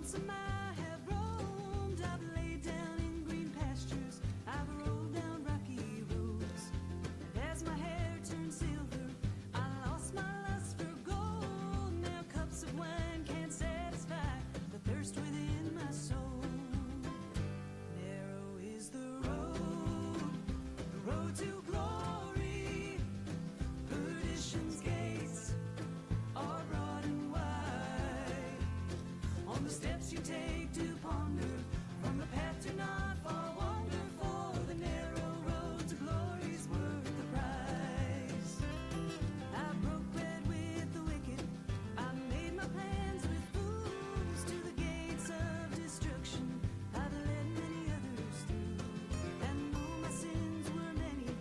lonesome I have roamed. I've laid down in green pastures, I've rolled down rocky roads. And as my hair turned silver, I lost my lust for gold. Now cups of wine can't satisfy the thirst within my soul. Narrow is the road to glory. Perdition's gates are broad and wide. On the steps you take to ponder, from the path to not far wander, for the narrow road to glory's worth the price. I broke bread with the wicked, I made my plans with fools. To the gates of destruction I've led many others through. And though my sins were many,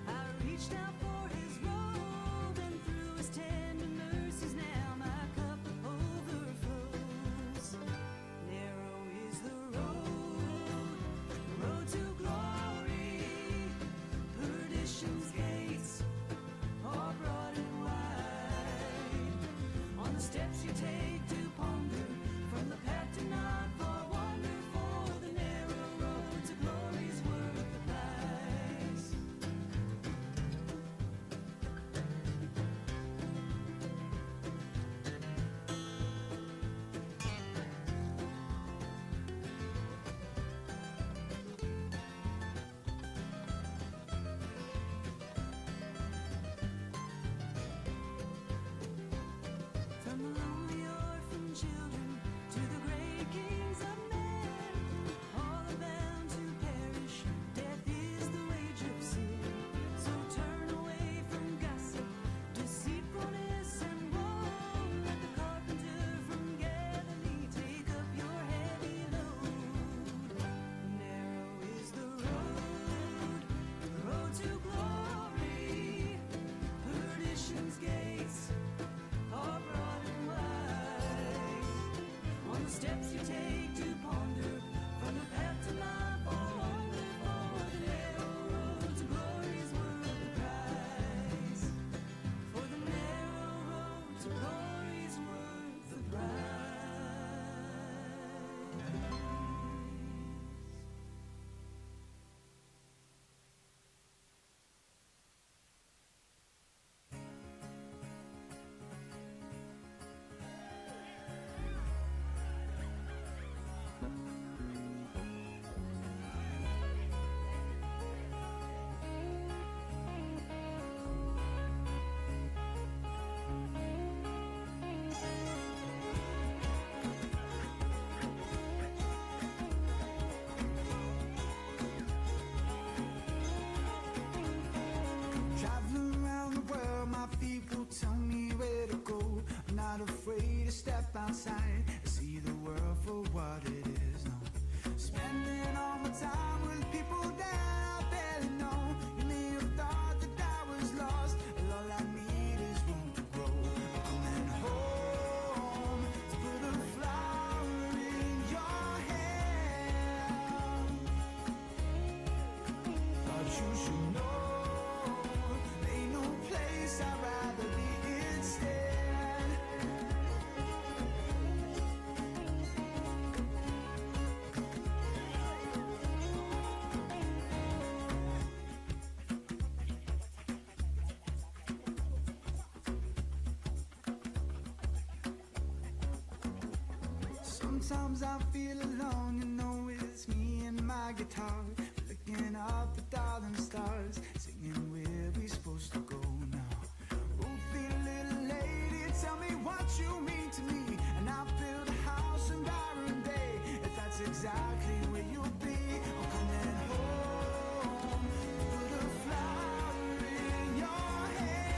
I reached out for his robe, and through his tender mercies now my cup overflows. Narrow is the road to glory. Perdition's gates are broad and wide. On the steps you take to ponder, from the path to not far wander, for the narrow road to glory's worth the price. From the lonely orphan children to the great kings of men, all are bound to perish. Death is the wage of sin. So turn away from gossip, deceitfulness, and woe. Let the carpenter from Galilee take up your heavy load. Narrow is the road to glory. Perdition's gates are broad and wide. On the steps you take to ponder, from the path to not far wander, for the narrow road to glory's worth the price. For the narrow road to glory's worth the price. Traveling around the world, my feet will tell me where to go. I'm not afraid to step outside and see the world for what it is. No, spending all my time with people that I barely know. You may have thought that I was lost, and all I need is room to grow. I'm coming home to put a flower in your hand. But you should know, ain't no place I'd rather be instead. Sometimes I feel alone, you know it's me and my guitar, looking up at all them stars, singing where we supposed to go now. Ruthie, little lady, tell me what you mean to me, and I'll build a house in Byron Bay, if that's exactly where you'll be. I'm coming home to put a flower in your hand.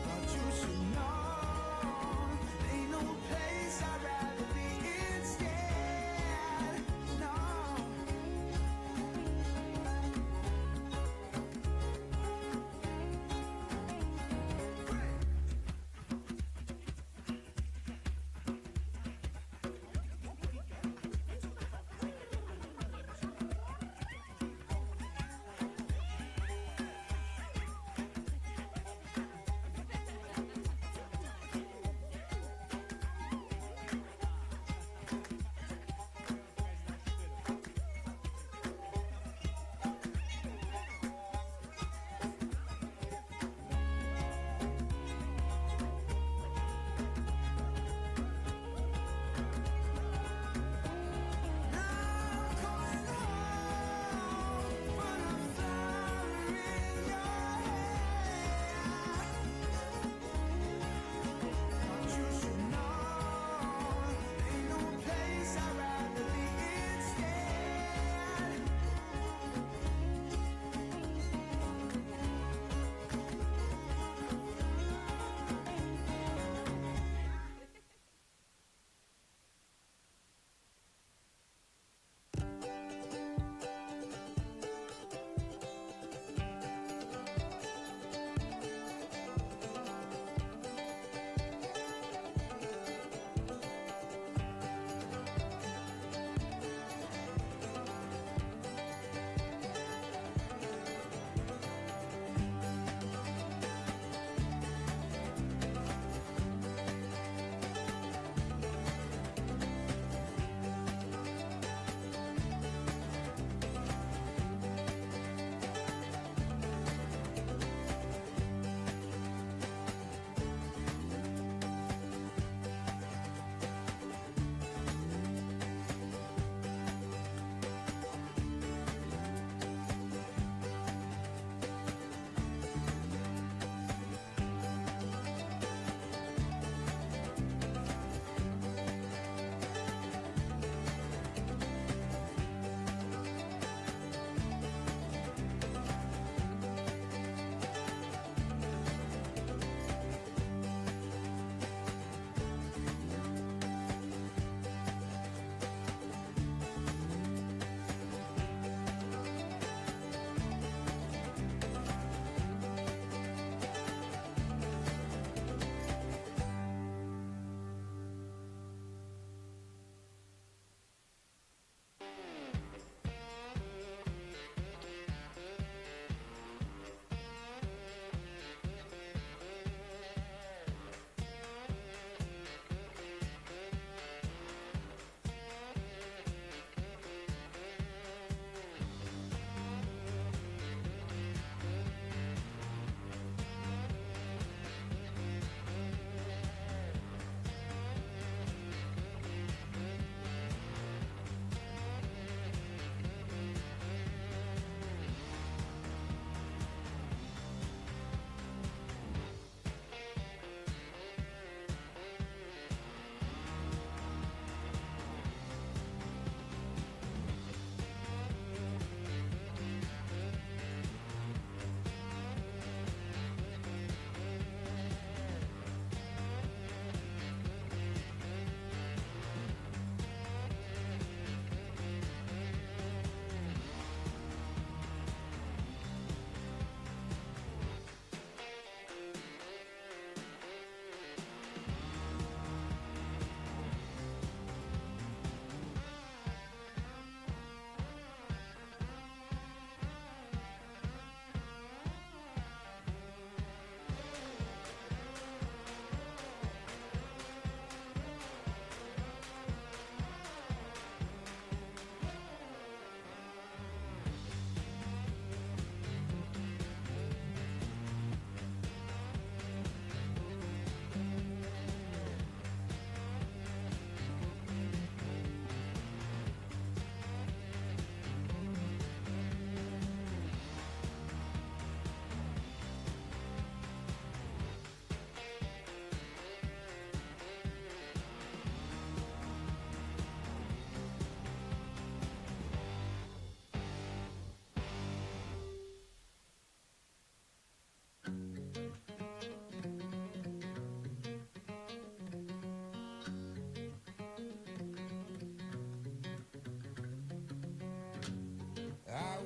But you should know, ain't no place I'd rather be instead. No.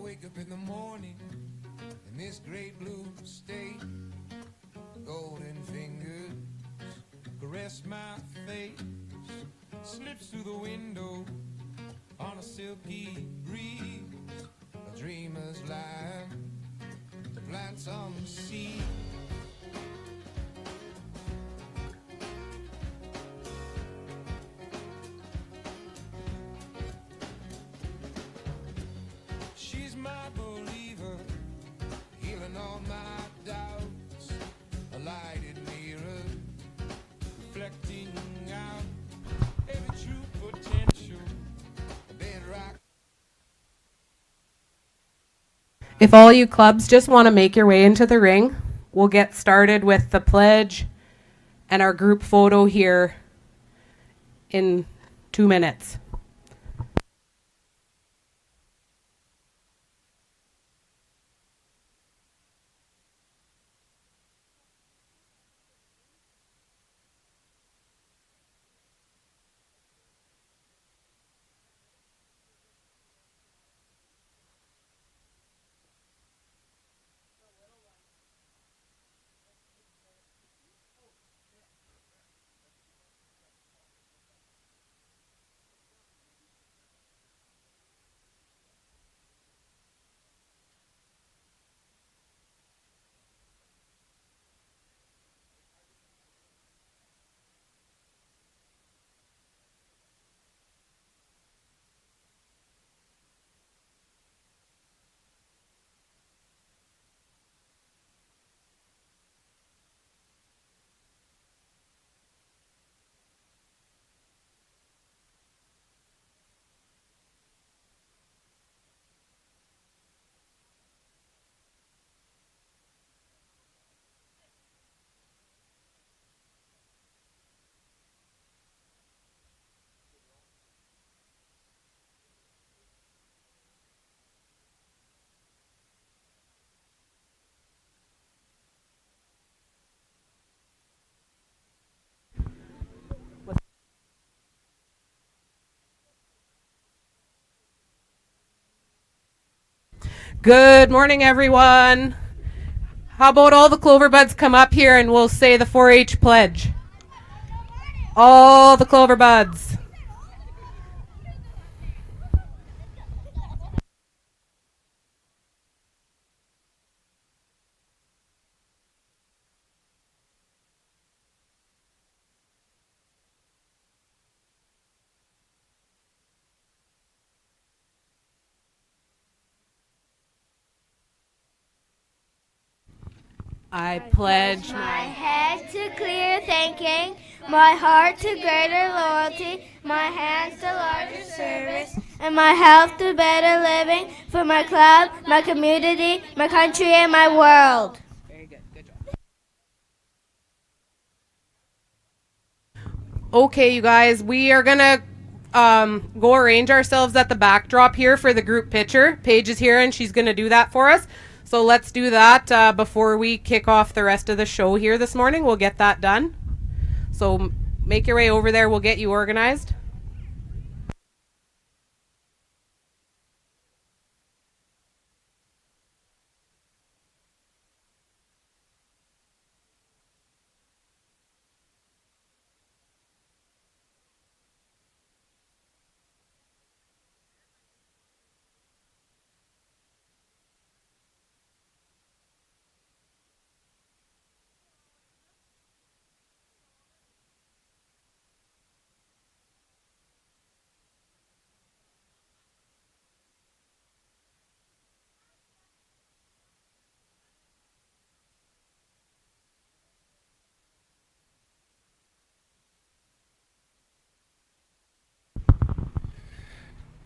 wake up in the morning in this great blue state. Golden fingers caress my face, slips through the window on a silky breeze. A dreamer's life to plant some seed. She's my believer, healing all my doubts. A lighted mirror, reflecting out every true potential. A bedrock. If all you clubs just want to make your way into the ring, we'll get started with the pledge and our group photo here in 2 minutes. Good morning, everyone. How about all the clover buds come up here and we'll say the 4-H pledge. All the clover buds. I pledge My head to clear thinking, my heart to greater loyalty, my hands to larger service, and my health to better living for my club, my community, my country, and my world. Very good. Good job. Okay, you guys, we are gonna go arrange ourselves at the backdrop here for the group picture. Paige is here and she's gonna do that for us. So let's do that before we kick off the rest of the show here this morning. We'll get that done. So make your way over there. We'll get you organized.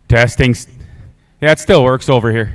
Testing. Yeah, it still works over here.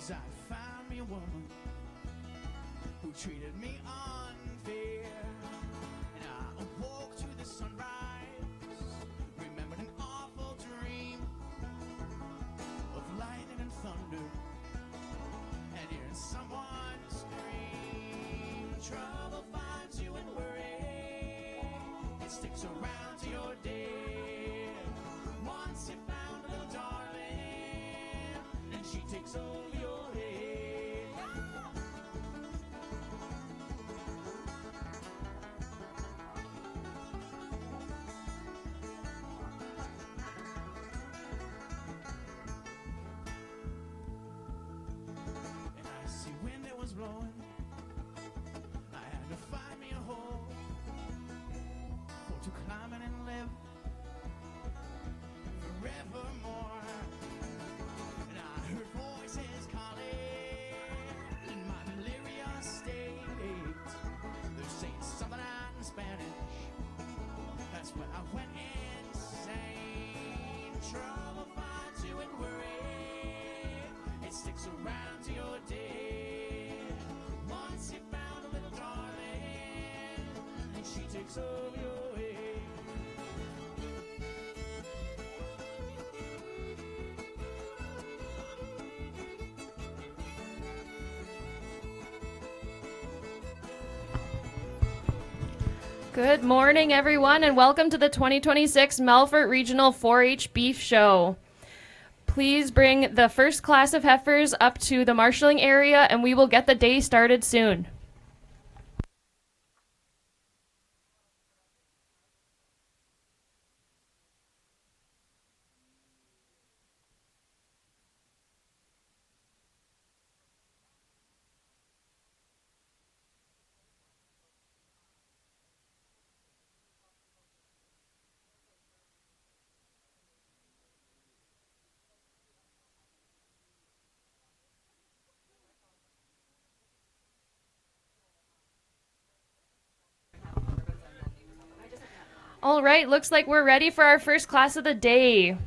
'cause I found me a woman who treated me unfair. And I awoke to the sunrise, remembered an awful dream of lightning and thunder, and hearing someone scream. Trouble finds you and worry, it sticks around to your day. Once you found a little darling, and she takes over your head. And I see when it was blowing, I had to find me a hole for to climb in and live forevermore. And I heard voices calling in my delirious state. They're saying something out in Spanish. That's when I went insane. Trouble finds you and worry, it sticks around to your day. Once you found a little darling, and she takes over your head. Good morning, everyone, and welcome to the 2026 Melfort Regional 4-H Beef Show. Please bring the first class of heifers up to the marshalling area, and we will get the day started soon. All right, looks like we're ready for our first class of the day.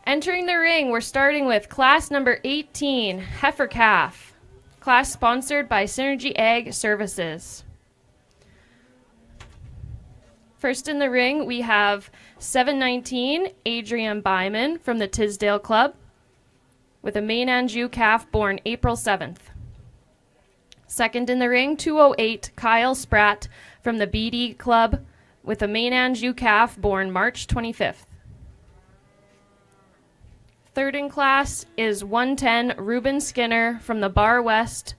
Entering the ring, we're starting with class number 18, Heifer Calf. Class sponsored by Synergy Ag Services. First in the ring, we have 719, Adrian Byman from the Tisdale Club with a main Anjou calf born April 7th. Second in the ring, 208, Kyle Spratt from the BD Club with a main Anjou calf born March 25th. Third in class is 110, Reuben Skinner from the Bar West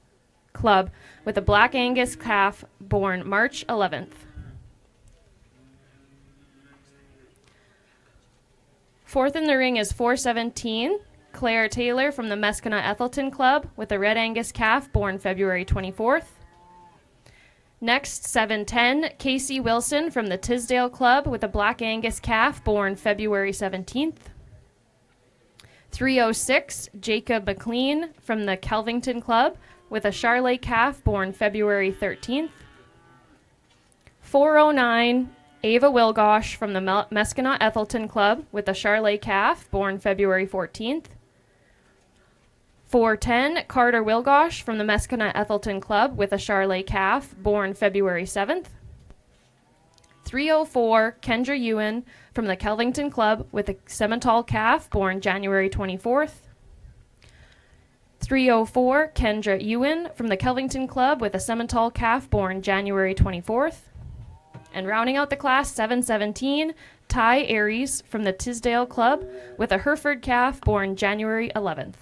Club with a Black Angus calf born March 11th. Fourth in the ring is 417, Claire Taylor from the Mescana Ethelton Club with a Red Angus calf born February 24th. Next, 710, Casey Wilson from the Tisdale Club with a Black Angus calf born February 17th. 306, Jacob McLean from the Kelvington Club with a Charlet calf born February 13th. 409, Ava Wilgosh from the Mescana Ethelton Club with a Charlet calf born February 14th. 410, Carter Wilgosh from the Mescana Ethelton Club with a Charlet calf born February 7th. 304, Kendra Ewan from the Kelvington Club with a Simmental calf born January 24th. 304, Kendra Ewan from the Kelvington Club with a Simmental calf born January 24th. And rounding out the class, 717, Ty Aries from the Tisdale Club with a Hereford calf born January 11th.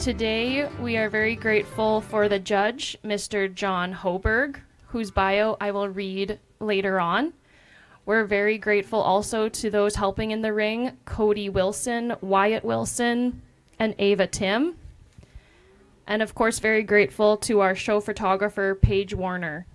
Today, we are very grateful for the judge, Mr. John Hoberg, whose bio I will read later on. We're very grateful also to those helping in the ring, Cody Wilson, Wyatt Wilson, and Ava Tim. And of course, very grateful to our show photographer, Paige Warner.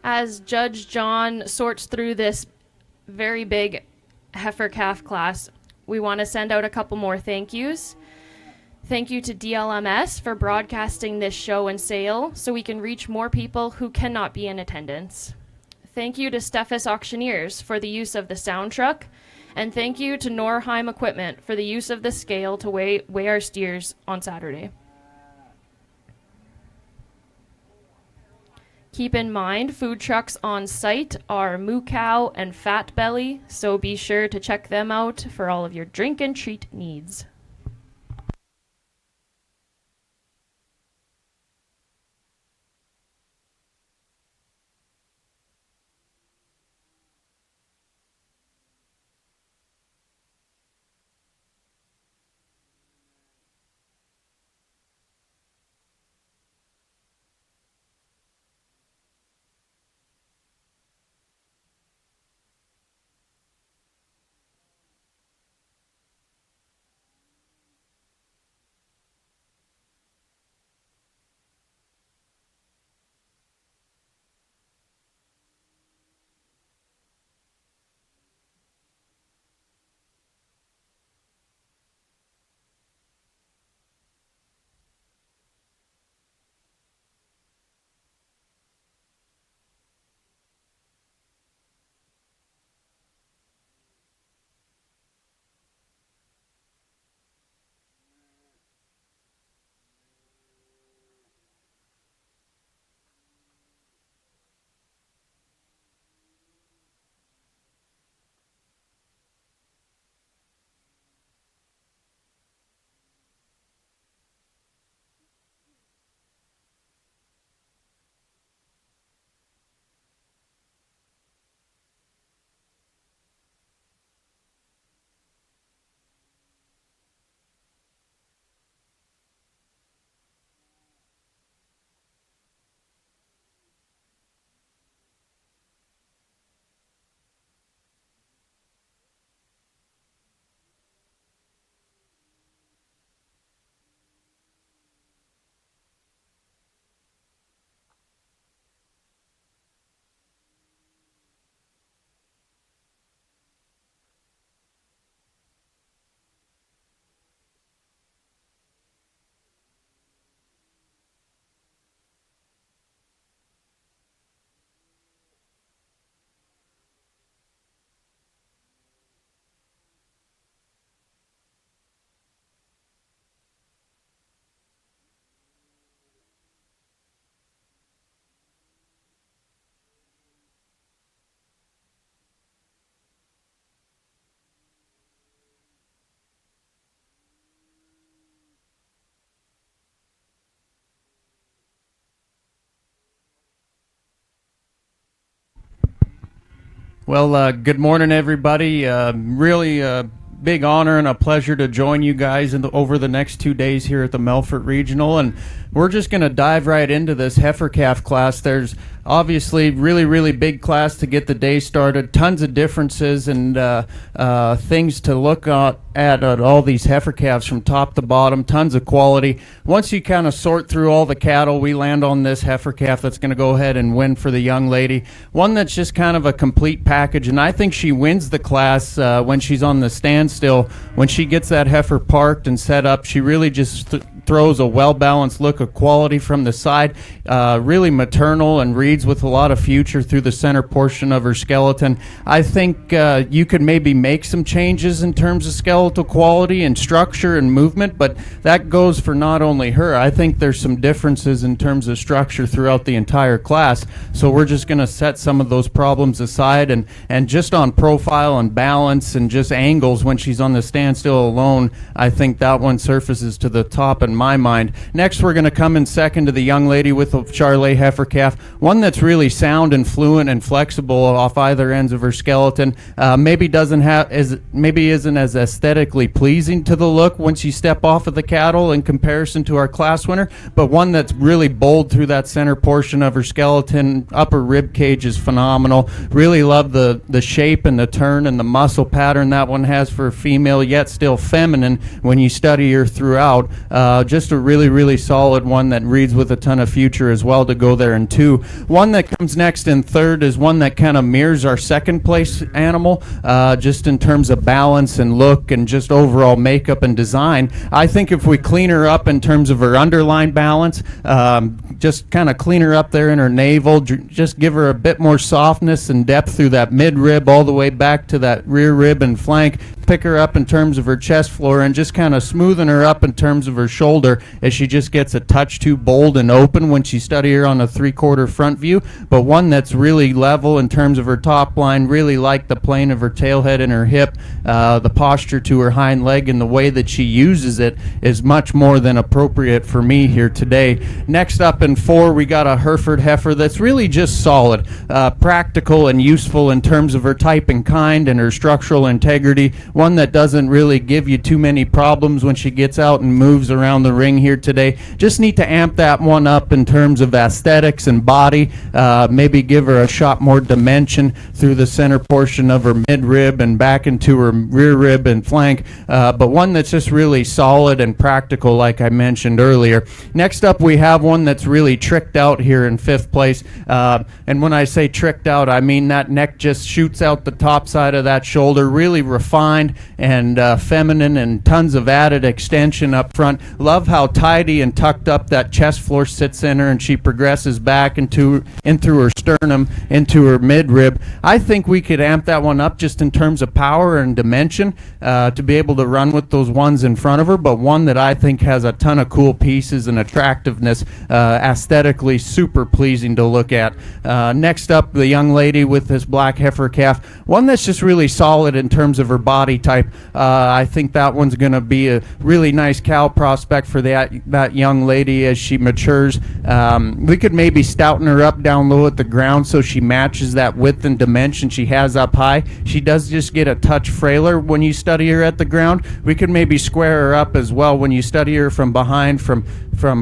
As Judge John sorts through this very big heifer calf class, we want to send out a couple more thank yous. Thank you to DLMS for broadcasting this show and sale so we can reach more people who cannot be in attendance. Thank you to Steffes Auctioneers for the use of the sound truck, and thank you to Norheim Equipment for the use of the scale to weigh our steers on Saturday. Keep in mind, food trucks on site are Moo Cow and Fat Belly, so be sure to check them out for all of your drink and treat needs. Well, good morning, everybody. Really big honor and a pleasure to join you guys over the next 2 days here at the Melfort Regional. And we're just going to dive right into this heifer calf class. There's obviously really big class to get the day started. Tons of differences and things to look at all these heifer calves from top to bottom. Tons of quality. Once you kind of sort through all the cattle, we land on this heifer calf that's going to go ahead and win for the young lady. One that's just kind of a complete package, and I think she wins the class when she's on the standstill. When she gets that heifer parked and set up, she really just throws a well-balanced look of quality from the side, really maternal and reads with a lot of future through the center portion of her skeleton. I think you could maybe make some changes in terms of skeletal quality and structure and movement, but that goes for not only her. I think there's some differences in terms of structure throughout the entire class, so we're just going to set some of those problems aside and just on profile and balance and just angles when she's on the standstill alone, I think that one surfaces to the top in my mind. Next, we're going to come in second to the young lady with the Charolais heifer calf, one that's really sound and fluent and flexible off either ends of her skeleton. Maybe isn't as aesthetically pleasing to the look once you step off of the cattle in comparison to our class winner, but one that's really bold through that center portion of her skeleton. Upper rib cage is phenomenal. Really love the shape and the turn and the muscle pattern that one has for a female, yet still feminine when you study her throughout. Just a really solid one that reads with a ton of future as well to go there in two. One that comes next in third is one that kind of mirrors our second place animal, just in terms of balance and look and just overall makeup and design. I think if we clean her up in terms of her underline balance, just kind of clean her up there in her navel, just give her a bit more softness and depth through that mid rib all the way back to that rear rib and flank, pick her up in terms of her chest floor and just kind of smoothen her up in terms of her shoulder as she just gets a touch too bold and open when you study her on a 3/4 front view, but one that's really level in terms of her top line. Really like the plane of her tail head and her hip, the posture to her hind leg, and the way that she uses it is much more than appropriate for me here today. Next up in 4, we got a Hereford heifer that's really just solid, practical and useful in terms of her type and kind and her structural integrity. One that doesn't really give you too many problems when she gets out and moves around the ring here today. Just need to amp that one up in terms of aesthetics and body, maybe give her a shot more dimension through the center portion of her mid rib and back into her rear rib and flank, but one that's just really solid and practical like I mentioned earlier. Next up, we have one that's really tricked out here in 5th place, and when I say tricked out, I mean that neck just shoots out the top side of that shoulder, really refined and feminine, and tons of added extension up front. Love how tidy and tucked up that chest floor sits in her, and she progresses back in through her sternum into her mid rib. I think we could amp that one up just in terms of power and dimension to be able to run with those ones in front of her, but one that I think has a ton of cool pieces and attractiveness, aesthetically super pleasing to look at. Next up, the young lady with this black heifer calf, one that's just really solid in terms of her body type. I think that one's going to be a really nice cow prospect for that young lady as she matures. We could maybe stouten her up down low at the ground so she matches that width and dimension she has up high. She does just get a touch frailer when you study her at the ground. We could maybe square her up as well when you study her from behind, from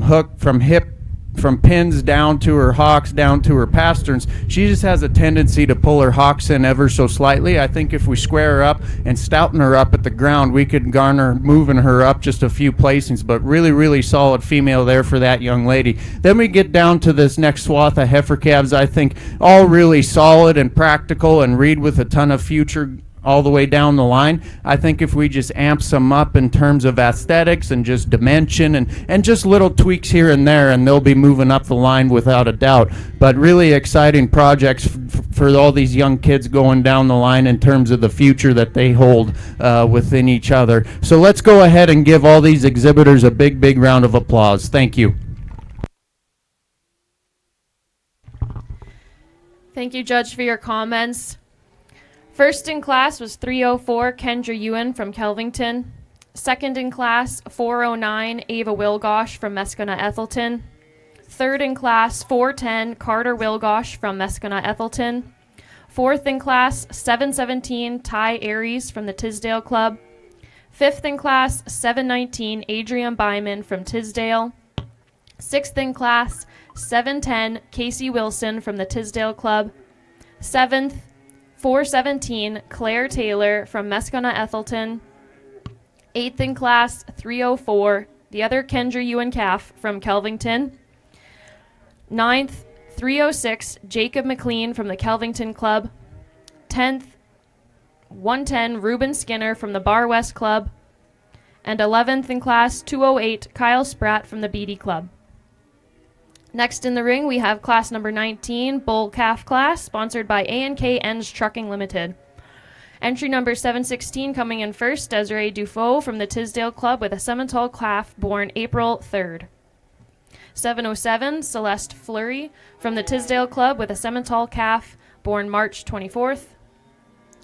hook, from hip, from pins down to her hocks, down to her pasterns. She just has a tendency to pull her hocks in ever so slightly. I think if we square her up and stouten her up at the ground, we could garner moving her up just a few placings, but really solid female there for that young lady. Then we get down to this next swath of heifer calves. I think all really solid and practical and read with a ton of future all the way down the line. I think if we just amp some up in terms of aesthetics and just dimension and just little tweaks here and there, and they'll be moving up the line without a doubt. But really exciting projects for all these young kids going down the line in terms of the future that they hold within each other. So let's go ahead and give all these exhibitors a big round of applause. Thank you. Thank you, Judge, for your comments. First in class was 304 Kendra Ewan from Kelvington. Second in class, 409 Ava Wilgosh from Meskona Ethelton. Third in class, 410 Carter Wilgosh from Meskona Ethelton. 4th in class, 717 Ty Aries from the Tisdale Club. 5th in class, 719 Adrian Byman from Tisdale. 6th in class, 710 Casey Wilson from the Tisdale Club. 7th, 417 Claire Taylor from Mescona Ethelton. 8th in class, 304 the other Kendra Ewan Calf from Kelvington. 9th, 306 Jacob McLean from the Kelvington Club. 10th, 110 Reuben Skinner from the Bar West Club. And 11th in class, 208 Kyle Spratt from the Beatty Club. Next in the ring, we have class number 19, Bull Calf class, sponsored by A&K Ends Trucking Limited. Entry number 716 coming in first, Desiree Dufault from the Tisdale Club with a Simmental calf born April 3rd. 707, Celeste Fleury from the Tisdale Club with a Simmental calf born March 24th.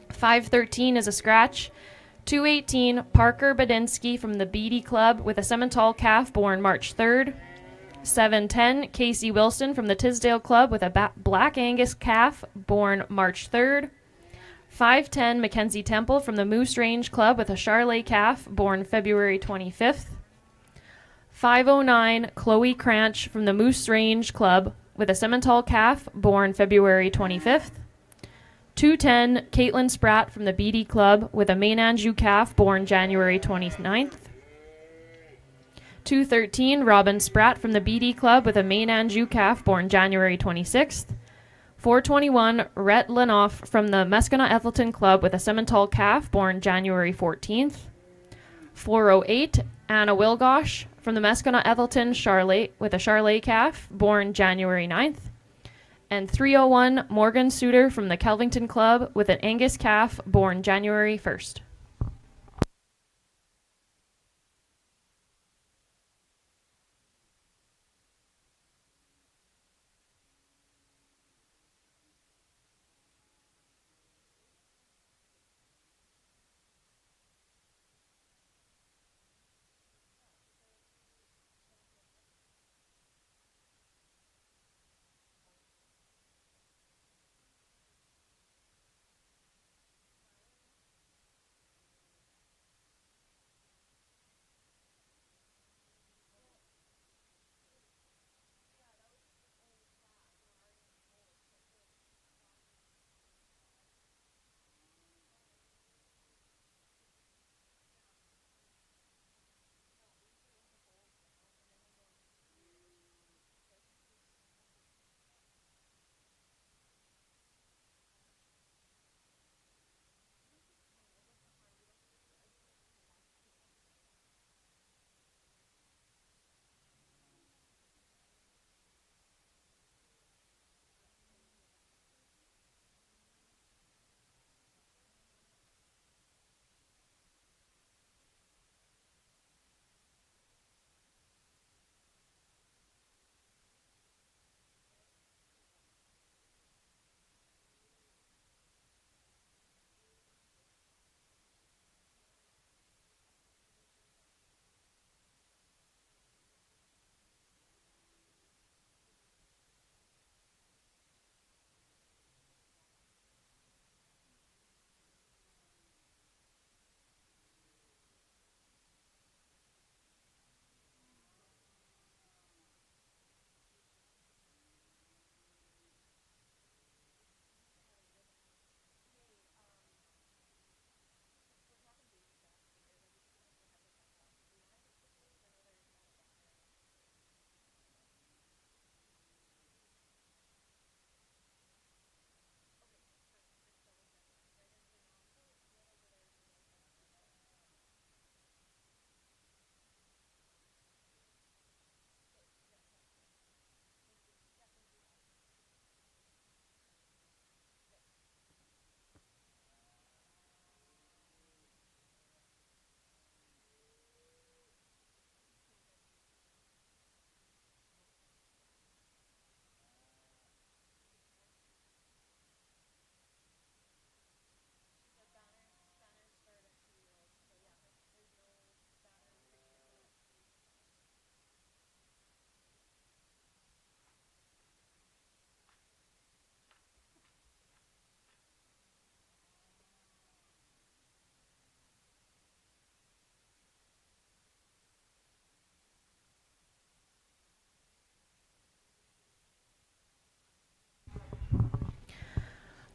513 is a scratch. 218, Parker Badinsky from the Beatty Club with a Simmental calf born March 3rd. 710, Casey Wilson from the Tisdale Club with a Black Angus calf born March 3rd. 510, Mackenzie Temple from the Moose Range Club with a Charlet calf born February 25th. 509, Chloe Cranch from the Moose Range Club with a Simmental calf born February 25th. 210, Caitlin Spratt from the Beatty Club with a Maine Anjou calf born January 29th. 213, Robin Spratt from the Beatty Club with a Maine Anjou calf born January 26th. 421, Rhett Lenoff from the Mescona Ethelton Club with a Simmental calf born January 14th. 408, Anna Wilgosh from the Mescona Ethelton Charlet with a Charlet calf born January 9th. And 301, Morgan Suter from the Kelvington Club with an Angus calf born January 1st.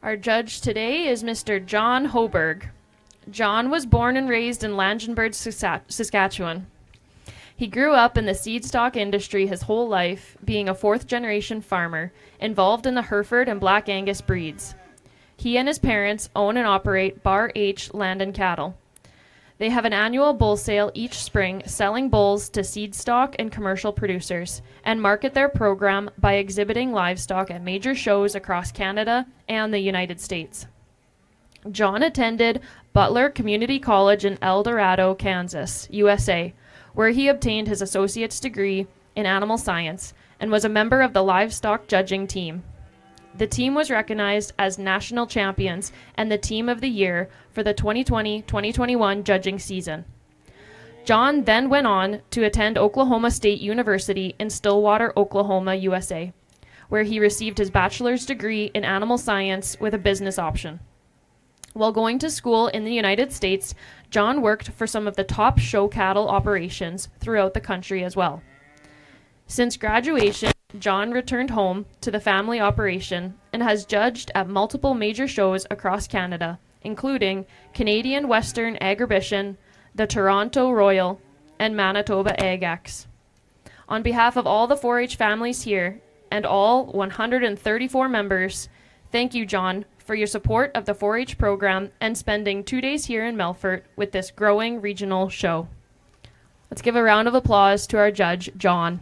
Our judge today is Mr. John Hoberg. John was born and raised in Langenburg, Saskatchewan. He grew up in the seed stock industry his whole life, being a fourth-generation farmer, involved in the Hereford and Black Angus breeds. He and his parents own and operate Bar H Land and Cattle. They have an annual bull sale each spring, selling bulls to seed stock and commercial producers, and market their program by exhibiting livestock at major shows across Canada and the United States. John attended Butler Community College in El Dorado, Kansas, USA, where he obtained his associate's degree in animal science and was a member of the livestock judging team. The team was recognized as national champions and the team of the year for the 2020-2021 judging season. John then went on to attend Oklahoma State University in Stillwater, Oklahoma, USA, where he received his bachelor's degree in animal science with a business option. While going to school in the United States, John worked for some of the top show cattle operations throughout the country as well. Since graduation, John returned home to the family operation and has judged at multiple major shows across Canada, including Canadian Western Agribition, the Toronto Royal, and Manitoba AgX. On behalf of all the 4-H families here and all 134 members, thank you, John, for your support of the 4-H program and spending 2 days here in Melfort with this growing regional show. Let's give a round of applause to our judge, John.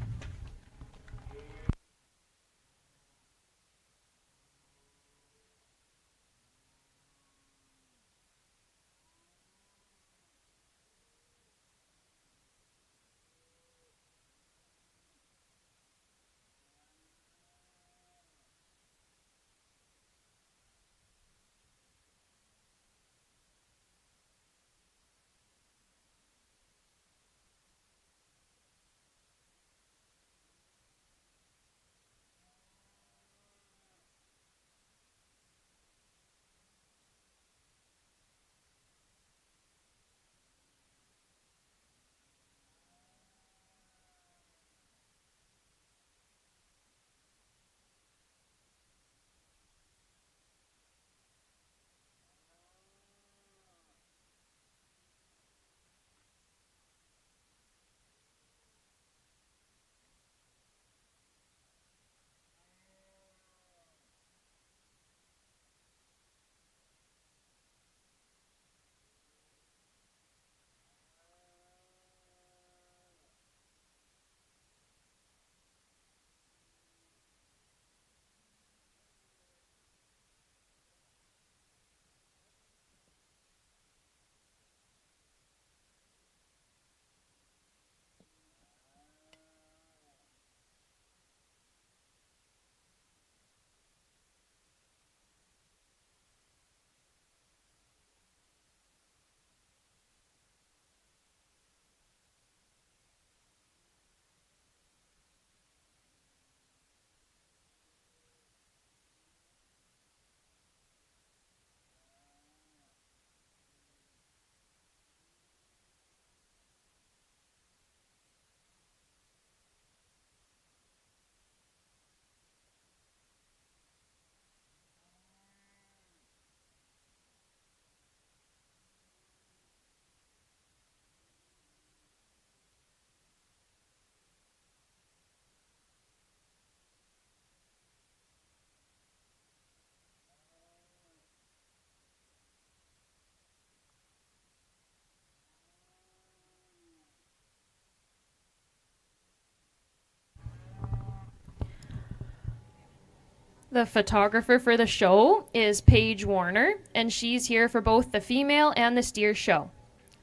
The photographer for the show is Paige Warner, and she's here for both the female and the steer show.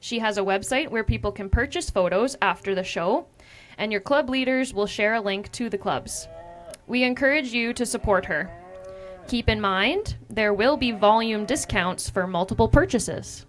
She has a website where people can purchase photos after the show, and your club leaders will share a link to the clubs. We encourage you to support her. Keep in mind, there will be volume discounts for multiple purchases.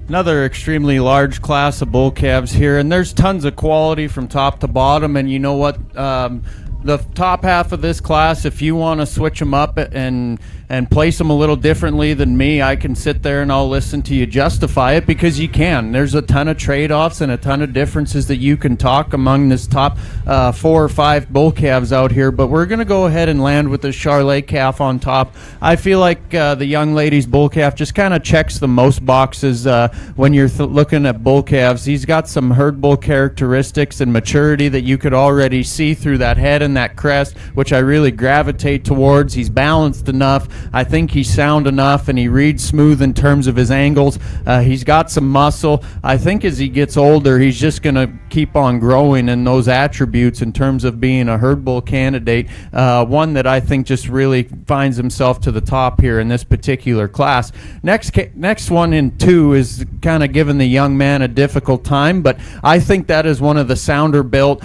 Another extremely large class of bull calves here, and there's tons of quality from top to bottom. And you know what? The top half of this class, if you want to switch them up and place them a little differently than me, I can sit there and I'll listen to you justify it, because you can. There's a ton of trade-offs and a ton of differences that you can talk among this top 4 or 5 bull calves out here. But we're going to go ahead and land with the Charolais calf on top. I feel like the young lady's bull calf just kind of checks the most boxes when you're looking at bull calves. He's got some herd bull characteristics and maturity that you could already see through that head and that crest, which I really gravitate towards. He's balanced enough. I think he's sound enough, and he reads smooth in terms of his angles. He's got some muscle. I think as he gets older, he's just going to keep on growing in those attributes in terms of being a herd bull candidate. One that I think just really finds himself to the top here in this particular class. Next one in 2 is kind of giving the young man a difficult time, but I think that is one of the sounder built,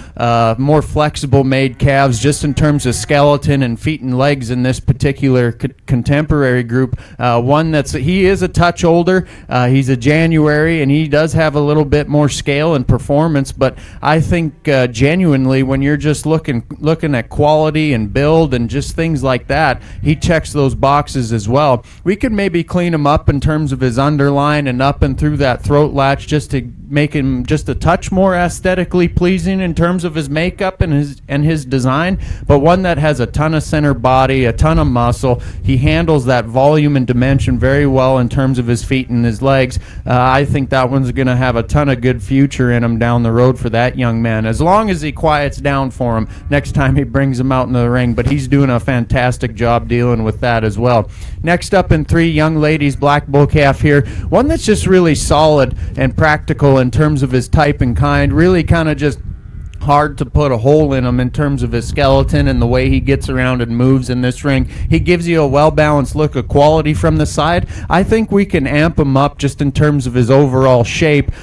more flexible made calves just in terms of skeleton and feet and legs in this particular contemporary group. He is a touch older. He's a January, and he does have a little bit more scale and performance, but I think genuinely when you're just looking at quality and build and just things like that, he checks those boxes as well. We could maybe clean him up in terms of his underline and up and through that throat latch just to make him just a touch more aesthetically pleasing in terms of his makeup and his design, but one that has a ton of center body, a ton of muscle. He handles that volume and dimension very well in terms of his feet and his legs. I think that one's going to have a ton of good future in him down the road for that young man, as long as he quiets down for him next time he brings him out in the ring, but he's doing a fantastic job dealing with that as well. Next up in 3, young ladies, black bull calf here. One that's just really solid and practical in terms of his type and kind, really kind of just hard to put a hole in him in terms of his skeleton and the way he gets around and moves in this ring. He gives you a well-balanced look of quality from the side. I think we can amp him up just in terms of his overall shape,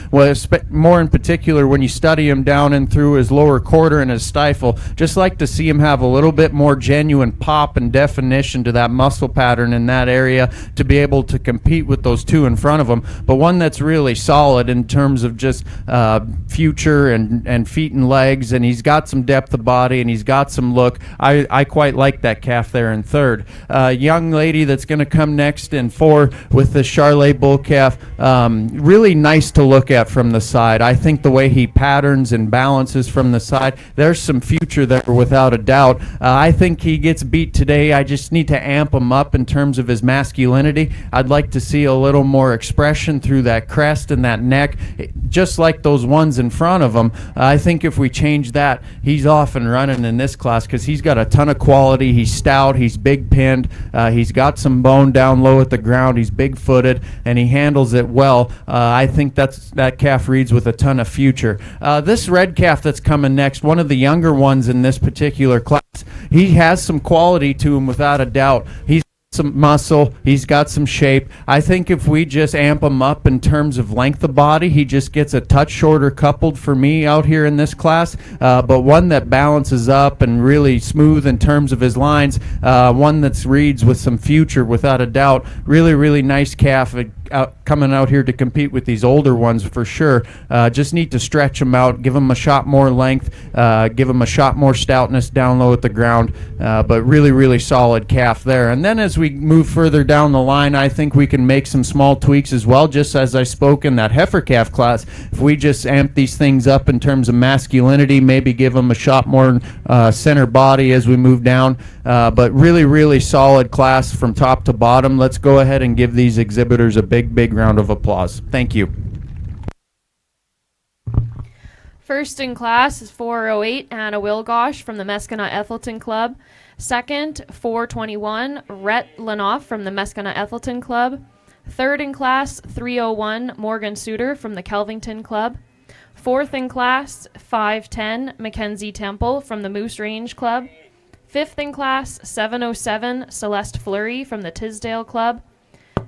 more in particular when you study him down and through his lower quarter and his stifle. Just like to see him have a little bit more genuine pop and definition to that muscle pattern in that area to be able to compete with those 2 in front of him, but one that's really solid in terms of just future and feet and legs, and he's got some depth of body and he's got some look. I quite like that calf there in 3rd. Young lady that's going to come next in 4 with the Charolais bull calf, really nice to look at from the side. I think the way he patterns and balances from the side, there's some future there without a doubt. I think he gets beat today. I just need to amp him up in terms of his masculinity. I'd like to see a little more expression through that crest and that neck, just like those ones in front of him. I think if we change that, he's off and running in this class because he's got a ton of quality. He's stout, he's big pinned, he's got some bone down low at the ground, he's big footed, and he handles it well. I think that calf reads with a ton of future. This red calf that's coming next, one of the younger ones in this particular class, he has some quality to him without a doubt. He's some muscle, he's got some shape. I think if we just amp him up in terms of length of body, he just gets a touch shorter coupled for me out here in this class, but one that balances up and really smooth in terms of his lines, one that reads with some future without a doubt. Really nice calf. Coming out here to compete with these older ones for sure. Just need to stretch them out, give them a shot more length, give them a shot more stoutness down low at the ground, but really solid calf there. And then as we move further down the line, I think we can make some small tweaks as well, just as I spoke in that heifer calf class. If we just amp these things up in terms of masculinity, maybe give them a shot more center body as we move down, but really solid class from top to bottom. Let's go ahead and give these exhibitors a big round of applause. Thank you. First in class is 408 Anna Wilgosh from the Mescana Ethelston Club. Second, 421 Rhett Lanoff from the Mescana Ethelston Club. Third in class, 301 Morgan Suter from the Kelvington Club. Fourth in class, 510 Mackenzie Temple from the Moose Range Club. Fifth in class, 707 Celeste Fleury from the Tisdale Club.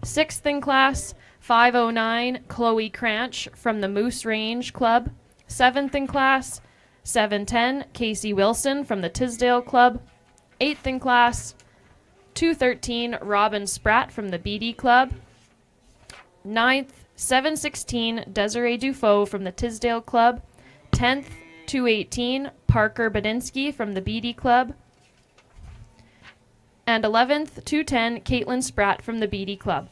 Sixth in class, 509 Chloe Cranch from the Moose Range Club. Seventh in class, 710 Casey Wilson from the Tisdale Club. Eighth in class, 213 Robin Spratt from the BD Club. Ninth, 716 Desiree Dufault from the Tisdale Club, 10th 218 Parker Badinsky from the BD Club, and 11th 210 Caitlin Spratt from the BD Club.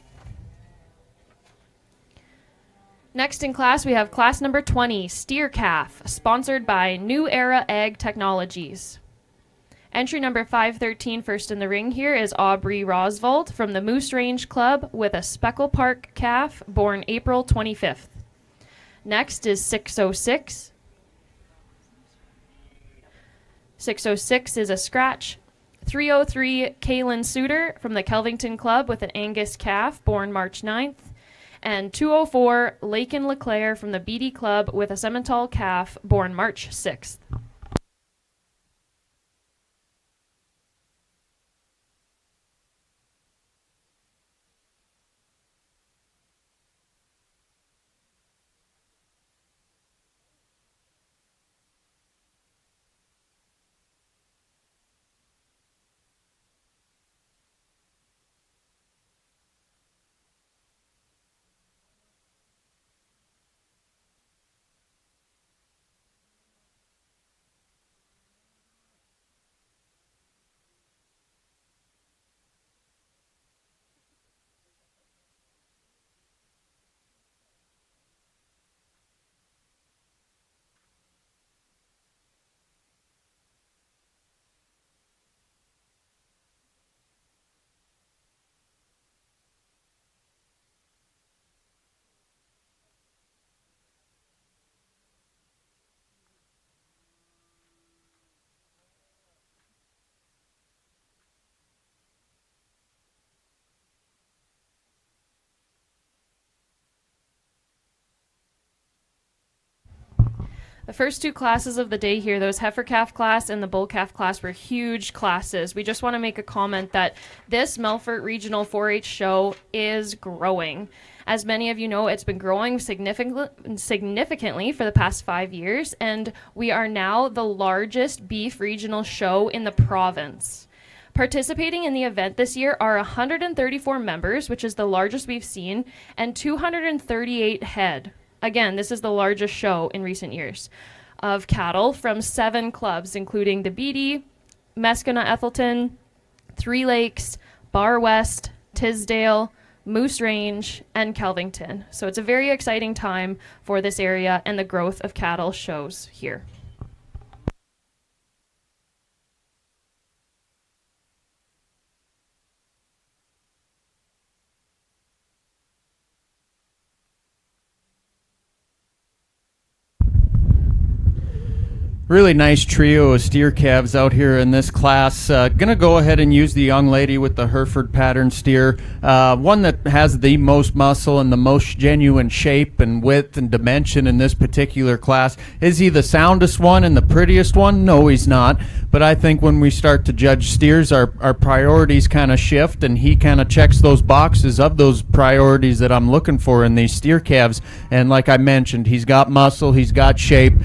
Next in class, we have class number 20, Steer Calf, sponsored by New Era Ag Technologies. Entry number 513, first in the ring here, is Aubrey Rosvold from the Moose Range Club with a Speckle Park calf born April 25th. Next is 606. 606 is a scratch. 303, Kaylin Suter from the Kelvington Club with an Angus calf born March 9th. And 204, Lakin Leclerc from the BD Club with a Simmental calf born March 6th. The first two classes of the day here, those heifer calf class and the bull calf class, were huge classes. We just want to make a comment that this Melfort Regional 4-H show is growing. As many of you know, it's been growing significantly for the past 5 years, and we are now the largest beef regional show in the province. Participating in the event this year are 134 members, which is the largest we've seen, and 238 head. Again, this is the largest show in recent years of cattle from 7 clubs, including the BD, Meskina Ethelton, Three Lakes, Bar West, Tisdale, Moose Range, and Kelvington. So it's a very exciting time for this area, and the growth of cattle shows here. Really nice trio of steer calves out here in this class. Gonna go ahead and use the young lady with the Hereford pattern steer. One that has the most muscle and the most genuine shape and width and dimension in this particular class. Is he the soundest one and the prettiest one? No, he's not. But I think when we start to judge steers, our priorities kind of shift, and he kind of checks those boxes of those priorities that I'm looking for in these steer calves. And like I mentioned, he's got muscle, he's got shape,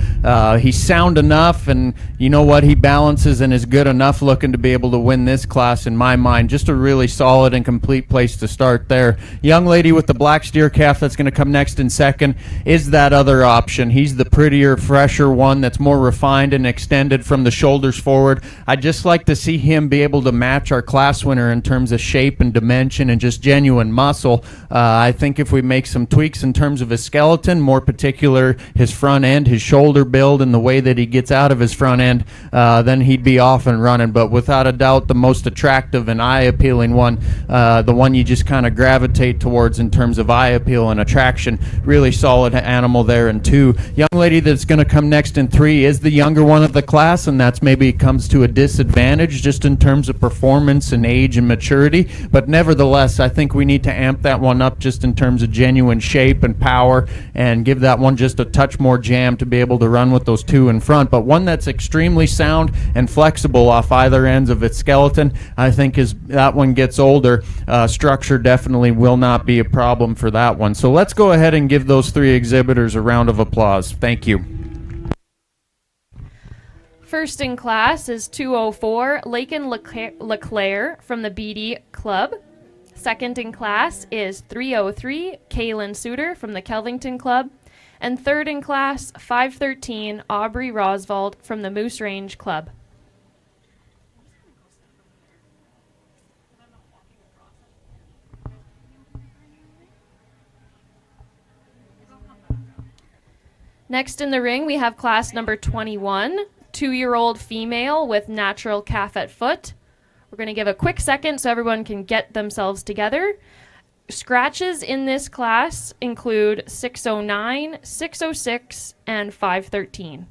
he's sound enough, and you know what, he balances and is good enough looking to be able to win this class in my mind. Just a really solid and complete place to start there. Young lady with the black steer calf that's going to come next in second is that other option. He's the prettier, fresher one that's more refined and extended from the shoulders forward. I'd just like to see him be able to match our class winner in terms of shape and dimension and just genuine muscle. I think if we make some tweaks in terms of his skeleton, more particular his front end, his shoulder build, and the way that he gets out of his front end, then he'd be off and running. But without a doubt, the most attractive and eye-appealing one, the one you just kind of gravitate towards in terms of eye appeal and attraction. Really solid animal there in 2. Young lady that's going to come next in 3 is the younger one of the class, and that's maybe comes to a disadvantage just in terms of performance and age and maturity. But nevertheless, I think we need to amp that one up just in terms of genuine shape and power, and give that one just a touch more jam to be able to run with those 2 in front. But one that's extremely sound and flexible off either ends of its skeleton, I think as that one gets older, structure definitely will not be a problem for that one. So let's go ahead and give those 3 exhibitors a round of applause. Thank you. First in class is 204 Lakin Leclerc from the BD Club. Second in class is 303, Kaylin Suter from the Kelvington Club. And third in class, 513, Aubrey Roswald from the Moose Range Club. Next in the ring, we have class number 21, 2-year-old female with natural calf at foot. We're going to give a quick second so everyone can get themselves together. Scratches in this class include 609, 606, and 513.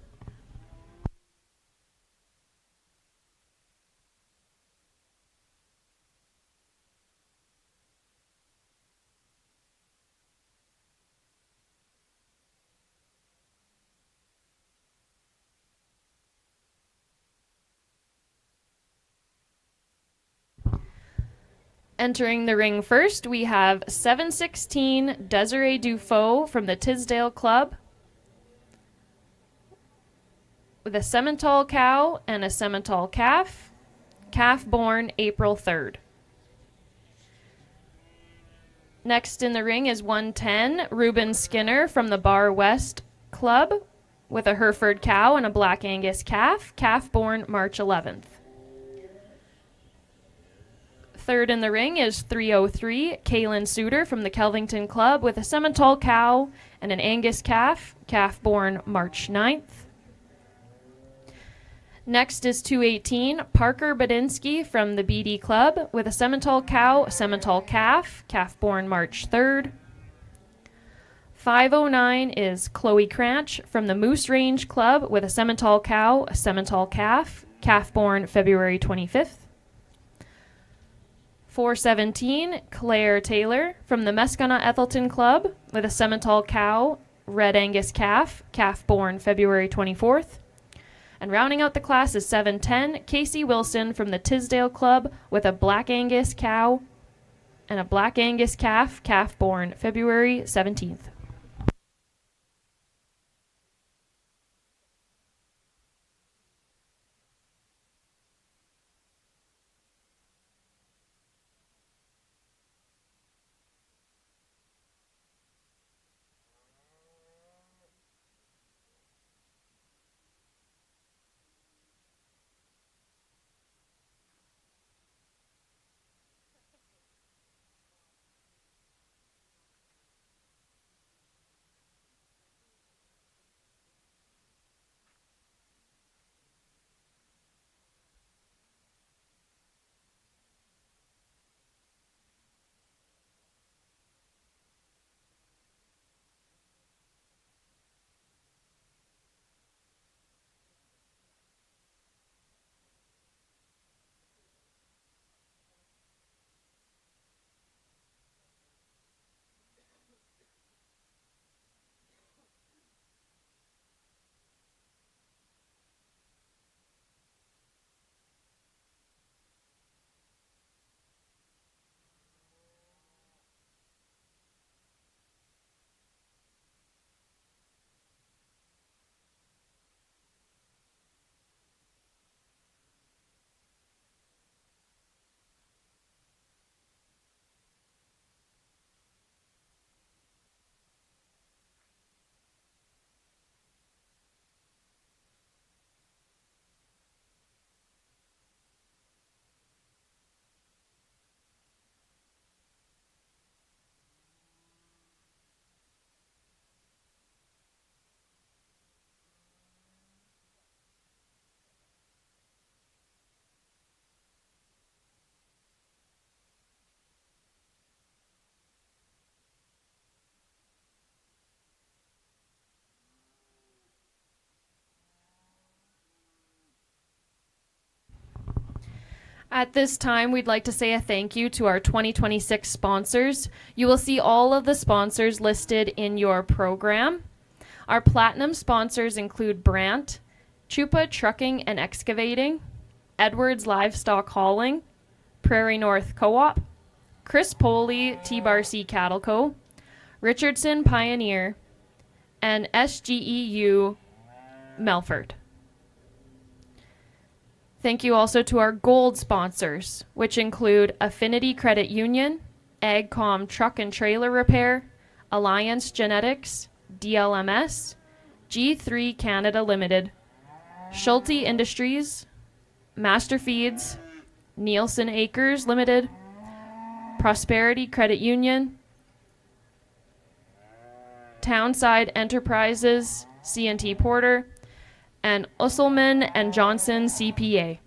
Entering the ring first, we have 716 Desiree Dufault from the Tisdale Club with a Simmental cow and a Simmental calf, calf born April 3rd. Next in the ring is 110 Reuben Skinner from the Bar West Club with a Hereford cow and a Black Angus calf, calf born March 11th. Third in the ring is 303 Kaylin Suter from the Kelvington Club with a Simmental cow and an Angus calf, calf born March 9th. Next is 218 Parker Badinsky from the BD Club with a Simmental cow, a Simmental calf, calf born March 3rd. 509 is Chloe Cranch from the Moose Range Club with a Simmental cow, a Simmental calf, calf born February 25th. 417, Claire Taylor from the Mescona Ethelton Club with a Simmental cow, Red Angus calf, calf born February 24th. And rounding out the class is 710, Casey Wilson from the Tisdale Club with a Black Angus cow and a Black Angus calf, calf born February 17th. At this time, we'd like to say a thank you to our 2026 sponsors. You will see all of the sponsors listed in your program. Our platinum sponsors include Brandt, Chupa Trucking and Excavating, Edwards Livestock Hauling, Prairie North Co-op, Chris Poley T-Bar C Cattle Co., Richardson Pioneer, and SGEU Melfort. Thank you also to our gold sponsors, which include Affinity Credit Union, AgCom Truck and Trailer Repair, Alliance Genetics, DLMS, G3 Canada Limited, Schulte Industries, Master Feeds, Nielsen Acres Limited, Prosperity Credit Union, Townside Enterprises, C&T Porter, and Usselman and Johnson CPA.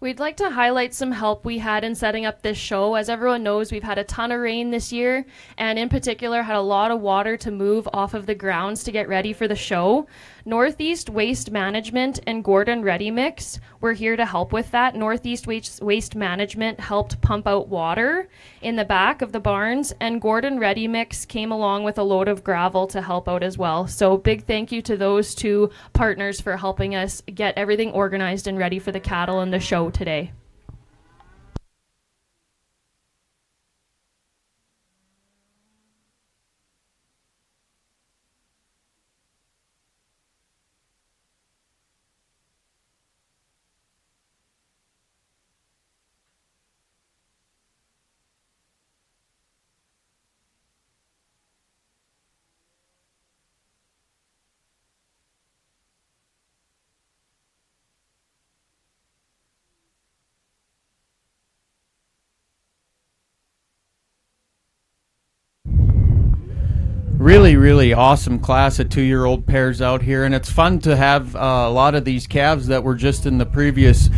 We'd like to highlight some help we had in setting up this show. As everyone knows, we've had a ton of rain this year, and in particular had a lot of water to move off of the grounds to get ready for the show. Northeast Waste Management and Gordon Ready Mix were here to help with that. Northeast Waste Management helped pump out water in the back of the barns, and Gordon Ready Mix came along with a load of gravel to help out as well. So big thank you to those two partners for helping us get everything organized and ready for the cattle and the show today. Really awesome class of 2-year-old pairs out here, and it's fun to have a lot of these calves that were just in the previous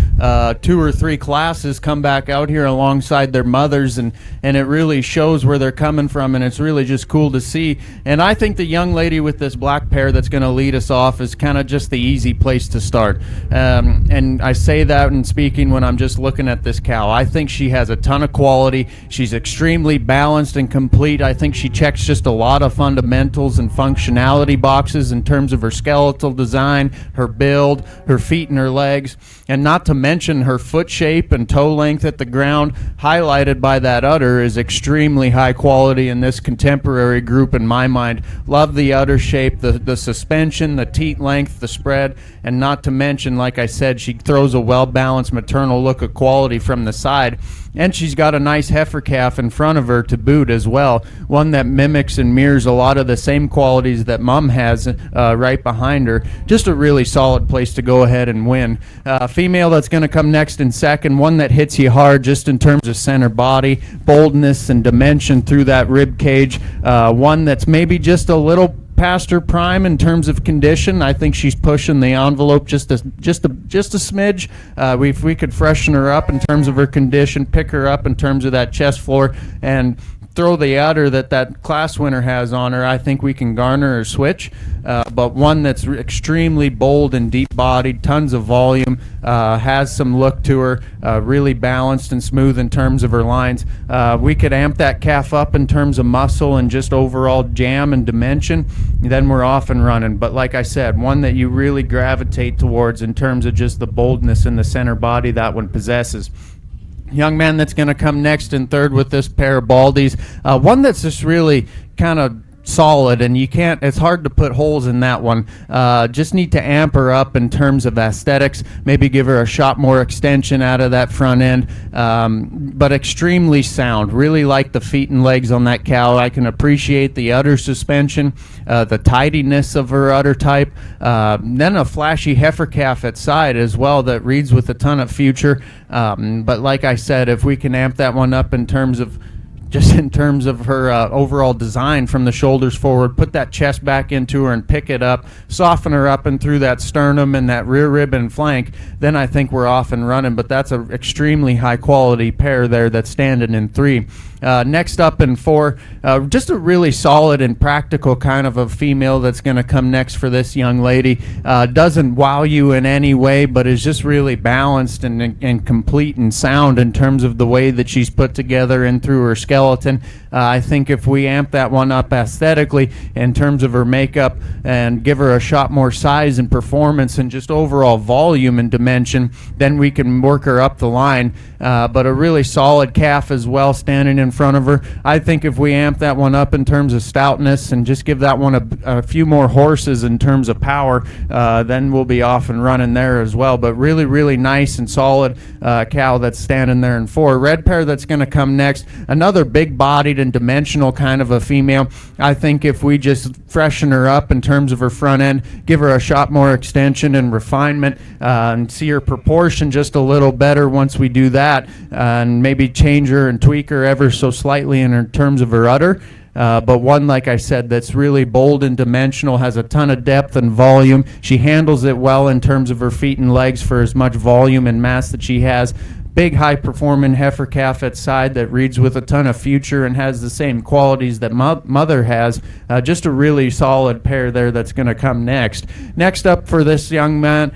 2 or 3 classes come back out here alongside their mothers, and it really shows where they're coming from, and it's really just cool to see. And I think the young lady with this black pair that's going to lead us off is kind of just the easy place to start. And I say that in speaking when I'm just looking at this cow. I think she has a ton of quality. She's extremely balanced and complete. I think she checks just a lot of fundamentals and functionality boxes in terms of her skeletal design, her build, her feet and her legs, and not to mention her foot shape and toe length at the ground, highlighted by that udder, is extremely high quality in this contemporary group in my mind. Love the udder shape, the suspension, the teat length, the spread, and not to mention, like I said, she throws a well-balanced maternal look of quality from the side. And she's got a nice heifer calf in front of her to boot as well, one that mimics and mirrors a lot of the same qualities that Mom has right behind her. Just a really solid place to go ahead and win. Female that's going to come next in second, one that hits you hard just in terms of center body, boldness and dimension through that rib cage. One that's maybe just a little past her prime in terms of condition. I think she's pushing the envelope just a smidge. If we could freshen her up in terms of her condition, pick her up in terms of that chest floor, and throw the udder that class winner has on her, I think we can garner or switch. But one that's extremely bold and deep-bodied, tons of volume, has some look to her, really balanced and smooth in terms of her lines. We could amp that calf up in terms of muscle and just overall jam and dimension, then we're off and running. But like I said, one that you really gravitate towards in terms of just the boldness in the center body that one possesses. Young man that's going to come next in third with this pair of Baldies, one that's just really kind of solid, and it's hard to put holes in that one. Just need to amp her up in terms of aesthetics, maybe give her a shot more extension out of that front end, but extremely sound. Really like the feet and legs on that cow. I can appreciate the udder suspension, the tidiness of her udder type, then a flashy heifer calf at side as well that reads with a ton of future. But like I said, if we can amp that one up in terms of her overall design from the shoulders forward, put that chest back into her and pick it up, soften her up and through that sternum and that rear rib and flank, then I think we're off and running. But that's an extremely high quality pair there that's standing in 3. Next up in 4, just a really solid and practical kind of a female that's going to come next for this young lady. Doesn't wow you in any way, but is just really balanced and complete and sound in terms of the way that she's put together and through her skeleton. I think if we amp that one up aesthetically in terms of her makeup and give her a shot more size and performance and just overall volume and dimension, then we can work her up the line. But a really solid calf as well standing in front of her. I think if we amp that one up in terms of stoutness and just give that one a few more horses in terms of power, then we'll be off and running there as well. But really nice and solid cow that's standing there in 4. Red pair that's going to come next, another big-bodied and dimensional kind of a female. I think if we just freshen her up in terms of her front end, give her a shot more extension and refinement, and see her proportion just a little better once we do that, and maybe change her and tweak her ever so slightly in terms of her udder, but one, like I said, that's really bold and dimensional, has a ton of depth and volume. She handles it well in terms of her feet and legs for as much volume and mass that she has. Big, high-performing heifer calf at side that reads with a ton of future and has the same qualities that Mother has. Just a really solid pair there that's going to come next. Next up for this young man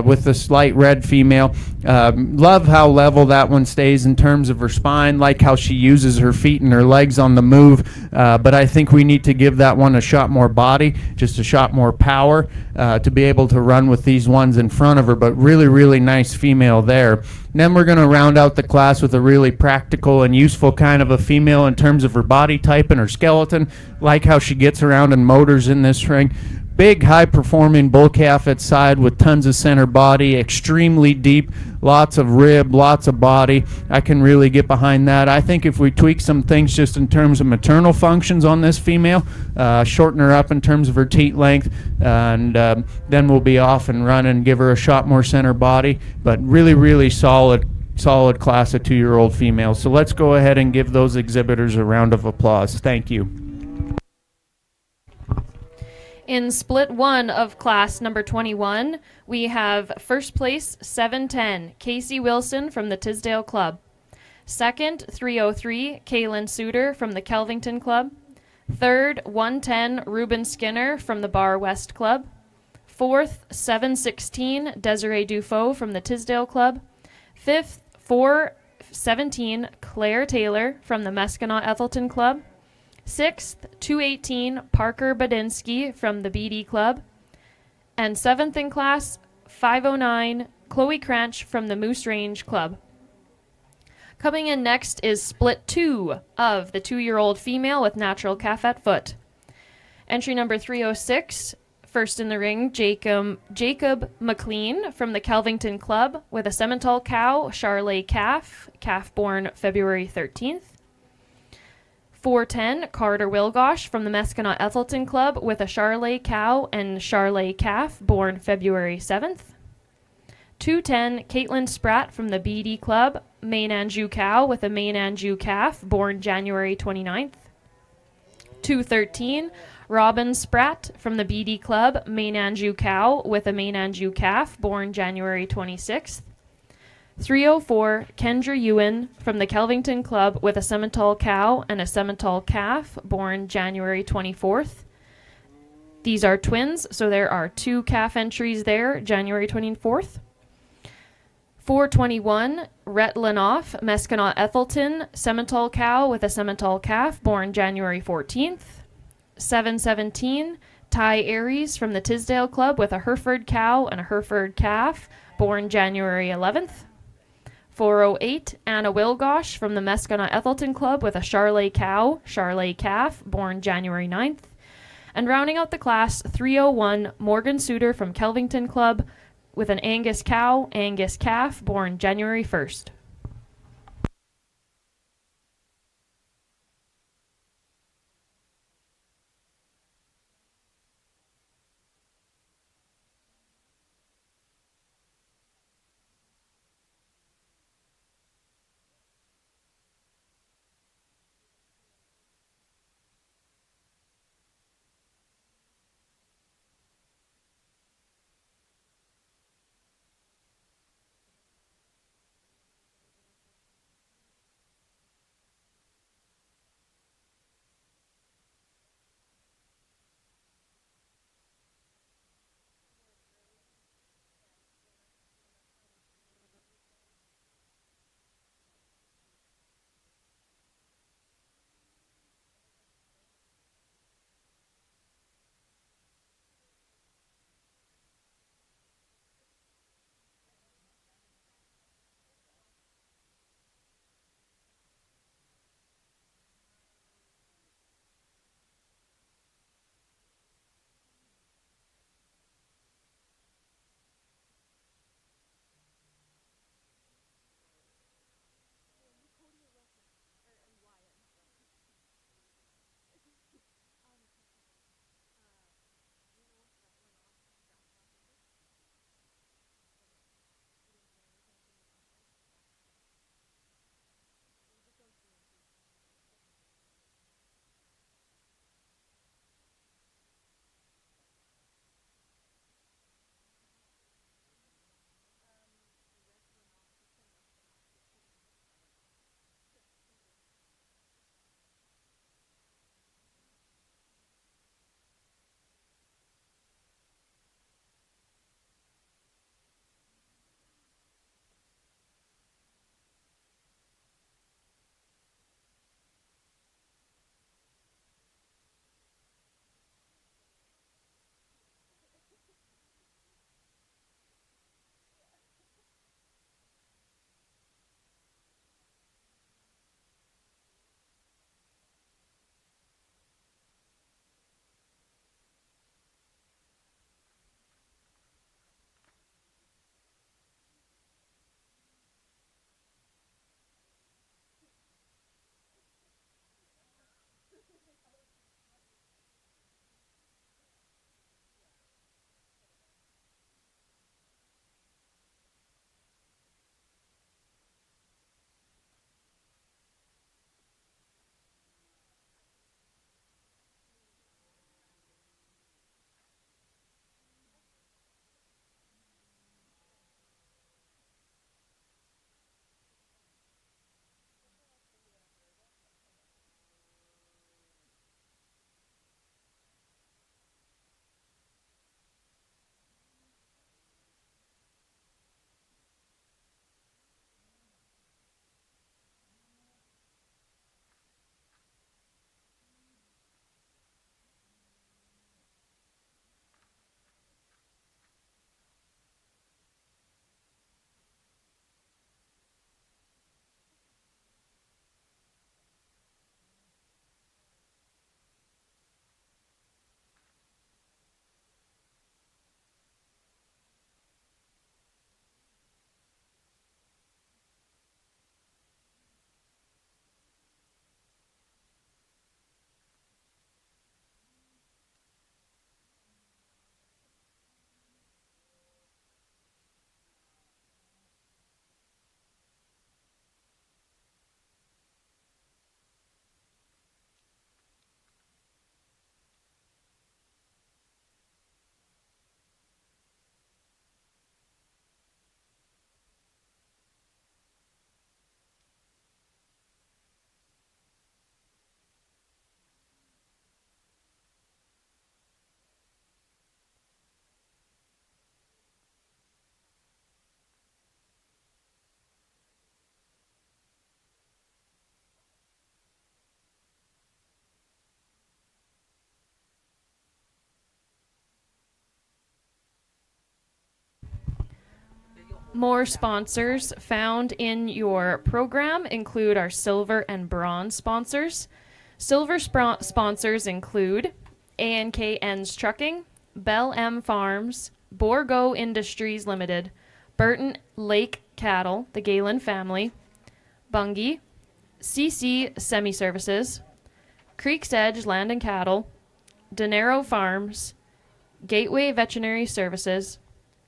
with the slight red female. Love how level that one stays in terms of her spine. Like how she uses her feet and her legs on the move. But I think we need to give that one a shot more body, just a shot more power to be able to run with these ones in front of her. But really, really nice female there. Then we're going to round out the class with a really practical and useful kind of a female in terms of her body type and her skeleton. Like how she gets around and motors in this ring. Big, high-performing bull calf at side with tons of center body, extremely deep, lots of rib, lots of body. I can really get behind that. I think if we tweak some things just in terms of maternal functions on this female, shorten her up in terms of her teat length, and then we'll be off and running, give her a shot more center body. But really, really solid class of 2-year-old females. So let's go ahead and give those exhibitors a round of applause. Thank you. In split 1 of class number 21, we have first place 710, Casey Wilson from the Tisdale Club. Second, 303, Kaylin Suter from the Kelvington Club. Third, 110, Ruben Skinner from the Bar West Club. Fourth, 716, Desiree Dufault from the Tisdale Club. Fifth, 417, Claire Taylor from the Meskinat Ethelton Club. Sixth, 218, Parker Badinsky from the BD Club. And seventh in class, 509, Chloe Cranch from the Moose Range Club. Coming in next is split 2 of the 2-year-old female with natural calf at foot. Entry number 306, first in the ring, Jacob McLean from the Kelvington Club with a Simmental cow, Charlet calf born February 13th. 410, Carter Wilgosh from the Meskinat Ethelton Club with a Charlet cow and Charlet calf born February 7th. 210, Caitlin Spratt from the BD Club, Maine Anjou cow with a Maine Anjou calf born January 29th. 213, Robin Spratt from the BD Club, Maine Anjou cow with a Maine Anjou calf born January 26th. 304, Kendra Ewan from the Kelvington Club with a Simmental cow and a Simmental calf born January 24th. These are twins, so there are 2 calf entries there, January 24th. 421, Rhett Lanoff, Meskinat Ethelton, Simmental cow with a Simmental calf born January 14th. 717, Ty Aries from the Tisdale Club with a Hereford cow and a Hereford calf born January 11th. 408, Anna Wilgosh from the Meskinat Ethelton Club with a Charlet cow, Charlet calf, born January 9th. And rounding out the class, 301, Morgan Suter from Kelvington Club with an Angus cow, Angus calf, born January 1st. More sponsors found in your program include our silver and bronze sponsors. Silver sponsors include A&K Ends Trucking, Bell M Farms, Borgo Industries Limited, Burton Lake Cattle, the Galen family, Bungie, CC Semi Services, Creek's Edge Land and Cattle, Denero Farms, Gateway Veterinary Services,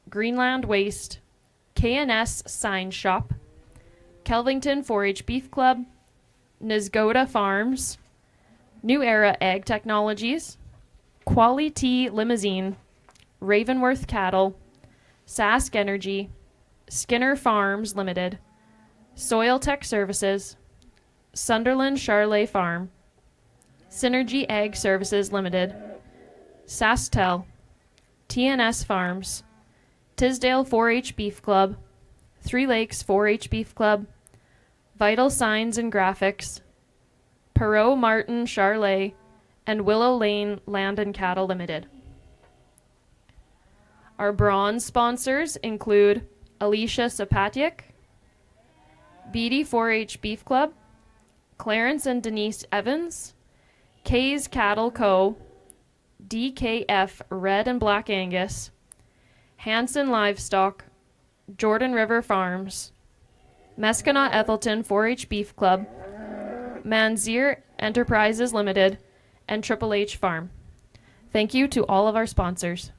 Greenland Waste, K&S Sign Shop, Kelvington 4-H Beef Club, Nisgoda Farms, New Era Ag Technologies, Quality Limousine, Ravenworth Cattle, Sask Energy, Skinner Farms Limited, Soil Tech Services, Sunderland Charlet Farm, Synergy Ag Services Limited, Sastel, TNS Farms, Tisdale 4-H Beef Club, Three Lakes 4-H Beef Club, Vital Signs and Graphics, Perot Martin Charlet, and Willow Lane Land and Cattle Limited. Our bronze sponsors include Alicia Sapatiak, Beatty 4-H Beef Club, Clarence and Denise Evans, Kay's Cattle Co., DKF Red and Black Angus, Hanson Livestock, Jordan River Farms, Mescana Ethelton 4-H Beef Club, Manzier Enterprises Limited, and Triple H Farm. Thank you to all of our sponsors.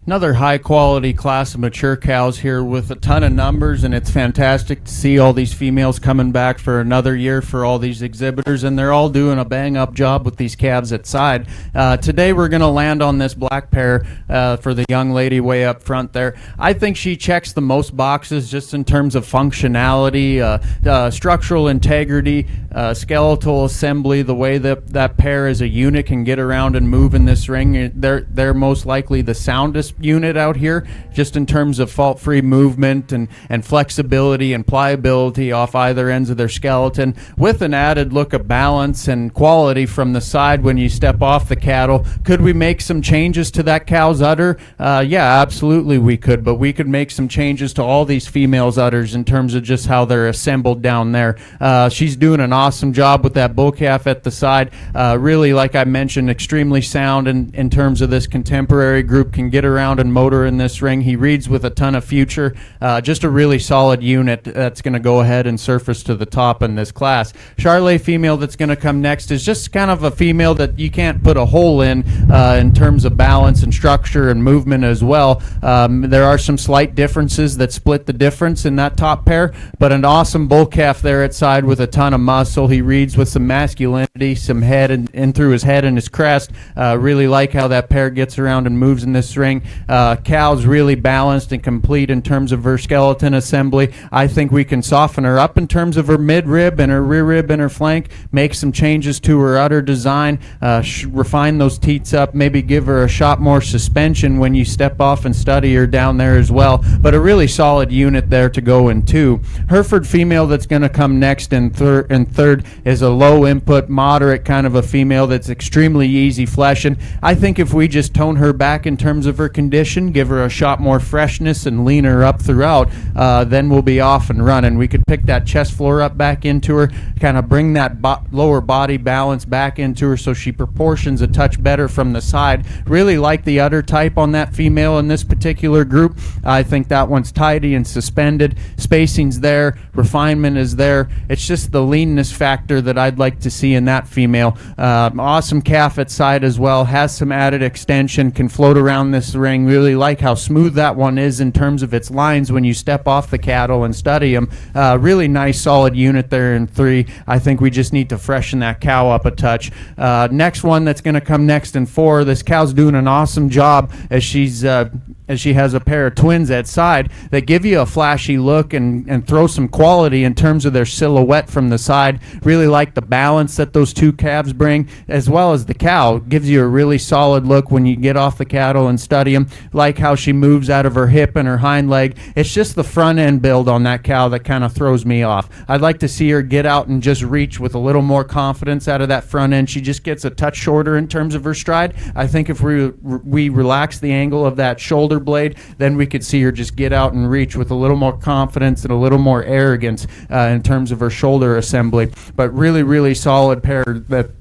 Another high quality class of mature cows here with a ton of numbers, and it's fantastic to see all these females coming back for another year for all these exhibitors, and they're all doing a bang up job with these calves at side. Today we're going to land on this black pair for the young lady way up front there. I think she checks the most boxes just in terms of functionality, structural integrity, skeletal assembly, the way that pair as a unit can get around and move in this ring. They're most likely the soundest unit out here, just in terms of fault-free movement and flexibility and pliability off either ends of their skeleton, with an added look of balance and quality from the side when you step off the cattle. Could we make some changes to that cow's udder? Yeah, absolutely we could, but we could make some changes to all these females' udders in terms of just how they're assembled down there. She's doing an awesome job with that bull calf at the side. Really, like I mentioned, extremely sound in terms of this contemporary group, can get around and motor in this ring. He reads with a ton of future. Just a really solid unit that's going to go ahead and surface to the top in this class. Charolais female that's going to come next is just kind of a female that you can't put a hole in terms of balance and structure and movement as well. There are some slight differences that split the difference in that top pair, but an awesome bull calf there at side with a ton of muscle. He reads with some masculinity, some head and through his head and his crest. Really like how that pair gets around and moves in this ring. Cow's really balanced and complete in terms of her skeleton assembly. I think we can soften her up in terms of her mid-rib and her rear rib and her flank, make some changes to her udder design, refine those teats up, maybe give her a shot more suspension when you step off and study her down there as well. But a really solid unit there to go in two. Hereford female that's going to come next in third is a low input, moderate kind of a female that's extremely easy fleshing. I think if we just tone her back in terms of her condition, give her a shot more freshness and lean her up throughout, then we'll be off and running. We could pick that chest floor up back into her, kind of bring that lower body balance back into her so she proportions a touch better from the side. Really like the udder type on that female in this particular group. I think that one's tidy and suspended. Spacing's there, refinement is there. It's just the leanness factor that I'd like to see in that female. Awesome calf at side as well, has some added extension, can float around this ring. Really like how smooth that one is in terms of its lines when you step off the cattle and study them. Really nice solid unit there in three. I think we just need to freshen that cow up a touch. Next one that's going to come next in four, this cow's doing an awesome job as she has a pair of twins at side that give you a flashy look and throw some quality in terms of their silhouette from the side. Really like the balance that those two calves bring, as well as the cow. Gives you a really solid look when you get off the cattle and study them. Like how she moves out of her hip and her hind leg. It's just the front end build on that cow that kind of throws me off. I'd like to see her get out and just reach with a little more confidence out of that front end. She just gets a touch shorter in terms of her stride. I think if we relax the angle of that shoulder blade, then we could see her just get out and reach with a little more confidence and a little more arrogance in terms of her shoulder assembly. But really solid pair that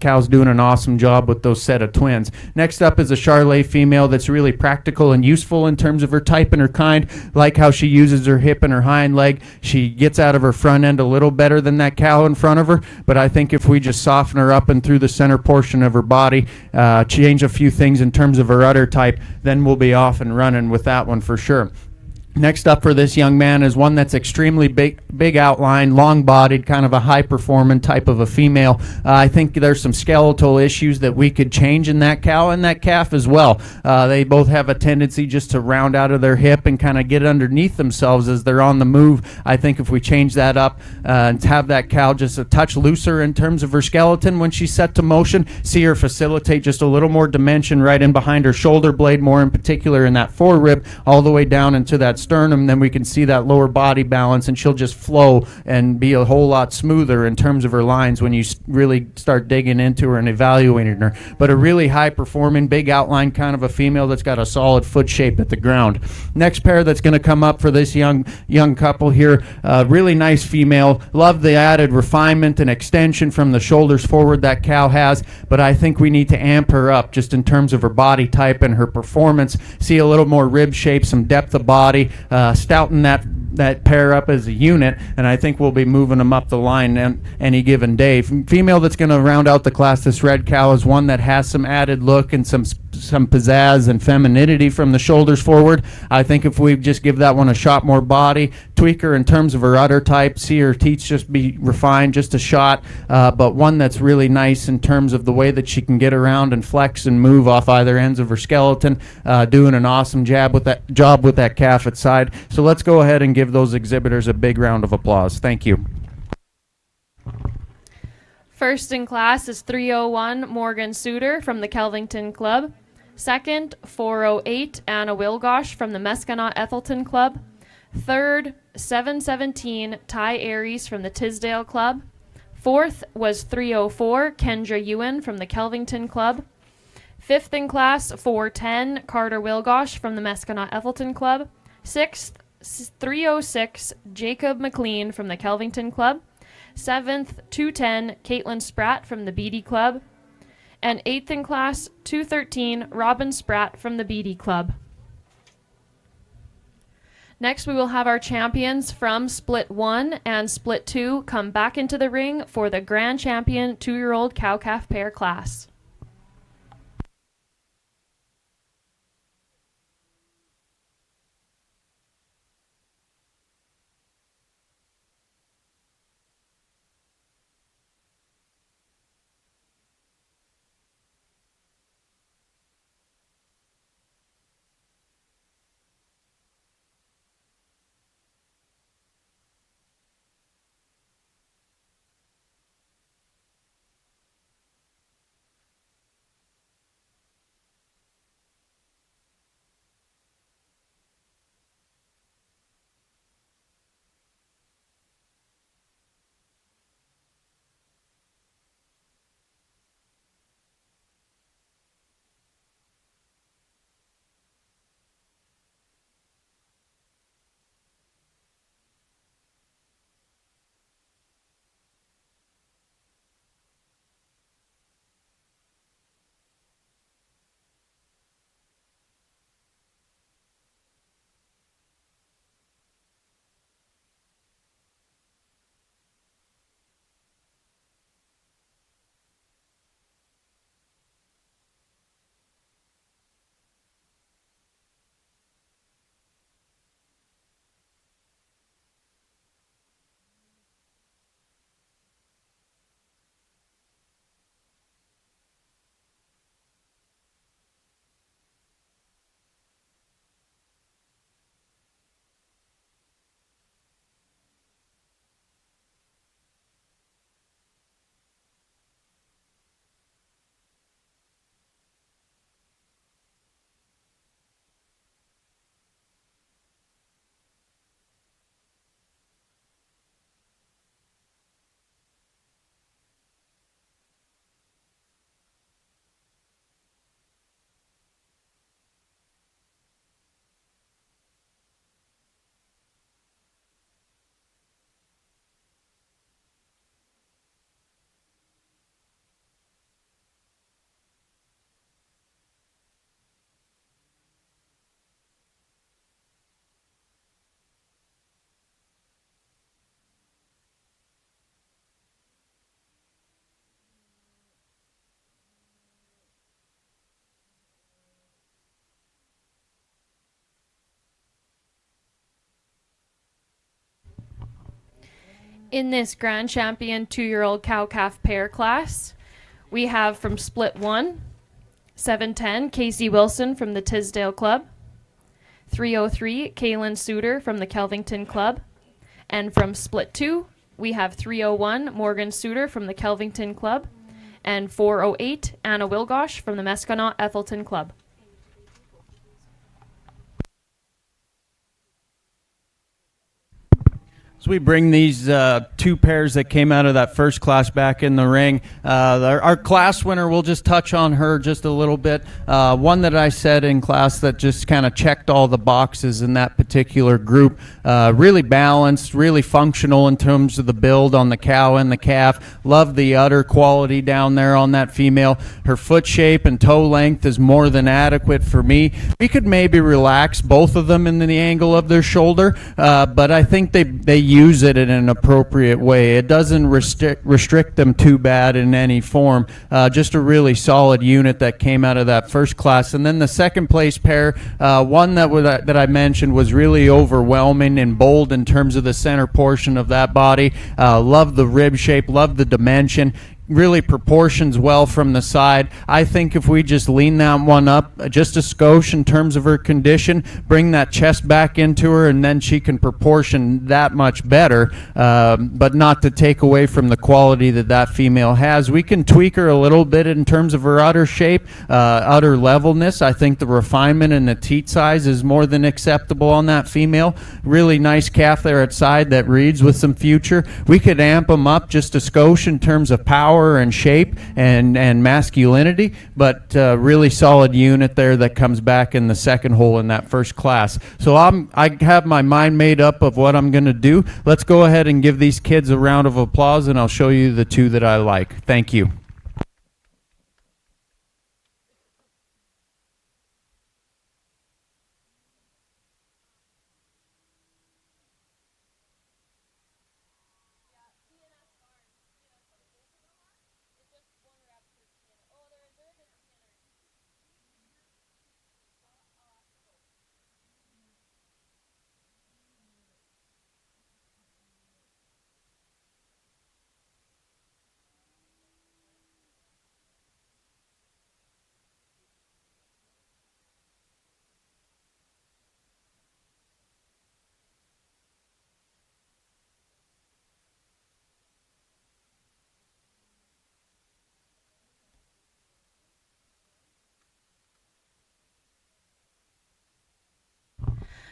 cow's doing an awesome job with those set of twins. Next up is a Charolais female that's really practical and useful in terms of her type and her kind. Like how she uses her hip and her hind leg. She gets out of her front end a little better than that cow in front of her, but I think if we just soften her up and through the center portion of her body, change a few things in terms of her udder type, then we'll be off and running with that one for sure. Next up for this young man is one that's extremely big outline, long-bodied, kind of a high-performing type of a female. I think there's some skeletal issues that we could change in that cow and that calf as well. They both have a tendency just to round out of their hip and kind of get underneath themselves as they're on the move. I think if we change that up and have that cow just a touch looser in terms of her skeleton when she's set to motion, see her facilitate just a little more dimension right in behind her shoulder blade, more in particular in that forerib, all the way down into that sternum, then we can see that lower body balance, and she'll just flow and be a whole lot smoother in terms of her lines when you really start digging into her and evaluating her. But a really high performing, big outline kind of a female that's got a solid foot shape at the ground. Next pair that's going to come up for this young couple here, really nice female. Love the added refinement and extension from the shoulders forward that cow has, but I think we need to amp her up just in terms of her body type and her performance. See a little more rib shape, some depth of body, stouten that pair up as a unit, and I think we'll be moving them up the line any given day. Female that's going to round out the class, this red cow, is one that has some added look and some some pizzazz and femininity from the shoulders forward. I think if we just give that one a shot more body, tweak her in terms of her udder type, see her teeth just be refined just a shot, but one that's really nice in terms of the way that she can get around and flex and move off either ends of her skeleton, doing an awesome job with that calf at side. So let's go ahead and give those exhibitors a big round of applause. Thank you. First in class is 301 Morgan Suter from the Kelvington Club. Second, 408 Anna Wilgosh from the Meskinat Ethelton Club. Third, 717 Ty Aries from the Tisdale Club. Fourth was 304 Kendra Ewan from the Kelvington Club. Fifth in class, 410 Carter Wilgosh from the Meskinat Ethelton Club. Sixth, 306 Jacob McLean from the Kelvington Club. Seventh, 210 Caitlin Spratt from the Beatty Club. And eighth in class, 213 Robin Spratt from the Beatty Club. Next, we will have our champions from Split 1 and Split 2 come back into the ring for the Grand Champion 2-year-old cow-calf pair class. In this Grand Champion 2-year-old cow-calf pair class, we have from Split 1, 710 Casey Wilson from the Tisdale Club, 303 Kaylin Suter from the Kelvington Club, and from Split 2, we have 301 Morgan Suter from the Kelvington Club, and 408 Anna Wilgosh from the Meskinat Ethelton Club. So we bring these two pairs that came out of that first class back in the ring. Our class winner, we'll just touch on her just a little bit. One that I said in class that just kind of checked all the boxes in that particular group. Really balanced, really functional in terms of the build on the cow and the calf. Love the udder quality down there on that female. Her foot shape and toe length is more than adequate for me. We could maybe relax both of them in the angle of their shoulder, but I think they use it in an appropriate way. It doesn't restrict them too bad in any form. Just a really solid unit that came out of that first class. And then the second place pair, one that I mentioned was really overwhelming and bold in terms of the center portion of that body. Love the rib shape, love the dimension. Really proportions well from the side. I think if we just lean that one up just a skosh in terms of her condition, bring that chest back into her, and then she can proportion that much better, but not to take away from the quality that female has. We can tweak her a little bit in terms of her udder shape, udder levelness. I think the refinement and the teat size is more than acceptable on that female. Really nice calf there at side that reads with some future. We could amp them up just a skosh in terms of power and shape and masculinity, but really solid unit there that comes back in the second hole in that first class. So I have my mind made up of what I'm going to do. Let's go ahead and give these kids a round of applause, and I'll show you the two that I like. Thank you.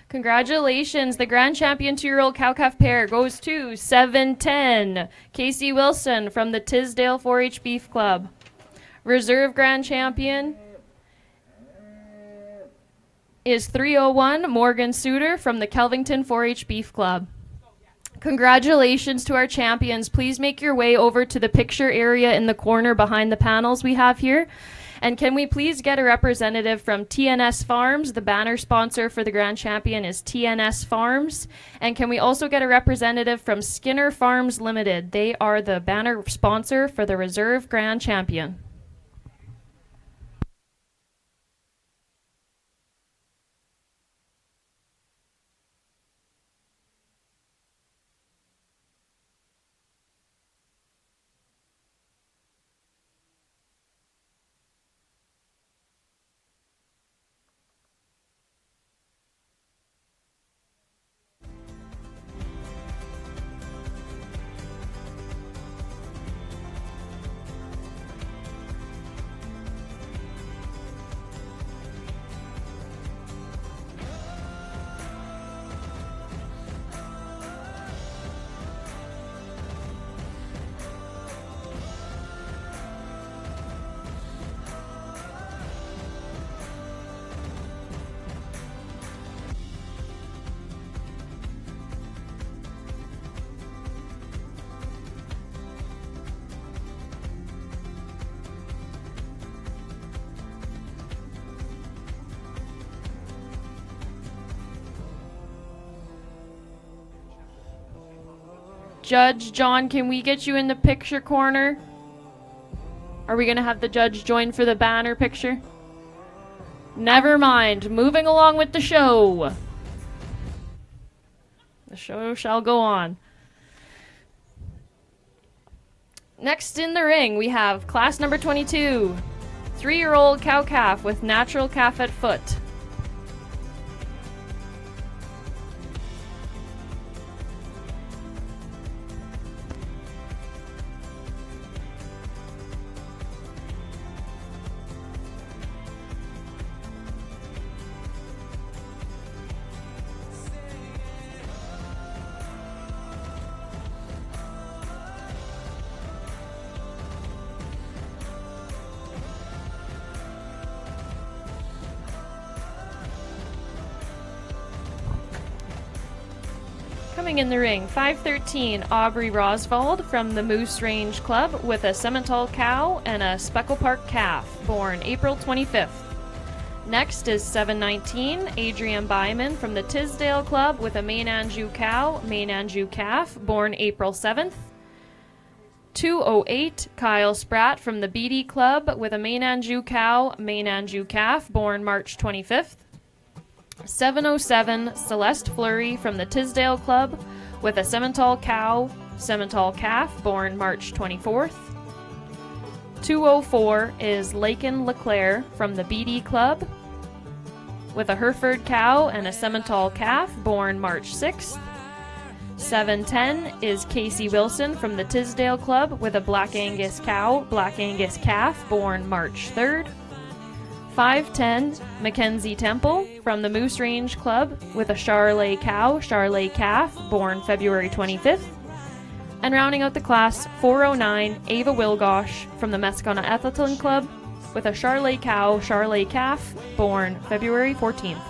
Congratulations, the grand champion 2-year-old cow-calf pair goes to 710, Casey Wilson from the Tisdale 4-H Beef Club. Reserve grand champion is 301, Morgan Suter from the Kelvington 4-H Beef Club. Congratulations to our champions. Please make your way over to the picture area in the corner behind the panels we have here. And can we please get a representative from TNS Farms? The banner sponsor for the grand champion is TNS Farms. And can we also get a representative from Skinner Farms Limited? They are the banner sponsor for the reserve grand champion. Judge John, can we get you in the picture corner? Are we going to have the judge join for the banner picture? Never mind. Moving along with the show. The show shall go on. Next in the ring, we have class number 22. 3-year-old cow-calf with natural calf at foot. Coming in the ring, 513, Aubrey Roswald from the Moose Range Club with a Simmental cow and a Speckle Park calf, born April 25th. Next is 719, Adrian Byman from the Tisdale Club with a Maine Anjou cow, Maine Anjou calf, born April 7th. 208, Kyle Spratt from the Beatty Club with a Maine Anjou cow, Maine Anjou calf, born March 25th. 707, Celeste Fleury from the Tisdale Club with a Simmental cow, Simmental calf, born March 24th. 204 is Lakin Leclerc from the Beatty Club with a Hereford cow and a Simmental calf, born March 6th. 710 is Casey Wilson from the Tisdale Club with a Black Angus cow, Black Angus calf, born March 3rd. 510, Mackenzie Temple from the Moose Range Club with a Charolais cow, Charolais calf, born February 25th. And rounding out the class, 409, Ava Wilgosh from the Mescona Ethelton Club with a Charolais cow, Charolais calf, born February 14th.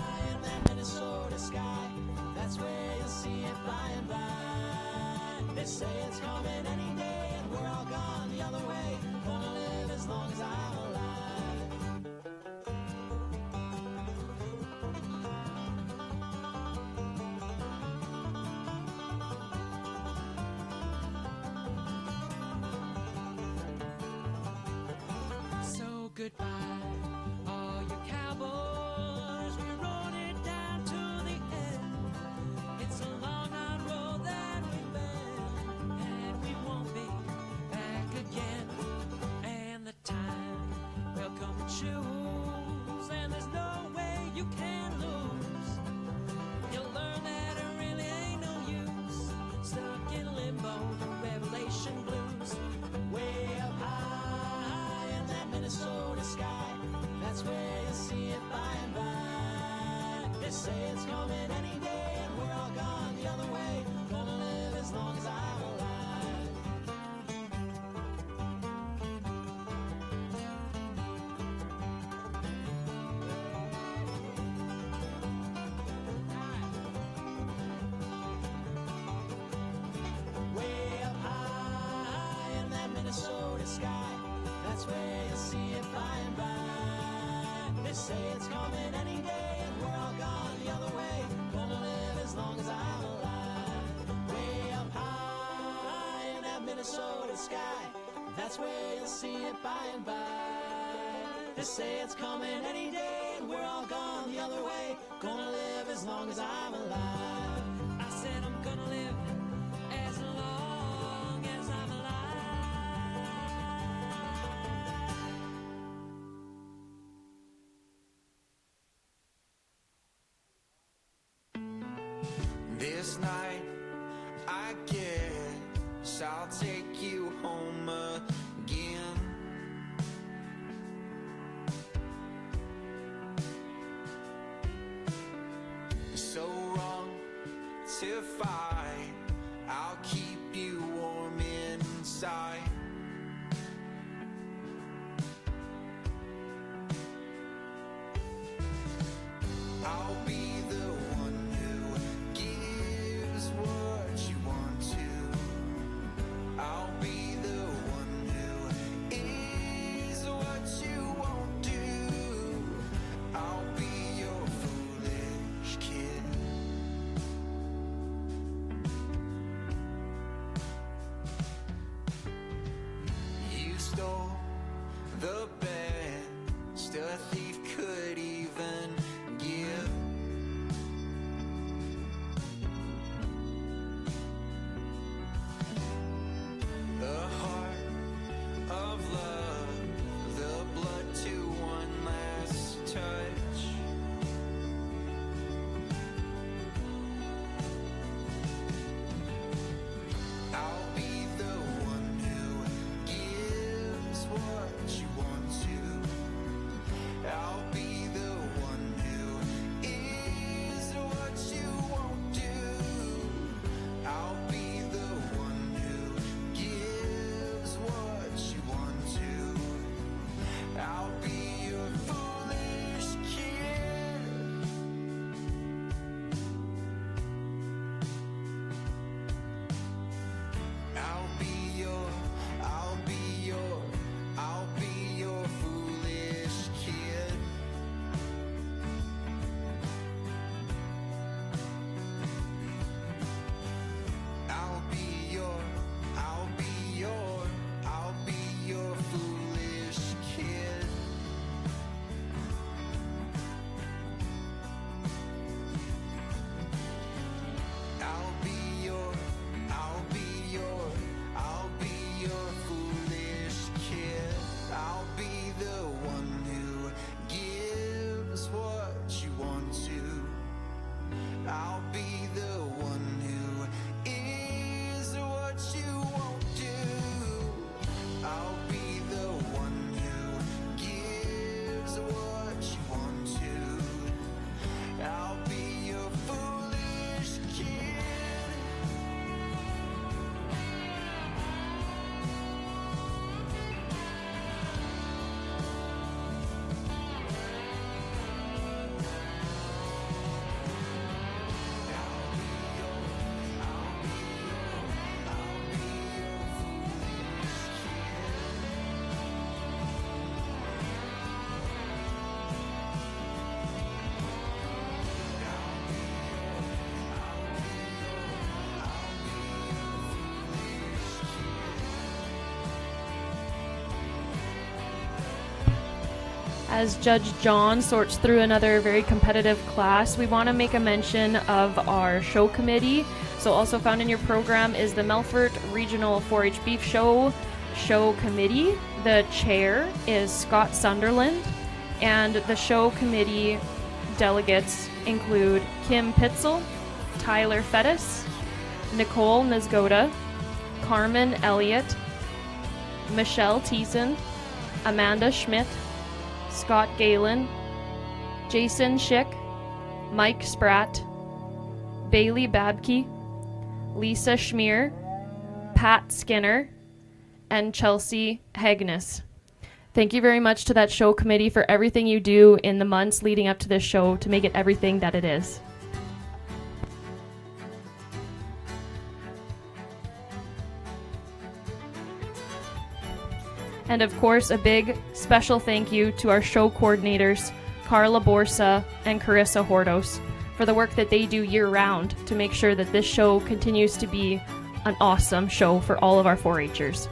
So goodbye, all you cowboys. We rode it down to the end. It's a long, hard road that we've been, and we won't be back again. And the time will come and choose, and there's no way you can lose. You'll learn that it really ain't no use, stuck in limbo, the revelation blues, way up high in that Minnesota sky. That's where you'll see it by and by. They say it's coming any day, and we're all gone the other way. Gonna live as long as I'm alive. Way up high in that Minnesota sky. That's where you'll see it by and by. They say it's coming any day, and we're all gone the other way. Gonna live as long as I'm alive. Way up high in that Minnesota sky. That's where you'll see it by and by. They say it's coming any day, and we're all gone the other way. Gonna live as long as I'm alive. I said I'm gonna live as long as I'm alive. This night, I guess I'll take you home again. So wrong to fight, I'll keep you warm inside. I'll be the one who gives as Judge John sorts through another very competitive class, we want to make a mention of our show committee. So also found in your program is the Melfort Regional 4-H Beef Show Committee. The chair is Scott Sunderland, and the show committee delegates include Kim Pitzel, Tyler Fettis, Nicole Nizgoda, Carmen Elliott, Michelle Thiessen, Amanda Schmidt, Scott Galen, Jason Schick, Mike Spratt, Bailey Babke, Lisa Schmier, Pat Skinner, and Chelsea Hagnes. Thank you very much to that show committee for everything you do in the months leading up to this show to make it everything that it is. And of course, a big special thank you to our show coordinators, Carla Borsa and Carissa Hordos, for the work that they do year-round to make sure that this show continues to be an awesome show for all of our 4-H'ers.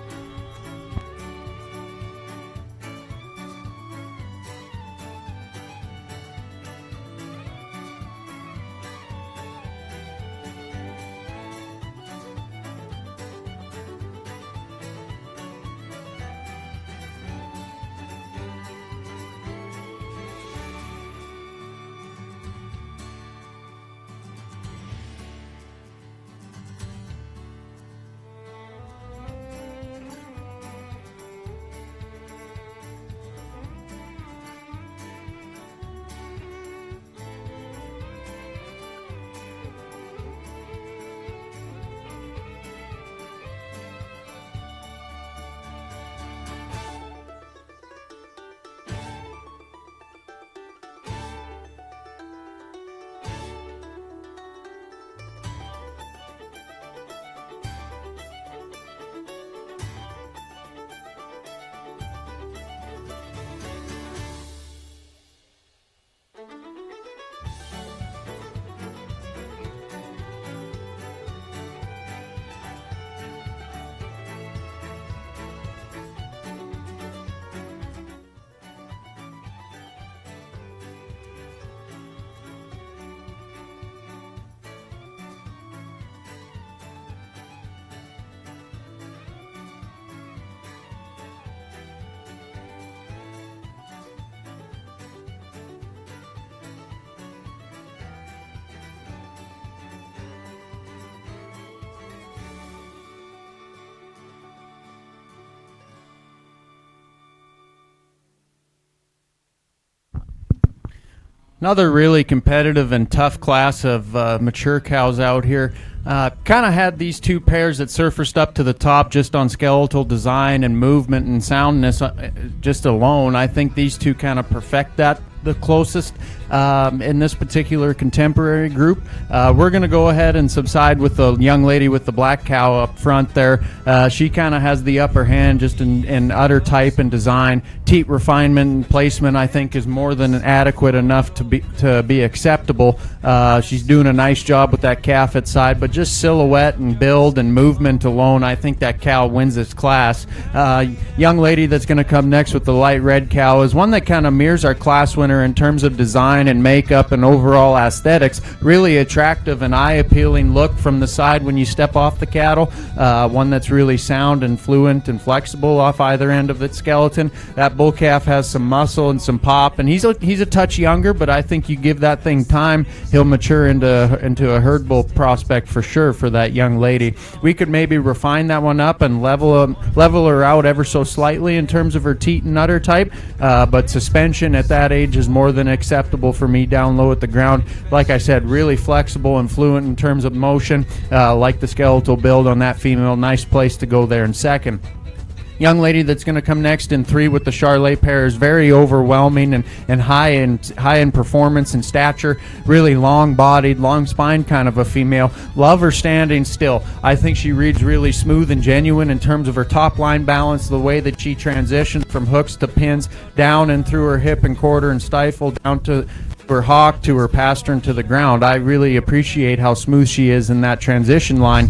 Another really competitive and tough class of mature cows out here. Kind of had these two pairs that surfaced up to the top just on skeletal design and movement and soundness just alone. I think these two kind of perfect that the closest in this particular contemporary group. We're going to go ahead and subside with the young lady with the black cow up front there. She kind of has the upper hand just in udder type and design. Teat refinement and placement, I think, is more than adequate enough to be acceptable. She's doing a nice job with that calf at side, but just silhouette and build and movement alone, I think that cow wins this class. Young lady that's going to come next with the light red cow is one that kind of mirrors our class winner in terms of design and makeup and overall aesthetics. Really attractive and eye-appealing look from the side when you step off the cattle. One that's really sound and fluent and flexible off either end of its skeleton. That bull calf has some muscle and some pop, and he's a touch younger, but I think you give that thing time, he'll mature into a herd bull prospect for sure for that young lady. We could maybe refine that one up and level her out ever so slightly in terms of her teat and udder type, but suspension at that age is more than acceptable for me down low at the ground. Like I said, really flexible and fluent in terms of motion. Like the skeletal build on that female, nice place to go there in second. Young lady that's going to come next in 3 with the Charlet pair is very overwhelming and high in performance and stature. Really long-bodied, long spine kind of a female. Love her standing still. I think she reads really smooth and genuine in terms of her top line balance, the way that she transitions from hooks to pins, down and through her hip and quarter and stifle, down to her hock to her pastern to the ground. I really appreciate how smooth she is in that transition line.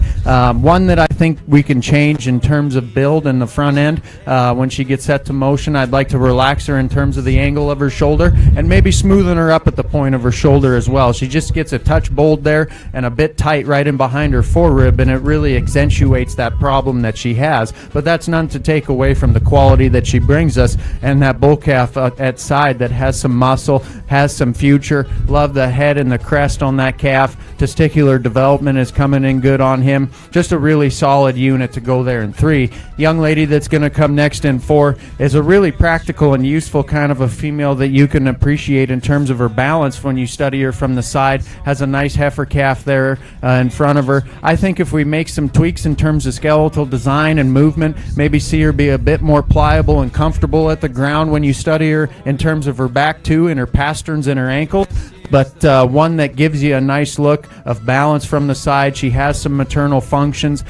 One that I think we can change in terms of build in the front end. When she gets set to motion, I'd like to relax her in terms of the angle of her shoulder and maybe smoothen her up at the point of her shoulder as well. She just gets a touch bold there and a bit tight right in behind her forerib, and it really accentuates that problem that she has. But that's none to take away from the quality that she brings us, and that bull calf at side that has some muscle, has some future. Love the head and the crest on that calf. Testicular development is coming in good on him. Just a really solid unit to go there in 3. Young lady that's going to come next in 4 is a really practical and useful kind of a female that you can appreciate in terms of her balance when you study her from the side. Has a nice heifer calf there in front of her. I think if we make some tweaks in terms of skeletal design and movement, maybe see her be a bit more pliable and comfortable at the ground when you study her in terms of her back too and her pasterns and her ankles. But one that gives you a nice look of balance from the side. She has some maternal functions,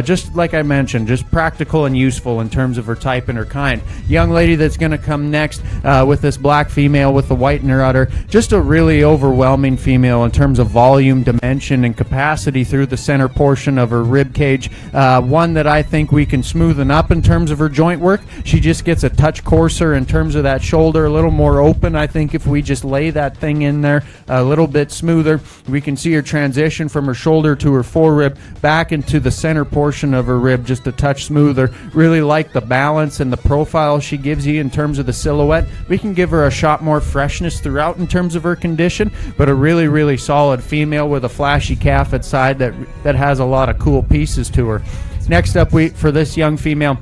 just like I mentioned, just practical and useful in terms of her type and her kind. Young lady that's going to come next with this black female with the white in her udder, just a really overwhelming female in terms of volume, dimension, and capacity through the center portion of her rib cage. One that I think we can smoothen up in terms of her joint work. She just gets a touch coarser in terms of that shoulder, a little more open. I think if we just lay that thing in there a little bit smoother, we can see her transition from her shoulder to her forerib back into the center portion of her rib just a touch smoother. Really like the balance and the profile she gives you in terms of the silhouette. We can give her a shot more freshness throughout in terms of her condition, but a really, really solid female with a flashy calf at side that has a lot of cool pieces to her. Next up, for this young female,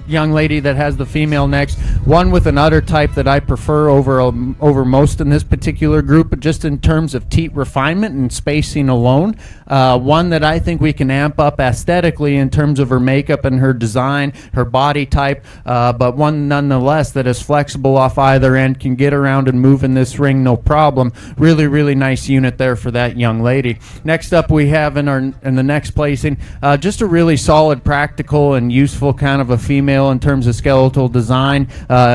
young lady that has the female next, one with an udder type that I prefer over most in this particular group, but just in terms of teat refinement and spacing alone. One that I think we can amp up aesthetically in terms of her makeup and her design, her body type, but one nonetheless that is flexible off either end, can get around and move in this ring no problem. Really, really nice unit there for that young lady. Next up, we have in the next placing, just a really solid, practical, and useful kind of a female in terms of skeletal design,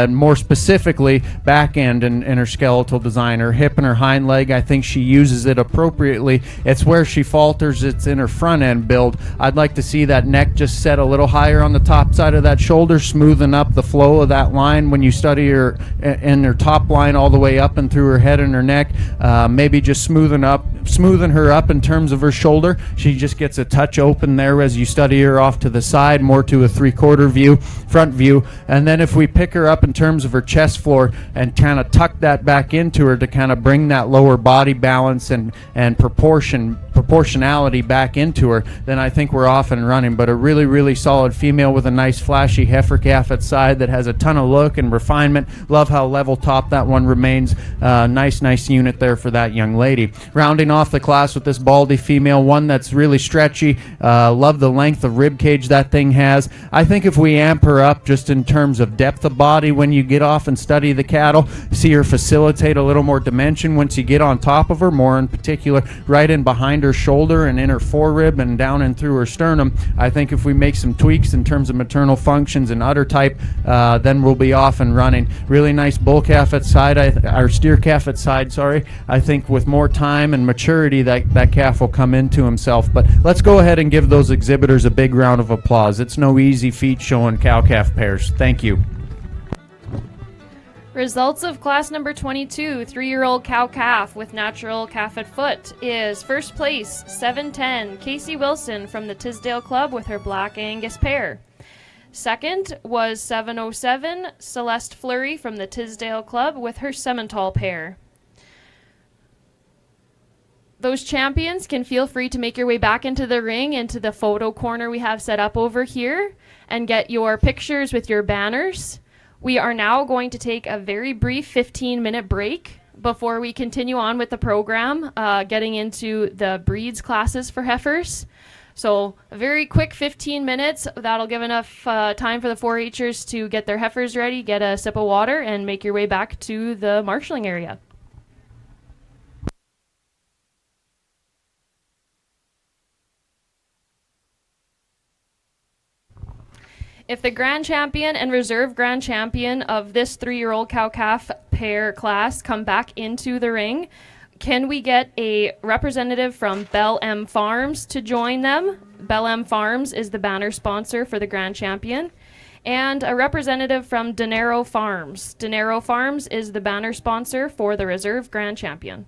more specifically back end in her skeletal design. Her hip and her hind leg, I think she uses it appropriately. It's where she falters, it's in her front end build. I'd like to see that neck just set a little higher on the top side of that shoulder, smoothing up the flow of that line when you study her in her top line all the way up and through her head and her neck. Maybe just smoothing her up in terms of her shoulder. She just gets a touch open there as you study her off to the side, more to a 3/4 view, front view. And then if we pick her up in terms of her chest floor and kind of tuck that back into her to kind of bring that lower body balance and proportionality back into her, then I think we're off and running. But a really, really solid female with a nice flashy heifer calf at side that has a ton of look and refinement. Love how level top that one remains. Nice unit there for that young lady. Rounding off the class with this baldy female, one that's really stretchy. Love the length of rib cage that thing has. I think if we amp her up just in terms of depth of body when you get off and study the cattle, see her facilitate a little more dimension once you get on top of her, more in particular right in behind her shoulder and in her forerib and down and through her sternum. I think if we make some tweaks in terms of maternal functions and udder type, then we'll be off and running. Really nice bull calf at side, or steer calf at side, sorry. I think with more time and maturity that calf will come into himself. But let's go ahead and give those exhibitors a big round of applause. It's no easy feat showing cow-calf pairs. Thank you. Results of class number 22, 3-year-old cow-calf with natural calf at foot, is first place, 710, Casey Wilson from the Tisdale Club with her Black Angus pair. Second was 707, Celeste Fleury from the Tisdale Club with her Simmental pair. Those champions can feel free to make your way back into the ring, into the photo corner we have set up over here, and get your pictures with your banners. We are now going to take a very brief 15-minute break before we continue on with the program, getting into the breeds classes for heifers. So a very quick 15 minutes. That'll give enough time for the 4-H'ers to get their heifers ready, get a sip of water, and make your way back to the marshalling area. If the grand champion and reserve grand champion of this 3-year-old cow-calf pair class come back into the ring, can we get a representative from Bell M Farms to join them? Bell M Farms is the banner sponsor for the grand champion. And a representative from Dinero Farms. Dinero Farms is the banner sponsor for the reserve grand champion.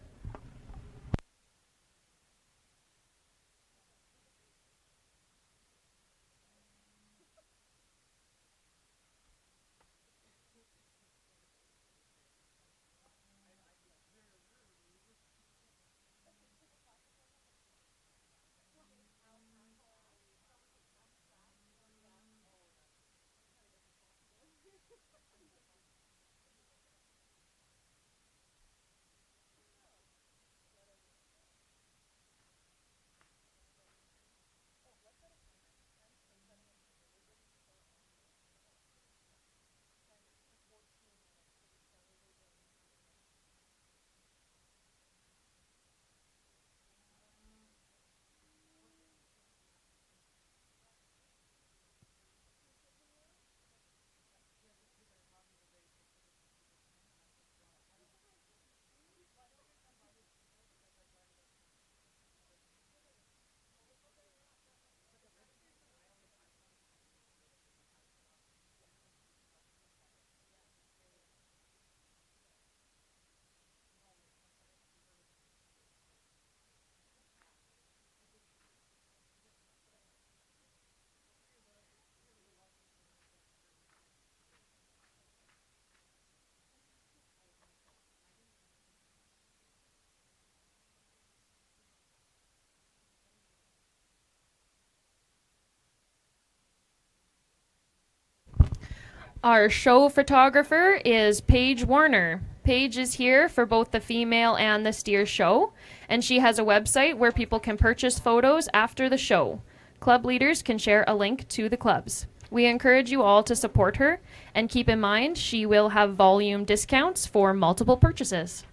Our show photographer is Paige Warner. Paige is here for both the female and the steer show, and she has a website where people can purchase photos after the show. Club leaders can share a link to the clubs. We encourage you all to support her, and keep in mind she will have volume discounts for multiple purchases.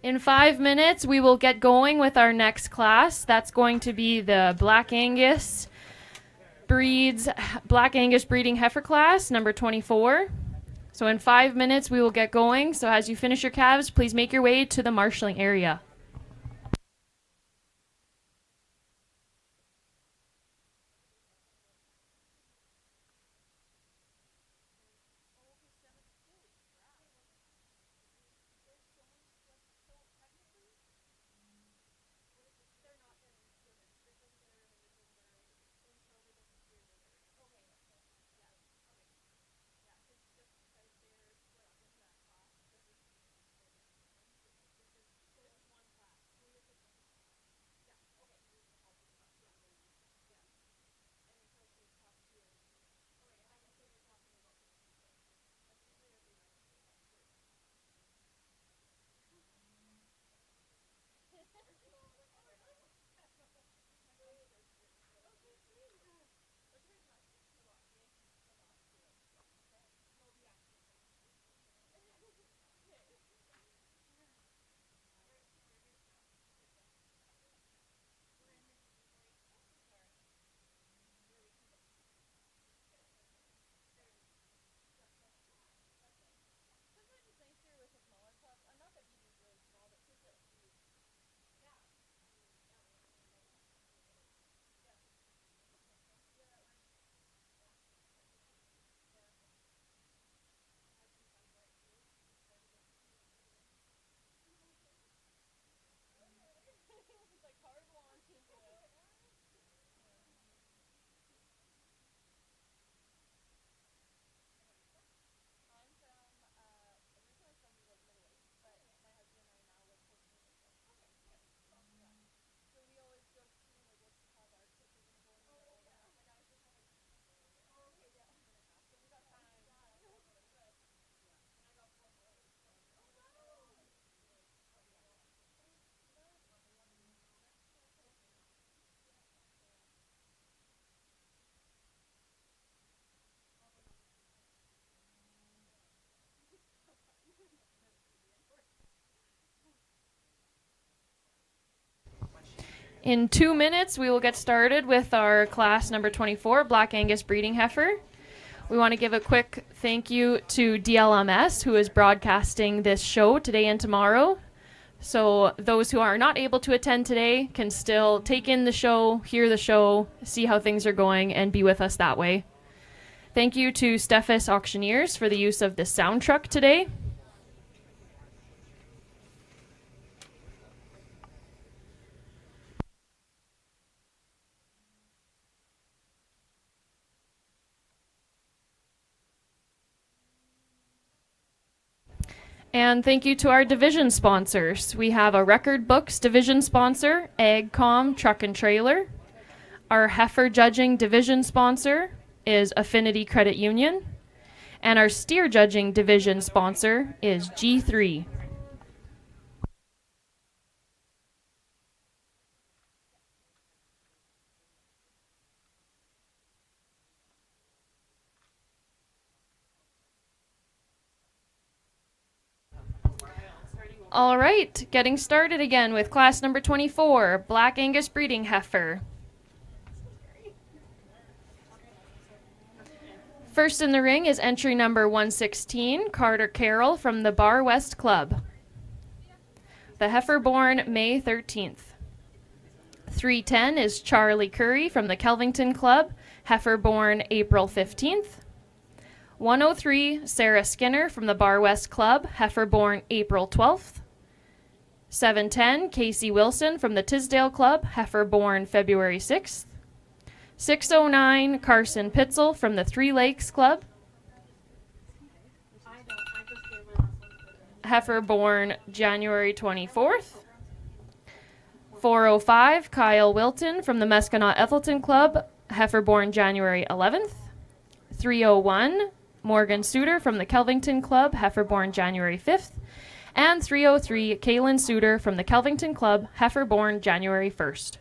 In 5 minutes, we will get going with our next class. That's going to be the Black Angus breeding heifer class, number 24. So in 5 minutes, we will get going. So as you finish your calves, please make your way to the marshalling area. In 2 minutes, we will get started with our class number 24, Black Angus breeding heifer. We want to give a quick thank you to DLMS, who is broadcasting this show today and tomorrow. So those who are not able to attend today can still take in the show, hear the show, see how things are going, and be with us that way. Thank you to Steffes Auctioneers for the use of the sound truck today. And thank you to our division sponsors. We have a Record Books division sponsor, AgCom Truck and Trailer. Our heifer judging division sponsor is Affinity Credit Union. And our steer judging division sponsor is G3. All right, getting started again with class number 24, Black Angus breeding heifer. First in the ring is entry number 116, Carter Carroll from the Bar West Club. The heifer born May 13th. 310 is Charlie Curry from the Kelvington Club, heifer born April 15th. 103, Sarah Skinner from the Bar West Club, heifer born April 12th. 710, Casey Wilson from the Tisdale Club, heifer born February 6th. 609, Carson Pitzel from the Three Lakes Club, heifer born January 24th. 405, Kyle Wilton from the Meskinat Ethelton Club, heifer born January 11th. 301, Morgan Suter from the Kelvington Club, heifer born January 5th. And 303, Kaylin Suter from the Kelvington Club, heifer born January 1st.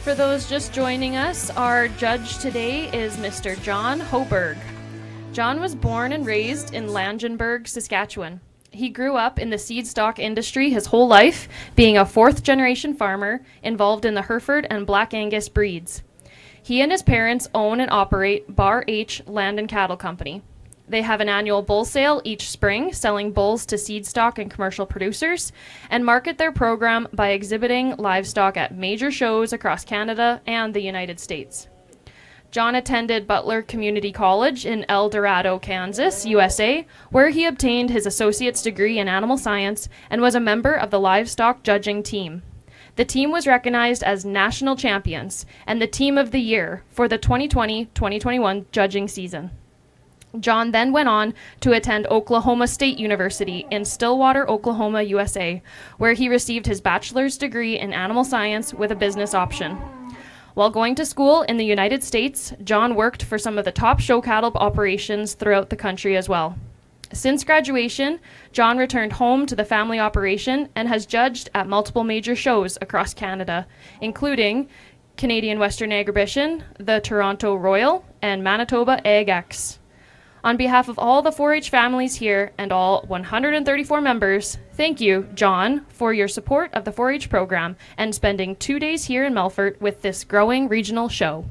For those just joining us, our judge today is Mr. John Hoberg. John was born and raised in Langenburg, Saskatchewan. He grew up in the seed stock industry his whole life, being a fourth-generation farmer involved in the Hereford and Black Angus breeds. He and his parents own and operate Bar H Land and Cattle Company. They have an annual bull sale each spring, selling bulls to seed stock and commercial producers, and market their program by exhibiting livestock at major shows across Canada and the United States. John attended Butler Community College in El Dorado, Kansas, USA, where he obtained his associate's degree in animal science and was a member of the livestock judging team. The team was recognized as national champions and the team of the year for the 2020-2021 judging season. John then went on to attend Oklahoma State University in Stillwater, Oklahoma, USA, where he received his bachelor's degree in animal science with a business option. While going to school in the United States, John worked for some of the top show cattle operations throughout the country as well. Since graduation, John returned home to the family operation and has judged at multiple major shows across Canada, including Canadian Western Agribition, the Toronto Royal, and Manitoba Ag X. On behalf of all the 4-H families here and all 134 members, thank you, John, for your support of the 4-H program and spending 2 days here in Melfort with this growing regional show.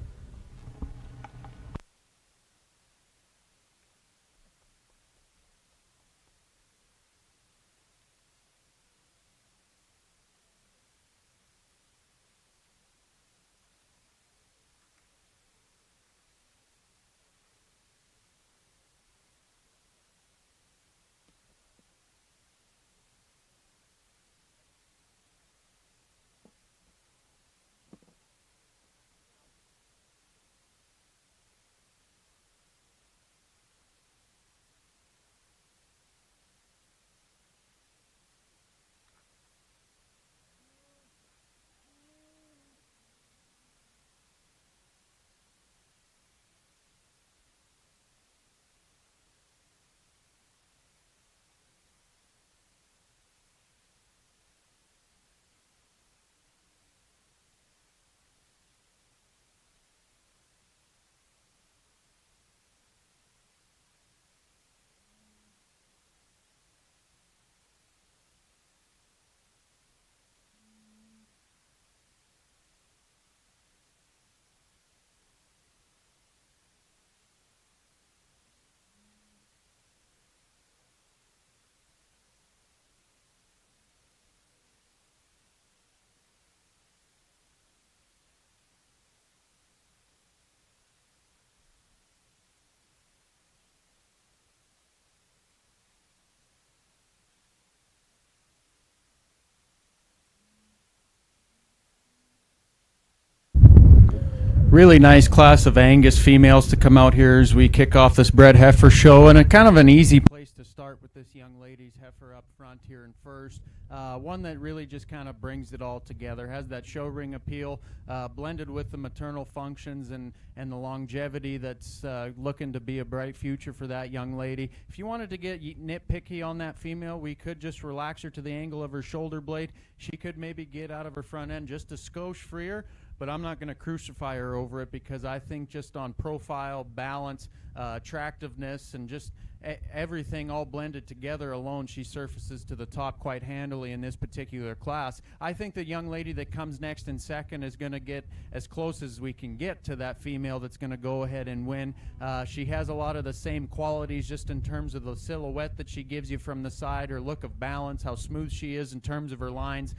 Really nice class of Angus females to come out here as we kick off this bred heifer show, and a kind of an easy place to start with this young lady's heifer up front here in first. One that really just kind of brings it all together, has that show ring appeal, blended with the maternal functions and the longevity that's looking to be a bright future for that young lady. If you wanted to get nitpicky on that female, we could just relax her to the angle of her shoulder blade. She could maybe get out of her front end just a skosh freer, but I'm not going to crucify her over it because I think just on profile, balance, attractiveness, and just everything all blended together alone, she surfaces to the top quite handily in this particular class. I think the young lady that comes next in second is going to get as close as we can get to that female that's going to go ahead and win. She has a lot of the same qualities just in terms of the silhouette that she gives you from the side, her look of balance, how smooth she is in terms of her lines.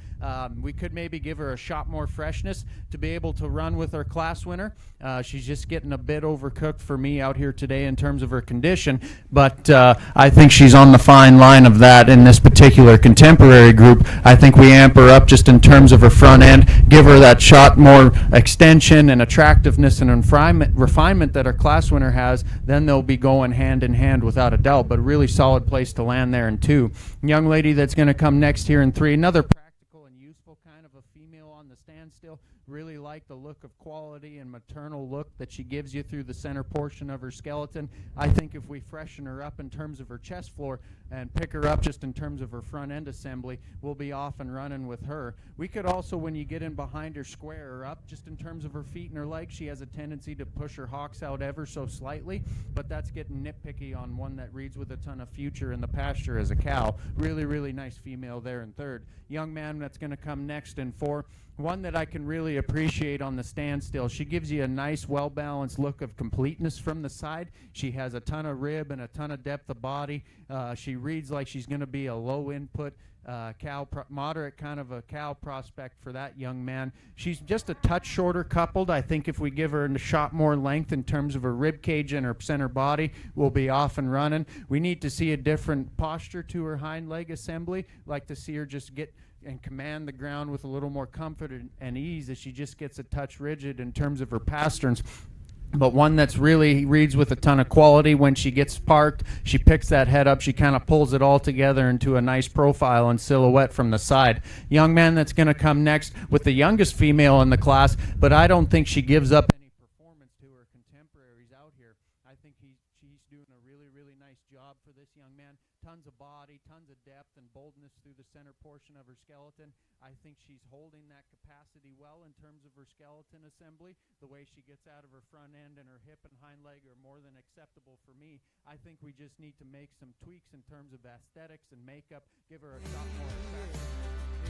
We could maybe give her a shot more freshness to be able to run with our class winner. She's just getting a bit overcooked for me out here today in terms of her condition, but I think she's on the fine line of that in this particular contemporary group. I think we amp her up just in terms of her front end, give her that shot more extension and attractiveness and refinement that our class winner has, then they'll be going hand in hand without a doubt, but a really solid place to land there in two. Young lady that's going to come next here in three, another practical and useful kind of a female on the standstill, Really like the look of quality and maternal look that she gives you through the center portion of her skeleton. I think if we freshen her up in terms of her chest floor and pick her up just in terms of her front end assembly, we'll be off and running with her. We could also, when you get in behind her, square her up just in terms of her feet and her legs. She has a tendency to push her hocks out ever so slightly, but that's getting nitpicky on one that reads with a ton of future in the pasture as a cow. Really, really nice female there in third. Young man that's going to come next in four. One that I can really appreciate on the standstill. She gives you a nice, well-balanced look of completeness from the side. She has a ton of rib and a ton of depth of body. She reads like she's going to be a low-input moderate kind of a cow prospect for that young man. She's just a touch shorter coupled. I think if we give her a shot more length in terms of her rib cage and her center body, we'll be off and running. We need to see a different posture to her hind leg assembly. Like to see her just get and command the ground with a little more comfort and ease as she just gets a touch rigid in terms of her pasterns. But one that's really reads with a ton of quality. When she gets parked, she picks that head up, she kind of pulls it all together into a nice profile and silhouette from the side. Young man that's going to come next with the youngest female in the class, but I don't think she gives up any performance to her contemporaries out here. I think she's doing a really, really nice job for this young man. Tons of body, tons of depth and boldness through the center portion of her skeleton. I think she's holding that capacity well in terms of her skeleton assembly. The way she gets out of her front end and her hip and hind leg are more than acceptable for me. I think we just need to make some tweaks in terms of aesthetics and makeup, give her a shot more attraction.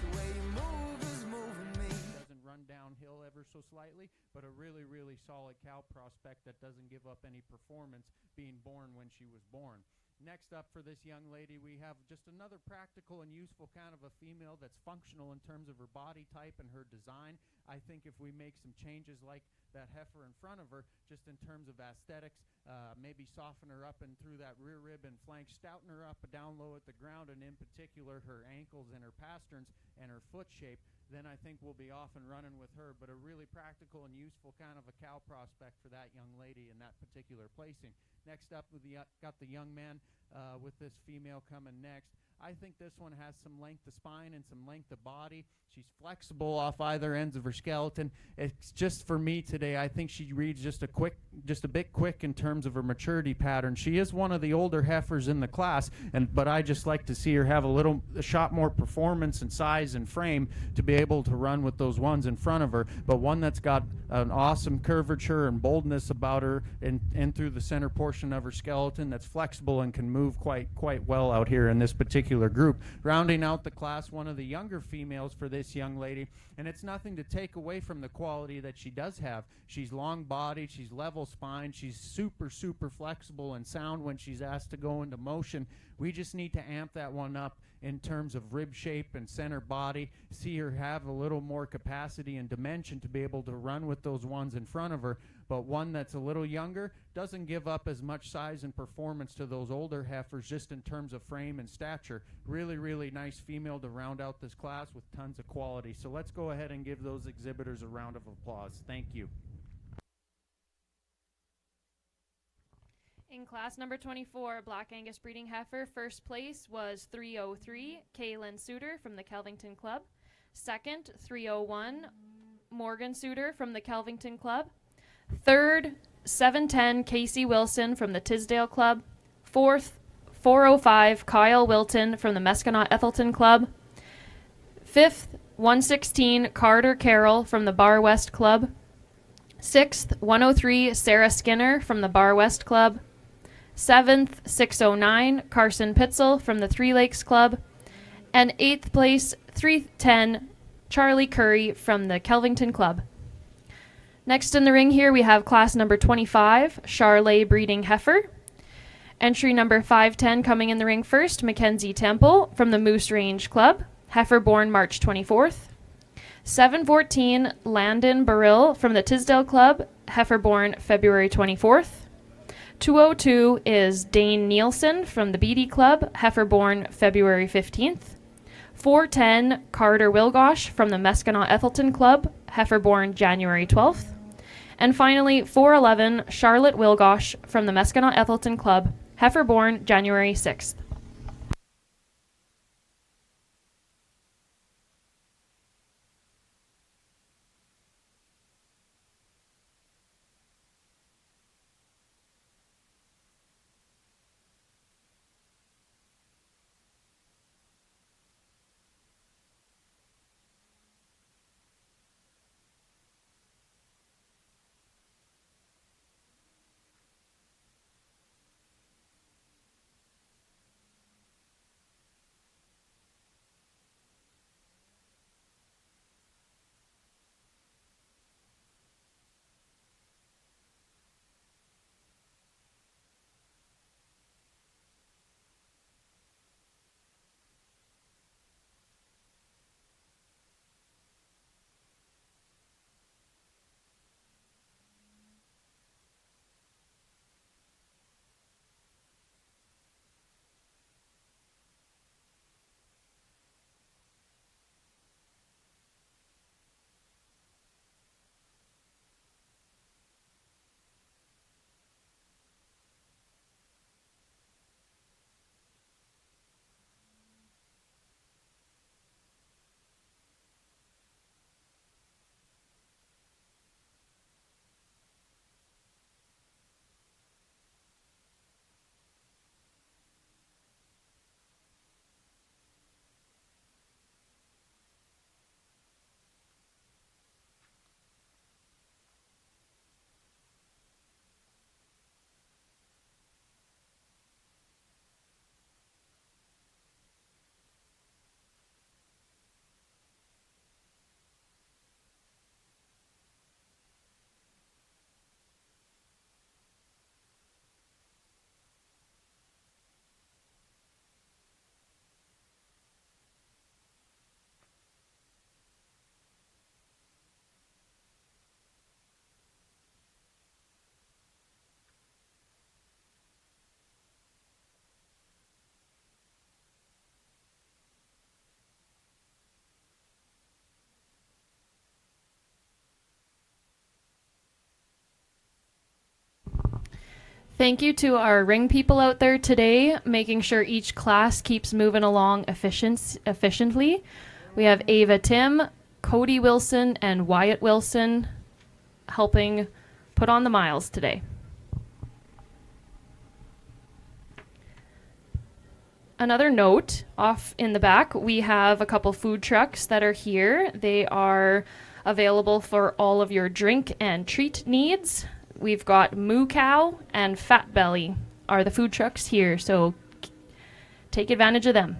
The way you move is moving me. Doesn't run downhill ever so slightly, but a really, really solid cow prospect that doesn't give up any performance being born when she was born. Next up for this young lady, we have just another practical and useful kind of a female that's functional in terms of her body type and her design. I think if we make some changes like that heifer in front of her, just in terms of aesthetics, maybe soften her up and through that rear rib and flank, stouten her up down low at the ground, and in particular her ankles and her pasterns and her foot shape, then I think we'll be off and running with her. But a really practical and useful kind of a cow prospect for that young lady in that particular placing. Next up, got the young man with this female coming next. I think this one has some length of spine and some length of body. She's flexible off either ends of her skeleton. It's just for me today, I think she reads just a bit quick in terms of her maturity pattern. She is one of the older heifers in the class, but I just like to see her have a shot more performance and size and frame to be able to run with those ones in front of her. But one that's got an awesome curvature and boldness about her and through the center portion of her skeleton that's flexible and can move quite well out here in this particular group. Rounding out the class, one of the younger females for this young lady, and it's nothing to take away from the quality that she does have. She's long bodied, she's level spine, she's super flexible and sound when she's asked to go into motion. We just need to amp that one up in terms of rib shape and center body, see her have a little more capacity and dimension to be able to run with those ones in front of her. But one that's a little younger doesn't give up as much size and performance to those older heifers just in terms of frame and stature. Really nice female to round out this class with tons of quality. So let's go ahead and give those exhibitors a round of applause. Thank you. In class number 24, Black Angus breeding heifer, first place was 303, Kaylin Suter from the Kelvington Club. Second, 301, Morgan Suter from the Kelvington Club. Third, 710, Casey Wilson from the Tisdale Club. Fourth, 405, Kyle Wilton from the Meskinat Ethelton Club. Fifth, 116, Carter Carroll from the Bar West Club. Sixth, 103, Sarah Skinner from the Bar West Club. Seventh, 609, Carson Pitzel from the Three Lakes Club. And eighth place, 310, Charlie Curry from the Kelvington Club. Next in the ring here, we have class number 25, Charlet breeding heifer. Entry number 510 coming in the ring first, Mackenzie Temple from the Moose Range Club. Heifer born March 24th. 714, Landon Burrill from the Tisdale Club. Heifer born February 24th. 202 is Dane Nielsen from the Beatty Club. Heifer born February 15th. 410, Carter Wilgosh from the Meskinat Ethelton Club. Heifer born January 12th. And finally, 411, Charlotte Wilgosh from the Meskinat Ethelton Club. Heifer born January 6th. Thank you to our ring people out there today, making sure each class keeps moving along efficiently. We have Ava Tim, Cody Wilson, and Wyatt Wilson helping put on the miles today. Another note, off in the back, we have a couple food trucks that are here. They are available for all of your drink and treat needs. We've got Moo Cow and Fat Belly are the food trucks here, so take advantage of them.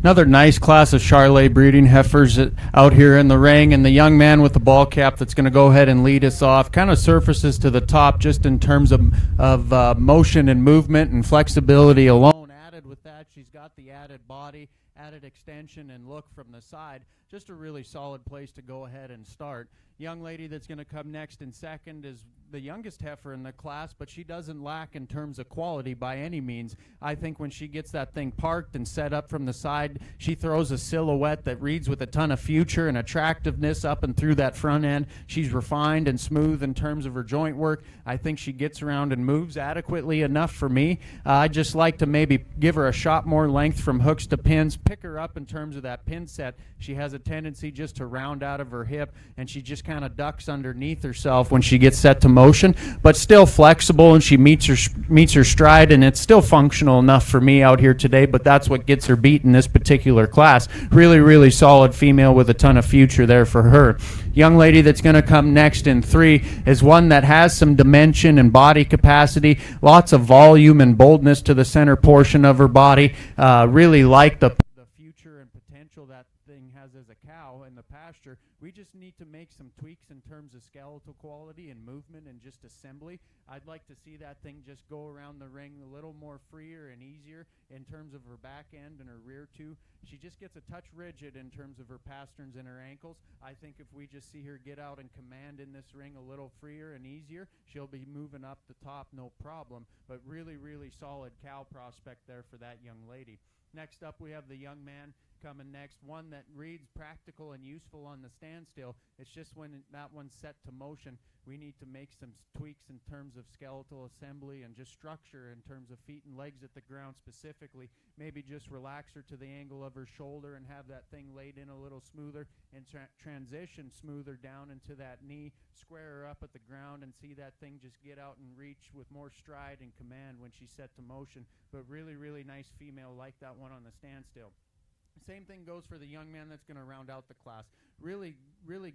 Another nice class of Charolais breeding heifers out here in the ring, and the young man with the ball cap that's going to go ahead and lead us off kind of surfaces to the top just in terms of motion and movement and flexibility alone. Added with that, she's got the added body, added extension and look from the side. Just a really solid place to go ahead and start. Young lady that's going to come next in second is the youngest heifer in the class, but she doesn't lack in terms of quality by any means. I think when she gets that thing parked and set up from the side, she throws a silhouette that reads with a ton of future and attractiveness up and through that front end. She's refined and smooth in terms of her joint work. I think she gets around and moves adequately enough for me. I'd just like to maybe give her a shot more length from hooks to pins, pick her up in terms of that pin set. She has a tendency just to round out of her hip, and she just kind of ducks underneath herself when she gets set to motion, but still flexible, and she meets her stride, and it's still functional enough for me out here today. But that's what gets her beat in this particular class. Really solid female with a ton of future there for her. Young lady that's going to come next in 3 is one that has some dimension and body capacity, lots of volume and boldness to the center portion of her body. Really like the future and potential that thing has as a cow in the pasture. We just need to make some tweaks in terms of skeletal quality and movement and just assembly. I'd like to see that thing just go around the ring a little more freer and easier in terms of her back end and her rear too. She just gets a touch rigid in terms of her pasterns and her ankles. I think if we just see her get out and command in this ring a little freer and easier, she'll be moving up the top no problem. But really solid cow prospect there for that young lady. Next up, we have the young man coming next, one that reads practical and useful on the standstill. It's just when that one's set to motion, we need to make some tweaks in terms of skeletal assembly and just structure in terms of feet and legs at the ground specifically. Maybe just relax her to the angle of her shoulder and have that thing laid in a little smoother and transition smoother down into that knee, square her up at the ground and see that thing just get out and reach with more stride and command when she's set to motion. But really nice female like that one on the standstill. Same thing goes for the young man that's going to round out the class. Really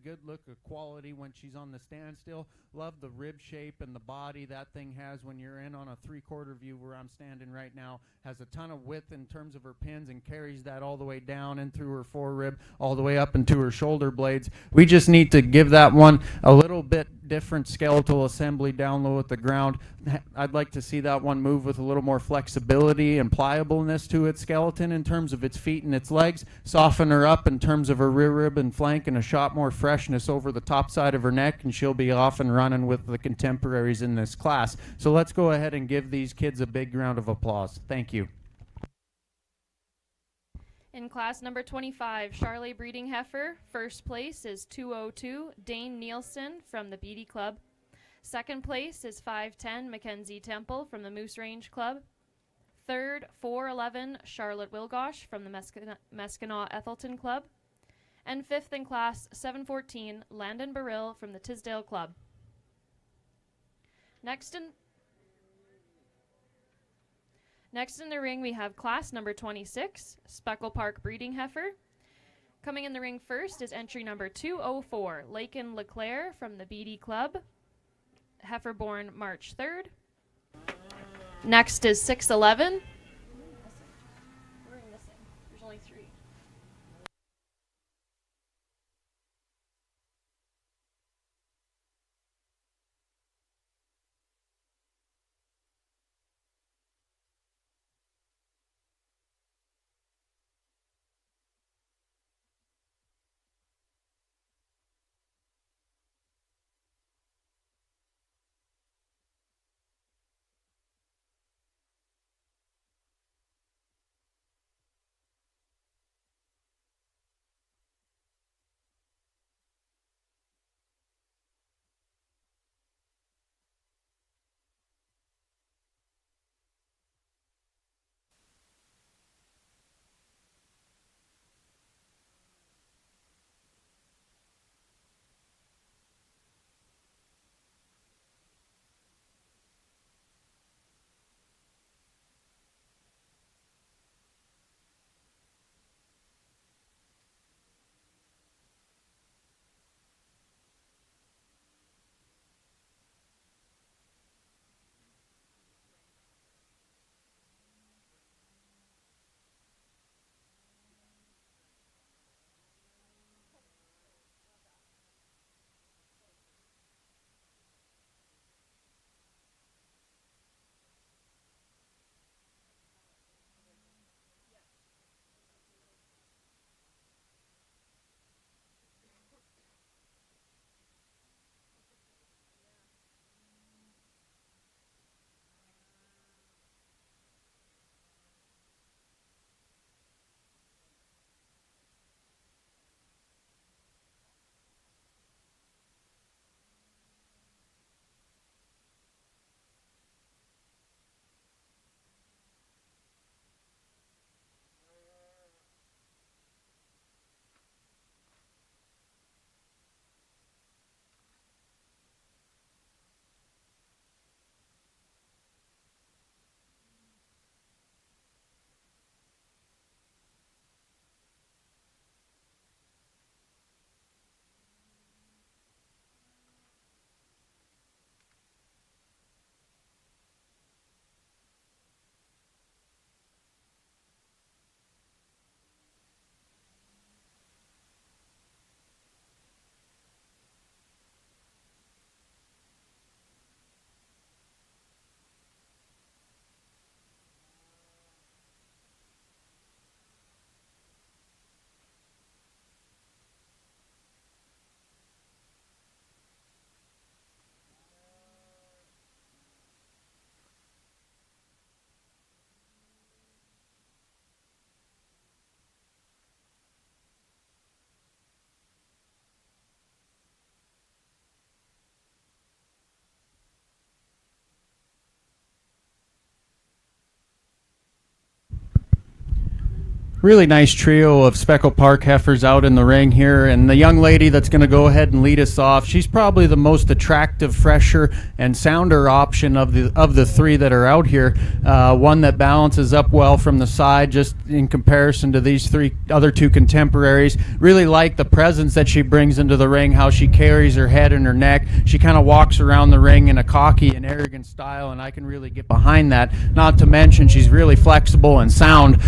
good look of quality when she's on the standstill. Love the rib shape and the body that thing has when you're in on a 3/4 view where I'm standing right now. Has a ton of width in terms of her pins and carries that all the way down and through her forerib, all the way up into her shoulder blades. We just need to give that one a little bit different skeletal assembly down low at the ground. I'd like to see that one move with a little more flexibility and pliableness to its skeleton in terms of its feet and its legs. Soften her up in terms of her rear rib and flank and a shot more freshness over the top side of her neck, and she'll be off and running with the contemporaries in this class. So let's go ahead and give these kids a big round of applause. Thank you. In class number 25, Charolais breeding heifer, first place is 202 Dane Nielsen from the Beatty Club. Second place is 510 Mackenzie Temple from the Moose Range Club. Third, 411 Charlotte Wilgosh from the Mescanaw Ethelton Club. And fifth in class, 714 Landon Burrill from the Tisdale Club. Next in the ring, we have class number 26, Speckle Park breeding heifer. Coming in the ring first is entry number 204, Lakin Leclerc from the Beatty Club. Heifer born March 3rd. Next is 611. There's only 3. really nice trio of Speckle Park heifers out in the ring here, and the young lady that's going to go ahead and lead us off, she's probably the most attractive, fresher, and sounder option of the three that are out here. One that balances up well from the side, just in comparison to these three other two contemporaries. Really like the presence that she brings into the ring, how she carries her head and her neck. She kind of walks around the ring in a cocky and arrogant style, and I can really get behind that. Not to mention she's really flexible and sound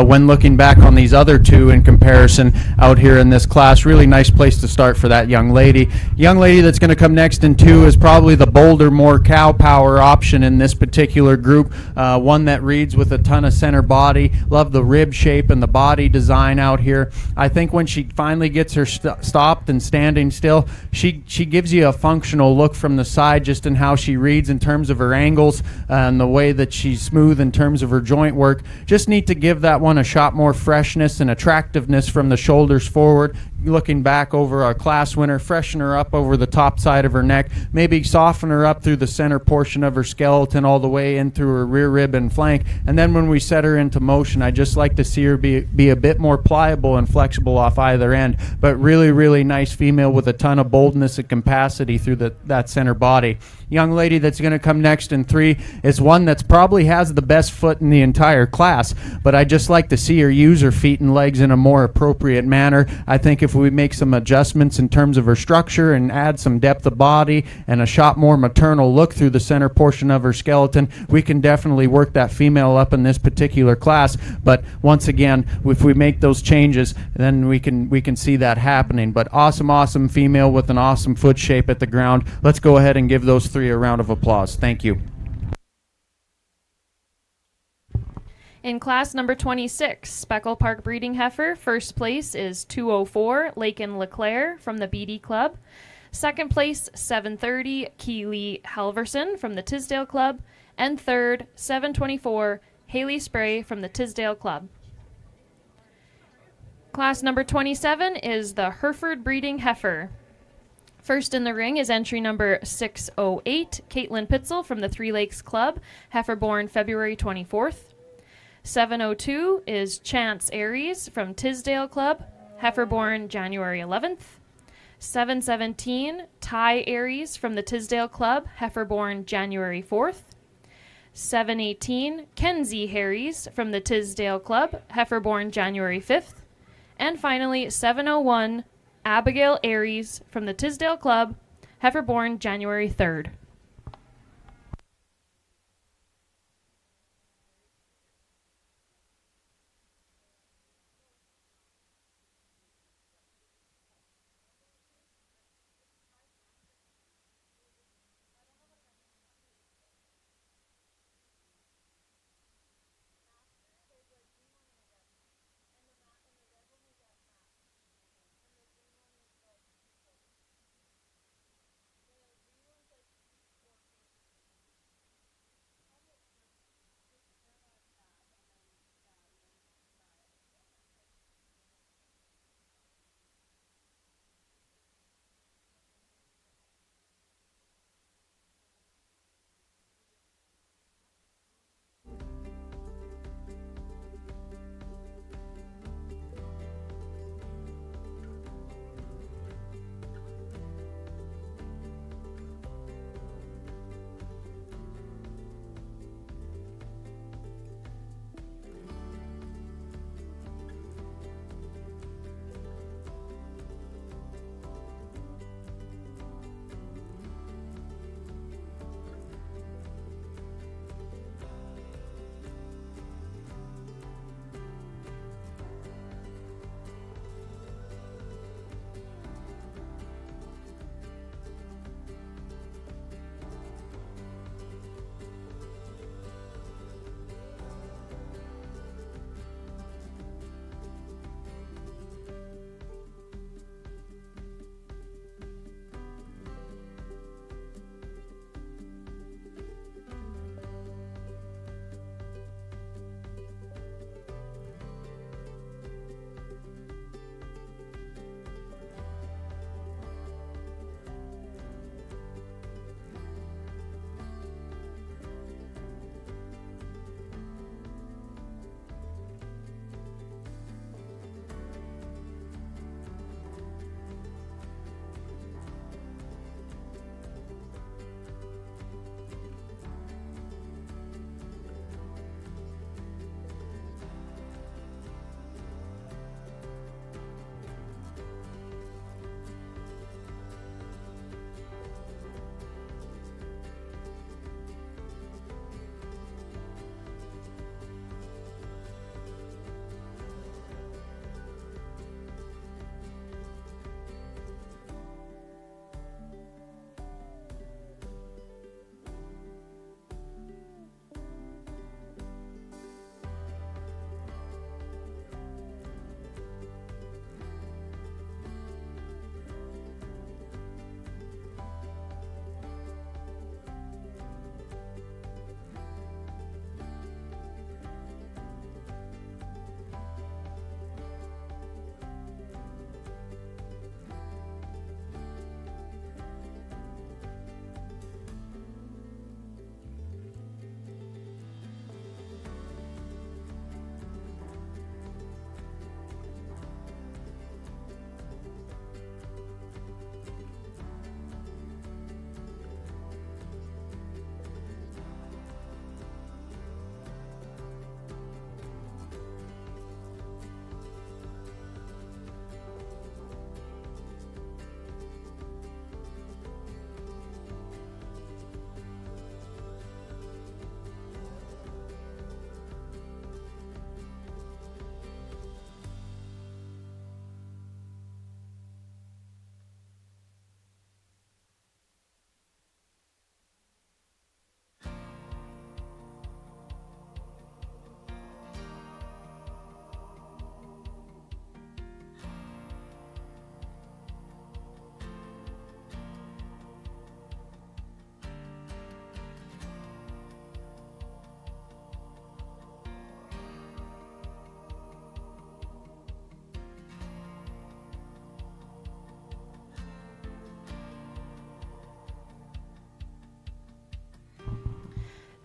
when looking back on these other two in comparison out here in this class. Really nice place to start for that young lady. Young lady that's going to come next in two is probably the bolder, more cow power option in this particular group. One that reads with a ton of center body. Love the rib shape and the body design out here. I think when she finally gets her stopped and standing still, she gives you a functional look from the side, just in how she reads in terms of her angles and the way that she's smooth in terms of her joint work. Just need to give that one a shot more freshness and attractiveness from the shoulders forward. Looking back over our class winner, freshen her up over the top side of her neck, maybe soften her up through the center portion of her skeleton all the way in through her rear rib and flank. And then when we set her into motion, I just like to see her be a bit more pliable and flexible off either end, but really, really nice female with a ton of boldness and capacity through that center body. Young lady that's going to come next in three is one that's probably has the best foot in the entire class, but I just like to see her use her feet and legs in a more appropriate manner. I think if we make some adjustments in terms of her structure and add some depth of body and a shot more maternal look through the center portion of her skeleton, we can definitely work that female up in this particular class. But once again, if we make those changes, then we can see that happening. But awesome female with an awesome foot shape at the ground. Let's go ahead and give those three a round of applause. Thank you. In class number 26, Speckle Park Breeding Heifer, first place is 204 Lakin LeClaire from the BD Club. Second place, 730 Keely Halverson from the Tisdale Club. And third, 724 Haley Spray from the Tisdale Club. Class number 27 is the Hereford Breeding Heifer. First in the ring is entry number 608, Caitlin Pitzel from the Three Lakes Club, heifer born February 24th. 702 is Chance Aries from Tisdale Club, heifer born January 11th. 717, Ty Aries from the Tisdale Club, heifer born January 4th. 718, Kenzie Harries from the Tisdale Club, heifer born January 5th. And finally, 701, Abigail Aries from the Tisdale Club, heifer born January 3rd.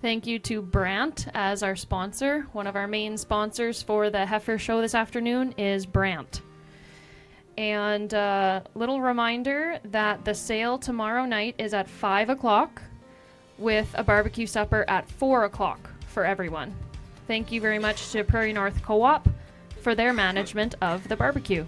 Thank you to Brandt as our sponsor. One of our main sponsors for the heifer show this afternoon is Brandt. And little reminder that the sale tomorrow night is at 5 o'clock with a barbecue supper at 4 o'clock for everyone. Thank you very much to Prairie North Co-op for their management of the barbecue.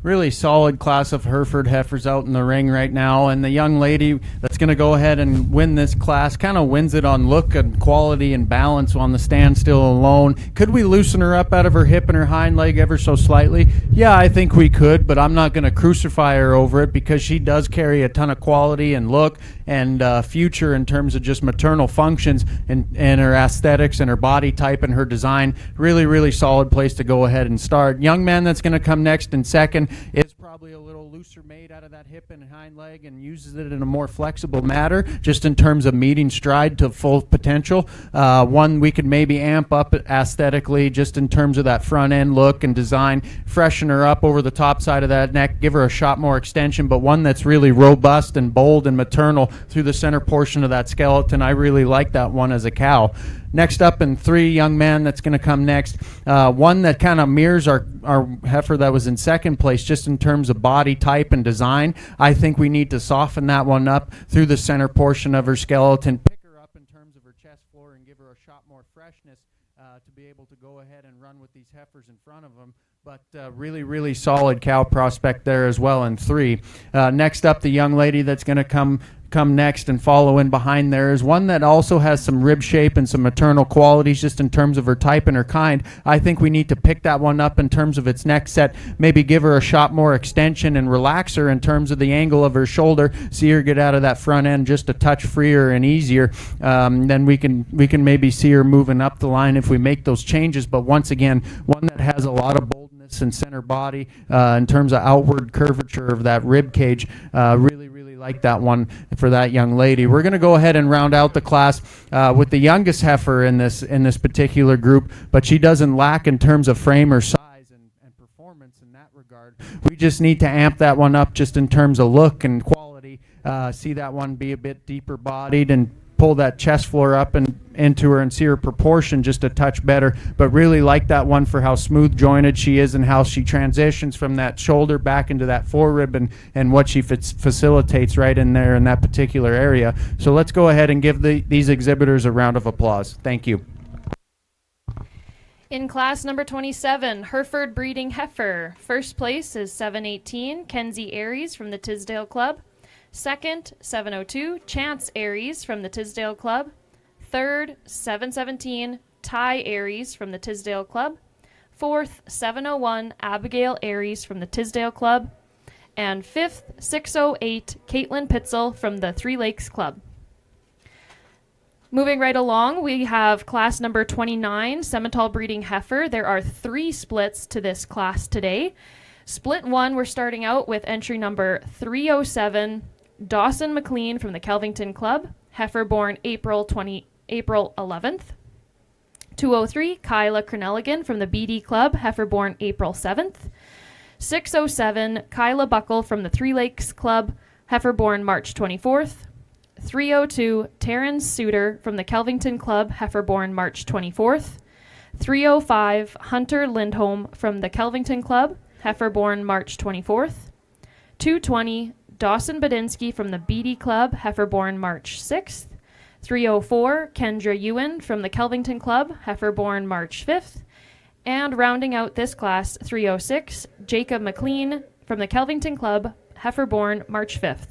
Really solid class of Hereford heifers out in the ring right now, and the young lady that's going to go ahead and win this class kind of wins it on look and quality and balance on the standstill alone. Could we loosen her up out of her hip and her hind leg ever so slightly? Yeah, I think we could, but I'm not going to crucify her over it because she does carry a ton of quality and look and future in terms of just maternal functions and her aesthetics and her body type and her design. Really, really solid place to go ahead and start. Young man that's going to come next in second is probably a little looser made out of that hip and hind leg and uses it in a more flexible manner just in terms of meeting stride to full potential. One we could maybe amp up aesthetically just in terms of that front end look and design, freshen her up over the top side of that neck, give her a shot more extension, but one that's really robust and bold and maternal through the center portion of that skeleton. I really like that one as a cow. Next up in 3, young man that's going to come next. One that kind of mirrors our heifer that was in second place just in terms of body type and design. I think we need to soften that one up through the center portion of her skeleton, pick her up in terms of her chest floor and give her a shot more freshness to be able to go ahead and run with these heifers in front of them. But really, really solid cow prospect there as well in 3. Next up, the young lady that's going to come next and follow in behind there is one that also has some rib shape and some maternal qualities just in terms of her type and her kind. I think we need to pick that one up in terms of its neck set, maybe give her a shot more extension and relax her in terms of the angle of her shoulder, see her get out of that front end just a touch freer and easier. Then we can maybe see her moving up the line if we make those changes. But once again, one that has a lot of boldness and center body in terms of outward curvature of that rib cage. Really like that one for that young lady. We're going to go ahead and round out the class with the youngest heifer in this particular group, but she doesn't lack in terms of frame or size and performance in that regard. We just need to amp that one up just in terms of look and quality. See that one be a bit deeper bodied and pull that chest floor up and into her and see her proportion just a touch better. But really like that one for how smooth jointed she is and how she transitions from that shoulder back into that forerib and what she facilitates right in there in that particular area. So let's go ahead and give these exhibitors a round of applause. Thank you. In class number 27, Hereford breeding heifer. First place is 718 Kenzie Aries from the Tisdale Club. Second, 702 Chance Aries from the Tisdale Club. Third, 717 Ty Aries from the Tisdale Club. Fourth, 701 Abigail Aries from the Tisdale Club. And fifth, 608 Caitlin Pitzel from the Three Lakes Club. Moving right along, we have class number 29, Simmental breeding heifer. There are 3 splits to this class today. Split 1, we're starting out with entry number 307, Dawson McLean from the Kelvington Club, heifer born April 11th. 203, Kyla Corneligan from the BD Club, heifer born April 7th. 607, Kyla Buckle from the Three Lakes Club, heifer born March 24th. 302, Taryn Suter from the Kelvington Club, heifer born March 24th. 305, Hunter Lindholm from the Kelvington Club, heifer born March 24th. 220, Dawson Badinsky from the BD Club, heifer born March 6th. 304, Kendra Ewan from the Kelvington Club, heifer born March 5th. And rounding out this class, 306, Jacob McLean from the Kelvington Club, heifer born March 5th.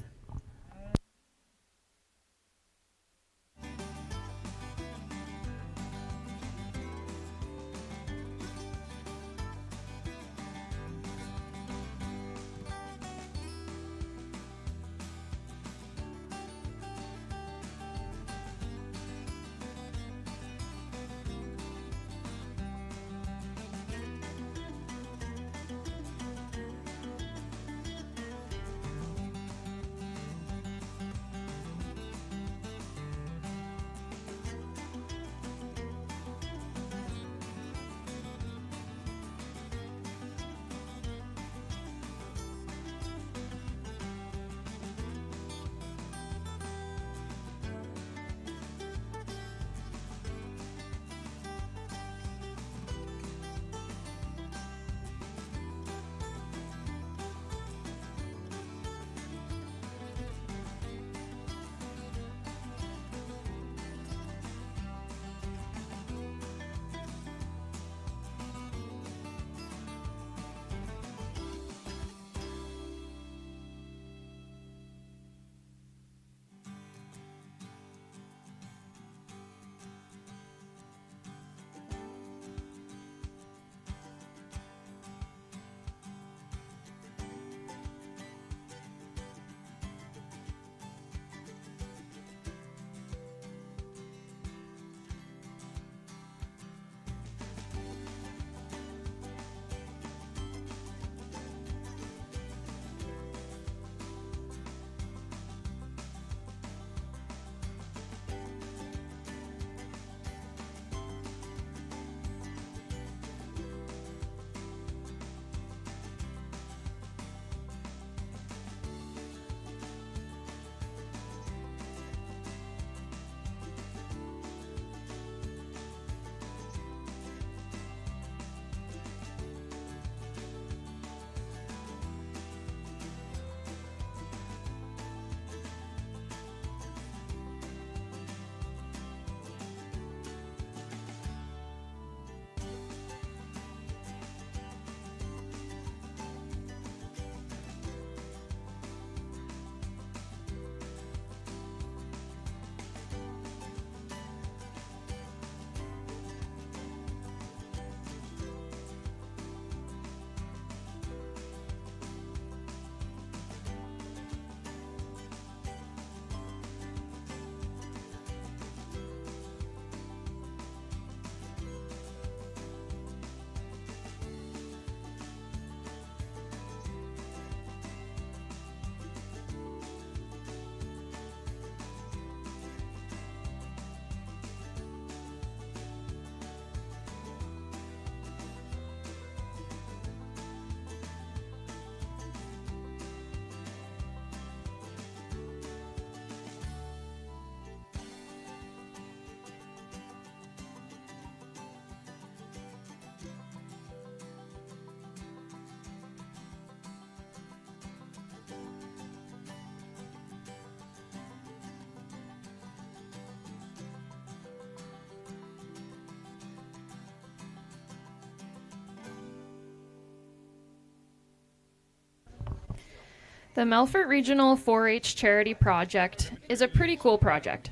The Melfort Regional 4-H Charity Project is a pretty cool project.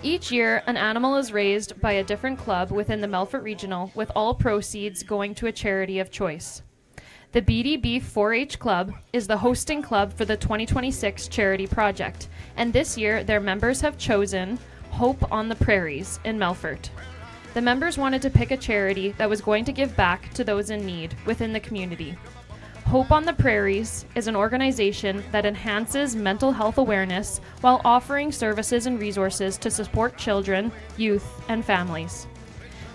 Each year, an animal is raised by a different club within the Melfort Regional, with all proceeds going to a charity of choice. The BD Beef 4-H Club is the hosting club for the 2026 charity project, and this year their members have chosen Hope on the Prairies in Melfort. The members wanted to pick a charity that was going to give back to those in need within the community. Hope on the Prairies is an organization that enhances mental health awareness while offering services and resources to support children, youth, and families.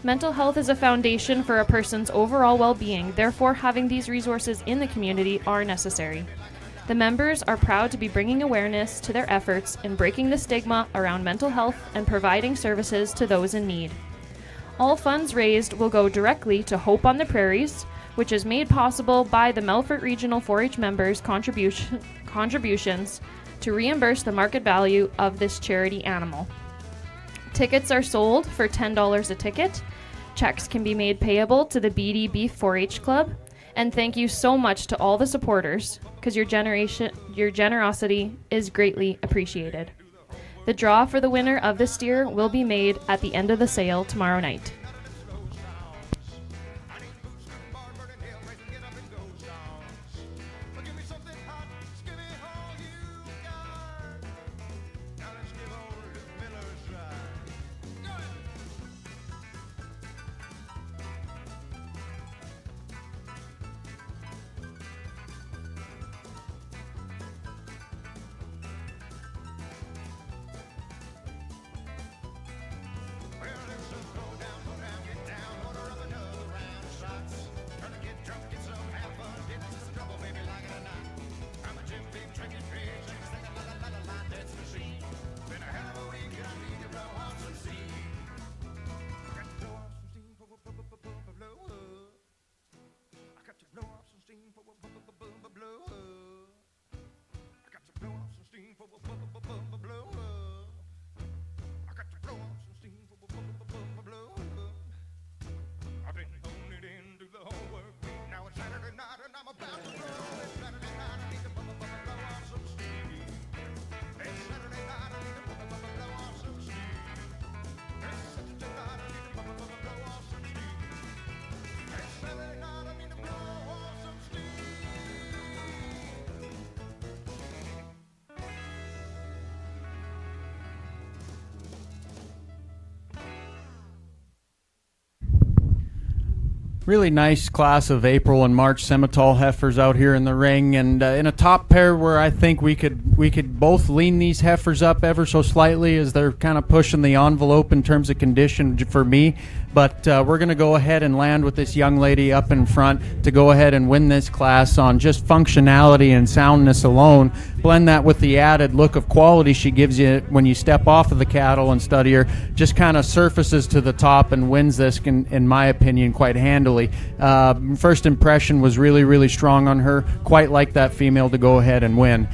Mental health is a foundation for a person's overall well-being, therefore having these resources in the community are necessary. The members are proud to be bringing awareness to their efforts in breaking the stigma around mental health and providing services to those in need. All funds raised will go directly to Hope on the Prairies, which is made possible by the Melfort Regional 4-H members' contributions to reimburse the market value of this charity animal. Tickets are sold for $10 a ticket. Checks can be made payable to the BD Beef 4-H Club. And thank you so much to all the supporters, because your generosity is greatly appreciated. The draw for the winner of this steer will be made at the end of the sale tomorrow night. Really nice class of April and March Semitol heifers out here in the ring, and in a top pair where I think we could both lean these heifers up ever so slightly as they're kind of pushing the envelope in terms of condition for me. But we're going to go ahead and land with this young lady up in front to go ahead and win this class on just functionality and soundness alone. Blend that with the added look of quality she gives you when you step off of the cattle and study her. Just kind of surfaces to the top and wins this, in my opinion, quite handily. First impression was really, really strong on her. Quite like that female to go ahead and win.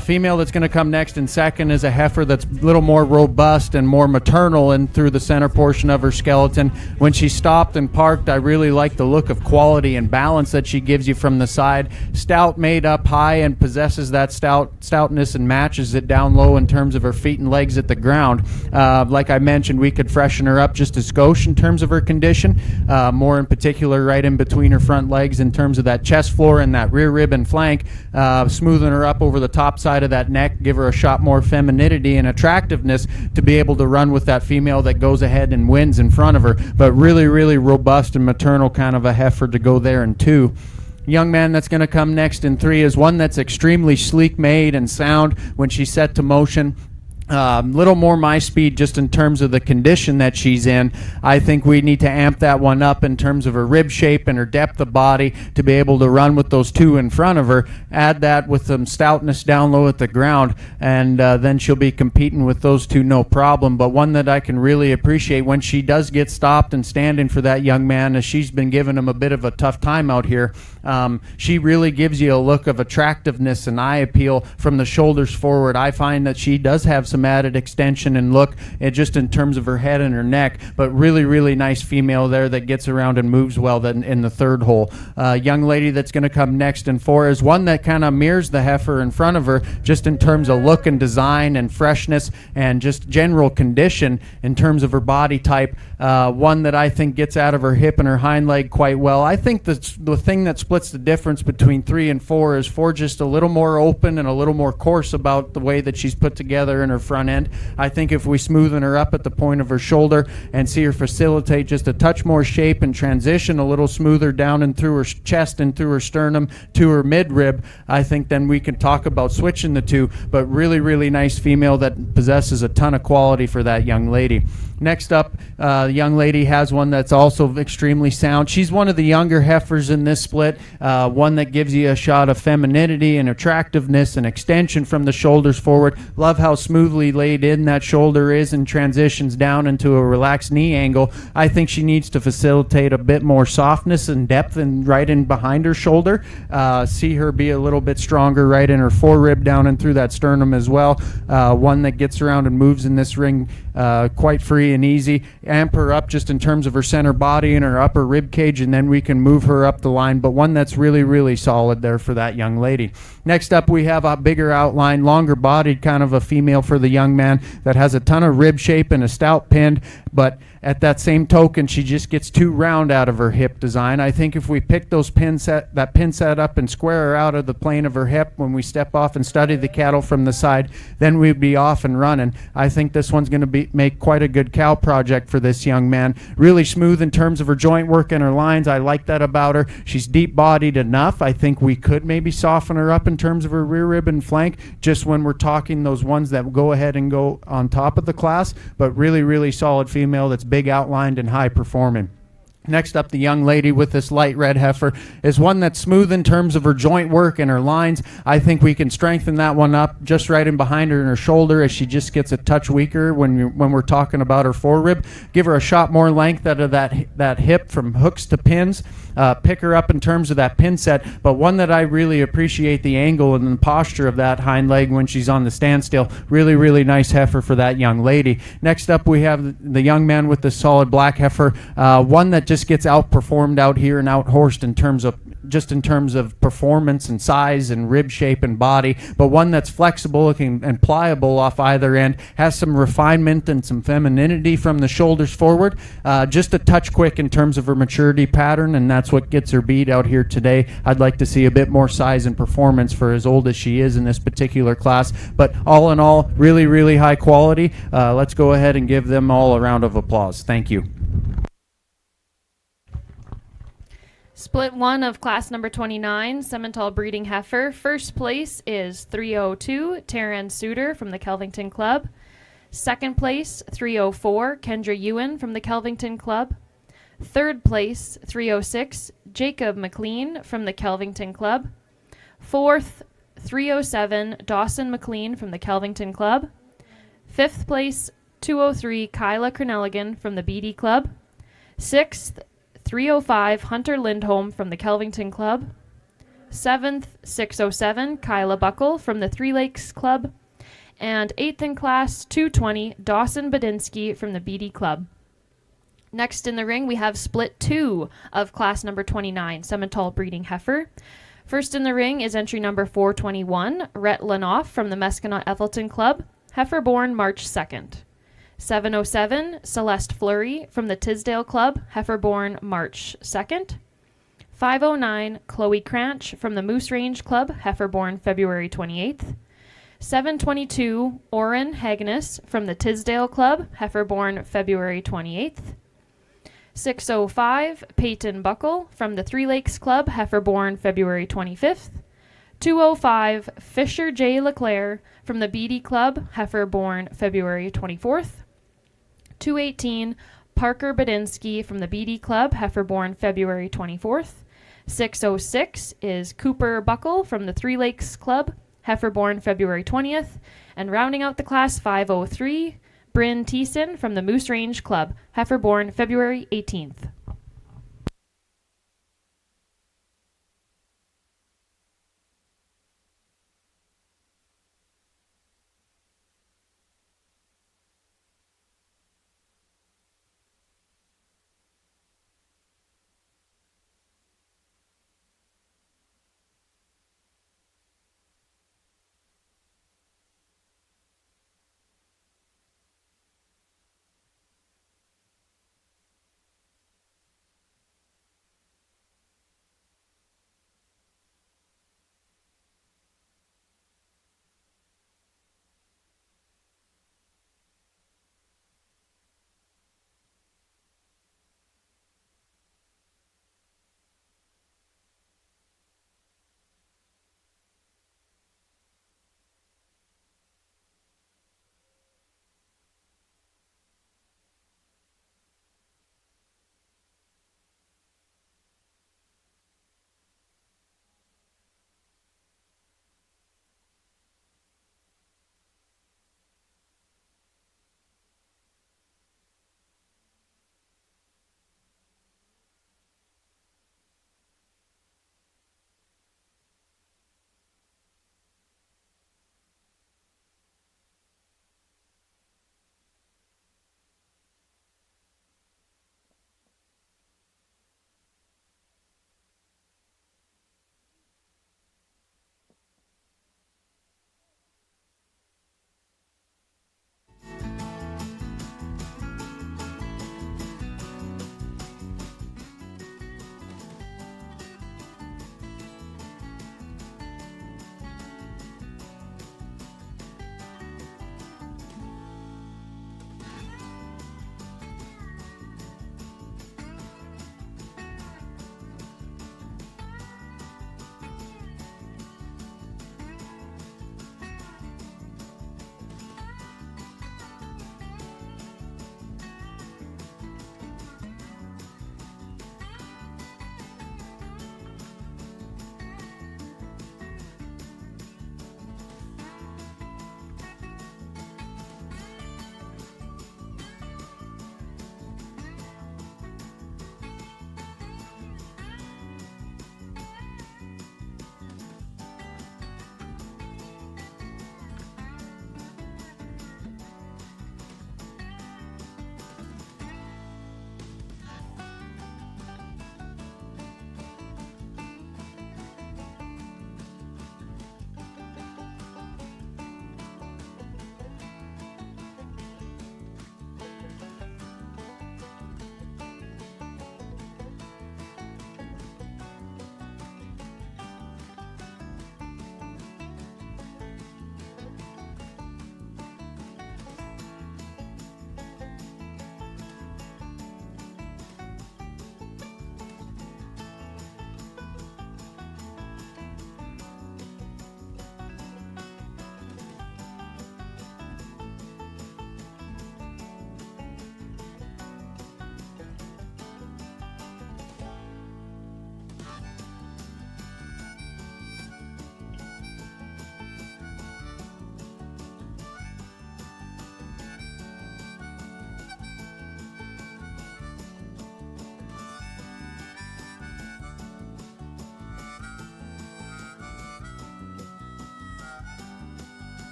Female that's going to come next in second is a heifer that's a little more robust and more maternal and through the center portion of her skeleton. When she stopped and parked, I really like the look of quality and balance that she gives you from the side. Stout made up high and possesses that stoutness and matches it down low in terms of her feet and legs at the ground. Like I mentioned, we could freshen her up just a skosh in terms of her condition, more in particular right in between her front legs in terms of that chest floor and that rear rib and flank, smoothing her up over the top side of that neck, give her a shot more femininity and attractiveness to be able to run with that female that goes ahead and wins in front of her. But really, really robust and maternal kind of a heifer to go there in two. Young man that's going to come next in three is one that's extremely sleek made and sound when she's set to motion. Little more my speed just in terms of the condition that she's in. I think we need to amp that one up in terms of her rib shape and her depth of body to be able to run with those two in front of her. Add that with some stoutness down low at the ground, and then she'll be competing with those two no problem. But one that I can really appreciate when she does get stopped and standing for that young man, as she's been giving him a bit of a tough time out here. She really gives you a look of attractiveness and eye appeal from the shoulders forward. I find that she does have some some added extension and look, just in terms of her head and her neck. But really, really nice female there that gets around and moves well in the third hole. Young lady that's going to come next in 4 is one that kind of mirrors the heifer in front of her, just in terms of look and design and freshness and just general condition in terms of her body type. One that I think gets out of her hip and her hind leg quite well. I think the thing that splits the difference between 3 and 4 is 4 just a little more open and a little more coarse about the way that she's put together in her front end. I think if we smoothen her up at the point of her shoulder and see her facilitate just a touch more shape and transition a little smoother down and through her chest and through her sternum to her mid-rib, I think then we can talk about switching the two. But really, really nice female that possesses a ton of quality for that young lady. Next up, the young lady has one that's also extremely sound. She's one of the younger heifers in this split, one that gives you a shot of femininity and attractiveness and extension from the shoulders forward. Love how smoothly laid in that shoulder is and transitions down into a relaxed knee angle. I think she needs to facilitate a bit more softness and depth and right in behind her shoulder. See her be a little bit stronger right in her forerib down and through that sternum as well. One that gets around and moves in this ring quite free and easy. Amp her up just in terms of her center body and her upper rib cage, and then we can move her up the line, but one that's really, really solid there for that young lady. Next up, we have a bigger outline, longer bodied kind of a female for the young man that has a ton of rib shape and a stout pinned, but at that same token, she just gets too round out of her hip design. I think if we pick that pin set up and square her out of the plane of her hip when we step off and study the cattle from the side, then we'd be off and running. I think this one's going to make quite a good cow project for this young man. Really smooth in terms of her joint work and her lines. I like that about her. She's deep-bodied enough. I think we could maybe soften her up in terms of her rear rib and flank, just when we're talking those ones that go ahead and go on top of the class, but really, really solid female that's big outlined and high performing. Next up, the young lady with this light red heifer is one that's smooth in terms of her joint work and her lines. I think we can strengthen that one up just right in behind her in her shoulder as she just gets a touch weaker when we're talking about her forerib. Give her a shot more length out of that hip from hooks to pins. Pick her up in terms of that pin set, but one that I really appreciate the angle and the posture of that hind leg when she's on the standstill. Really, really nice heifer for that young lady. Next up, we have the young man with the solid black heifer, one that just gets outperformed out here and outhorsed in terms of performance and size and rib shape and body, but one that's flexible looking and pliable off either end, has some refinement and some femininity from the shoulders forward, just a touch quick in terms of her maturity pattern, and that's what gets her beat out here today. I'd like to see a bit more size and performance for as old as she is in this particular class, but all in all, really, really high quality. Let's go ahead and give them all a round of applause. Thank you. Split 1 of class number 29, Simmental breeding heifer. First place is 302, Taryn Suter from the Kelvington Club. Second place, 304, Kendra Ewan from the Kelvington Club. Third place, 306, Jacob McLean from the Kelvington Club. Fourth, 307, Dawson McLean from the Kelvington Club. Fifth place, 203, Kyla Corneligan from the BD Club. Sixth, 305, Hunter Lindholm from the Kelvington Club. 7th, 607, Kyla Buckle from the Three Lakes Club. And 8th in class, 220, Dawson Badinsky from the BD Club. Next in the ring, we have split 2 of class number 29, Simmental breeding heifer. First in the ring is entry number 421, Rhett Lanoff from the Meskinat Ethelton Club, heifer born March 2nd. 707, Celeste Fleury from the Tisdale Club, heifer born March 2nd. 509, Chloe Cranch from the Moose Range Club, heifer born February 28th. 722, Oren Hagnes from the Tisdale Club, heifer born February 28th. 605, Peyton Buckle from the Three Lakes Club, heifer born February 25th. 205, Fisher J. Leclerc from the BD Club, heifer born February 24th. 218, Parker Badinsky from the BD Club, heifer born February 24th. 606 is Cooper Buckle from the Three Lakes Club, heifer born February 20th. And rounding out the class, 503, Bryn Thiessen from the Moose Range Club, heifer born February 18th.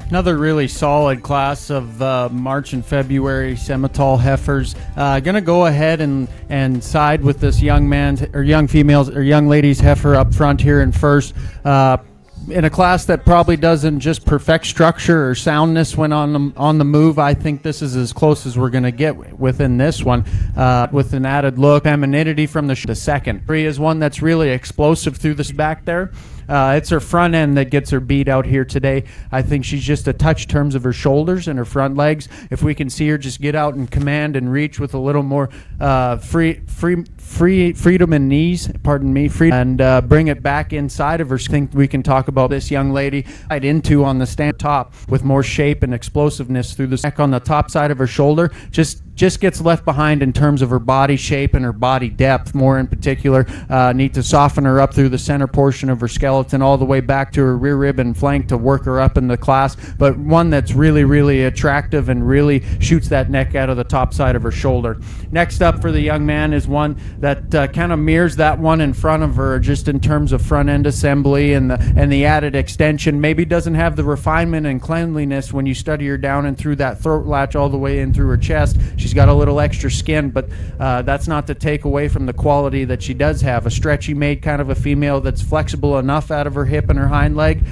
Another really solid class of March and February Simmental heifers. Gonna go ahead and side with this young man's or young females or young lady's heifer up front here in first. In a class that probably doesn't just perfect structure or soundness when on the move, I think this is as close as we're going to get within this one, with an added look, femininity from the second. Three is one that's really explosive through this back there. It's her front end that gets her beat out here today. I think she's just a touch in terms of her shoulders and her front legs. If we can see her just get out and command and reach with a little more freedom in knees, and bring it back inside of her. I think we can talk about this young lady right into on the stand top with more shape and explosiveness through the neck on the top side of her shoulder. Just gets left behind in terms of her body shape and her body depth. More in particular, need to soften her up through the center portion of her skeleton all the way back to her rear rib and flank to work her up in the class. But one that's really, really attractive and really shoots that neck out of the top side of her shoulder. Next up for the young man is one that kind of mirrors that one in front of her, just in terms of front end assembly and the added extension. Maybe doesn't have the refinement and cleanliness when you study her down and through that throat latch all the way in through her chest. She's got a little extra skin, but that's not to take away from the quality that she does have. A stretchy made kind of a female that's flexible enough out of her hip and her hind leg.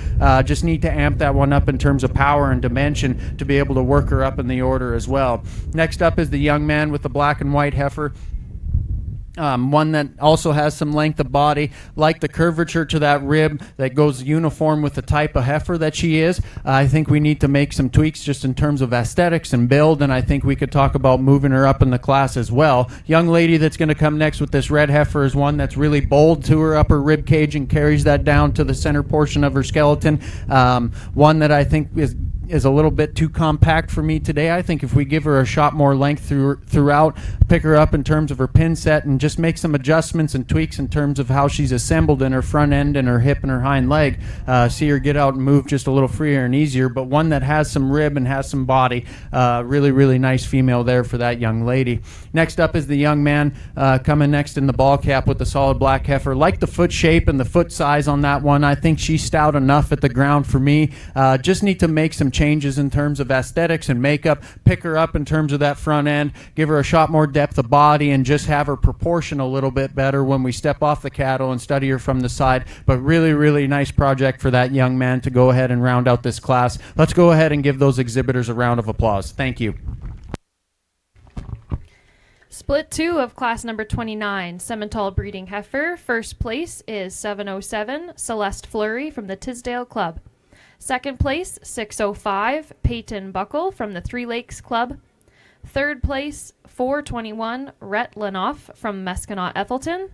Just need to amp that one up in terms of power and dimension to be able to work her up in the order as well. Next up is the young man with the black and white heifer. One that also has some length of body, like the curvature to that rib that goes uniform with the type of heifer that she is. I think we need to make some tweaks just in terms of aesthetics and build, and I think we could talk about moving her up in the class as well. Young lady that's going to come next with this red heifer is one that's really bold to her upper rib cage and carries that down to the center portion of her skeleton. One that I think is a little bit too compact for me today. I think if we give her a shot more length throughout, pick her up in terms of her pin set and just make some adjustments and tweaks in terms of how she's assembled in her front end and her hip and her hind leg, see her get out and move just a little freer and easier, but one that has some rib and has some body. Really, really nice female there for that young lady. Next up is the young man coming next in the ball cap with the solid black heifer. Like the foot shape and the foot size on that one, I think she's stout enough at the ground for me. Just need to make some changes in terms of aesthetics and makeup, pick her up in terms of that front end, give her a shot more depth of body, and just have her proportion a little bit better when we step off the cattle and study her from the side. But really, really nice project for that young man to go ahead and round out this class. Let's go ahead and give those exhibitors a round of applause. Thank you. Split 2 of class number 29, Simmental breeding heifer. First place is 707, Celeste Fleury from the Tisdale Club. Second place, 605, Peyton Buckle from the Three Lakes Club. Third place, 421, Rhett Lenoff from Meskinat Ethelton.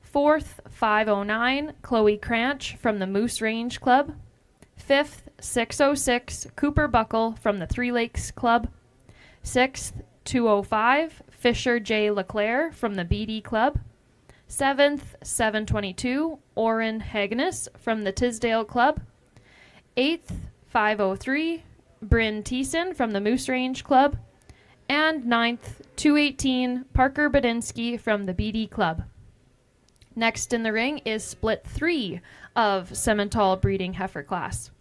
Fourth, 509, Chloe Cranch from the Moose Range Club. Fifth, 606, Cooper Buckle from the Three Lakes Club. Sixth, 205, Fisher J. Leclerc from the BD Club. Seventh, 722, Oren Hagnes from the Tisdale Club. 8th, 503, Bryn Thiessen from the Moose Range Club. And 9th, 218, Parker Badinsky from the BD Club. Next in the ring is split 3 of Simmental breeding heifer class.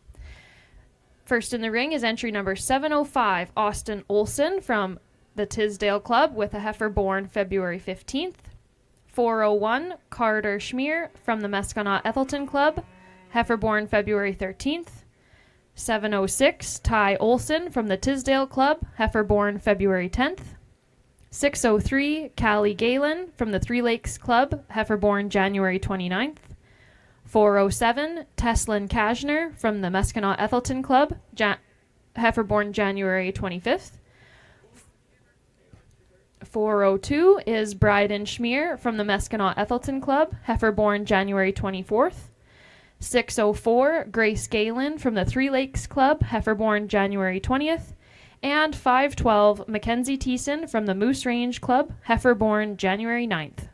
First in the ring is entry number 705, Austin Olson from the Tisdale Club with a heifer born February 15th. 401, Carter Schmier from the Meskinat Ethelton Club, heifer born February 13th. 706, Ty Olson from the Tisdale Club, heifer born February 10th. 603, Callie Galen from the Three Lakes Club, heifer born January 29th. 407, Teslin Kashner from the Meskinat Ethelton Club, heifer born January 25th. 402 is Bryden Schmier from the Meskinat Ethelton Club, heifer born January 24th. 604, Grace Galen from the Three Lakes Club, heifer born January 20th. And 512, Mackenzie Thiessen from the Moose Range Club, heifer born January 9th.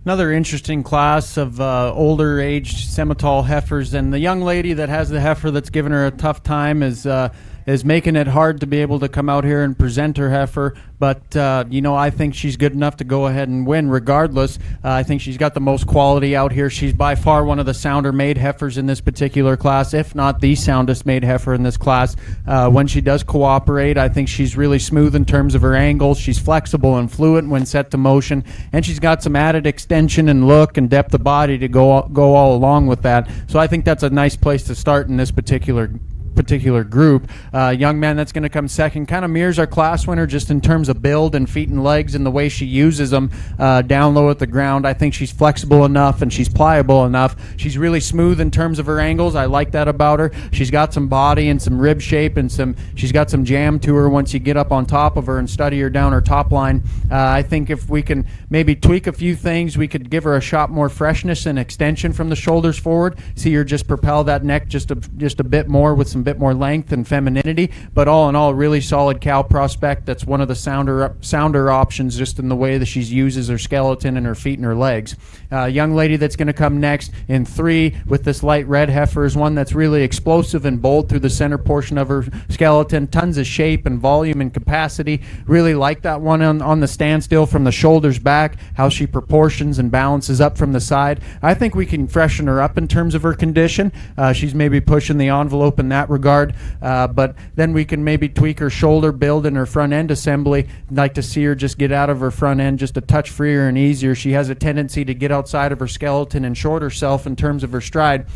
Another interesting class of older aged Semitol heifers, and the young lady that has the heifer that's giving her a tough time is making it hard to be able to come out here and present her heifer. But, I think she's good enough to go ahead and win regardless. I think she's got the most quality out here. She's by far one of the sounder-made heifers in this particular class, if not the soundest-made heifer in this class. When she does cooperate, I think she's really smooth in terms of her angles. She's flexible and fluid when set to motion, and she's got some added extension and look and depth of body to go all along with that. So I think that's a nice place to start in this particular group. Young man that's going to come second kind of mirrors our class winner just in terms of build and feet and legs and the way she uses them down low at the ground. I think she's flexible enough and she's pliable enough. She's really smooth in terms of her angles. I like that about her. She's got some body and some rib shape and she's got some jam to her once you get up on top of her and study her down her top line. I think if we can maybe tweak a few things, we could give her a shot more freshness and extension from the shoulders forward. See her just propel that neck just a bit more with some bit more length and femininity, but all in all, really solid cow prospect. That's one of the sounder options just in the way that she uses her skeleton and her feet and her legs. Young lady that's going to come next in 3 with this light red heifer is one that's really explosive and bold through the center portion of her skeleton. Tons of shape and volume and capacity. Really like that one on the standstill from the shoulders back, how she proportions and balances up from the side. I think we can freshen her up in terms of her condition. She's maybe pushing the envelope in that regard, but then we can maybe tweak her shoulder build and her front end assembly. I'd like to see her just get out of her front end just a touch freer and easier. She has a tendency to get outside of her skeleton and short herself in terms of her stride,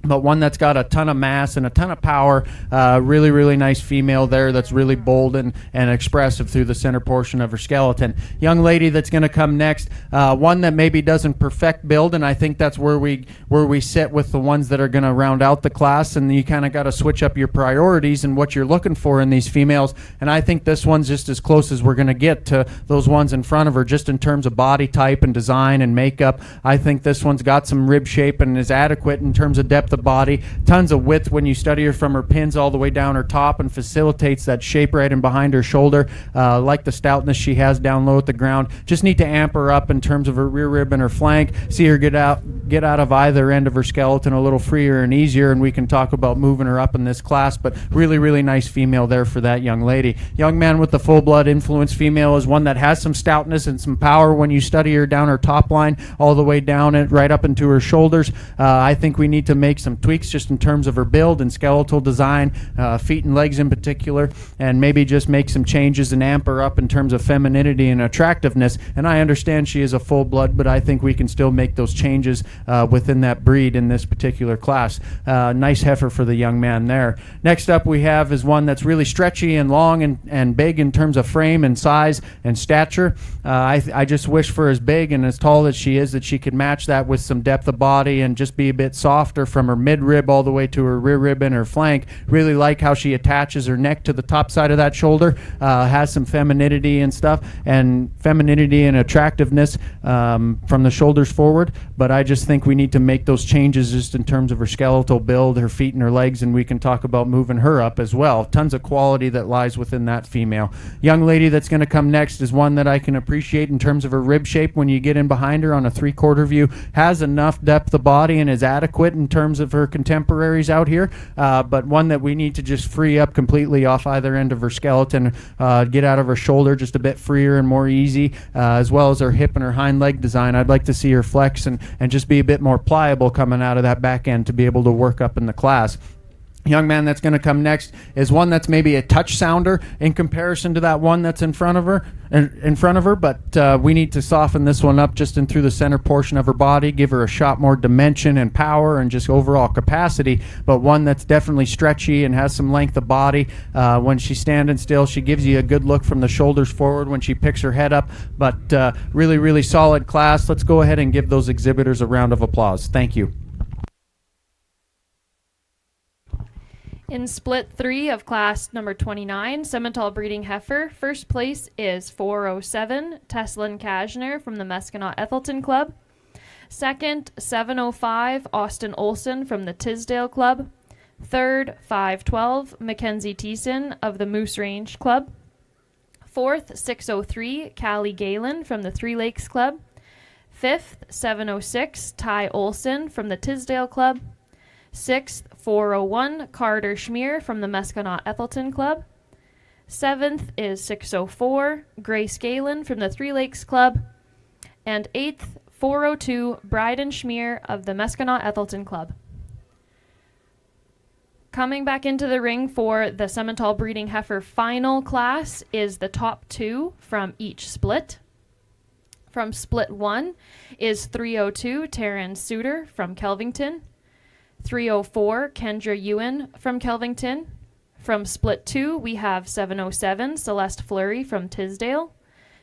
but one that's got a ton of mass and a ton of power. Really, really nice female there that's really bold and expressive through the center portion of her skeleton. Young lady that's going to come next, one that maybe doesn't perfect build, and I think that's where we sit with the ones that are going to round out the class, and you kind of got to switch up your priorities and what you're looking for in these females, and I think this one's just as close as we're going to get to those ones in front of her just in terms of body type and design and makeup. I think this one's got some rib shape and is adequate in terms of depth of body, tons of width when you study her from her pins all the way down her top, and facilitates that shape right in behind her shoulder. Like the stoutness she has down low at the ground. Just need to amp her up in terms of her rear rib and her flank. See her get out of either end of her skeleton a little freer and easier, and we can talk about moving her up in this class. But really, really nice female there for that young lady. Young man with the full blood influence female is one that has some stoutness and some power when you study her down her top line all the way down it right up into her shoulders. I think we need to make some tweaks just in terms of her build and skeletal design, feet and legs in particular, and maybe just make some changes and amp her up in terms of femininity and attractiveness. And I understand she is a full blood, but I think we can still make those changes within that breed in this particular class. Nice heifer for the young man there. Next up we have is one that's really stretchy and long and big in terms of frame and size and stature. I just wish for as big and as tall as she is that she could match that with some depth of body and just be a bit softer from her mid-rib all the way to her rear rib and her flank. Really like how she attaches her neck to the top side of that shoulder. Has some femininity and stuff, and femininity and attractiveness from the shoulders forward. But I just think we need to make those changes just in terms of her skeletal build, her feet and her legs, and we can talk about moving her up as well. Tons of quality that lies within that female. Young lady that's going to come next is one that I can appreciate in terms of her rib shape when you get in behind her on a 3/4 view. Has enough depth of body and is adequate in terms of her contemporaries out here, but one that we need to just free up completely off either end of her skeleton, get out of her shoulder just a bit freer and more easy, as well as her hip and her hind leg design. I'd like to see her flex and just be a bit more pliable coming out of that back end to be able to work up in the class. Young man that's going to come next is one that's maybe a touch sounder in comparison to that one that's in front of her, but we need to soften this one up just in through the center portion of her body, give her a shot more dimension and power and just overall capacity, but one that's definitely stretchy and has some length of body. When she's standing still, she gives you a good look from the shoulders forward when she picks her head up, but really, really solid class. Let's go ahead and give those exhibitors a round of applause. Thank you. In split 3 of class number 29, Simmental breeding heifer, first place is 407 Teslin Kashner from the Meskinat Ethelton Club. Second, 705 Austin Olson from the Tisdale Club. Third, 512 Mackenzie Thiessen of the Moose Range Club. Fourth, 603 Callie Galen from the Three Lakes Club. 5th, 706, Ty Olson from the Tisdale Club. 6th, 401, Carter Schmier from the Mesconaut Ethelston Club. 7th is 604, Grace Galen from the Three Lakes Club. And 8th, 402, Bryden Schmier of the Mesconaut Ethelston Club. Coming back into the ring for the Simmental Breeding Heifer final class is the top 2 from each split. From split 1 is 302, Taryn Suter from Kelvington. 304, Kendra Ewan from Kelvington. From split 2, we have 707, Celeste Fleury from Tisdale.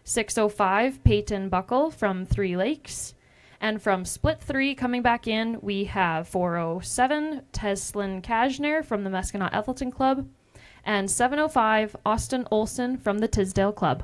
605, Peyton Buckle from Three Lakes. And from split 3, coming back in, we have 407, Teslin Kajner from the Mesconaut Ethelston Club. And 705, Austin Olson from the Tisdale Club.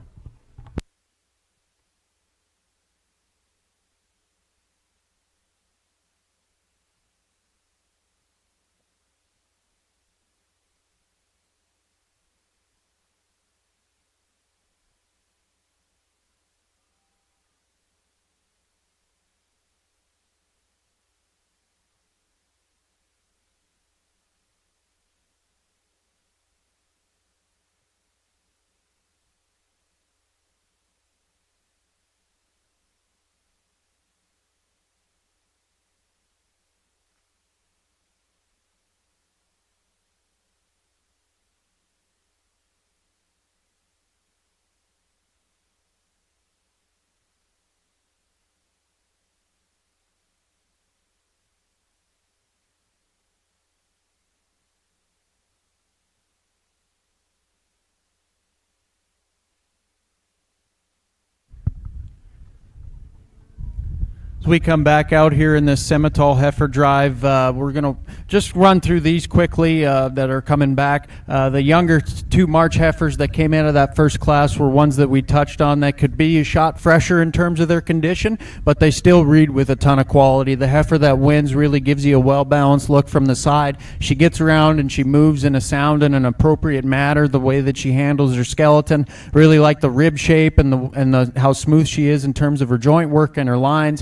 As we come back out here in this Simmental Heifer Drive, we're going to just run through these quickly that are coming back. The younger 2 March heifers that came out of that first class were ones that we touched on that could be a shot fresher in terms of their condition, but they still read with a ton of quality. The heifer that wins really gives you a well-balanced look from the side. She gets around and she moves in a sound and an appropriate manner, the way that she handles her skeleton. Really like the rib shape and the how smooth she is in terms of her joint work and her lines.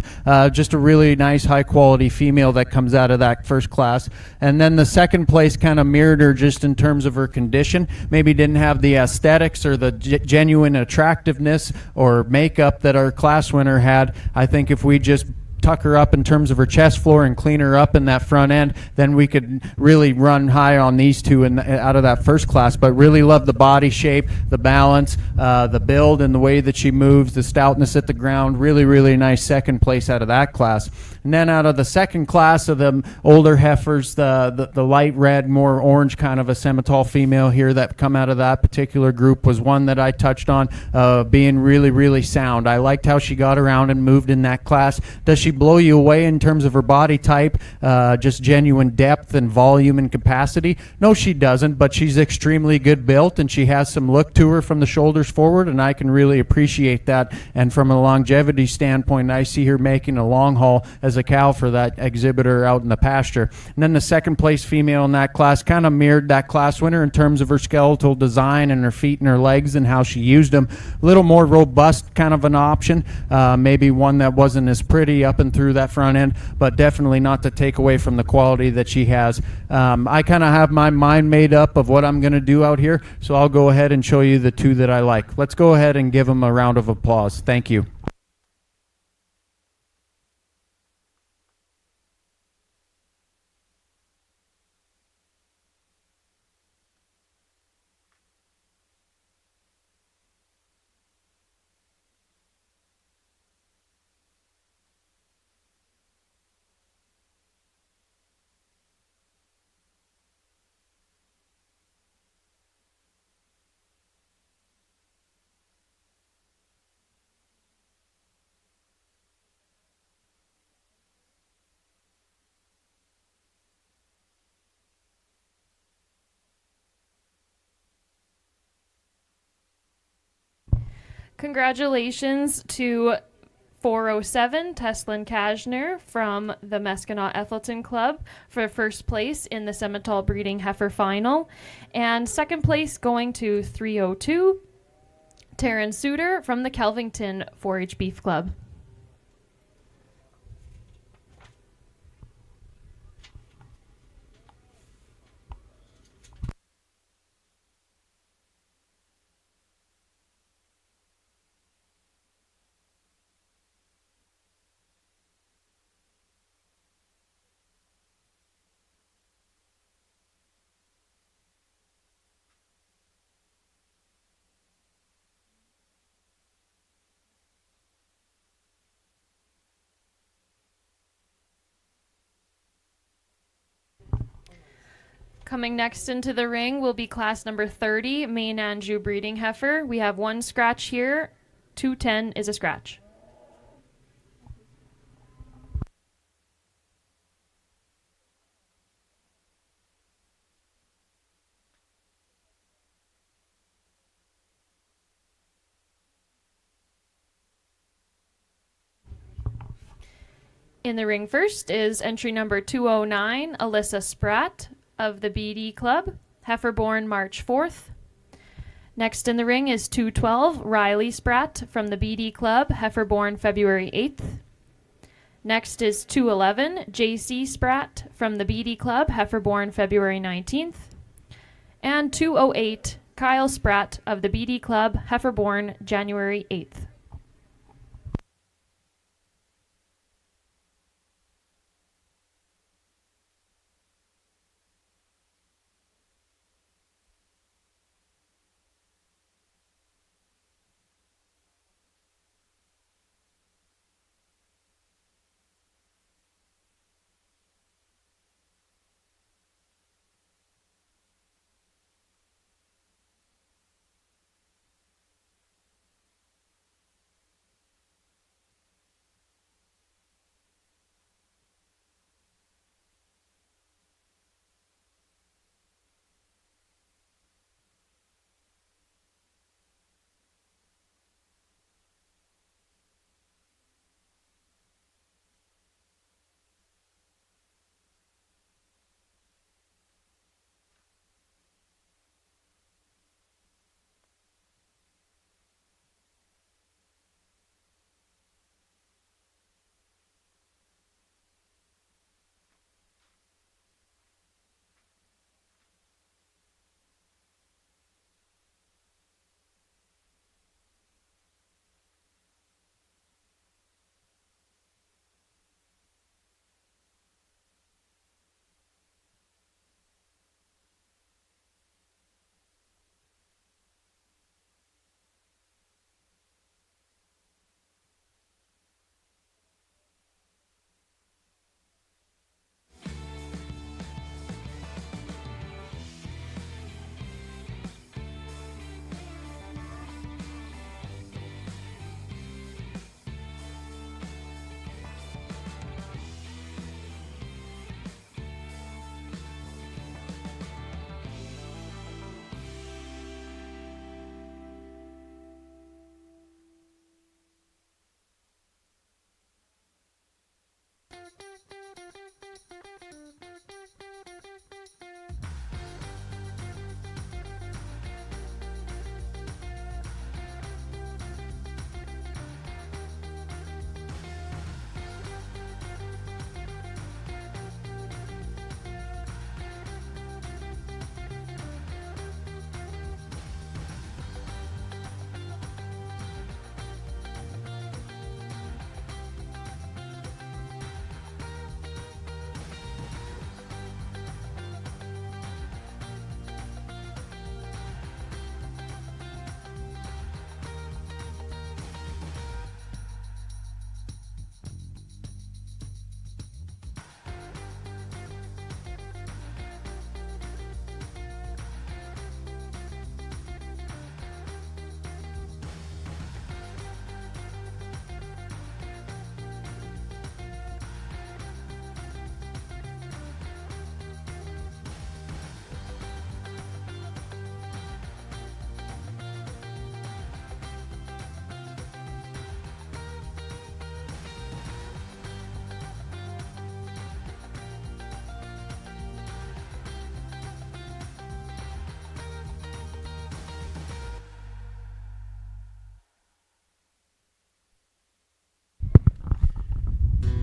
Just a really nice, high-quality female that comes out of that first class. And then the second place kind of mirrored her just in terms of her condition. Maybe didn't have the aesthetics or the genuine attractiveness or makeup that our class winner had. I think if we just tuck her up in terms of her chest floor and clean her up in that front end, then we could really run high on these two out of that first class. But really love the body shape, the balance, the build and the way that she moves, the stoutness at the ground. Really, really nice second place out of that class. And then out of the second class of the older heifers, the light red, more orange kind of a Simmental female here that come out of that particular group was one that I touched on being really, really sound. I liked how she got around and moved in that class. Does she blow you away in terms of her body type, just genuine depth and volume and capacity? No, she doesn't, but she's extremely good built and she has some look to her from the shoulders forward, and I can really appreciate that. And from a longevity standpoint, I see her making a long haul as a cow for that exhibitor out in the pasture. And then the second place female in that class kind of mirrored that class winner in terms of her skeletal design and her feet and her legs and how she used them. A little more robust kind of an option, maybe one that wasn't as pretty up and through that front end, but definitely not to take away from the quality that she has. I kind of have my mind made up of what I'm going to do out here, so I'll go ahead and show you the 2 that I like. Let's go ahead and give them a round of applause. Thank you. Congratulations to 407, Teslin Kajner from the Mesconaut Ethelston Club for first place in the Simmental Breeding Heifer Final. And second place going to 302, Taryn Suter from the Kelvington 4-H Beef Club. Coming next into the ring will be class number 30, Maine Anjou breeding heifer. We have one scratch here. 210 is a scratch. In the ring first is entry number 209, Alyssa Spratt of the BD Club, heifer born March 4th. Next in the ring is 212, Riley Spratt from the BD Club, heifer born February 8th. Next is 211, JC Spratt from the BD Club, heifer born February 19th. And 208, Kyle Spratt of the BD Club, heifer born January 8th.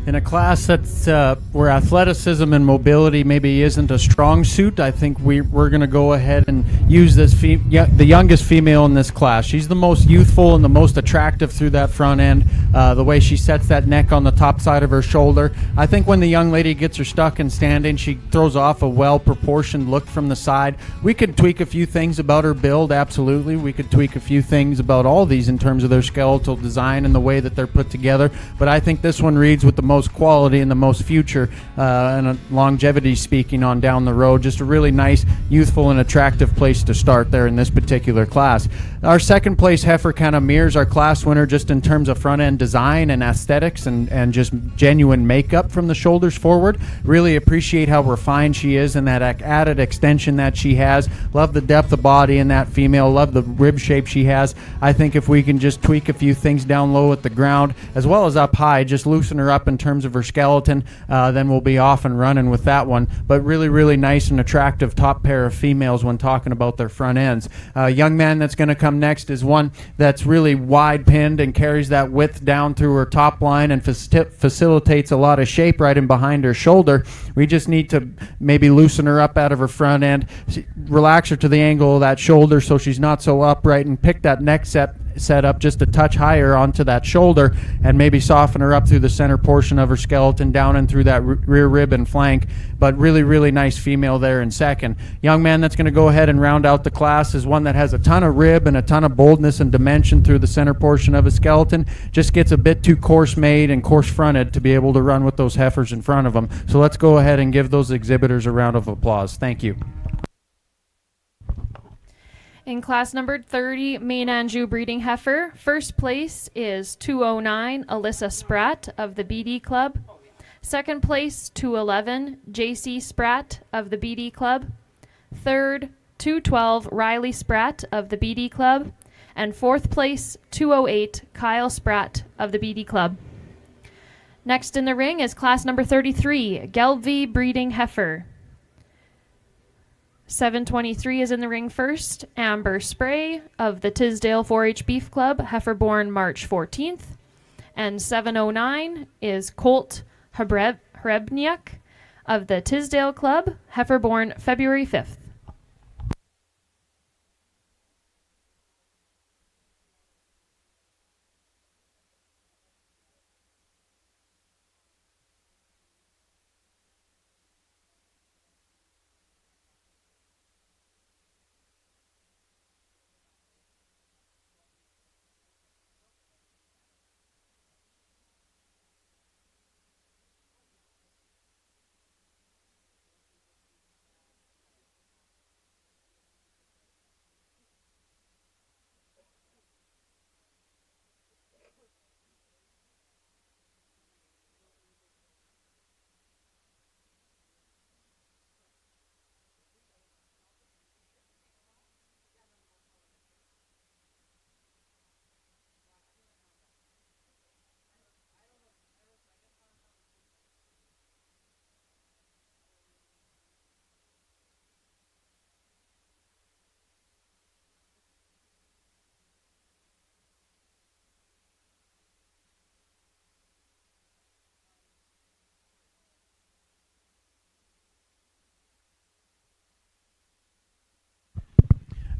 In a class that's where athleticism and mobility maybe isn't a strong suit, I think we're going to go ahead and use this the youngest female in this class. She's the most youthful and the most attractive through that front end. The way she sets that neck on the top side of her shoulder. I think when the young lady gets her stuck and standing, she throws off a well-proportioned look from the side. We could tweak a few things about her build, absolutely. We could tweak a few things about all these in terms of their skeletal design and the way that they're put together. But I think this one reads with the most quality and the most future and longevity speaking on down the road. Just a really nice, youthful, and attractive place to start there in this particular class. Our second place heifer kind of mirrors our class winner just in terms of front end design and aesthetics and just genuine makeup from the shoulders forward. Really appreciate how refined she is and that added extension that she has. Love the depth of body in that female. Love the rib shape she has. I think if we can just tweak a few things down low at the ground as well as up high, just loosen her up in terms of her skeleton, then we'll be off and running with that one. But really, really nice and attractive top pair of females when talking about their front ends. Young man that's going to come next is one that's really wide pinned and carries that width down through her top line and facilitates a lot of shape right in behind her shoulder. We just need to maybe loosen her up out of her front end, relax her to the angle of that shoulder so she's not so upright, and pick that neck set up just a touch higher onto that shoulder, and maybe soften her up through the center portion of her skeleton down and through that rear rib and flank. But really, really nice female there in second. Young man that's going to go ahead and round out the class is one that has a ton of rib and a ton of boldness and dimension through the center portion of his skeleton. Just gets a bit too coarse made and coarse fronted to be able to run with those heifers in front of him. So let's go ahead and give those exhibitors a round of applause. Thank you. In class number 30, Maine Anjou breeding heifer, first place is 209 Alyssa Spratt of the BD Club. Second place, 211 JC Spratt of the BD Club. Third, 212 Riley Spratt of the BD Club. And fourth place, 208 Kyle Spratt of the BD Club. Next in the ring is class number 33, Gelbvieh breeding heifer. 723 is in the ring first. Amber Spray of the Tisdale 4-H Beef Club, heifer born March 14th. And 709 is Colt Hrebniak of the Tisdale Club, heifer born February 5th.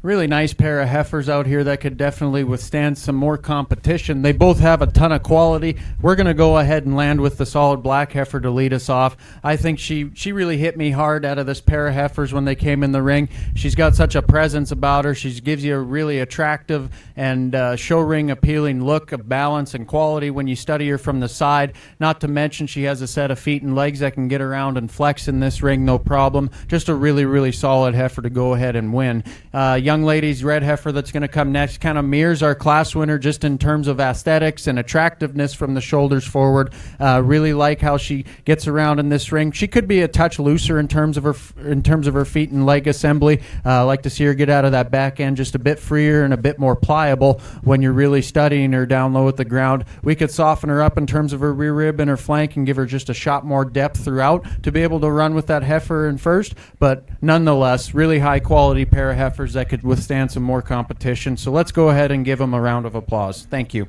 Really nice pair of heifers out here that could definitely withstand some more competition. They both have a ton of quality. We're going to go ahead and land with the solid black heifer to lead us off. I think she really hit me hard out of this pair of heifers when they came in the ring. She's got such a presence about her. She gives you a really attractive and show ring appealing look of balance and quality when you study her from the side. Not to mention she has a set of feet and legs that can get around and flex in this ring no problem. Just a really, really solid heifer to go ahead and win. Young ladies red heifer that's going to come next kind of mirrors our class winner just in terms of aesthetics and attractiveness from the shoulders forward. Really like how she gets around in this ring. She could be a touch looser in terms of her feet and leg assembly. Like to see her get out of that back end just a bit freer and a bit more pliable when you're really studying her down low at the ground. We could soften her up in terms of her rear rib and her flank and give her just a shot more depth throughout to be able to run with that heifer in first. But nonetheless, really high quality pair of heifers that could withstand some more competition. So let's go ahead and give them a round of applause. Thank you.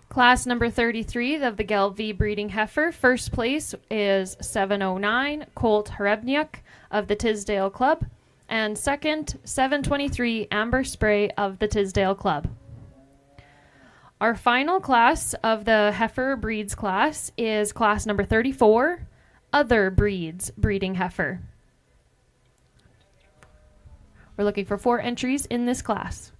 Class number 33 of the Gelbvieh breeding heifer. First place is 709 Colt Hrebniak of the Tisdale Club. And second, 723 Amber Spray of the Tisdale Club. Our final class of the heifer breeds class is class number 34, Other Breeds breeding heifer. We're looking for 4 entries in this class.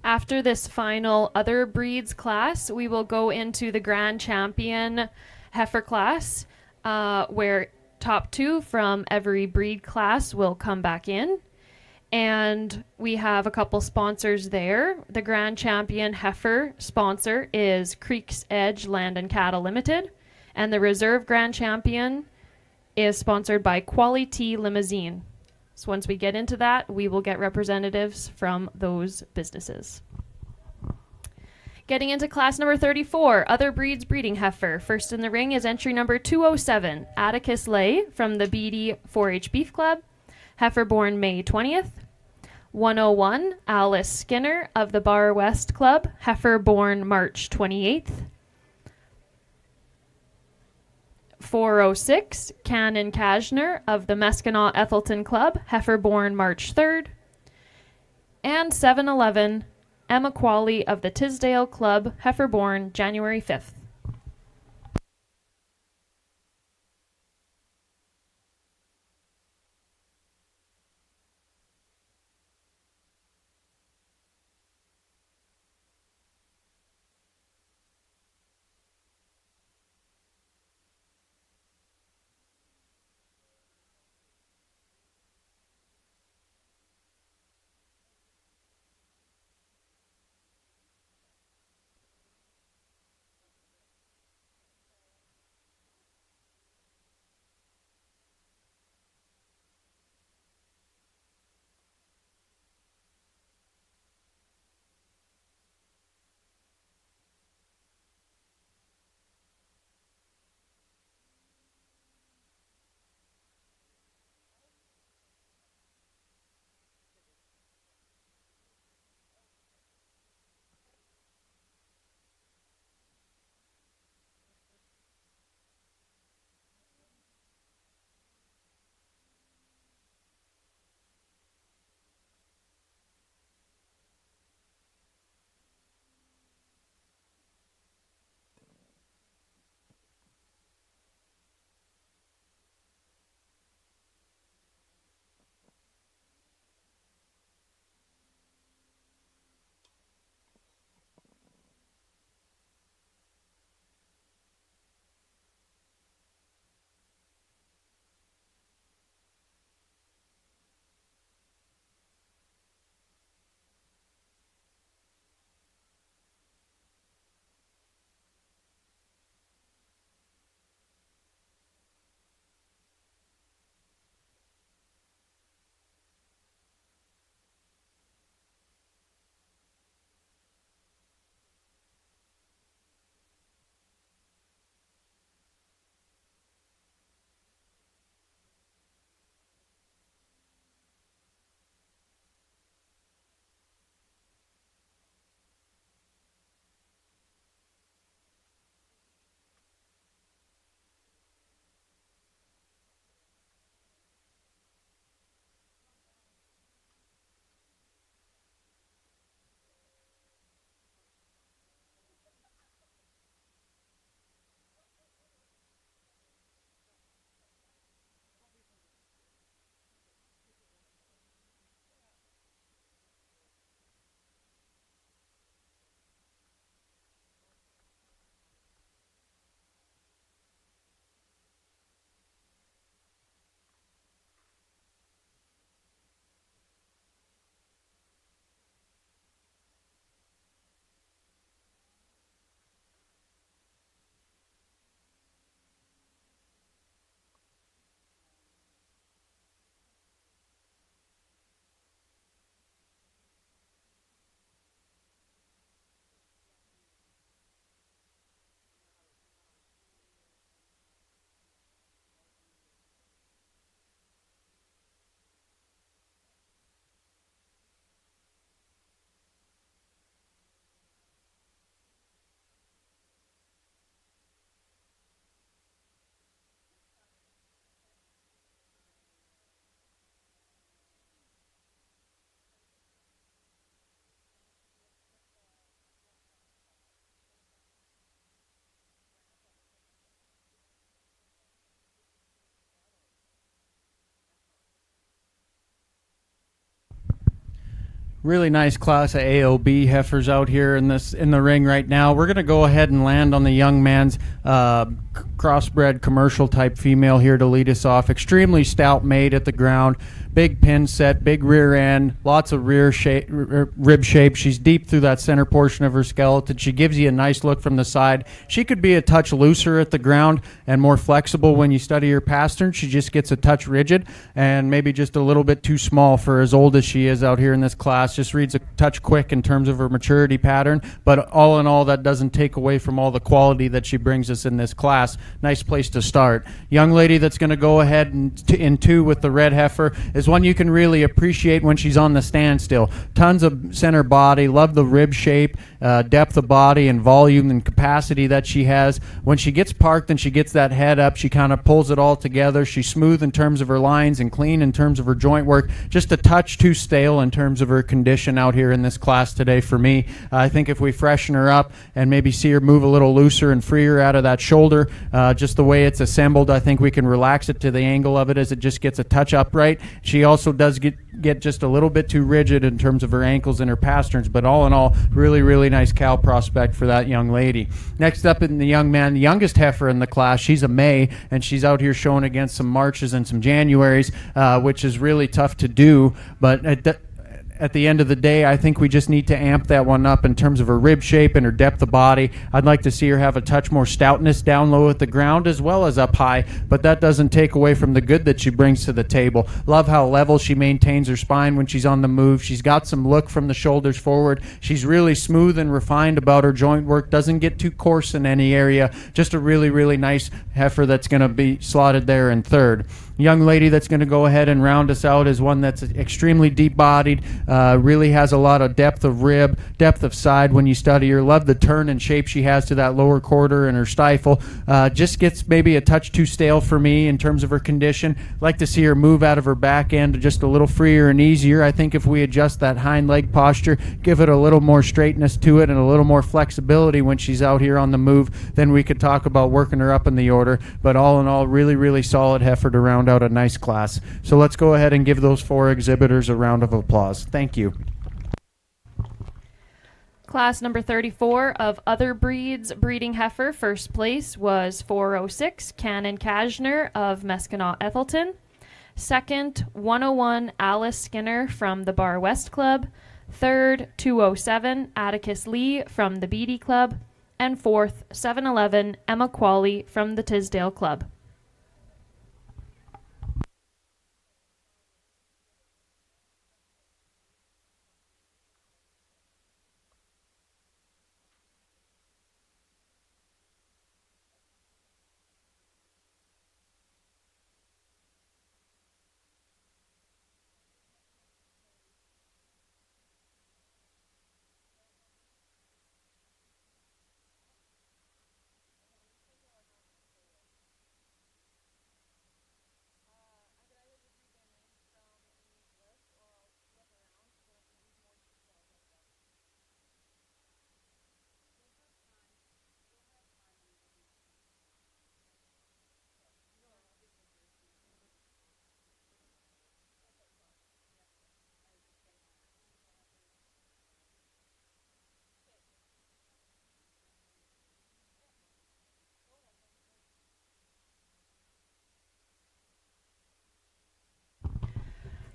After this final other breeds class, we will go into the Grand Champion heifer class, where top 2 from every breed class will come back in. And we have a couple sponsors there. The Grand Champion heifer sponsor is Creek's Edge Land and Cattle Limited, and the Reserve Grand Champion is sponsored by Quality Limousine. So once we get into that, we will get representatives from those businesses. Getting into class number 34, Other Breeds Breeding Heifer. First in the ring is entry number 207, Atticus Lay from the Beatty 4-H Beef Club, heifer born May 20th. 101, Alice Skinner of the Bar West Club, heifer born March 28th. 406, Canon Kashner of the Meskinat Ethelton Club, heifer born March 3rd. And 711, Emma Qualley of the Tisdale Club, heifer born January 5th. Really nice class of AOB heifers out here in the ring right now. We're going to go ahead and land on the young man's crossbred commercial type female here to lead us off. Extremely stout made at the ground. Big pin set, big rear end, lots of rib shape. She's deep through that center portion of her skeleton. She gives you a nice look from the side. She could be a touch looser at the ground and more flexible when you study her pastern. She just gets a touch rigid and maybe just a little bit too small for as old as she is out here in this class. Just reads a touch quick in terms of her maturity pattern, but all in all, that doesn't take away from all the quality that she brings us in this class. Nice place to start. Young lady that's going to go ahead and in two with the red heifer is one you can really appreciate when she's on the standstill. Tons of center body, love the rib shape, depth of body and volume and capacity that she has. When she gets parked and she gets that head up, she kind of pulls it all together. She's smooth in terms of her lines and clean in terms of her joint work. Just a touch too stale in terms of her condition out here in this class today for me. I think if we freshen her up and maybe see her move a little looser and freer out of that shoulder, just the way it's assembled, I think we can relax it to the angle of it as it just gets a touch upright. She also does get just a little bit too rigid in terms of her ankles and her pasterns, but all in all, really nice cow prospect for that young lady. Next up in the young man, the youngest heifer in the class, she's a May, and she's out here showing against some Marches and some Januaries, which is really tough to do, but at the end of the day, I think we just need to amp that one up in terms of her rib shape and her depth of body. I'd like to see her have a touch more stoutness down low at the ground as well as up high, but that doesn't take away from the good that she brings to the table. Love how level she maintains her spine when she's on the move. She's got some look from the shoulders forward. She's really smooth and refined about her joint work, doesn't get too coarse in any area. Just a really nice heifer that's going to be slotted there in third. Young lady that's going to go ahead and round us out is one that's extremely deep-bodied, really has a lot of depth of rib, depth of side when you study her. Love the turn and shape she has to that lower quarter and her stifle. Just gets maybe a touch too stale for me in terms of her condition. Like to see her move out of her back end just a little freer and easier. I think if we adjust that hind leg posture, give it a little more straightness to it and a little more flexibility when she's out here on the move, then we could talk about working her up in the order. But all in all, really solid heifer to round out a nice class. So let's go ahead and give those four exhibitors a round of applause. Thank you. Class number 34 of Other Breeds breeding heifer, first place was 406 Cannon Kashner of Meskinau Ethelton. Second, 101 Alice Skinner from the Bar West Club. Third, 207 Atticus Lee from the Beatty Club. And fourth, 711 Emma Qualley from the Tisdale Club.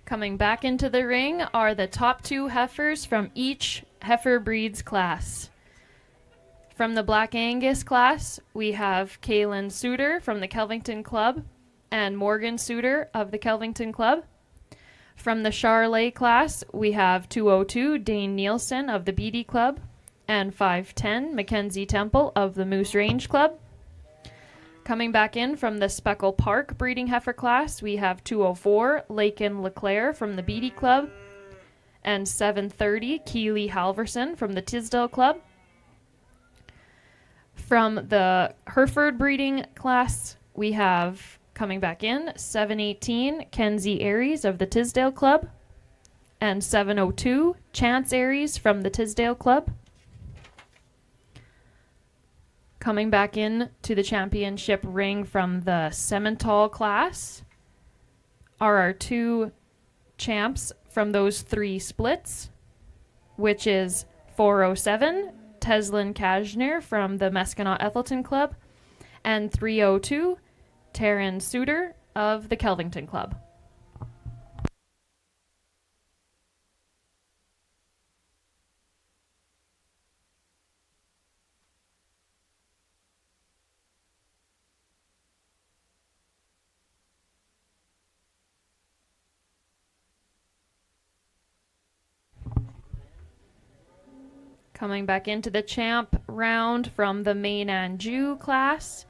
Coming back into the ring are the top two heifers from each heifer breeds class. From the Black Angus class, we have Kaylin Suter from the Kelvington Club and Morgan Suter of the Kelvington Club. From the Charolais class, we have 202 Dane Nielsen of the Beatty Club and 510 Mackenzie Temple of the Moose Range Club. Coming back in from the Speckle Park breeding heifer class, we have 204 Lakin Leclerc from the Beatty Club and 730 Keely Halverson from the Tisdale Club. From the Hereford breeding class, we have coming back in 718 Kenzie Aries of the Tisdale Club and 702 Chance Aries from the Tisdale Club. Coming back in to the championship ring from the Simmental class are our two champs from those three splits. which is 407 Teslin Kajner from the Meskinat Ethelston Club, and 302 Taryn Suter of the Kelvington Club. Coming back into the champ round from the main Anjou class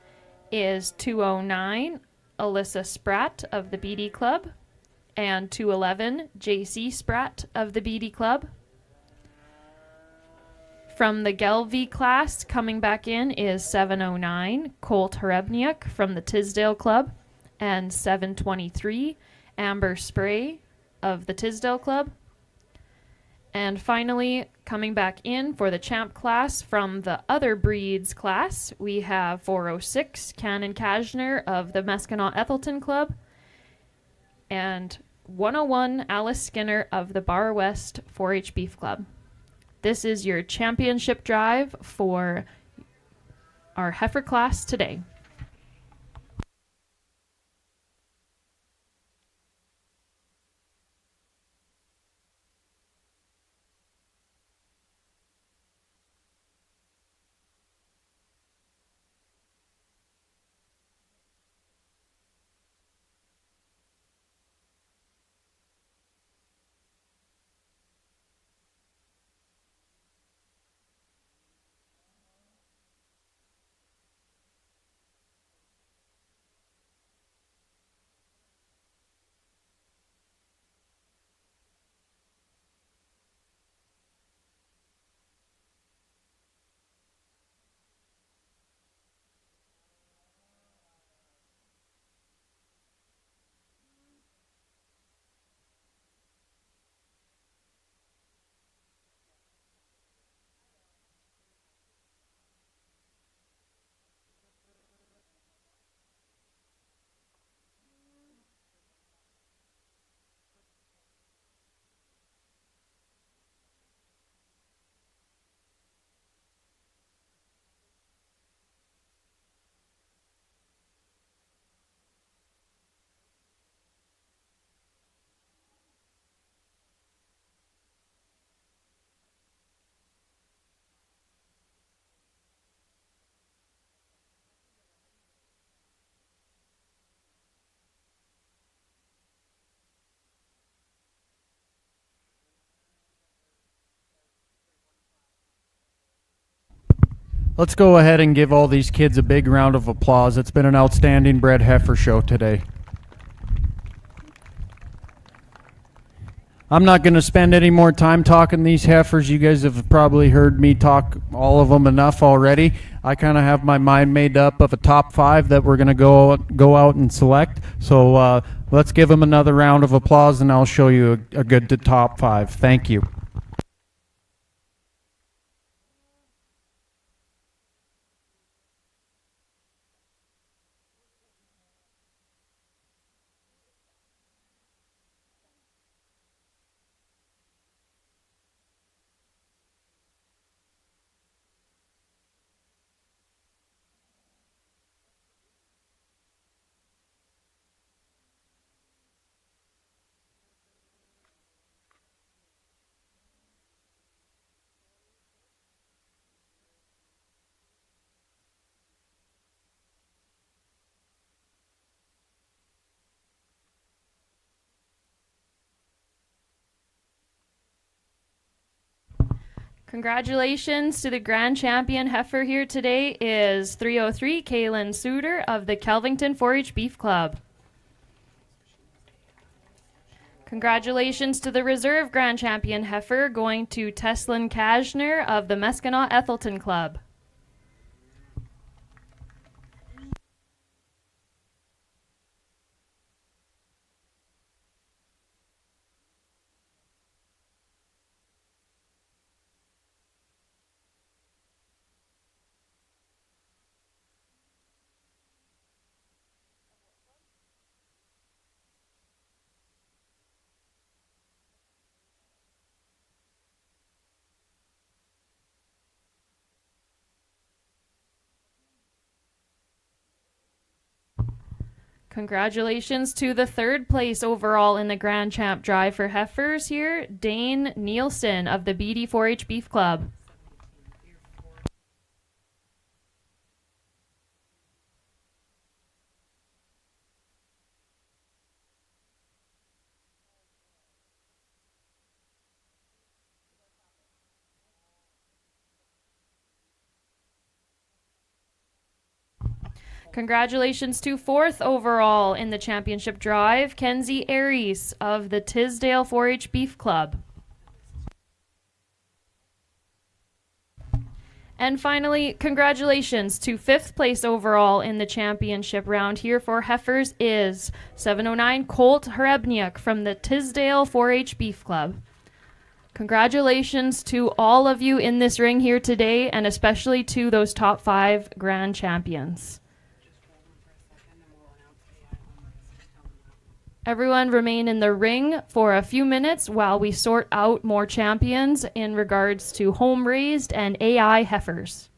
is 209 Alyssa Spratt of the BD Club and 211 JC Spratt of the BD Club. From the Gelvi class, coming back in is 709 Colt Harebniak from the Tisdale Club and 723 Amber Spray of the Tisdale Club. And finally, coming back in for the champ class from the other breeds class, we have 406 Cannon Kajner of the Meskinat Ethelston Club and 101 Alice Skinner of the Bar West 4-H Beef Club. This is your championship drive for our heifer class today. Let's go ahead and give all these kids a big round of applause. It's been an outstanding bred heifer show today. I'm not going to spend any more time talking these heifers. You guys have probably heard me talk all of them enough already. I kind of have my mind made up of a top 5 that we're going to go out and select. So let's give them another round of applause, and I'll show you a good top 5. Thank you. Congratulations to the grand champion heifer here today is 303 Kaylin Suter of the Kelvington 4-H Beef Club. Congratulations to the reserve grand champion heifer going to Teslin Kajner of the Meskinat Ethelston Club. Congratulations to the third place overall in the Grand Champ Drive for heifers here, Dane Nielsen of the BD 4-H Beef Club. Congratulations to fourth overall in the championship drive, Kenzie Aries of the Tisdale 4-H Beef Club. And finally, congratulations to fifth place overall in the championship round here for heifers is 709 Colt Harebniak from the Tisdale 4-H Beef Club. Congratulations to all of you in this ring here today, and especially to those top 5 grand champions. Everyone remain in the ring for a few minutes while we sort out more champions in regards to home raised and AI heifers.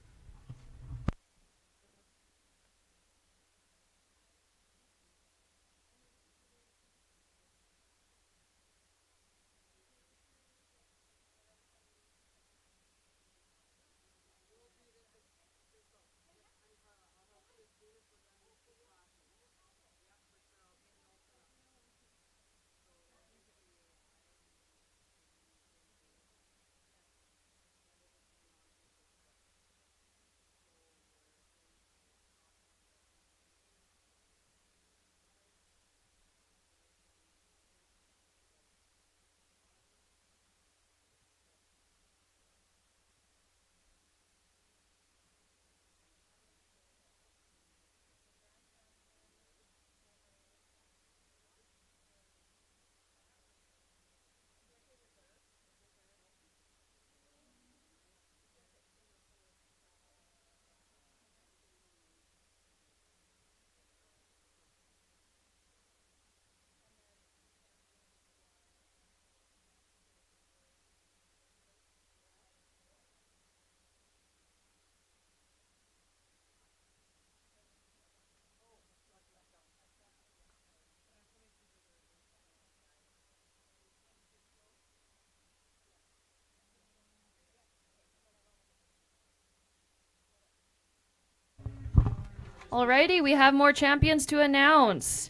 Alrighty, we have more champions to announce.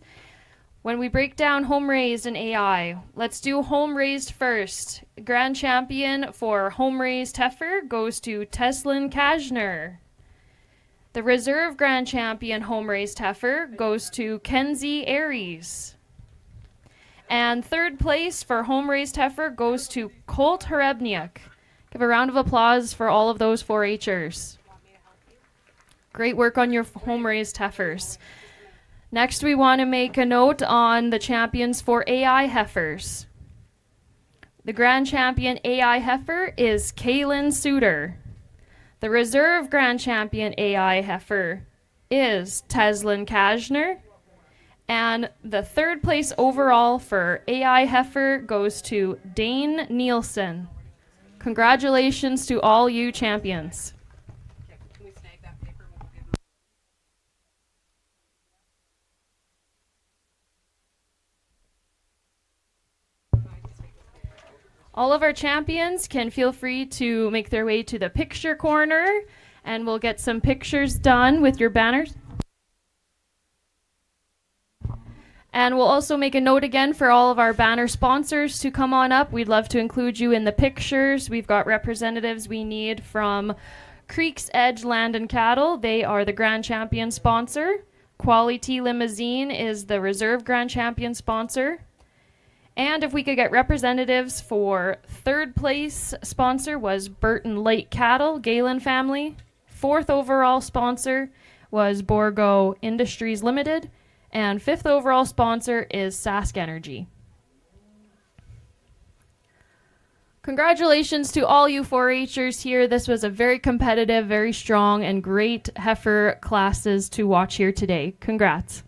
When we break down home raised and AI, let's do home raised first. Grand champion for home raised heifer goes to Teslin Kajner. The reserve grand champion home raised heifer goes to Kenzie Aries. And third place for home raised heifer goes to Colt Harebniak. Give a round of applause for all of those 4-Hers. Great work on your home-raised heifers. Next, we want to make a note on the champions for AI heifers. The grand champion AI heifer is Kaylin Suter. The reserve grand champion AI heifer is Teslin Kajner. And the third place overall for AI heifer goes to Dane Nielsen. Congratulations to all you champions. All of our champions can feel free to make their way to the picture corner, and we'll get some pictures done with your banners. And we'll also make a note again for all of our banner sponsors to come on up. We'd love to include you in the pictures. We've got representatives we need from Creek's Edge Land and Cattle. They are the Grand Champion sponsor. Quality Limousine is the Reserve Grand Champion sponsor. And if we could get representatives for third place sponsor was Burton Lake Cattle, Galen family. Fourth overall sponsor was Borgo Industries Limited. And fifth overall sponsor is Sask Energy. Congratulations to all you 4-Hers here. This was a very competitive, very strong, and great heifer classes to watch here today. Congrats.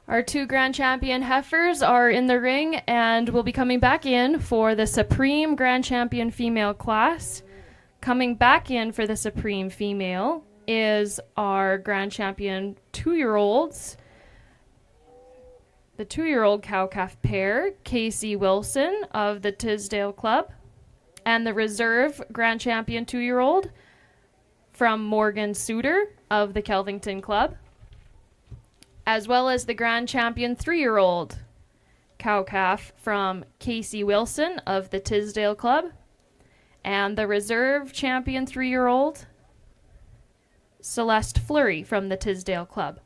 Our two grand champion heifers are in the ring and will be coming back in for the Supreme Grand Champion female class. Coming back in for the Supreme female is our Grand Champion 2-year-olds. The 2-year-old cow-calf pair, Casey Wilson of the Tisdale Club, and the reserve Grand Champion 2-year-old from Morgan Suter of the Kelvington Club, as well as the Grand Champion 3-year-old cow-calf from Casey Wilson of the Tisdale Club, and the reserve champion 3-year-old Celeste Fleury from the Tisdale Club.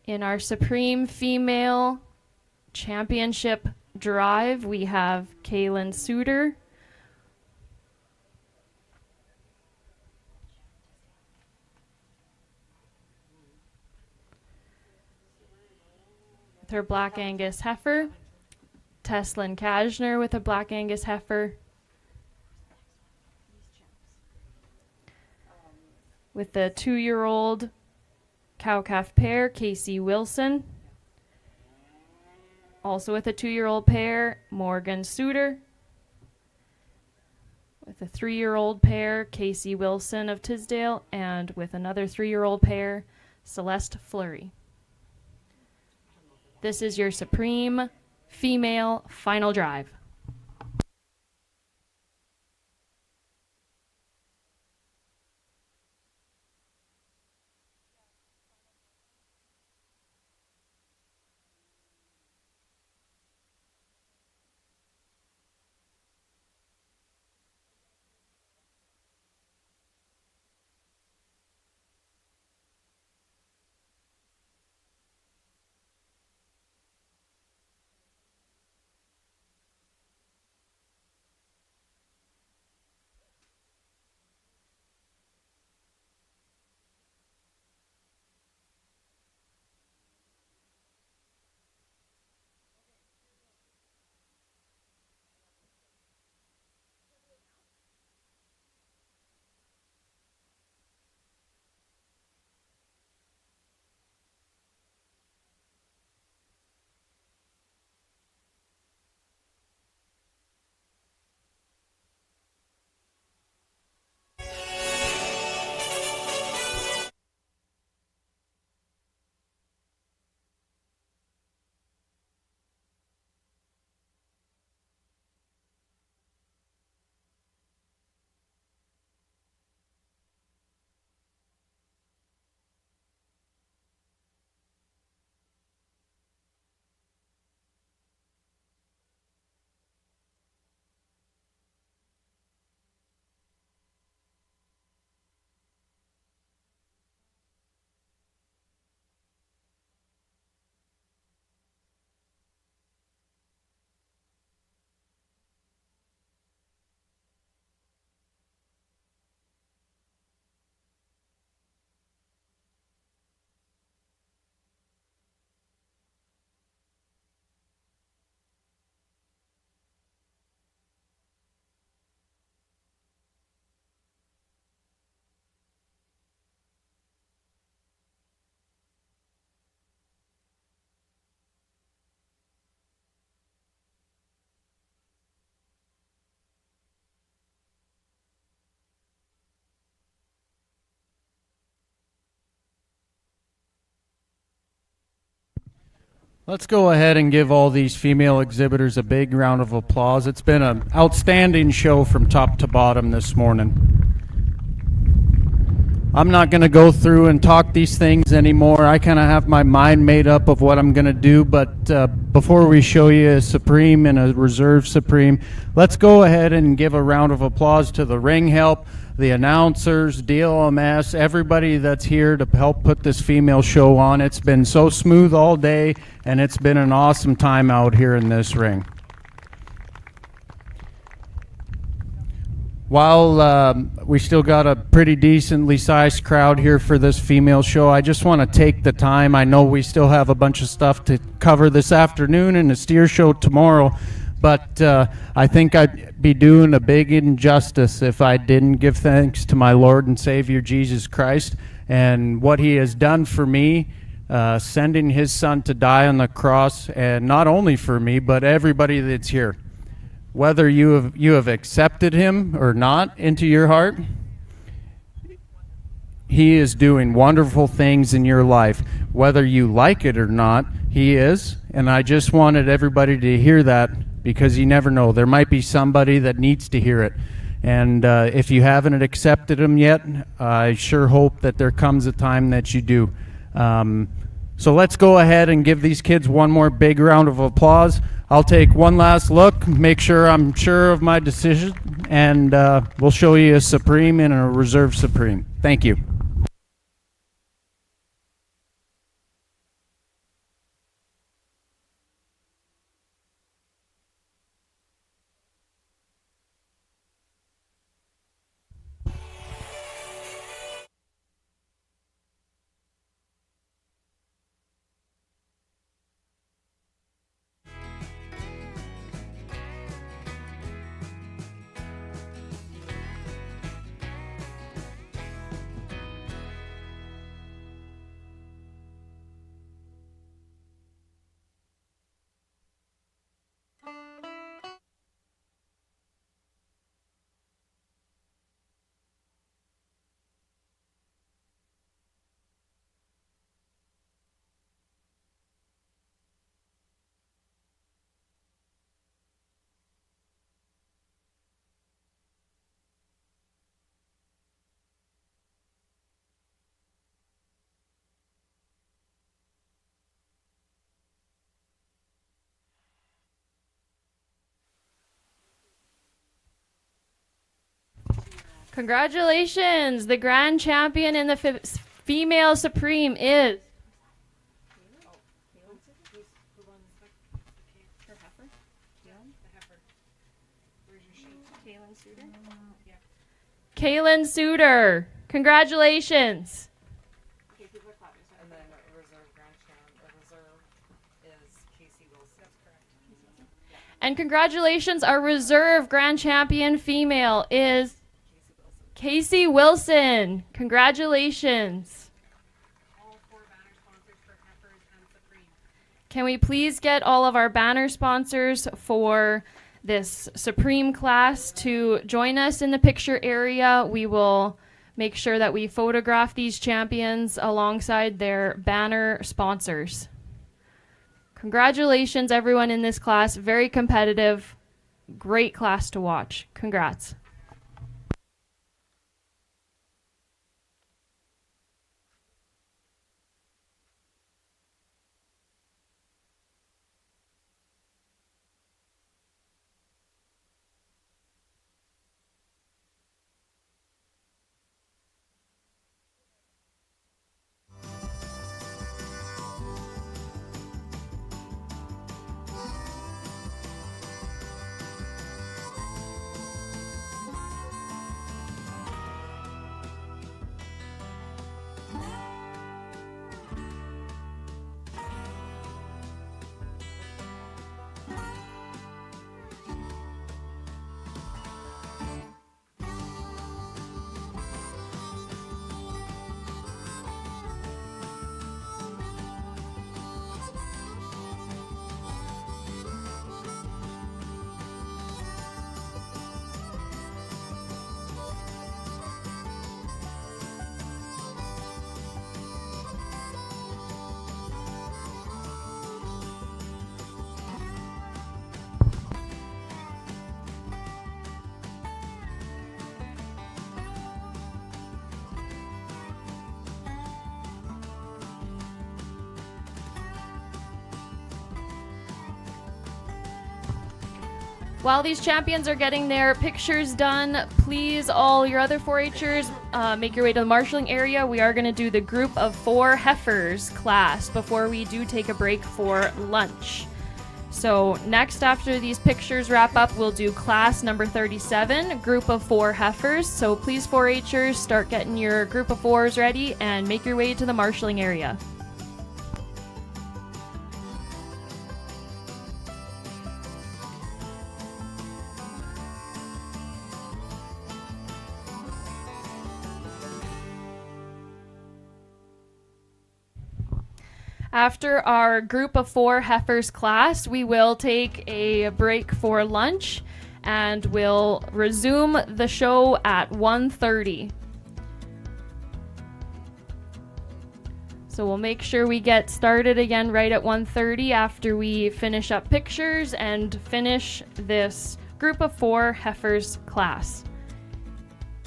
In our Supreme Female Championship drive, we have Kaylin Suter, with her Black Angus heifer, Teslin Kajner with a Black Angus heifer, with the 2-year-old cow-calf pair, Casey Wilson. Also with a 2-year-old pair, Morgan Suter. With a 3-year-old pair, Casey Wilson of Tisdale. And with another 3-year-old pair, Celeste Fleury. This is your Supreme Female Final Drive. Let's go ahead and give all these female exhibitors a big round of applause. It's been an outstanding show from top to bottom this morning. I'm not going to go through and talk these things anymore. I kind of have my mind made up of what I'm going to do, but before we show you a Supreme and a Reserve Supreme, let's go ahead and give a round of applause to the ring help, the announcers, DLMS, everybody that's here to help put this female show on. It's been so smooth all day, and it's been an awesome time out here in this ring. While we still got a pretty decently sized crowd here for this female show, I just want to take the time. I know we still have a bunch of stuff to cover this afternoon and the steer show tomorrow, but I think I'd be doing a big injustice if I didn't give thanks to my Lord and Savior Jesus Christ and what he has done for me, sending his son to die on the cross, and not only for me, but everybody that's here. Whether you have accepted him or not into your heart, he is doing wonderful things in your life. Whether you like it or not, he is. And I just wanted everybody to hear that, because you never know. There might be somebody that needs to hear it. And if you haven't accepted him yet, I sure hope that there comes a time that you do. So let's go ahead and give these kids one more big round of applause. I'll take one last look, make sure I'm sure of my decision, and we'll show you a Supreme and a Reserve Supreme. Thank you. Congratulations! The grand champion in the female Supreme is Kaylin Suter. Congratulations! And then Reserve Grand Champ, Reserve is Casey Wilson. That's correct. And congratulations, our Reserve Grand Champion female is Casey Wilson. Congratulations. All 4 banner sponsors for Heifers and Supreme. Can we please get all of our banner sponsors for this Supreme class to join us in the picture area? We will make sure that we photograph these champions alongside their banner sponsors. Congratulations, everyone in this class. Very competitive. Great class to watch. Congrats. While these champions are getting their pictures done, please, all your other 4-Hers, make your way to the marshalling area. We are going to do the group of 4 heifers class before we do take a break for lunch. So next, after these pictures wrap up, we'll do class number 37, group of 4 heifers. So please, 4-Hers, start getting your group of 4s ready and make your way to the marshalling area. After our group of 4 heifers class, we will take a break for lunch and we'll resume the show at 1:30. So we'll make sure we get started again right at 1:30 after we finish up pictures and finish this group of 4 heifers class.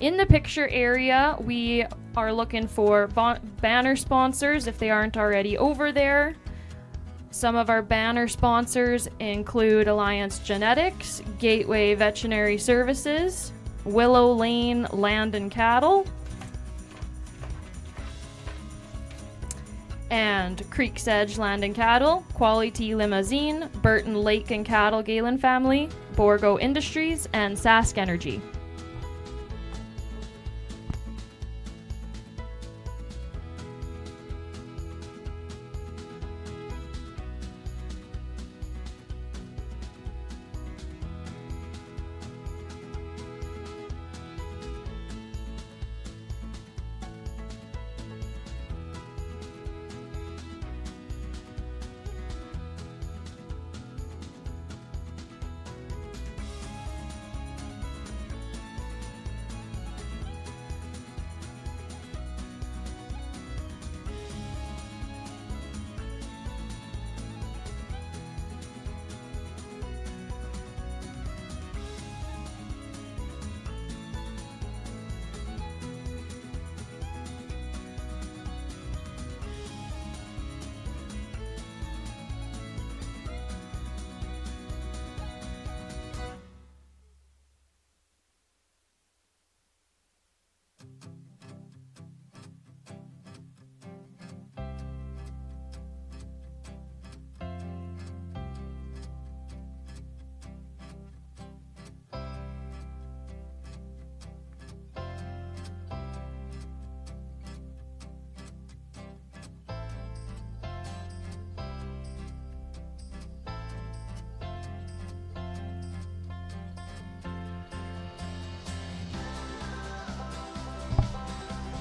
In the picture area, we are looking for banner sponsors if they aren't already over there. Some of our banner sponsors include Alliance Genetics, Gateway Veterinary Services, Willow Lane Land and Cattle, and Creek's Edge Land and Cattle, Quality Limousine, Burton Lake and Cattle Galen Family, Borgo Industries, and Sask Energy.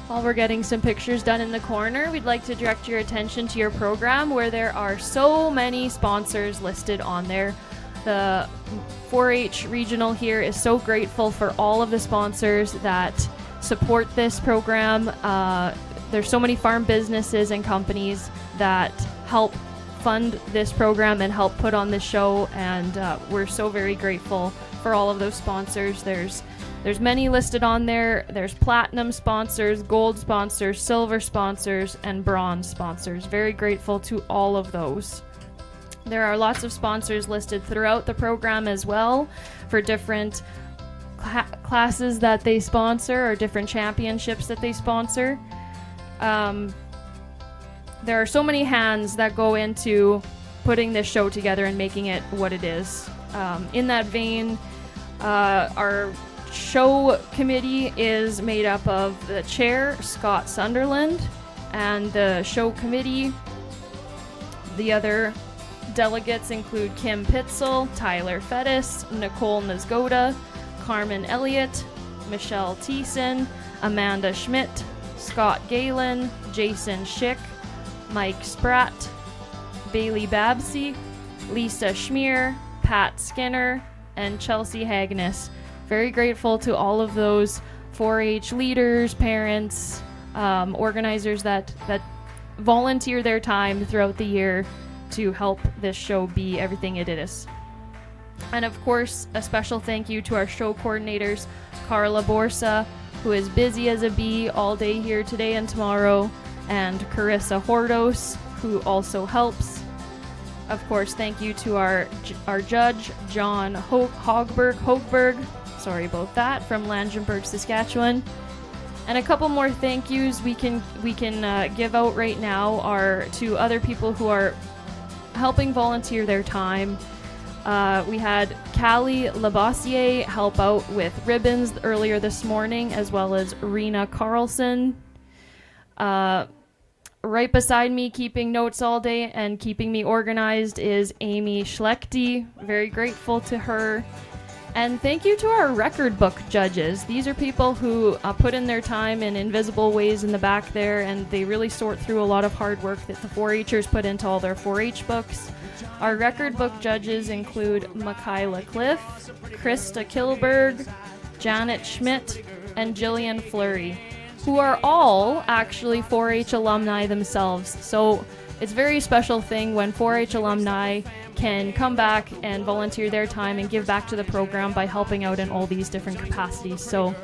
While we're getting some pictures done in the corner, we'd like to direct your attention to your program where there are so many sponsors listed on there. The 4-H Regional here is so grateful for all of the sponsors that support this program. There's so many farm businesses and companies that help fund this program and help put on this show, and we're so very grateful for all of those sponsors. There's many listed on there. There's platinum sponsors, gold sponsors, silver sponsors, and bronze sponsors. Very grateful to all of those. There are lots of sponsors listed throughout the program as well for different classes that they sponsor or different championships that they sponsor. There are so many hands that go into putting this show together and making it what it is. In that vein, our show committee is made up of the chair, Scott Sunderland, and the show committee. The other delegates include Kim Pitzel, Tyler Fettis, Nicole Nazgoda, Carmen Elliott, Michelle Thiessen, Amanda Schmidt, Scott Galen, Jason Schick, Mike Spratt, Bailey Babsey, Lisa Schmier, Pat Skinner, and Chelsea Hagnes. Very grateful to all of those 4-H leaders, parents, organizers that volunteer their time throughout the year to help this show be everything it is. And of course, a special thank you to our show coordinators, Carla Borsa, who is busy as a bee all day here today and tomorrow, and Carissa Hordos, who also helps. of course, thank you to our judge, John Hogberg, sorry about that, from Langenburg, Saskatchewan. And a couple more thank yous we can give out right now are to other people who are helping volunteer their time. We had Callie Labossiere help out with ribbons earlier this morning, as well as Rena Carlson. Right beside me, keeping notes all day and keeping me organized, is Amy Schlechty. Very grateful to her. And thank you to our record book judges. These are people who put in their time in invisible ways in the back there, and they really sort through a lot of hard work that the 4-Hers put into all their 4-H books. Our record book judges include Michaela Cliff, Krista Kilberg, Janet Schmidt, and Jillian Fleury, who are all actually 4-H alumni themselves. So it's a very special thing when 4-H alumni can come back and volunteer their time and give back to the program by helping out in all these different capacities. So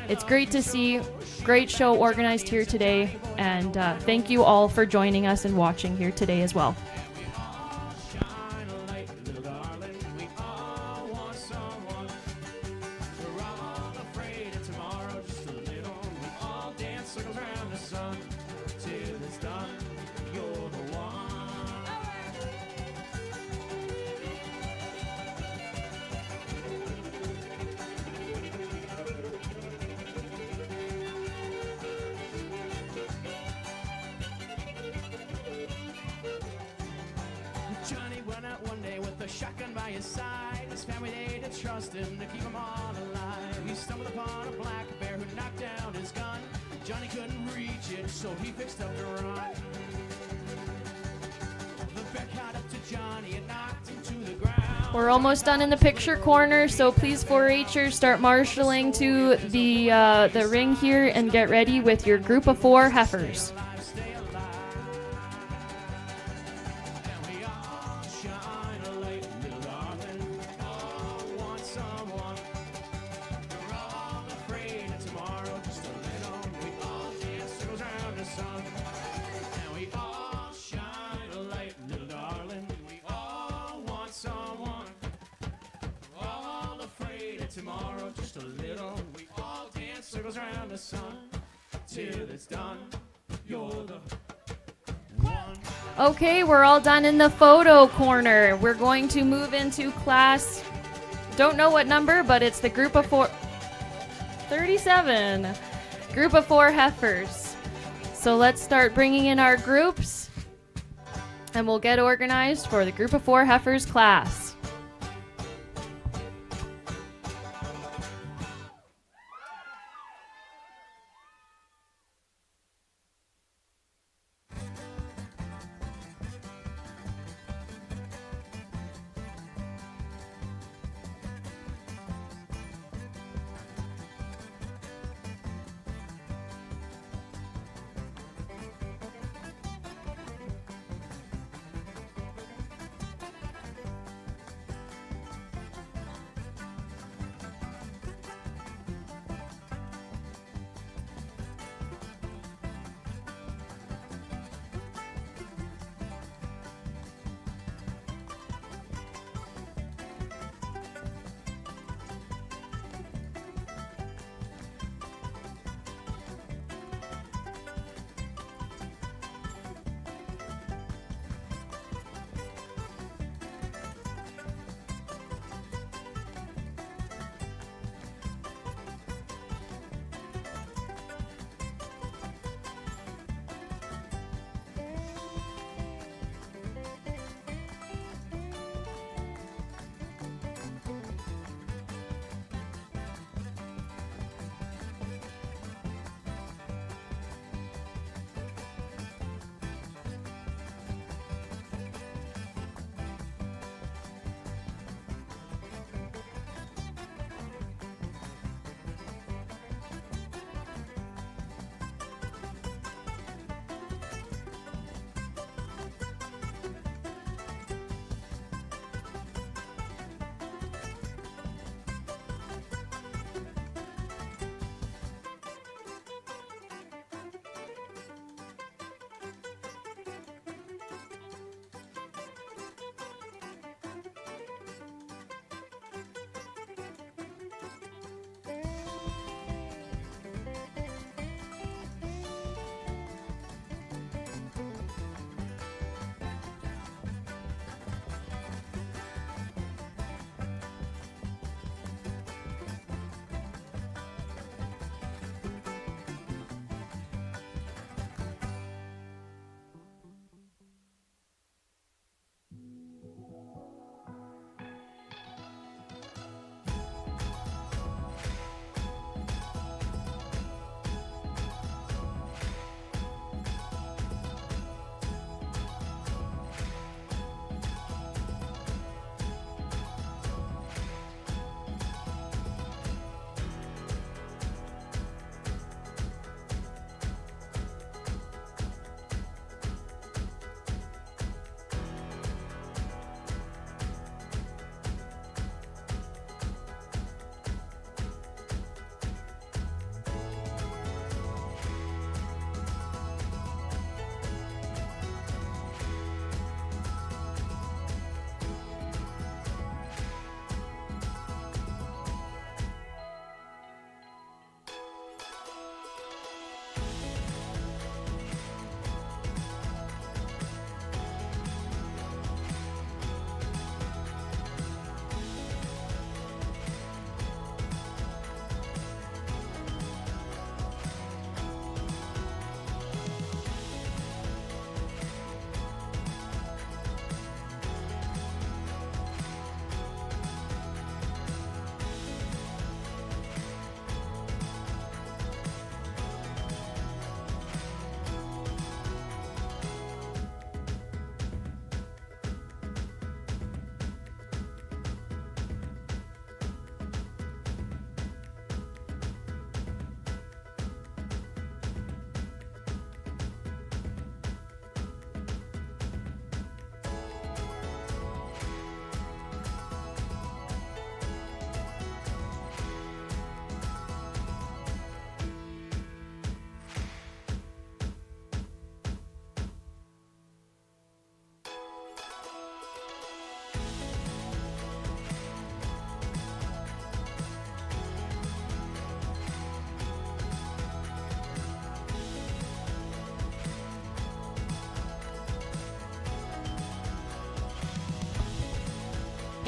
it's great to see. Great show organized here today, and thank you all for joining us and watching here today as well. Johnny went out one day with a shotgun by his side. His family they to trust him to keep them all alive. He stumbled upon a black bear who knocked down his gun. Johnny couldn't reach it, so he fixed up to run. The bear caught up to Johnny and knocked him to the ground. We're almost done in the picture corner, so please 4-Hers start marshaling to the ring here and get ready with your group of 4 heifers. Tomorrow, just a little. We all dance circles around the sun till it's done. You're the one. Okay, we're all done in the photo corner. We're going to move into class. Don't know what number, but it's the group of 4. 37. Group of 4 heifers. So let's start bringing in our groups, and we'll get organized for the group of 4 heifers class.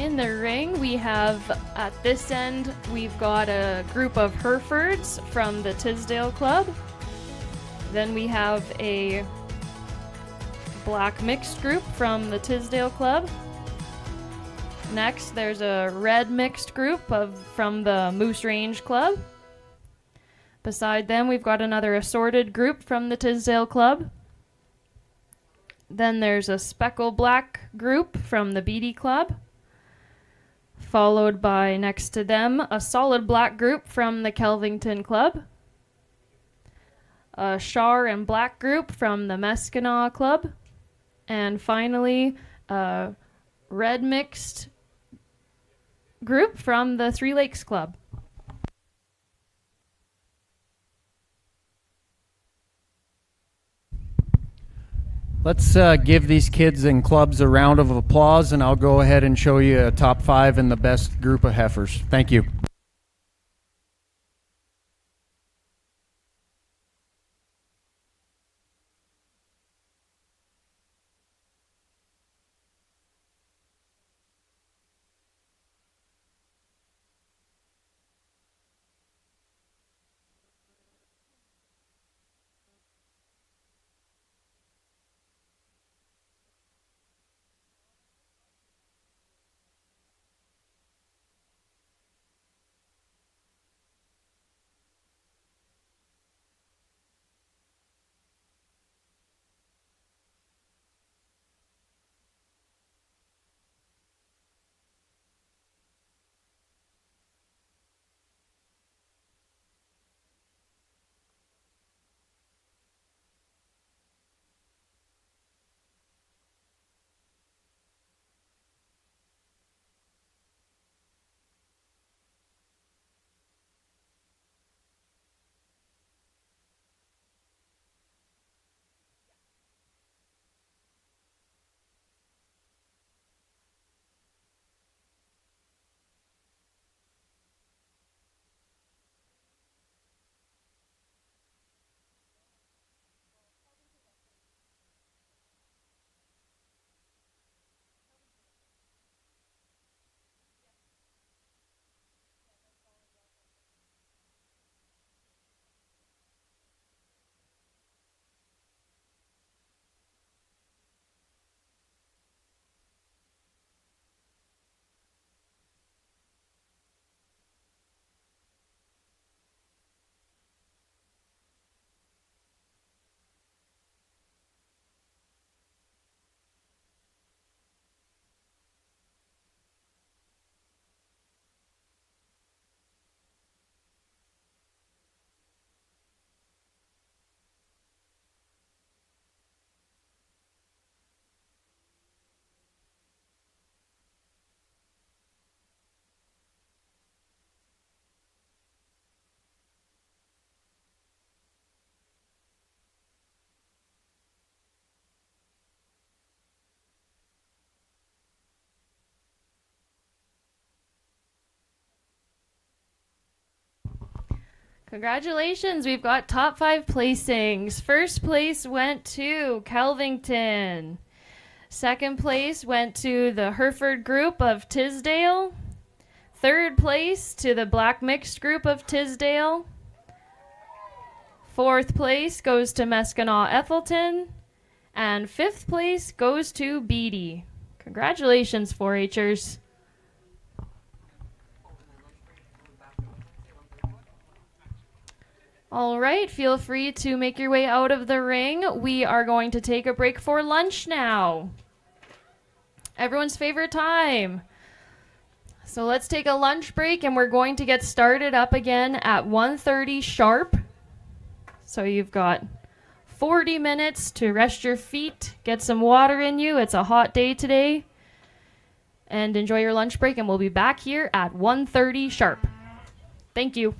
In the ring, we have at this end, we've got a group of Herefords from the Tisdale Club. Then we have a black mixed group from the Tisdale Club. Next, there's a red mixed group from the Moose Range Club. Beside them, we've got another assorted group from the Tisdale Club. Then there's a speckle black group from the Beatty Club. Followed by, next to them, a solid black group from the Kelvington Club. A char and black group from the Mescanaw Club. And finally, a red mixed group from the Three Lakes Club. Let's give these kids and clubs a round of applause, and I'll go ahead and show you a top 5 and the best group of heifers. Thank you. Congratulations, we've got top 5 placings. First place went to Kelvington. Second place went to the Hereford group of Tisdale. Third place to the Black Mixed group of Tisdale. Fourth place goes to Mescanaw Ethelton. And fifth place goes to Beatty. Congratulations, 4-Hers. All right, feel free to make your way out of the ring. We are going to take a break for lunch now. Everyone's favorite time. So let's take a lunch break, and we're going to get started up again at 1:30 sharp. So you've got 40 minutes to rest your feet, get some water in you. It's a hot day today. And enjoy your lunch break, and we'll be back here at 1:30 sharp. Thank you.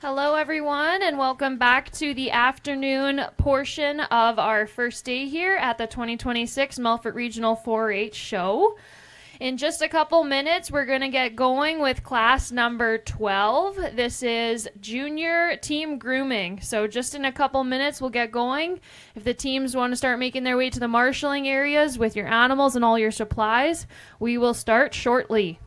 Hello, everyone, and welcome back to the afternoon portion of our first day here at the 2026 Melfort Regional 4-H Show. In just a couple minutes, we're going to get going with class number 12. This is junior team grooming. So just in a couple minutes, we'll get going. If the teams want to start making their way to the marshalling areas with your animals and all your supplies, we will start shortly.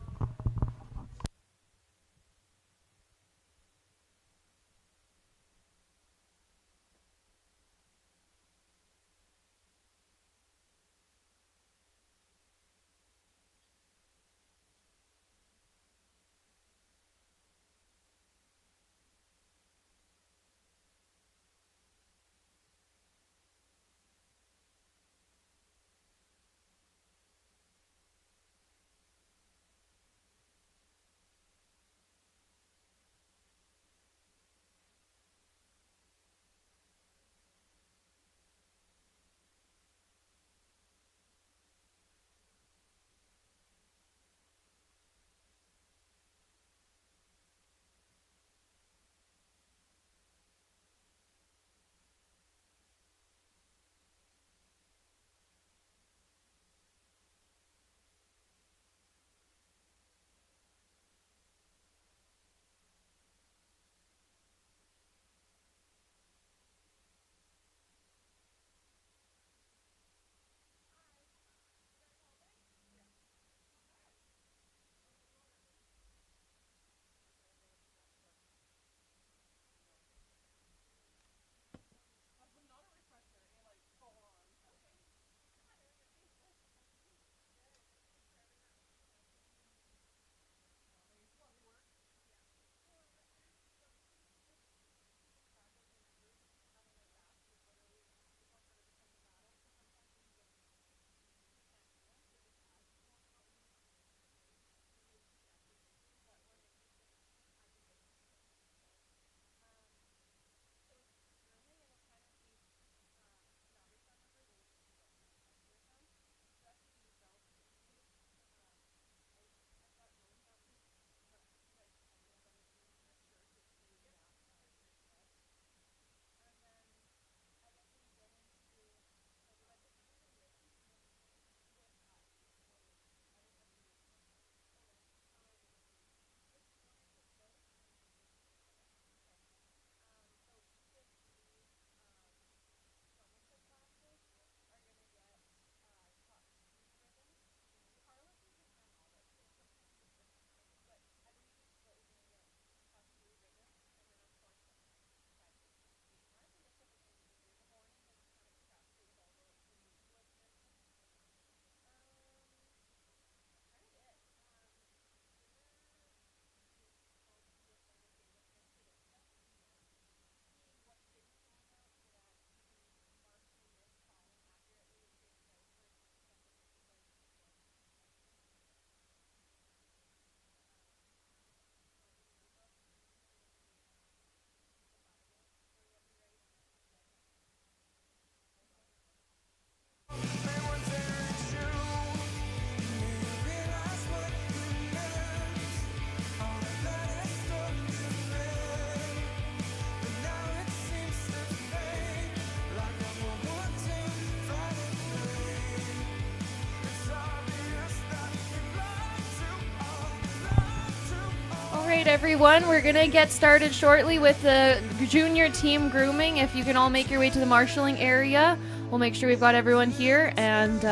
All right, everyone, we're going to get started shortly with the junior team grooming. If you can all make your way to the marshalling area, we'll make sure we've got everyone here, and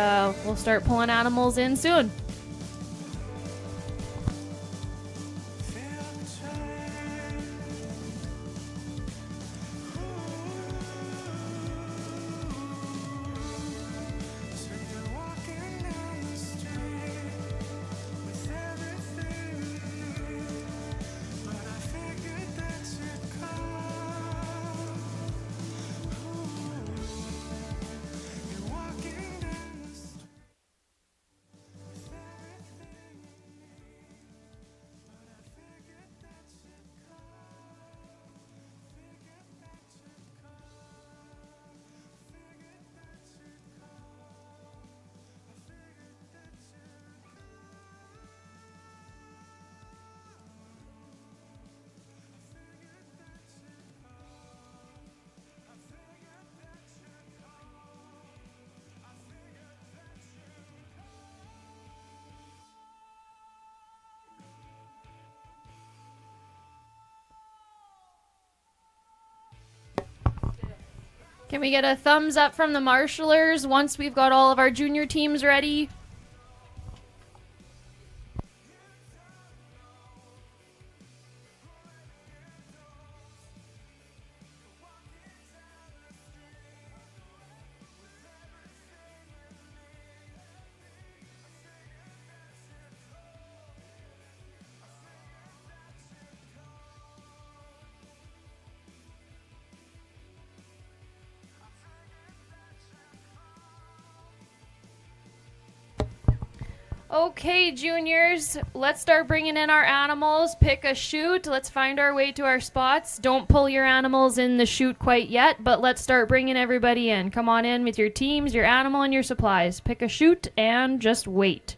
we'll start pulling animals in soon. Can we get a thumbs up from the marshalers once we've got all of our junior teams ready? Okay, juniors, let's start bringing in our animals. Pick a chute. Let's find our way to our spots. Don't pull your animals in the chute quite yet, but let's start bringing everybody in. Come on in with your teams, your animal, and your supplies. Pick a chute and just wait.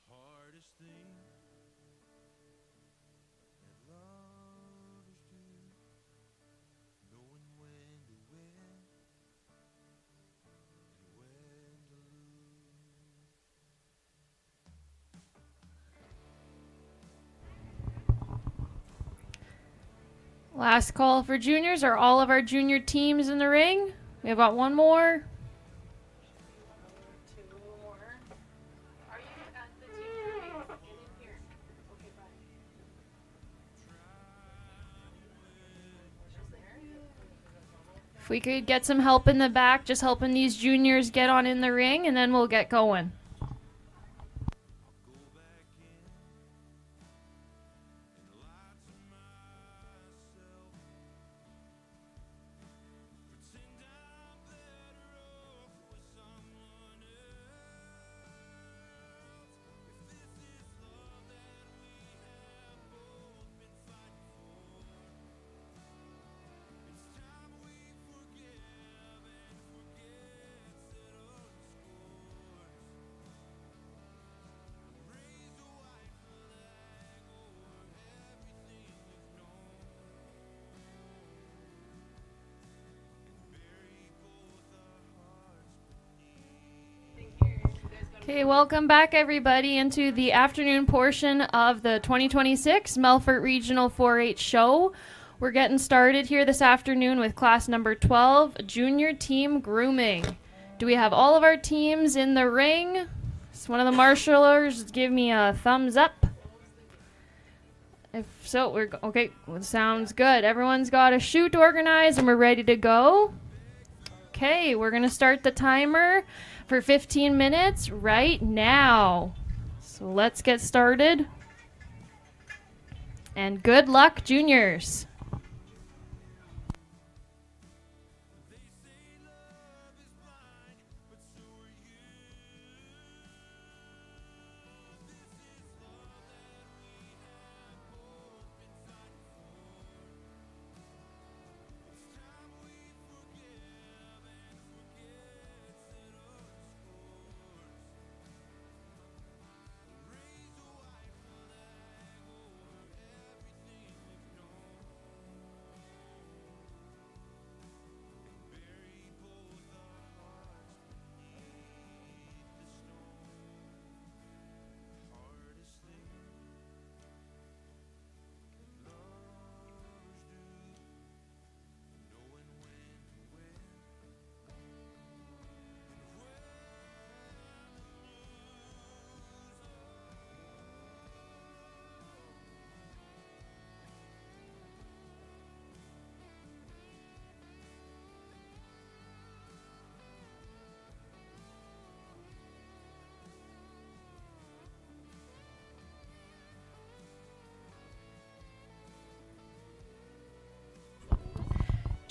Hardest thing that lovers do, knowing when to win and when to lose. Last call for juniors. Are all of our junior teams in the ring? We have got one more. If we could get some help in the back, just helping these juniors get on in the ring, and then we'll get going. Okay, welcome back everybody into the afternoon portion of the 2026 Melfort Regional 4-H show. We're getting started here this afternoon with class number 12, junior team grooming. Do we have all of our teams in the ring? So one of the marshalers give me a thumbs up. If so, we're okay. Well, sounds good. Everyone's got a chute organized and we're ready to go. Okay, we're gonna start the timer for 15 minutes right now. So let's get started. And good luck, juniors.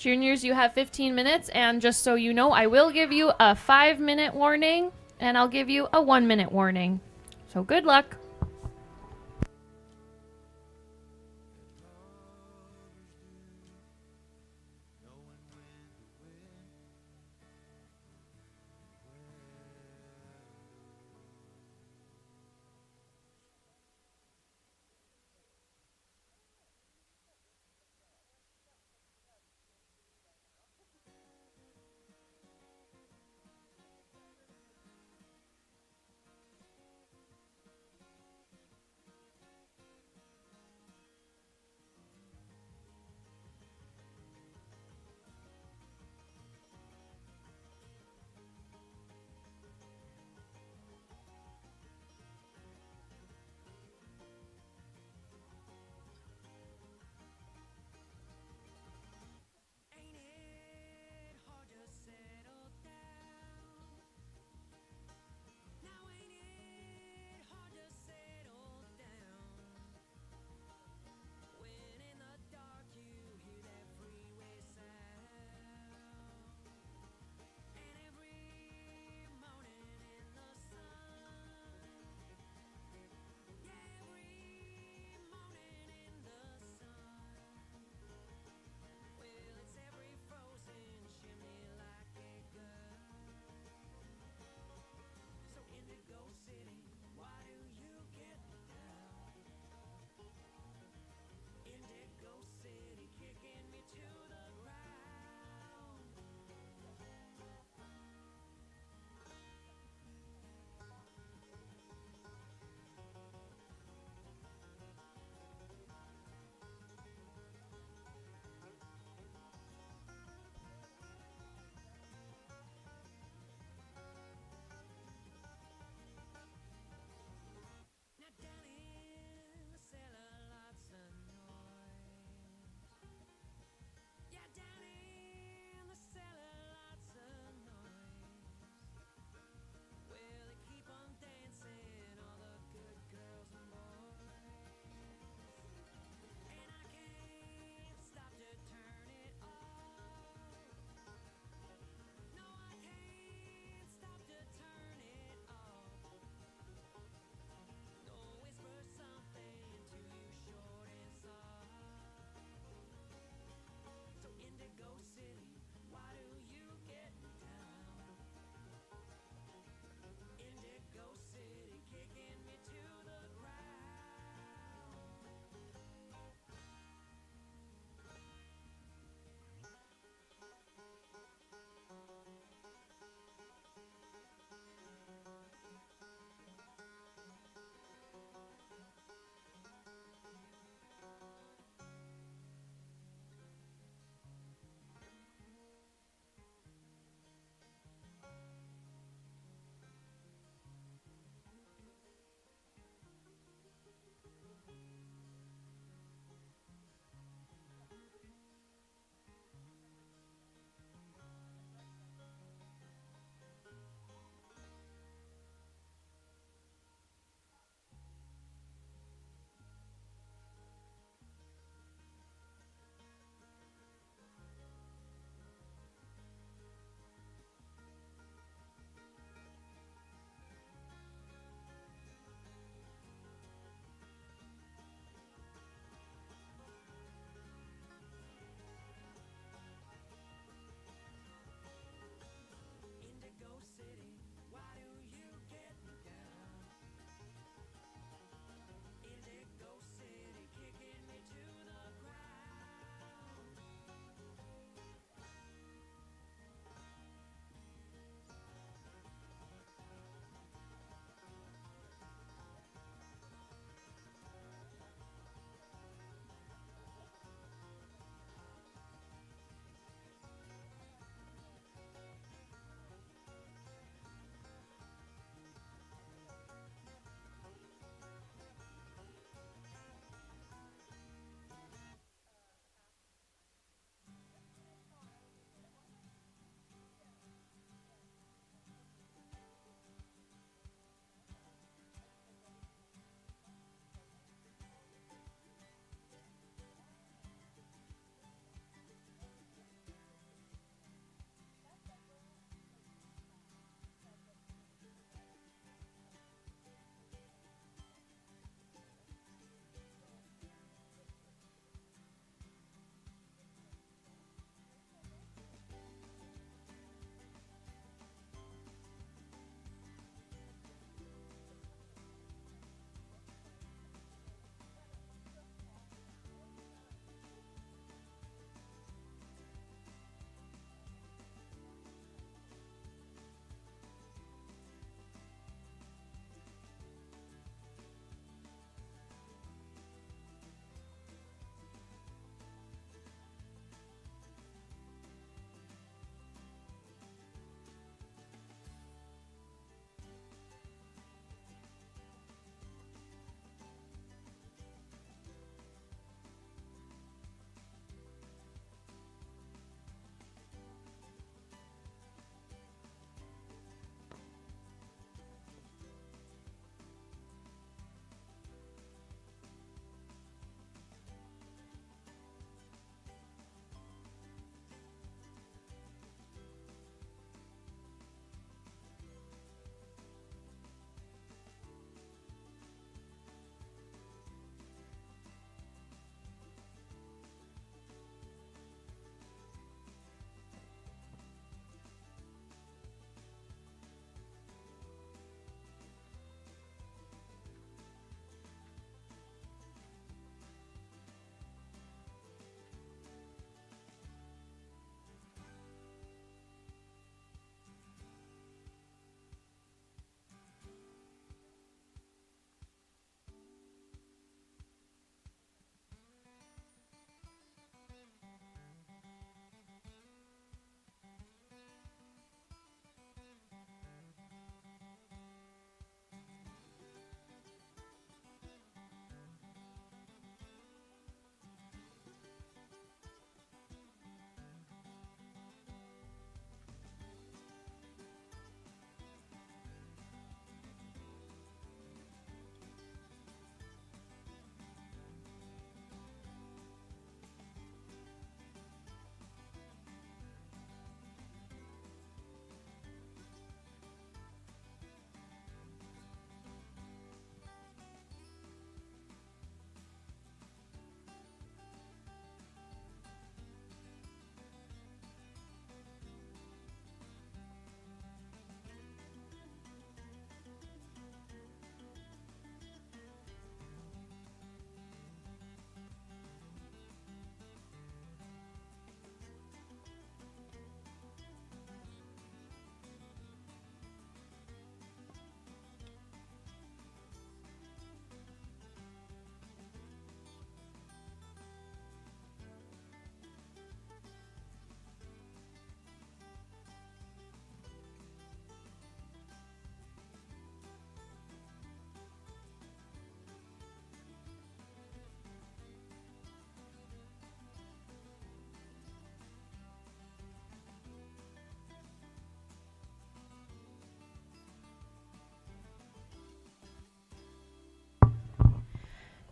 Juniors, you have 15 minutes, and just so you know, I will give you a 5-minute warning, and I'll give you a 1-minute warning. So good luck.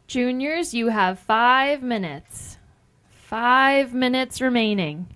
Juniors, you have 5 minutes. 5 minutes remaining.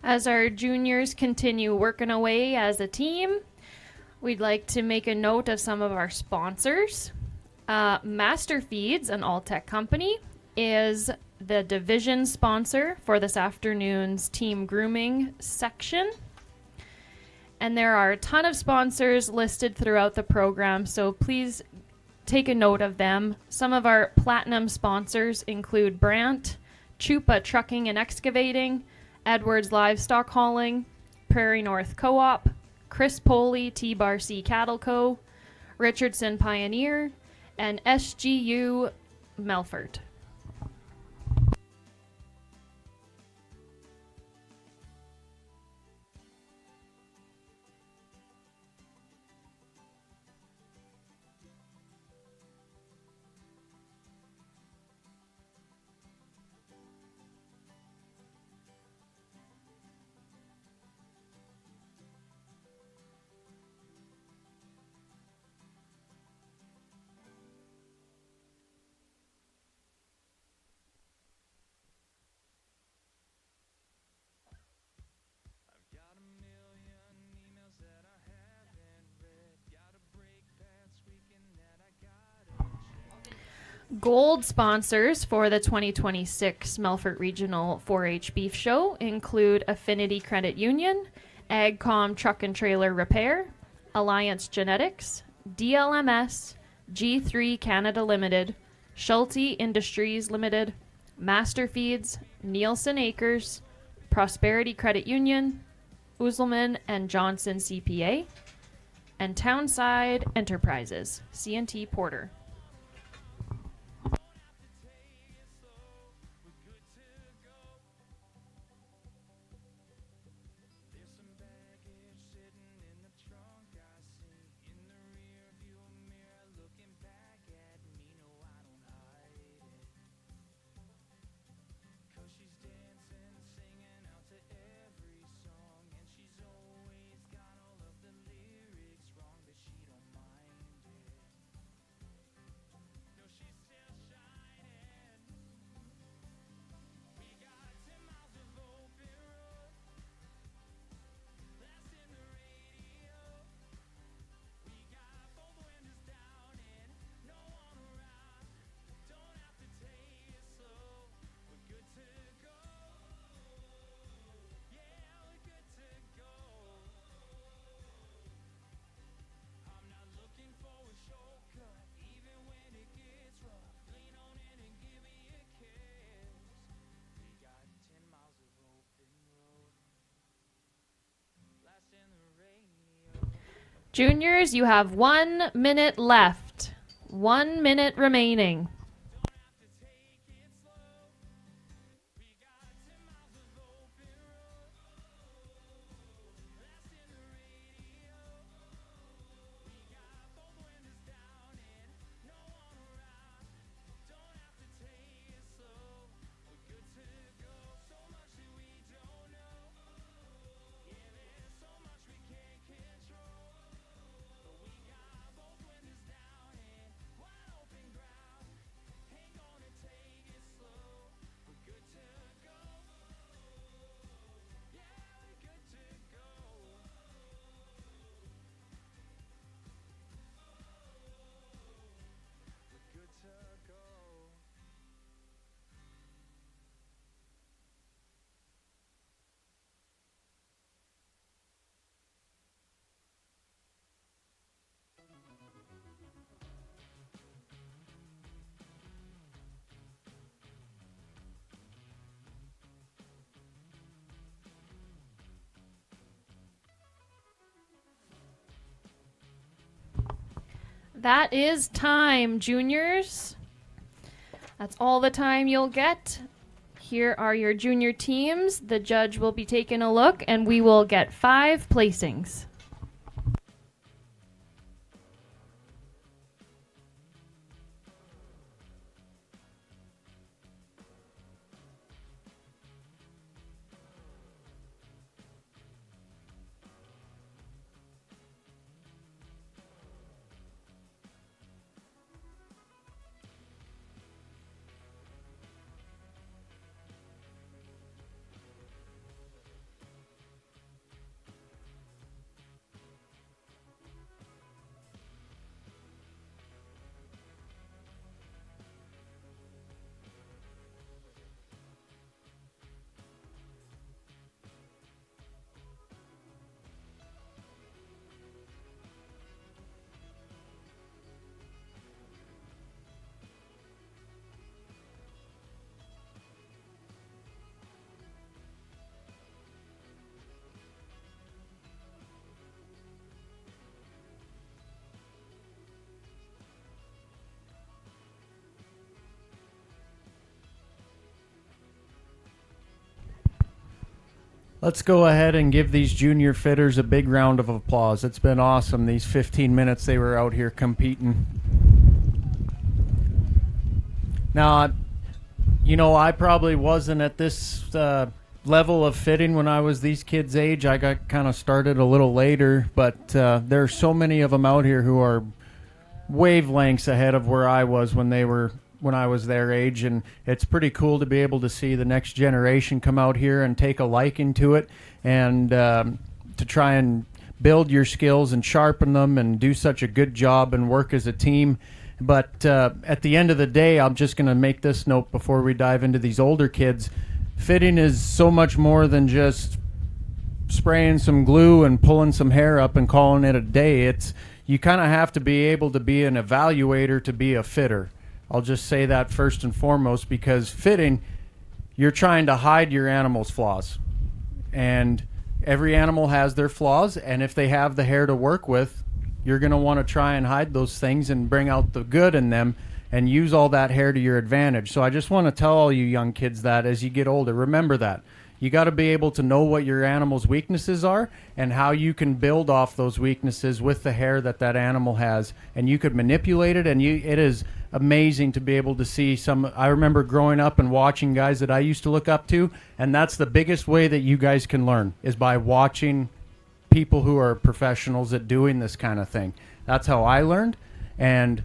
As our juniors continue working away as a team, we'd like to make a note of some of our sponsors. Master Feeds, an all-tech company, is the division sponsor for this afternoon's team grooming section. And there are a ton of sponsors listed throughout the program, so please take a note of them. Some of our platinum sponsors include Brandt, Chupa Trucking and Excavating, Edwards Livestock Hauling, Prairie North Co-op, Chris Poley T-Bar C Cattle Co., Richardson Pioneer, and SGU Melfort. Got a million emails that I haven't read. Got a break past weekend that I got. Gold sponsors for the 2026 Melfort Regional 4-H Beef Show include Affinity Credit Union, AgCom Truck and Trailer Repair, Alliance Genetics, DLMS, G3 Canada Limited, Schulte Industries Limited, Master Feeds, Nielsen Acres, Prosperity Credit Union, Uzelman and Johnson CPA, and Townside Enterprises, C&T Porter. There's some baggage sitting in the trunk I see. In the rear view mirror looking back at me. No, I don't hide it. 'Cause she's dancing, singing out to every song. And she's always got all of the lyrics wrong, but she don't mind it. No, she's still shining. We got 10 miles of open road. Blasting the radio. We got both windows down and no one around. Don't have to take it slow. We're good to go. Yeah, we're good to go. I'm not looking for a shortcut, even when it gets rough. Lean on in and give me a kiss. We got 10 miles of open road. Blasting the radio. Juniors, you have 1 minute left. 1 minute remaining. Don't have to take it slow. We got 10 miles of open road. Blasting the radio. We got both windows down and no one around. Don't have to take it slow. We're good to go. So much that we don't know. Yeah, there's so much we can't control. But we got both windows down and wide open ground. That is time, juniors. That's all the time you'll get. Here are your junior teams. The judge will be taking a look, and we will get 5 placings. Let's go ahead and give these junior fitters a big round of applause. It's been awesome, these 15 minutes they were out here competing. Now, you know, I probably wasn't at this level of fitting when I was these kids' age. I got kind of started a little later, but there are so many of them out here who are wavelengths ahead of where I was when I was their age, and it's pretty cool to be able to see the next generation come out here and take a liking to it, and to try and build your skills and sharpen them and do such a good job and work as a team. But at the end of the day, I'm just going to make this note before we dive into these older kids. Fitting is so much more than just spraying some glue and pulling some hair up and calling it a day. You kind of have to be able to be an evaluator to be a fitter. I'll just say that first and foremost, because fitting, you're trying to hide your animal's flaws. And every animal has their flaws, and if they have the hair to work with, you're going to want to try and hide those things and bring out the good in them and use all that hair to your advantage. So I just want to tell all you young kids that as you get older, remember that. You got to be able to know what your animal's weaknesses are and how you can build off those weaknesses with the hair that animal has. And you could manipulate it, and it is amazing to be able to see some. I remember growing up and watching guys that I used to look up to, and that's the biggest way that you guys can learn, is by watching people who are professionals at doing this kind of thing. That's how I learned. And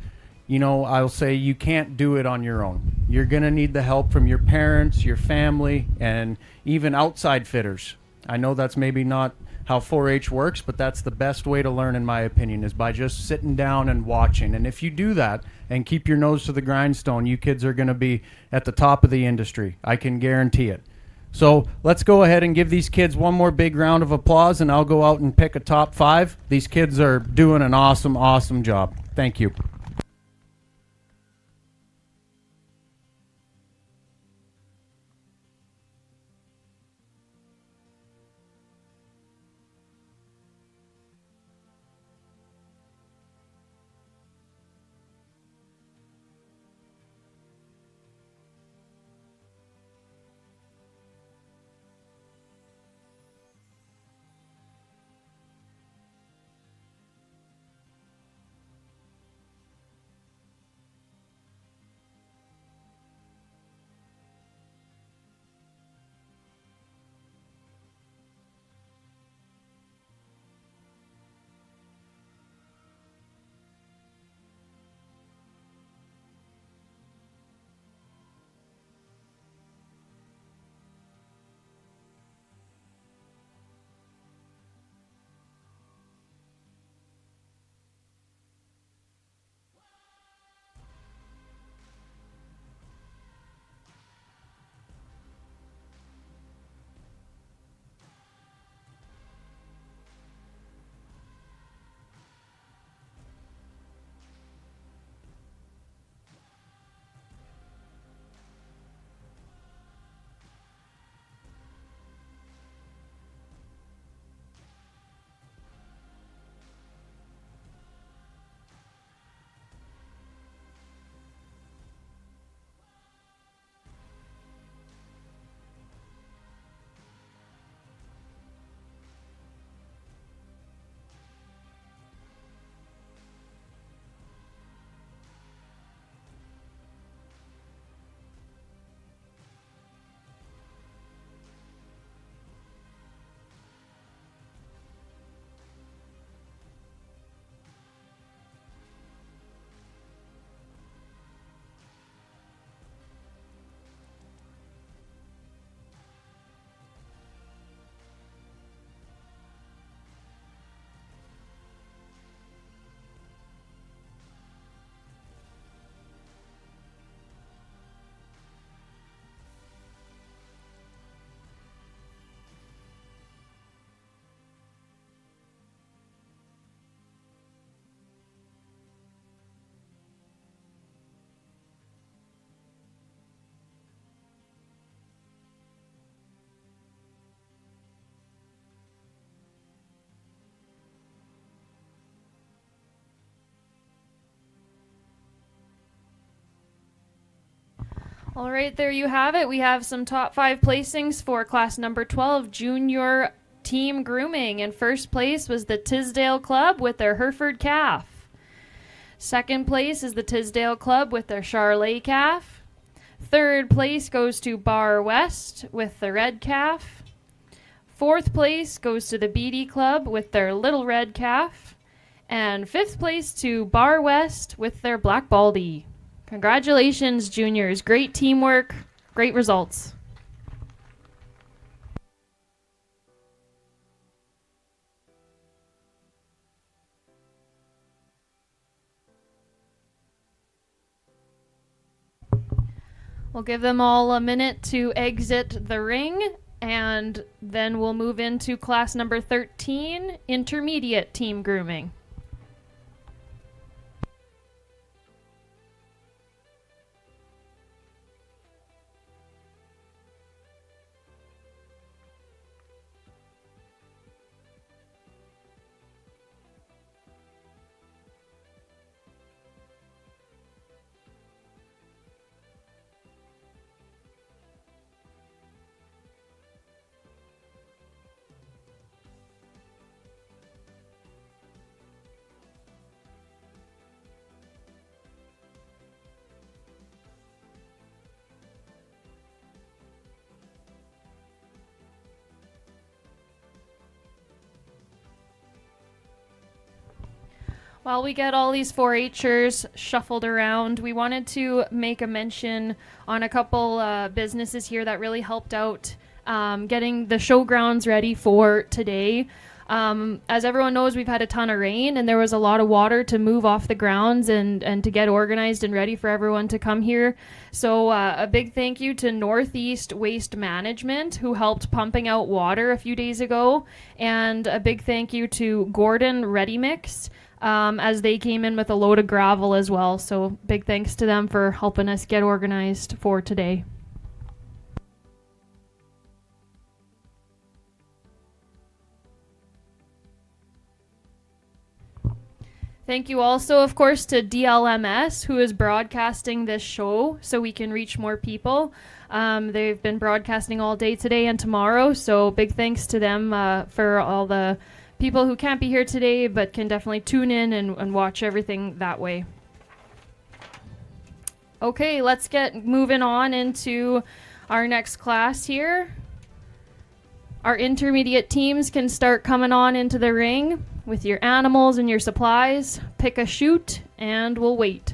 you know, I'll say you can't do it on your own. You're going to need the help from your parents, your family, and even outside fitters. I know that's maybe not how 4-H works, but that's the best way to learn, in my opinion, is by just sitting down and watching. And if you do that and keep your nose to the grindstone, you kids are going to be at the top of the industry. I can guarantee it. So let's go ahead and give these kids one more big round of applause, and I'll go out and pick a top 5. These kids are doing an awesome, awesome job. Thank you. All right, there you have it. We have some top 5 placings for class number 12 junior team grooming. In first place was the Tisdale Club with their Hereford calf. Second place is the Tisdale Club with their Charolais calf. Third place goes to Bar West with the red calf. Fourth place goes to the Beatty Club with their little red calf. And fifth place to Bar West with their black baldy. Congratulations, juniors. Great teamwork, great results. We'll give them all a minute to exit the ring, and then we'll move into class number 13, intermediate team grooming. While we get all these 4-Hers shuffled around, we wanted to make a mention on a couple businesses here that really helped out getting the showgrounds ready for today. As everyone knows, we've had a ton of rain, and there was a lot of water to move off the grounds and to get organized and ready for everyone to come here. So a big thank you to Northeast Waste Management, who helped pumping out water a few days ago, and a big thank you to Gordon Ready Mix, as they came in with a load of gravel as well. So big thanks to them for helping us get organized for today. Thank you also, of course, to DLMS, who is broadcasting this show so we can reach more people. They've been broadcasting all day today and tomorrow, so big thanks to them for all the people who can't be here today but can definitely tune in and watch everything that way. Okay, let's get moving on into our next class here. Our intermediate teams can start coming on into the ring with your animals and your supplies. Pick a chute and we'll wait.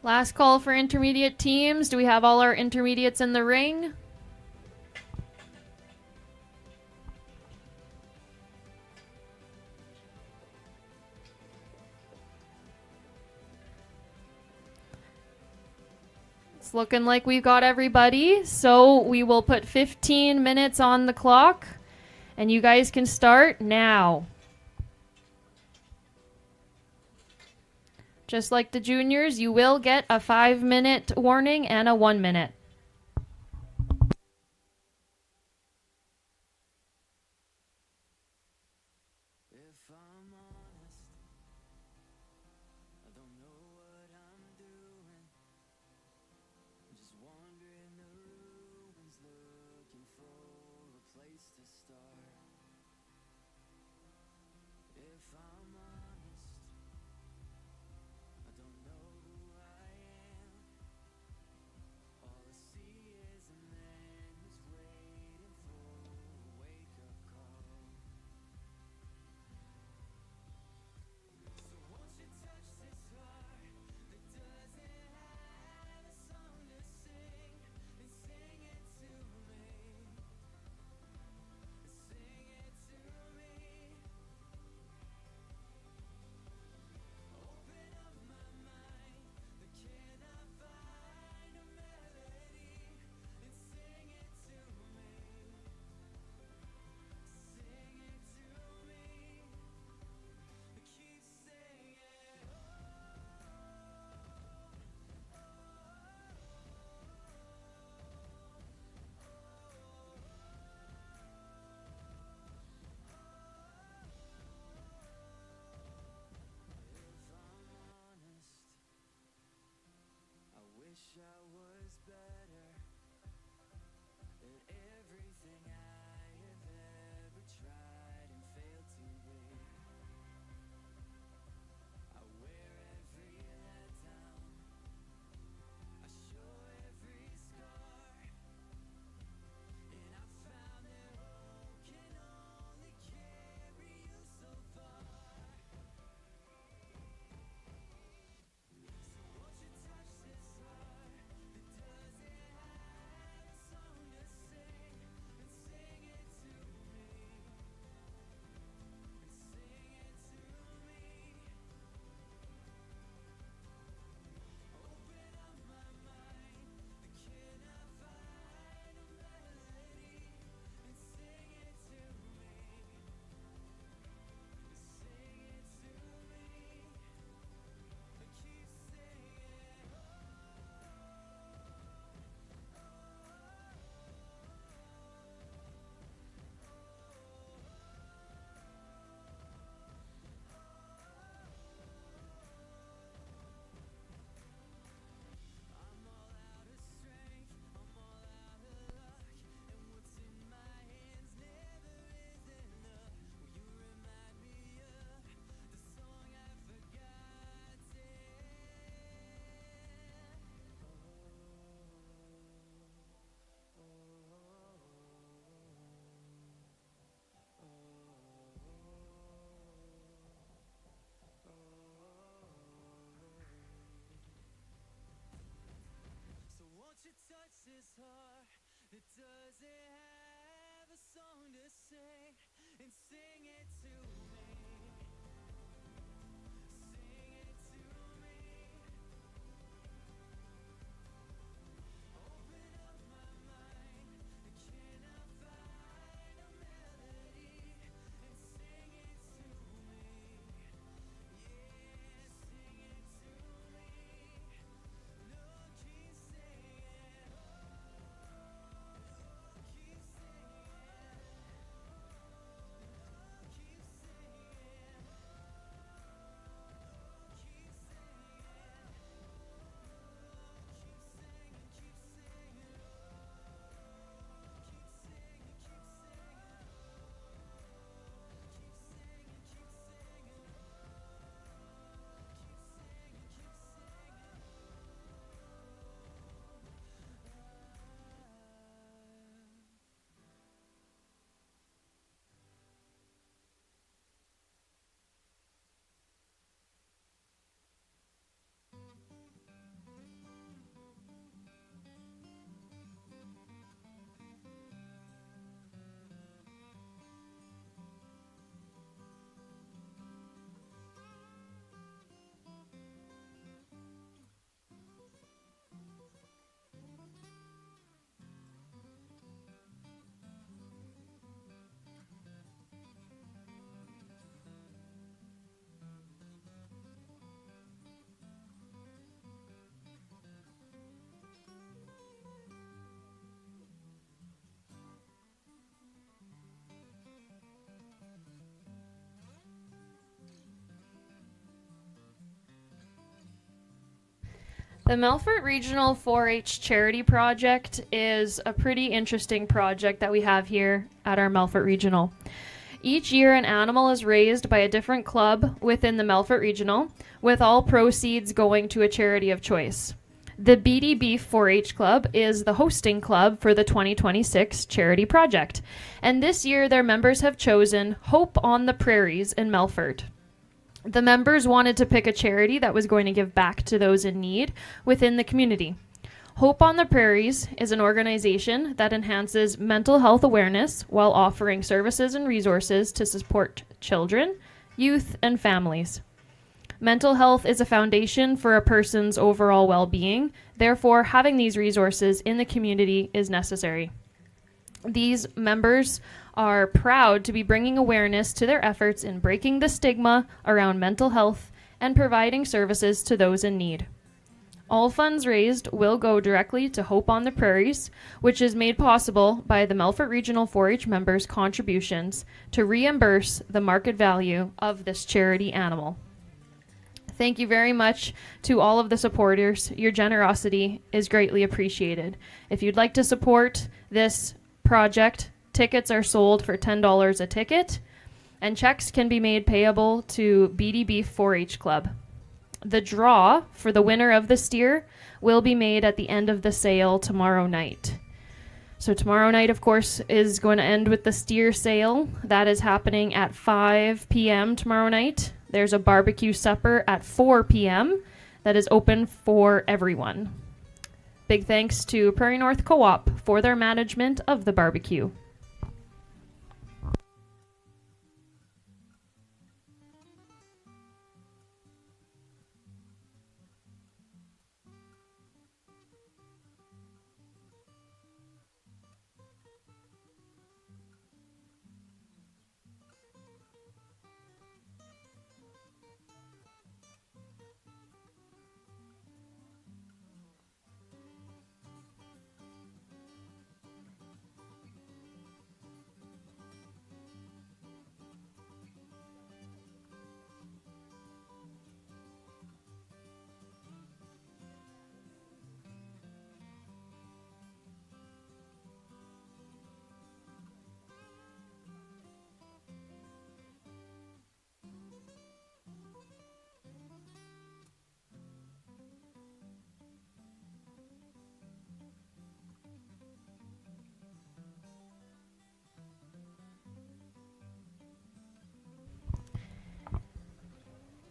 Last call for intermediate teams. Do we have all our intermediates in the ring? It's looking like we've got everybody, so we will put 15 minutes on the clock, and you guys can start now. Just like the juniors, you will get a 5-minute warning and a 1-minute. If I'm honest, I don't know what I'm doing. I'm just wandering the ruins looking for a place this heart that doesn't have a song to sing, and sing it to me. Sing it to me. Open up my mind. Can I find a melody and sing it to me? Yeah, sing it to me. No, keep singing. Oh, keep singing. Oh, keep singing. Oh, keep singing. Keep singing, keep singing. Keep singing, keep singing. Keep singing, keep singing. Keep singing, keep singing. The Melfort Regional 4-H Charity Project is a pretty interesting project that we have here at our Melfort Regional. Each year, an animal is raised by a different club within the Melfort Regional, with all proceeds going to a charity of choice. The Beady Beef 4-H Club is the hosting club for the 2026 charity project, and this year their members have chosen Hope on the Prairies in Melfort. The members wanted to pick a charity that was going to give back to those in need within the community. Hope on the Prairies is an organization that enhances mental health awareness while offering services and resources to support children, youth, and families. Mental health is a foundation for a person's overall well-being. Therefore, having these resources in the community is necessary. These members are proud to be bringing awareness to their efforts in breaking the stigma around mental health and providing services to those in need. All funds raised will go directly to Hope on the Prairies, which is made possible by the Melfort Regional 4-H members' contributions to reimburse the market value of this charity animal. Thank you very much to all of the supporters. Your generosity is greatly appreciated. If you'd like to support this project Tickets are sold for $10 a ticket, and checks can be made payable to BD Beef 4-H Club. The draw for the winner of the steer will be made at the end of the sale tomorrow night. So tomorrow night, of course, is going to end with the steer sale. That is happening at 5 p.m. tomorrow night. There's a barbecue supper at 4 p.m. that is open for everyone. Big thanks to Prairie North Co-op for their management of the barbecue.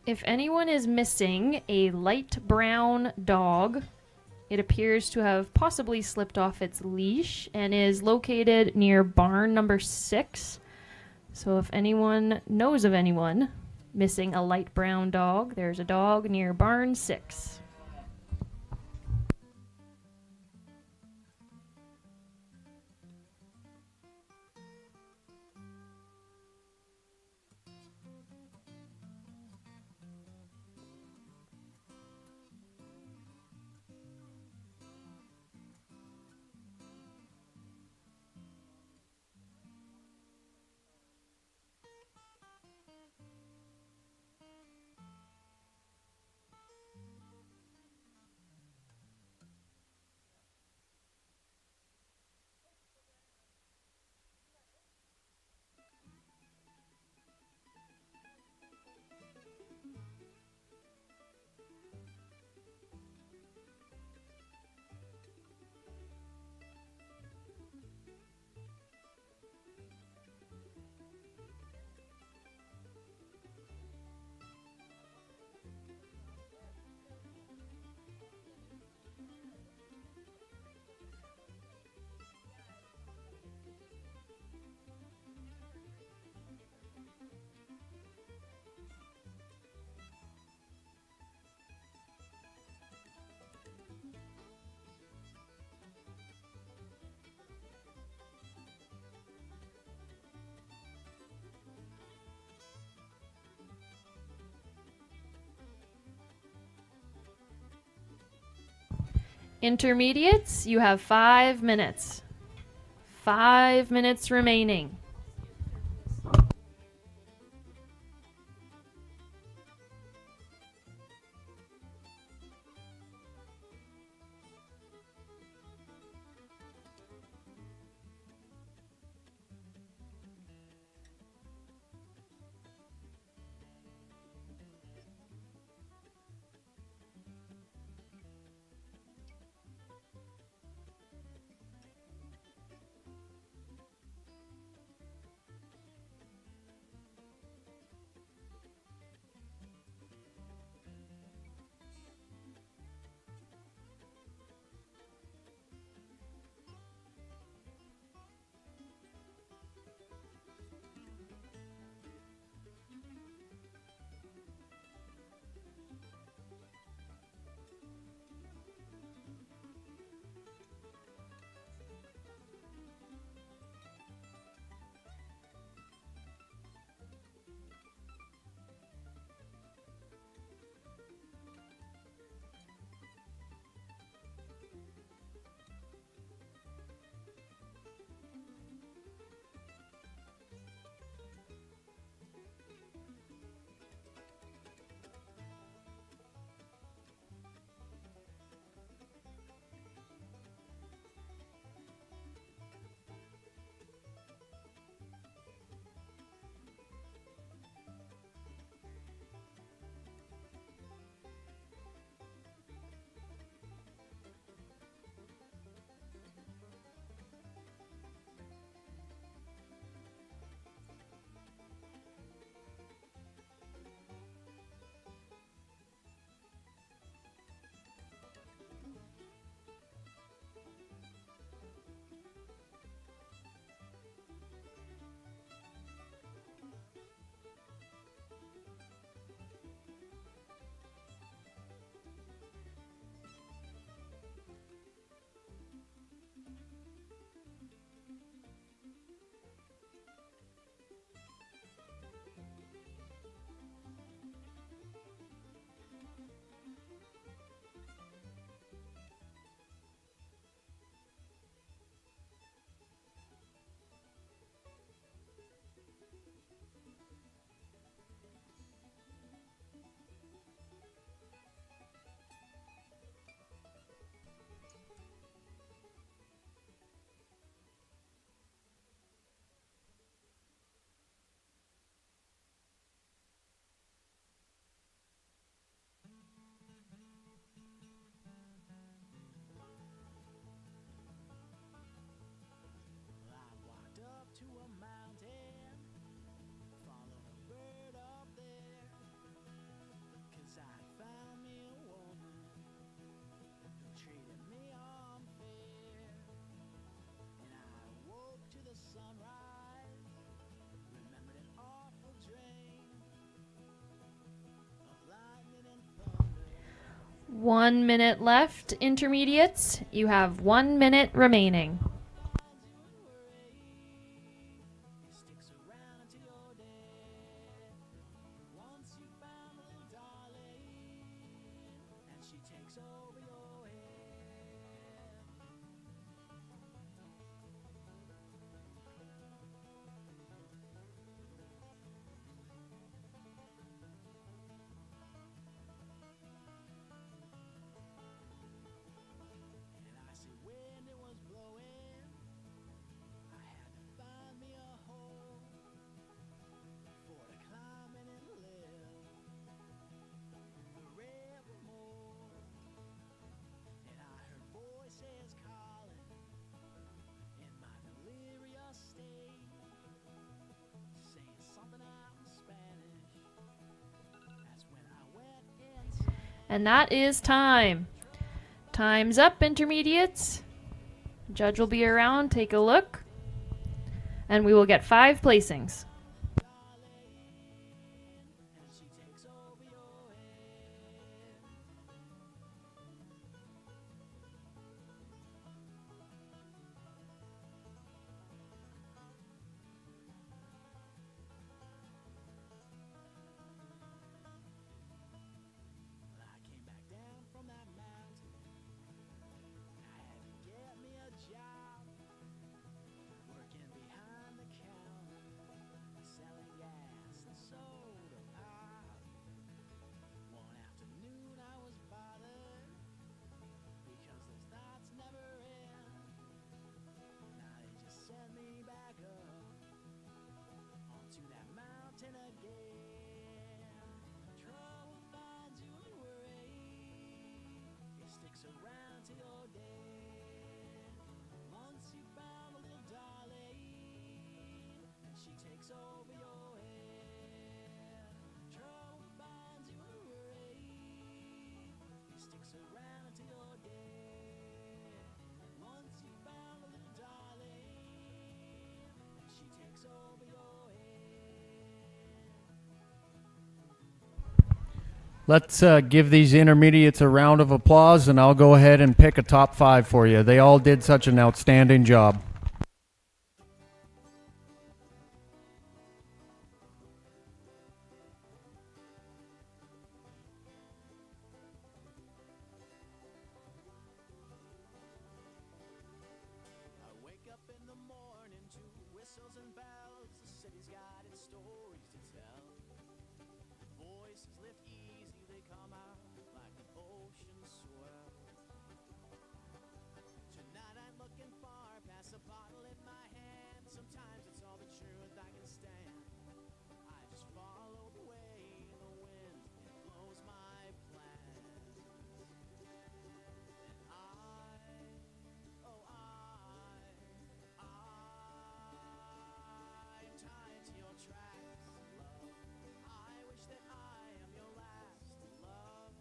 If anyone is missing a light brown dog, it appears to have possibly slipped off its leash and is located near barn number 6. So if anyone knows of anyone missing a light brown dog, there's a dog near barn 6. Intermediates, you have 5 minutes. 5 minutes remaining. 1 minute left, intermediates. You have 1 minute remaining. Sticks around until you're dead. Once you found a little darling, and she takes over your head. And I said when it was blowing, I had to find me a hole for to climb in and live forevermore. And I heard voices calling in my delirious state, saying something out in Spanish. That's when I went insane. And that is time. Time's up, intermediates. Judge will be around. Take a look. And we will get 5 placings. And she takes over your head. Well, I came back down from that mountain. I had to get me a job, working behind the counter, selling gas and soda pop. One afternoon I was bothered because those thoughts never end. Now they just sent me back up onto that mountain again. Trouble finds you and worry, it sticks around till you're dead. Once you found a little darling, and she takes over your head. Trouble finds you and worry, it sticks around till you're dead. Once you found a little darling, and she takes over your head. Let's give these intermediates a round of applause, and I'll go ahead and pick a top 5 for you. They all did such an outstanding job. I wake up in the morning to whistles and bells. The city's got its stories to tell. Voices lift easy, they come out like an ocean swell. Tonight I'm looking far past a bottle in my hand. Sometimes it's all the truth I can stand. I just follow the way the wind it blows my plans. And I'm tied to your tracks, love. I wish that I am your last love.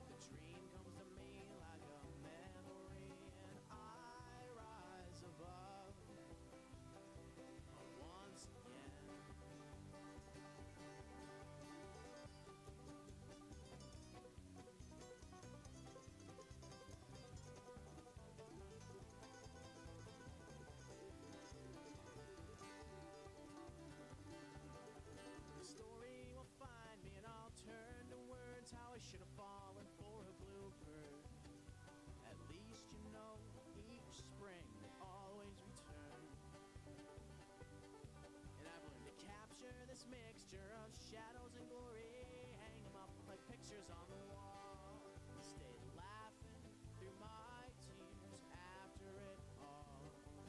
The dream comes to me like a memory, and I rise above once again. The story will find me and I'll turn to words how I should have fallen for a bluebird. At least you know each spring will always return. And I've learned to capture this mixture of shadows and glory, hang them up like pictures on the wall, and stay laughing through my tears after it all. And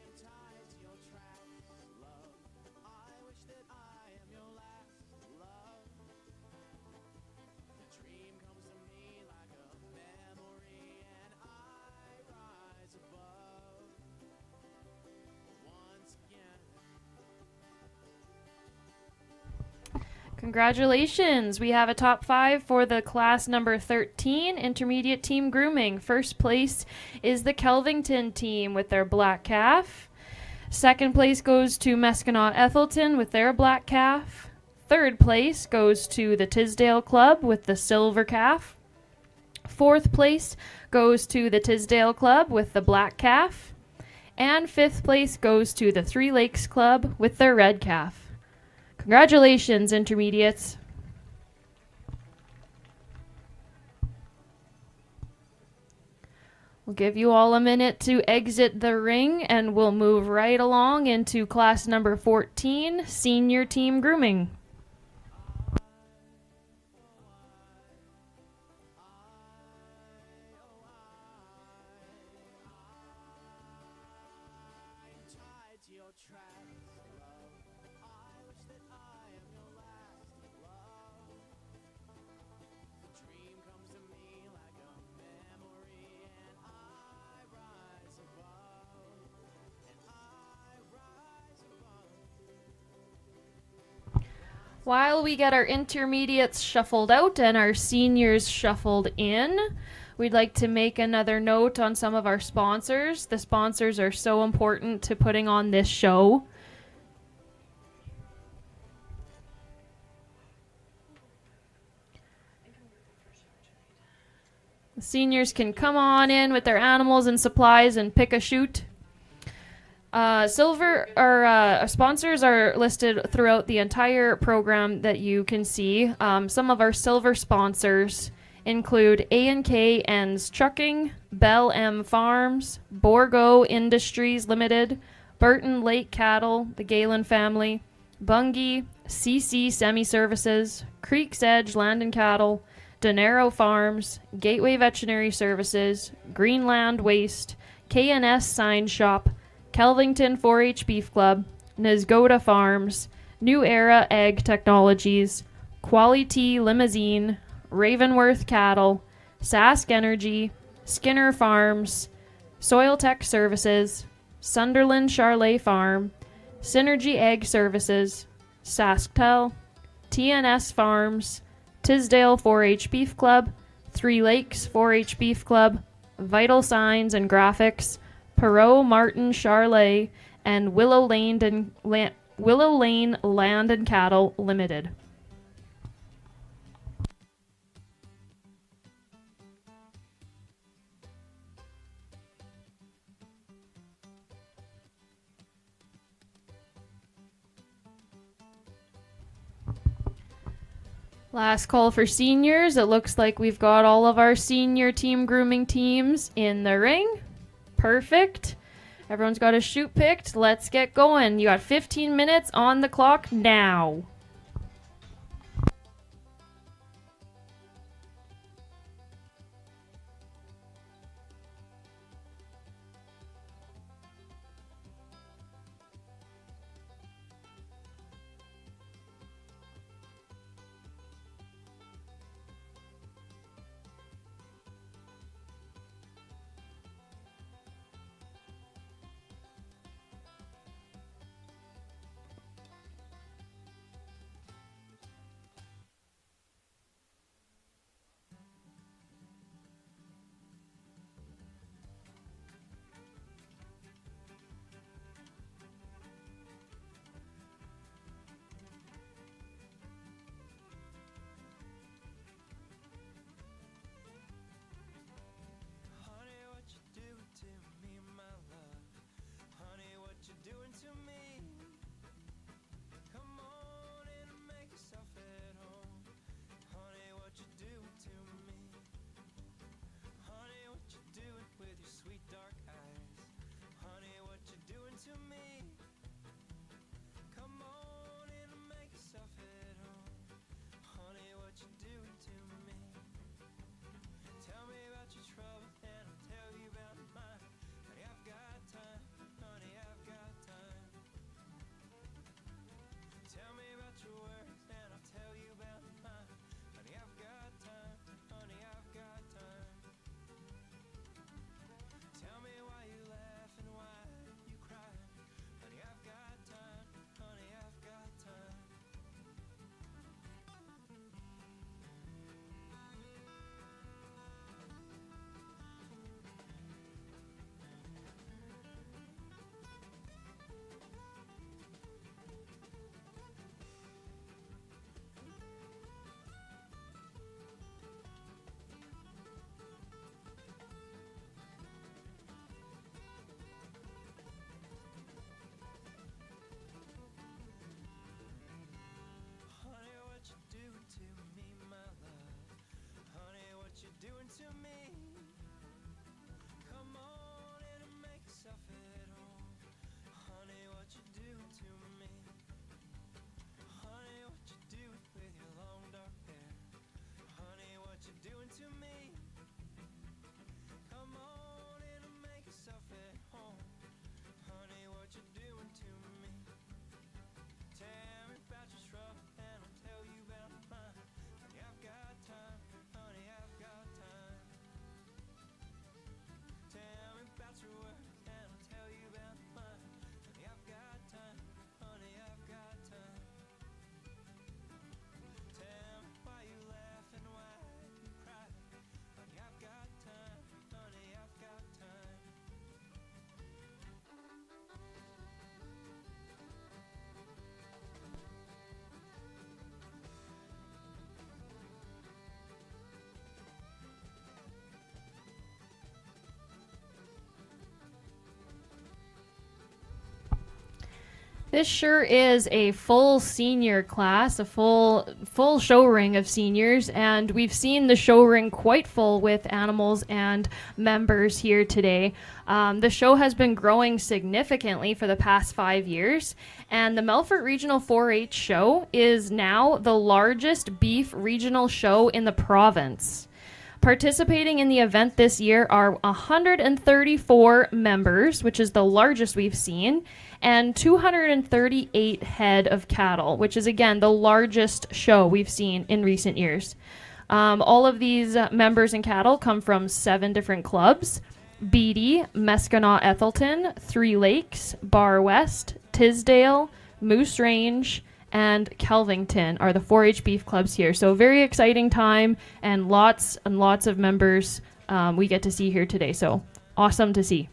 I'm tied to your tracks, love. I wish that I am your last love. The dream comes to me like a memory, and I rise above once again. Congratulations. We have a top 5 for the class number 13, intermediate team grooming. First place is the Kelvington team with their black calf. Second place goes to Meskinau Ethelton with their black calf. Third place goes to the Tisdale Club with the silver calf. Fourth place goes to the Tisdale Club with the black calf. And fifth place goes to the Three Lakes Club with their red calf. Congratulations, intermediates. We'll give you all a minute to exit the ring, and we'll move right along into class number 14, senior team grooming. While we get our intermediates shuffled out and our seniors shuffled in, we'd like to make another note on some of our sponsors. The sponsors are so important to putting on this show. The seniors can come on in with their animals and supplies and pick a shoot. Sponsors are listed throughout the entire program that you can see. Some of our silver sponsors include A&K Ends Trucking, Bell M Farms, Borgo Industries Limited, Burton Lake Cattle, the Galen family, Bungie, CC Semi Services, Creek's Edge Land and Cattle, Donero Farms, Gateway Veterinary Services, Greenland Waste, K&S Sign Shop, Kelvington 4-H Beef Club, Nisgoda Farms, New Era Egg Technologies, Quality Limousine, Ravenworth Cattle, Sask Energy, Skinner Farms, Soil Tech Services, Sunderland Charlet Farm, Synergy Egg Services, Sasktel, TNS Farms, Tisdale 4-H Beef Club, Three Lakes 4-H Beef Club, Vital Signs and Graphics, Perot Martin Charlet, and Willow Lane Land and Cattle Limited. Last call for seniors. It looks like we've got all of our senior team grooming teams in the ring. Perfect. Everyone's got a shoot picked. Let's get going. You got 15 minutes on the clock now. me? Come on in and make yourself at home. Honey, what you doing to me? Honey, what you doing with your long dark hair? Honey, what you doing to me? Come on in and make yourself at home. Honey, what you doing to me? Tell me about your struggle and I'll tell you about mine. Honey, I've got time. Honey, I've got time. Tell me about your work and I'll tell you about mine. Honey, I've got time. Honey, I've got time. Tell me why you laugh and why you cry. Honey, I've got time. Honey, I've got time. This sure is a full senior class, a full show ring of seniors, and we've seen the show ring quite full with animals and members here today. The show has been growing significantly for the past 5 years, and the Melfort Regional 4-H show is now the largest beef regional show in the province. Participating in the event this year are 134 members, which is the largest we've seen, and 238 head of cattle, which is again the largest show we've seen in recent years. All of these members and cattle come from 7 different clubs: Beatty, Mescanaw Ethelton, Three Lakes, Bar West, Tisdale, Moose Range, and Kelvington are the 4-H beef clubs here. So very exciting time and lots of members we get to see here today. So awesome to see.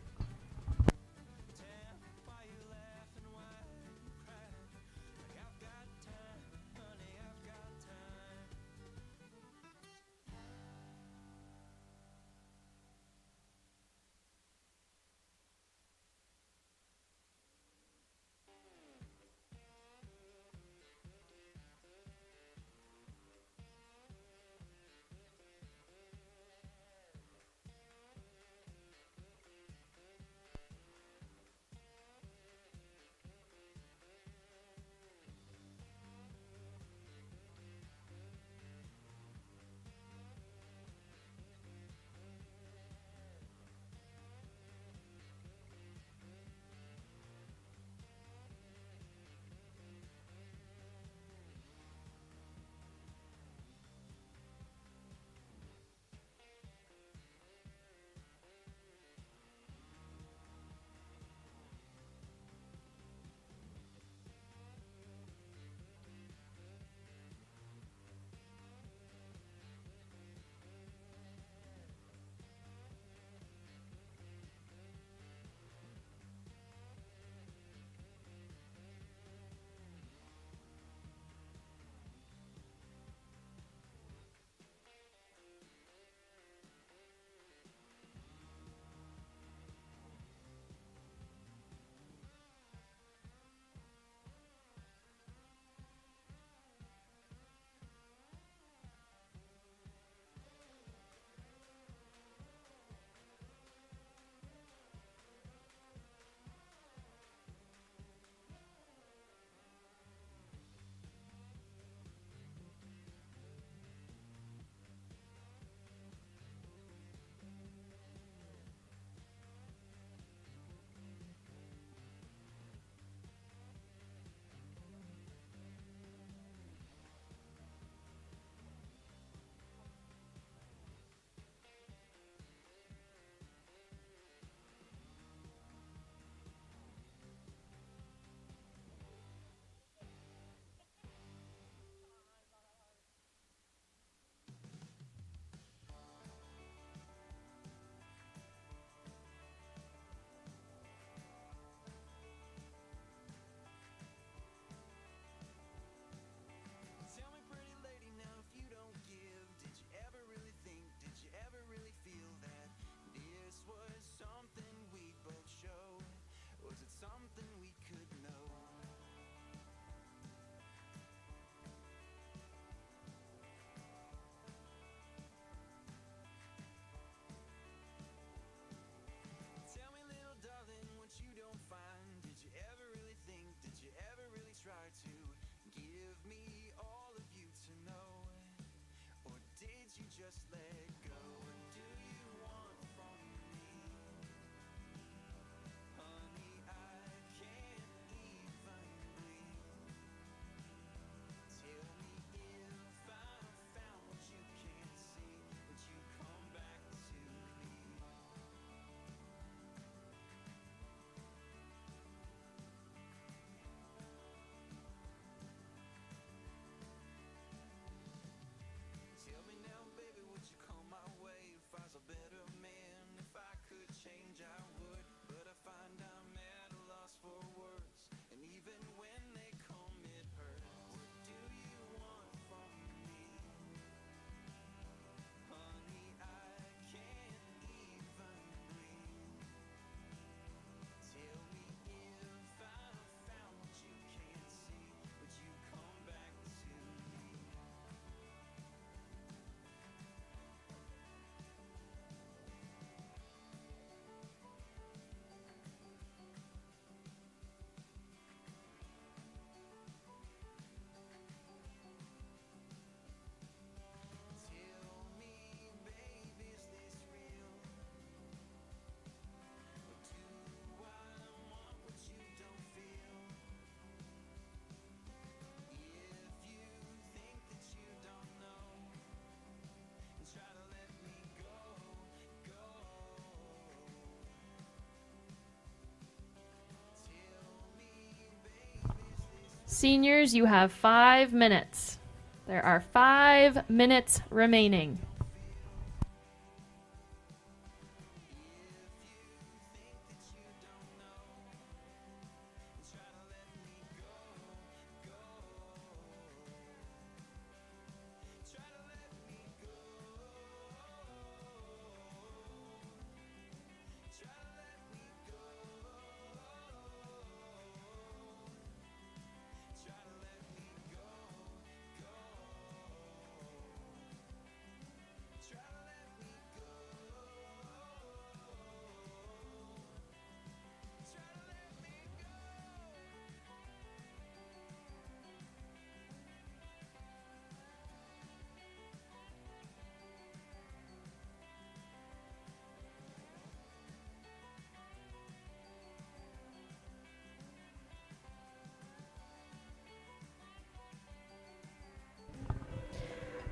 Seniors, you have 5 minutes. There are 5 minutes remaining.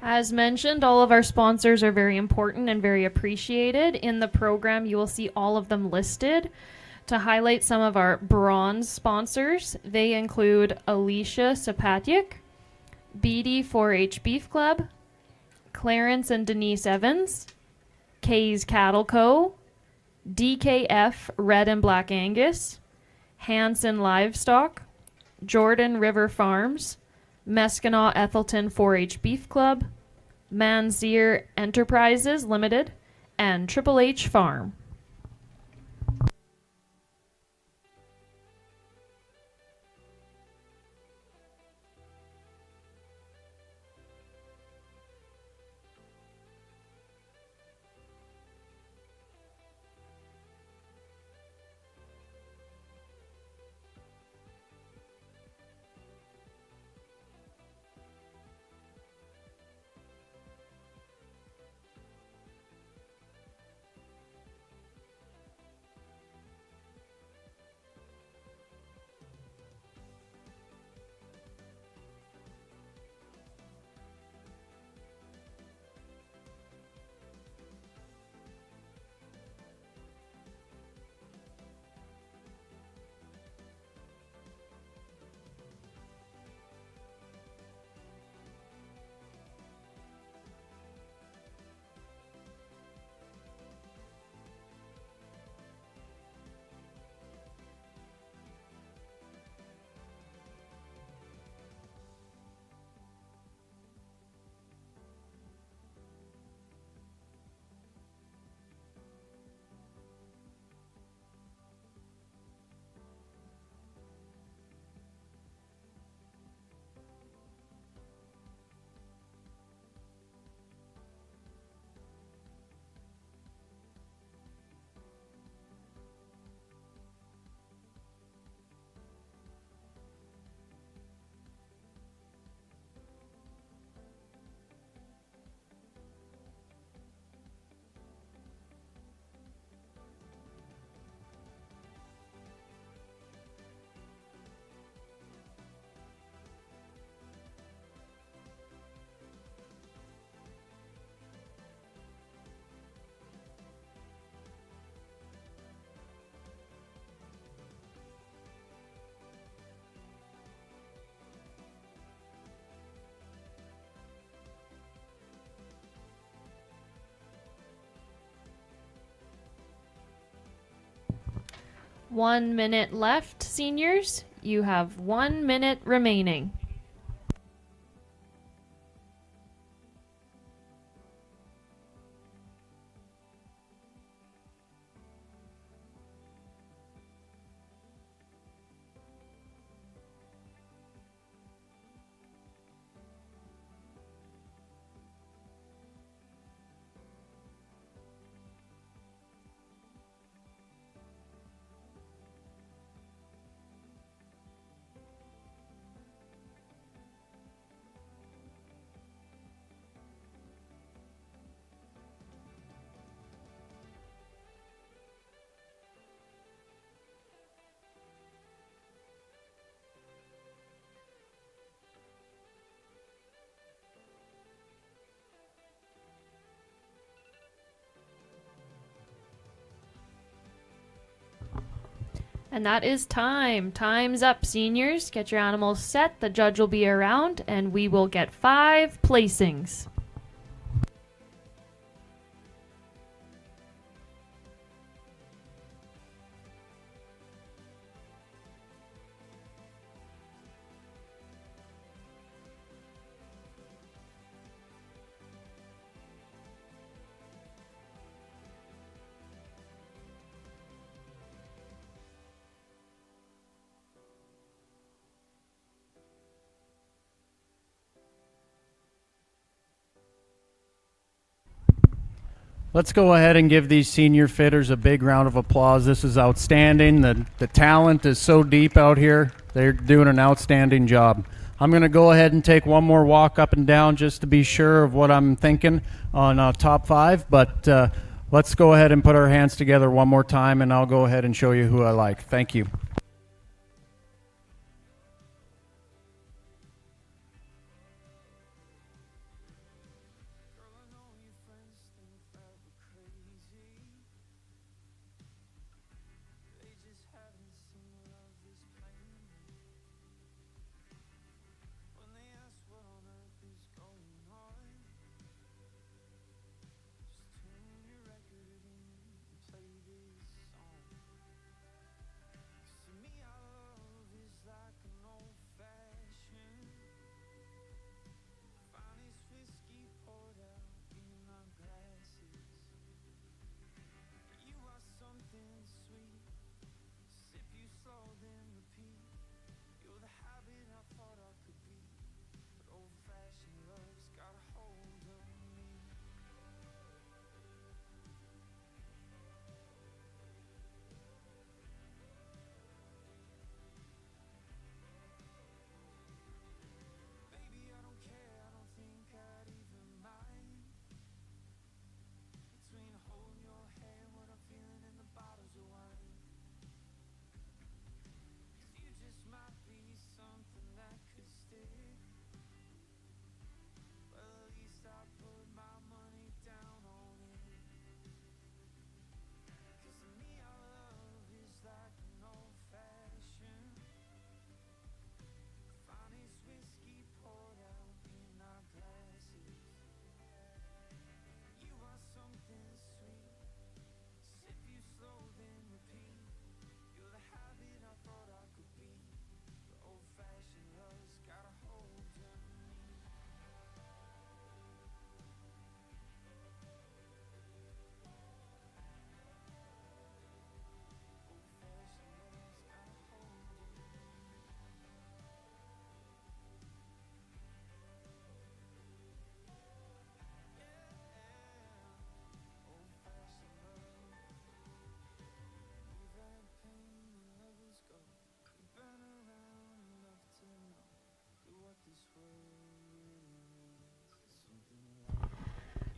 As mentioned, all of our sponsors are very important and very appreciated. In the program, you will see all of them listed. To highlight some of our bronze sponsors, they include Alicia Sapatyuk, BD 4-H Beef Club, Clarence and Denise Evans, Kay's Cattle Co., DKF Red and Black Angus, Hanson Livestock, Jordan River Farms, Meskenaw Ethelton 4-H Beef Club, Manzier Enterprises Limited, and Triple H Farm. One minute left, seniors. You have 1 minute remaining. And that is time. Time's up, seniors. Get your animals set. The judge will be around, and we will get 5 placings. Let's go ahead and give these senior fitters a big round of applause. This is outstanding. The talent is so deep out here. They're doing an outstanding job. I'm going to go ahead and take one more walk up and down just to be sure of what I'm thinking on top 5. But let's go ahead and put our hands together one more time, and I'll go ahead and show you who I like. Thank you.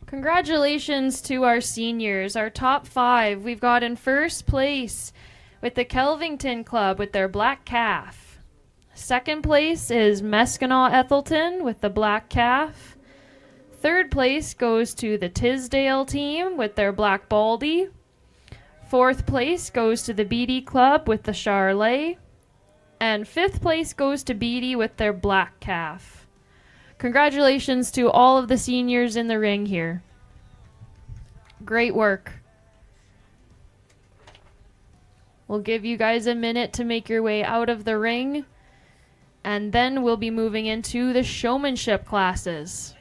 Congratulations to our seniors. Our top 5, we've got in first place with the Kelvington Club with their Black Calf. Second place is Meskenaw Ethelton with the Black Calf. Third place goes to the Tisdale team with their Black Baldy. Fourth place goes to the Beatty Club with the Charlet. And fifth place goes to Beatty with their Black Calf. Congratulations to all of the seniors in the ring here. Great work. We'll give you guys a minute to make your way out of the ring, and then we'll be moving into the showmanship classes.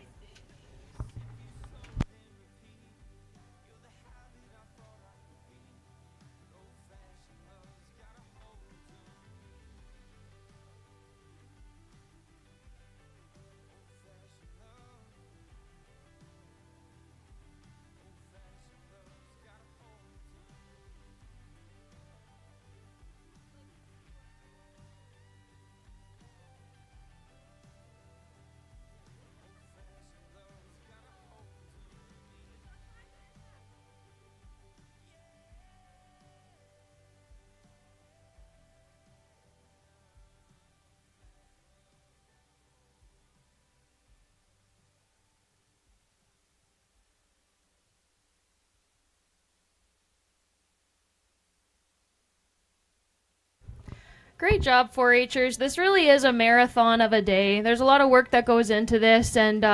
Great job, 4-Hers. This really is a marathon of a day. There's a lot of work that goes into this, and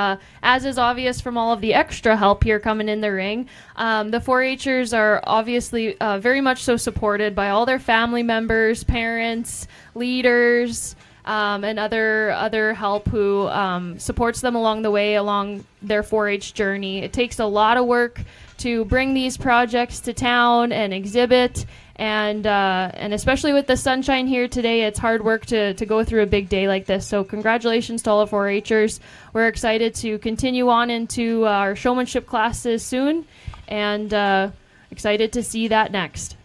as is obvious from all of the extra help here coming in the ring, the 4-Hers are obviously very much so supported by all their family members, parents, leaders, and other help who supports them along the way, along their 4-H journey. It takes a lot of work to bring these projects to town and exhibit, and especially with the sunshine here today, it's hard work to go through a big day like this. So congratulations to all of 4-Hers. We're excited to continue on into our showmanship classes soon, and excited to see that next.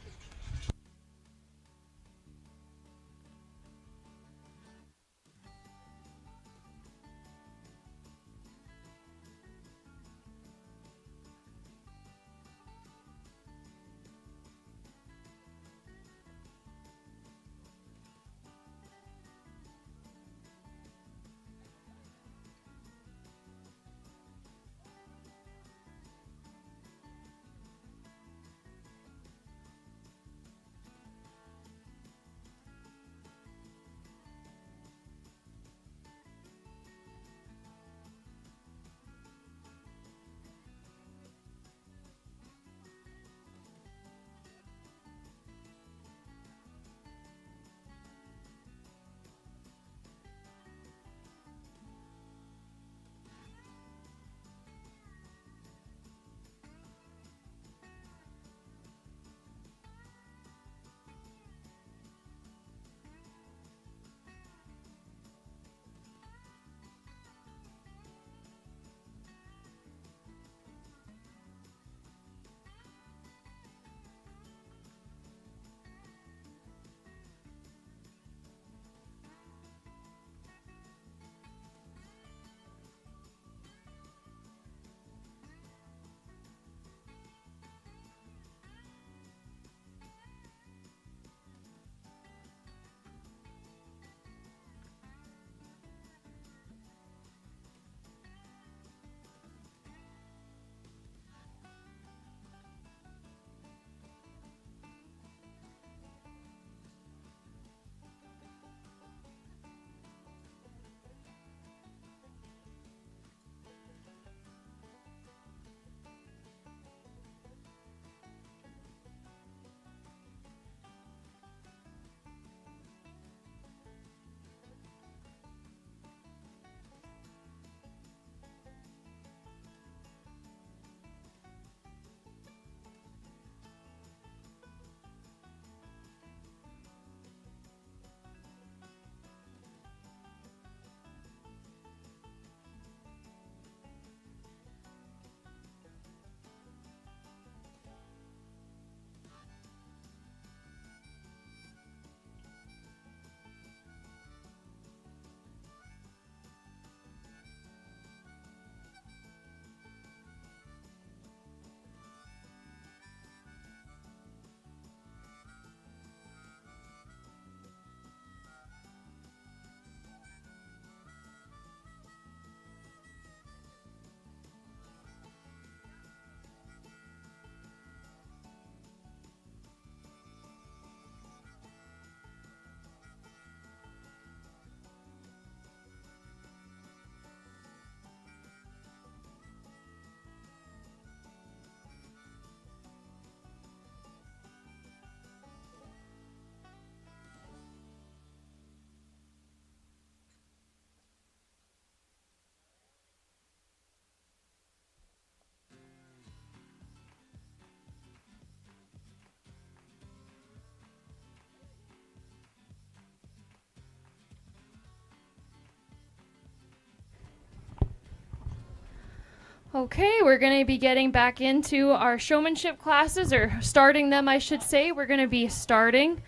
Okay, we're going to be getting back into our showmanship classes, or starting them, I should say. We're going to be starting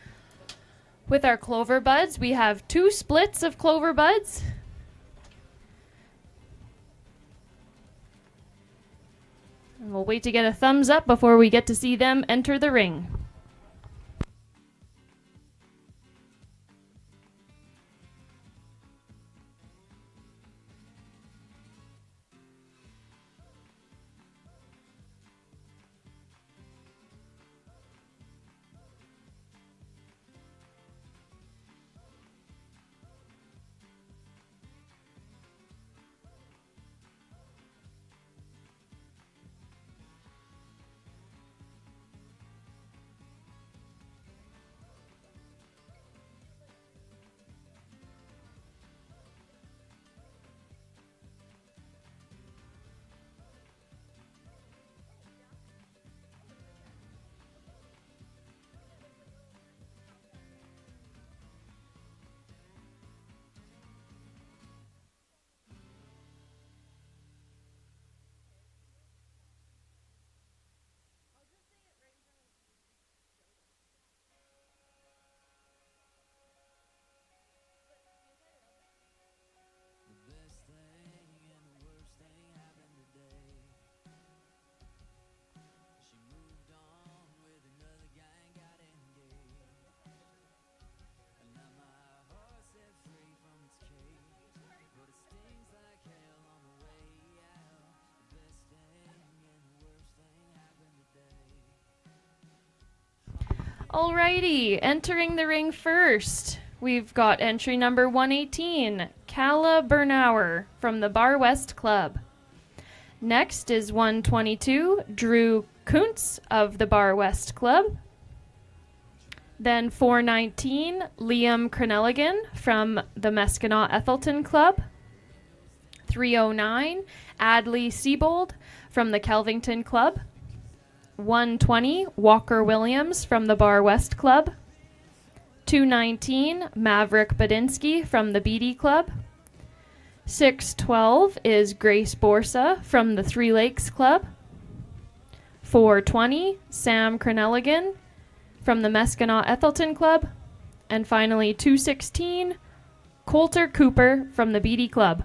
with our clover buds. We have 2 splits of clover buds. And we'll wait to get a thumbs up before we get to see them enter the ring. Alrighty, entering the ring first, we've got entry number 118, Calla Bernauer from the Bar West Club. Next is 122, Drew Kuntz of the Bar West Club. Then 419, Liam Cronelligan from the Meskinau Ethelton Club. 309, Adley Siebold from the Kelvington Club. 120, Walker Williams from the Bar West Club. 219, Maverick Badinsky from the BD Club. 612 is Grace Borsa from the Three Lakes Club. 420, Sam Cronelligan from the Meskinau Ethelton Club. And finally, 216, Coulter Cooper from the BD Club.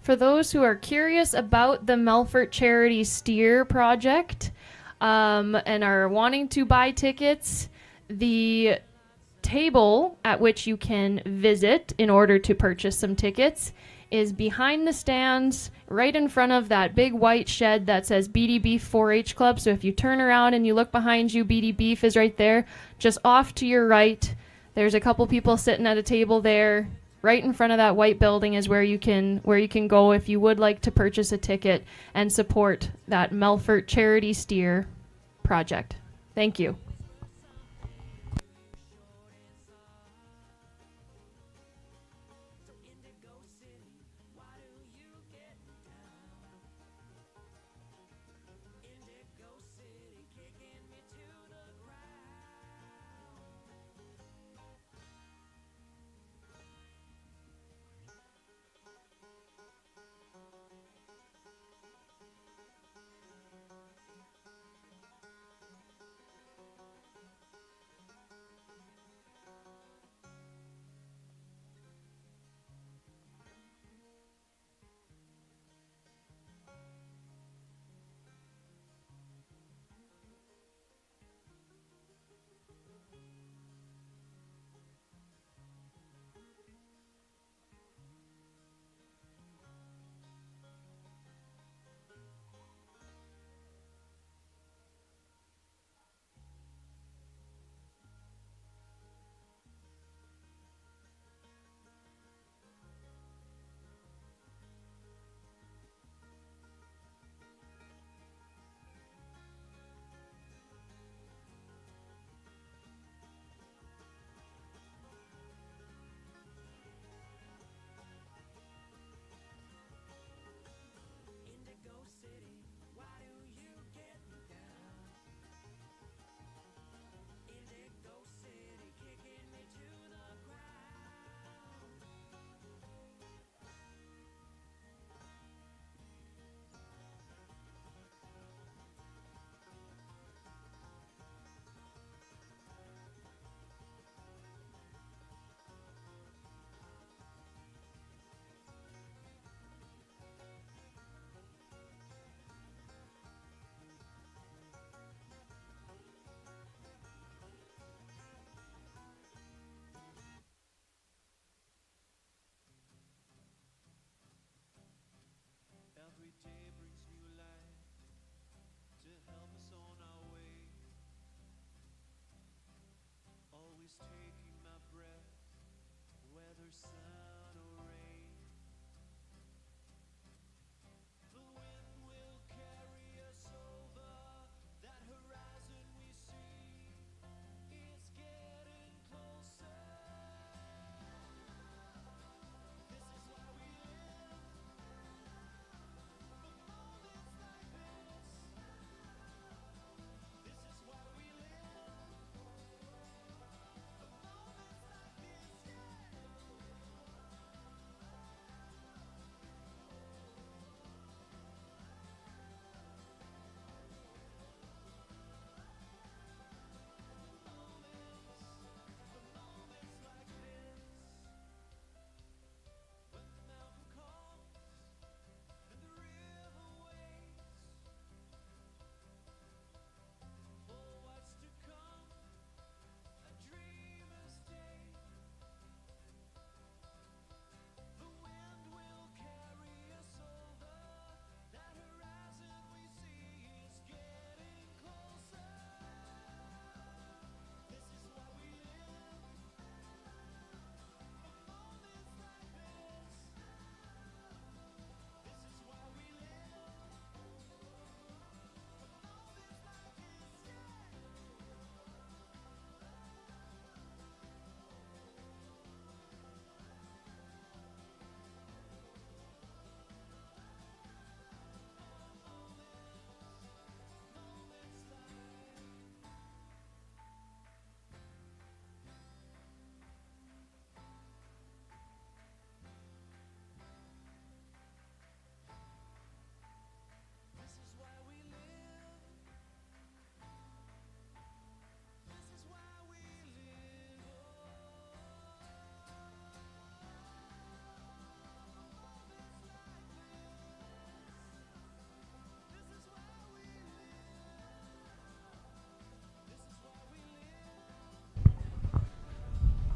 For those who are curious about the Melfort Charity Steer project and are wanting to buy tickets, the table at which you can visit in order to purchase some tickets is behind the stands, right in front of that big white shed that says BD Beef 4-H Club. So if you turn around and you look behind you, BD Beef is right there. Just off to your right, there's a couple people sitting at a table there. Right in front of that white building is where you can go if you would like to purchase a ticket and support that Melfort Charity Steer project. Thank you.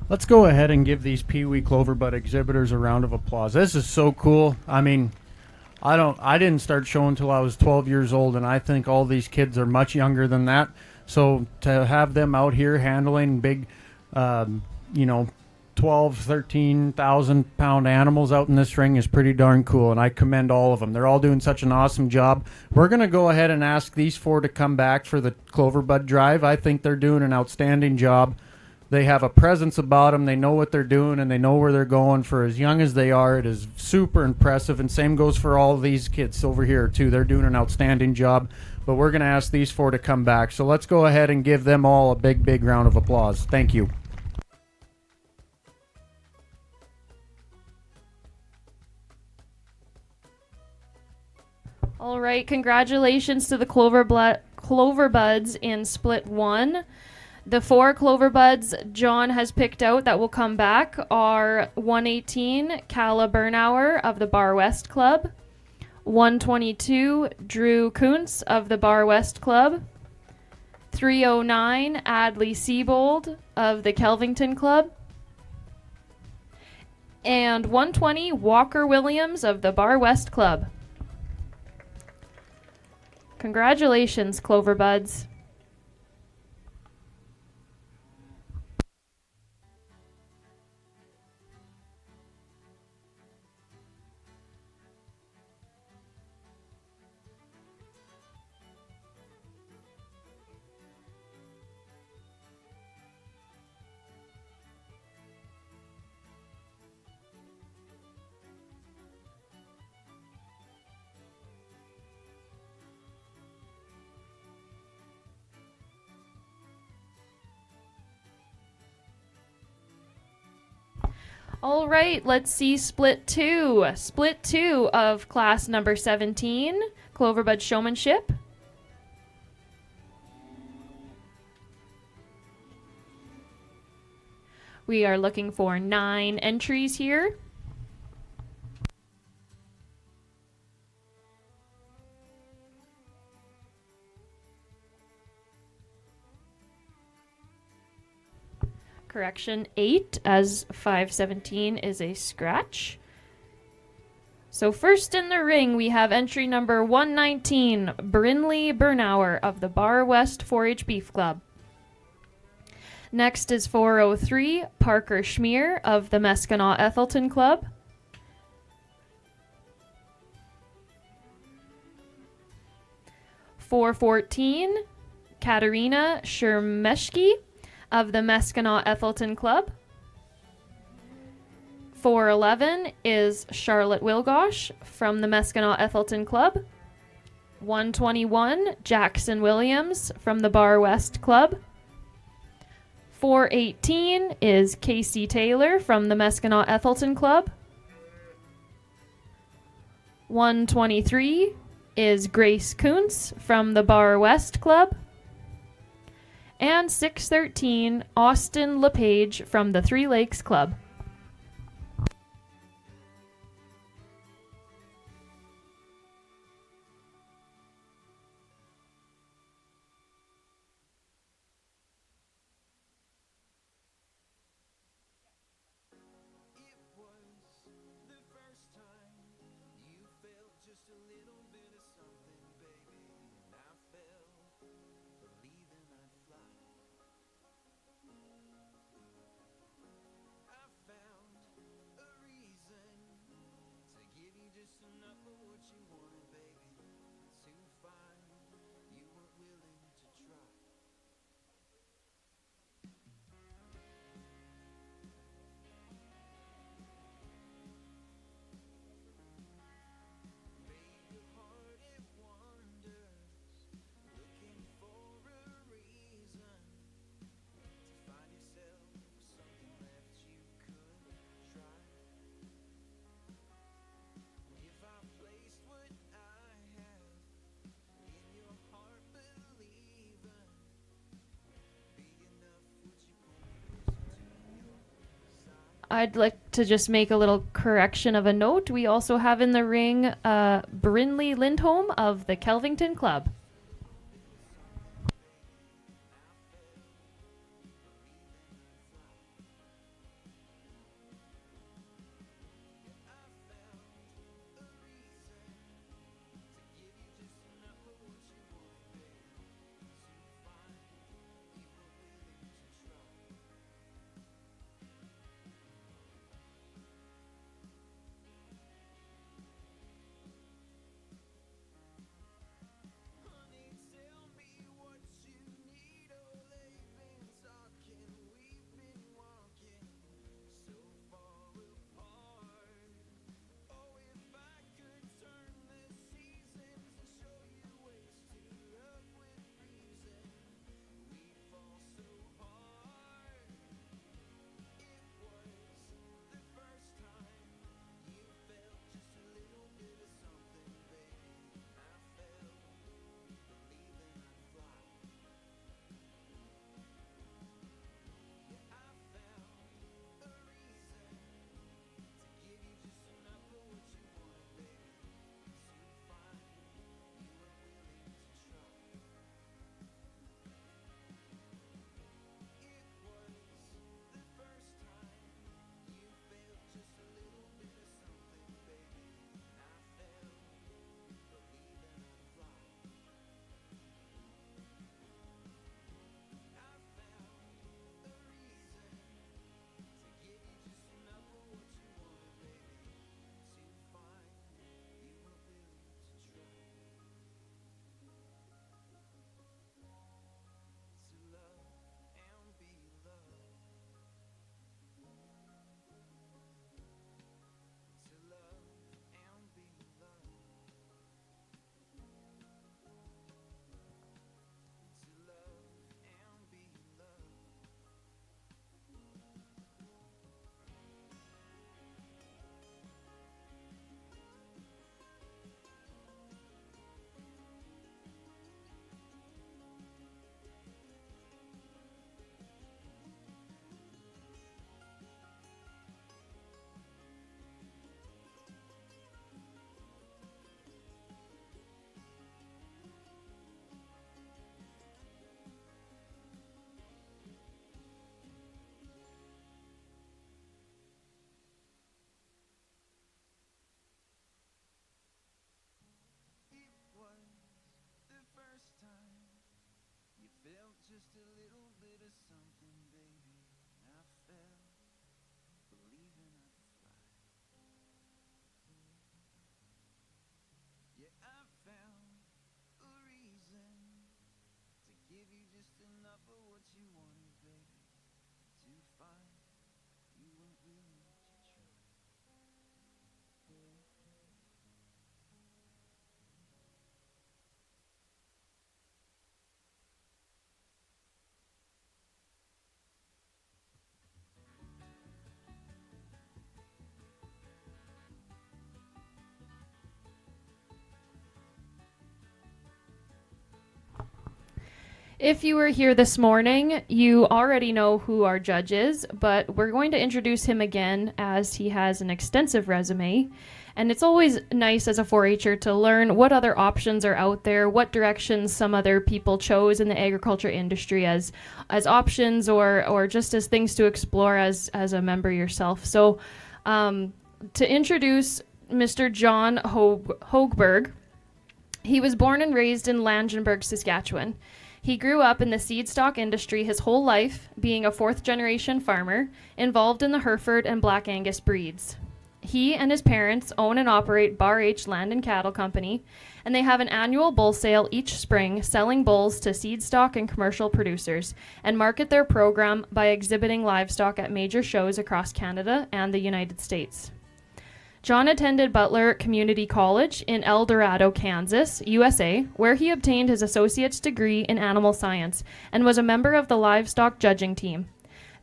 Let's go ahead and give these Pee Wee Cloverbud exhibitors a round of applause. This is so cool. I mean, I didn't start showing until I was 12 years old, and I think all these kids are much younger than that. So to have them out here handling big, 12, 13,000 pound animals out in this ring is pretty darn cool, and I commend all of them. They're all doing such an awesome job. We're going to go ahead and ask these four to come back for the Cloverbud Drive. I think they're doing an outstanding job. They have a presence about them. They know what they're doing, and they know where they're going. For as young as they are, it is super impressive, and same goes for all these kids over here, too. They're doing an outstanding job, but we're going to ask these four to come back. So let's go ahead and give them all a big, big round of applause. Thank you. All right, congratulations to the Cloverbuds in Split 1. The four Cloverbuds John has picked out that will come back are 118 Calla Bernauer of the Bar West Club, 122 Drew Kuntz of the Bar West Club, 309 Adley Siebold of the Kelvington Club, and 120 Walker Williams of the Bar West Club. Congratulations, Cloverbuds. All right, let's see Split 2. Split 2 of class number 17, Cloverbud Showmanship. We are looking for 9 entries here. Correction, 8, as 517 is a scratch. So first in the ring, we have entry number 119, Brinley Bernauer of the Bar West 4-H Beef Club. Next is 403, Parker Schmier of the Meskenaw Ethelton Club. .414, Katerina Shermeshki of the Meskenaw Ethelton Club. 411 is Charlotte Wilgosh from the Meskenaw Ethelton Club. 121, Jackson Williams from the Bar West Club. 418 is Casey Taylor from the Meskenaw Ethelton Club. 123 is Grace Kuntz from the Bar West Club. And 613, Austin LePage from the Three Lakes Club. I'd like to just make a little correction of a note. We also have in the ring Brinley Lindholm of the Kelvington Club. just a little bit of something, baby. I fell, believing I could fly. Yeah, I found a reason to give you just enough of what you wanted, baby. To find you weren't willing to try. If you were here this morning, you already know who our judge is, but we're going to introduce him again as he has an extensive resume. And it's always nice as a 4-H'er to learn what other options are out there, what directions some other people chose in the agriculture industry as options or just as things to explore as a member yourself. So to introduce Mr. John Hoegberg, he was born and raised in Langenburg, Saskatchewan. He grew up in the seed stock industry his whole life, being a 4th-generation farmer involved in the Hereford and Black Angus breeds. He and his parents own and operate Bar H Land and Cattle Company, and they have an annual bull sale each spring selling bulls to seed stock and commercial producers, and market their program by exhibiting livestock at major shows across Canada and the United States. John attended Butler Community College in El Dorado, Kansas, USA, where he obtained his associate's degree in animal science and was a member of the livestock judging team.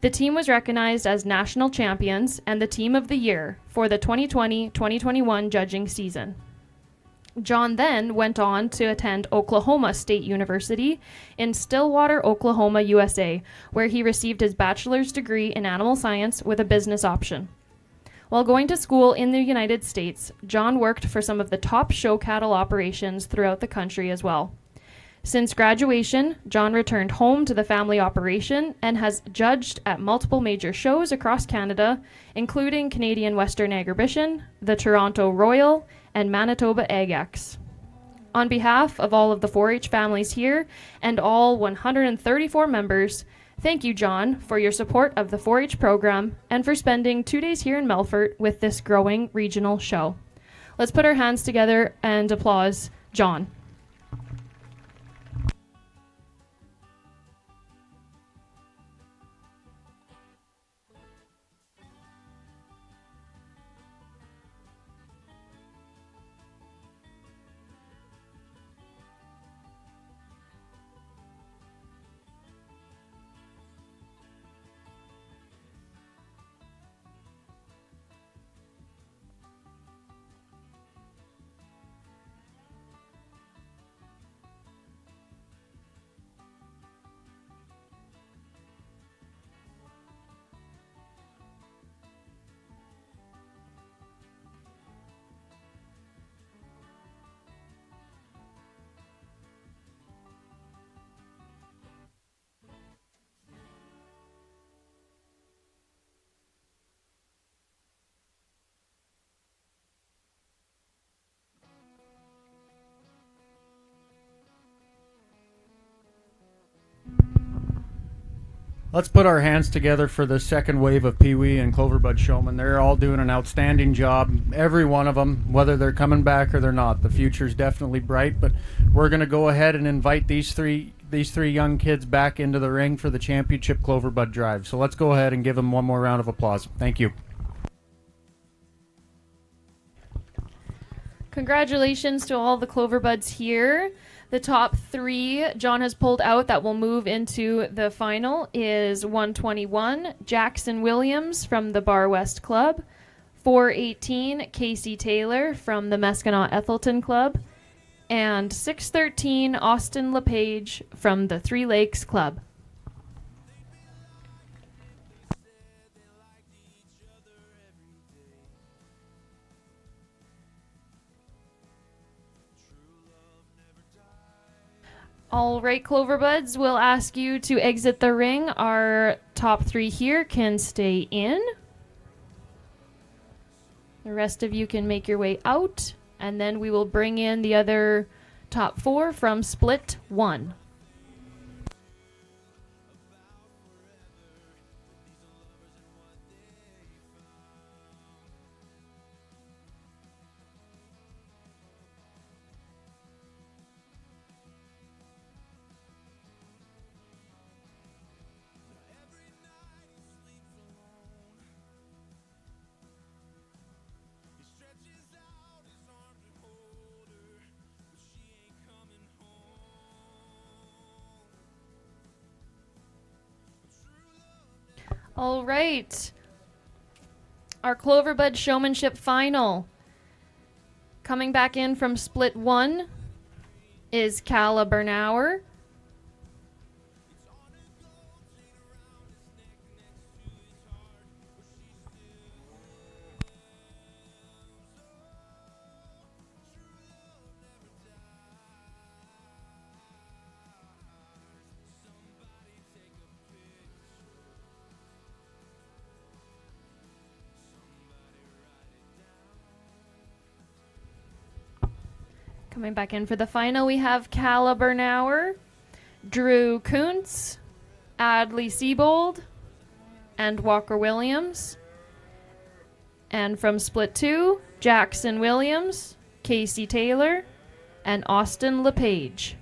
The team was recognized as national champions and the team of the year for the 2020-2021 judging season. John then went on to attend Oklahoma State University in Stillwater, Oklahoma, USA, where he received his bachelor's degree in animal science with a business option. While going to school in the United States, John worked for some of the top show cattle operations throughout the country as well. Since graduation, John returned home to the family operation and has judged at multiple major shows across Canada, including Canadian Western Agribition, the Toronto Royal, and Manitoba AgEx. On behalf of all of the 4-H families here and all 134 members, thank you, John, for your support of the 4-H program and for spending 2 days here in Melfort with this growing regional show. Let's put our hands together and applause John. Let's put our hands together for the second wave of Pee Wee and Cloverbud Showmen. They're all doing an outstanding job, every one of them, whether they're coming back or they're not. The future's definitely bright, but we're going to go ahead and invite these three young kids back into the ring for the championship Cloverbud Drive. So let's go ahead and give them one more round of applause. Thank you. Congratulations to all the Cloverbuds here. The top 3 John has pulled out that will move into the final is 121, Jackson Williams from the Bar West Club, 418, Casey Taylor from the Meskinat Ethelton Club, and 613, Austin LePage from the Three Lakes Club. All right, Cloverbuds, we'll ask you to exit the ring. Our top 3 here can stay in. The rest of you can make your way out, and then we will bring in the other top 4 from split 1. All right. Our Cloverbud Showmanship Final. Coming back in from Split 1 is Calla Bernauer. Coming back in for the final, we have Calla Bernauer, Drew Kuntz, Adley Siebold, and Walker Williams. And from Split 2, Jackson Williams, Casey Taylor, and Austin LePage.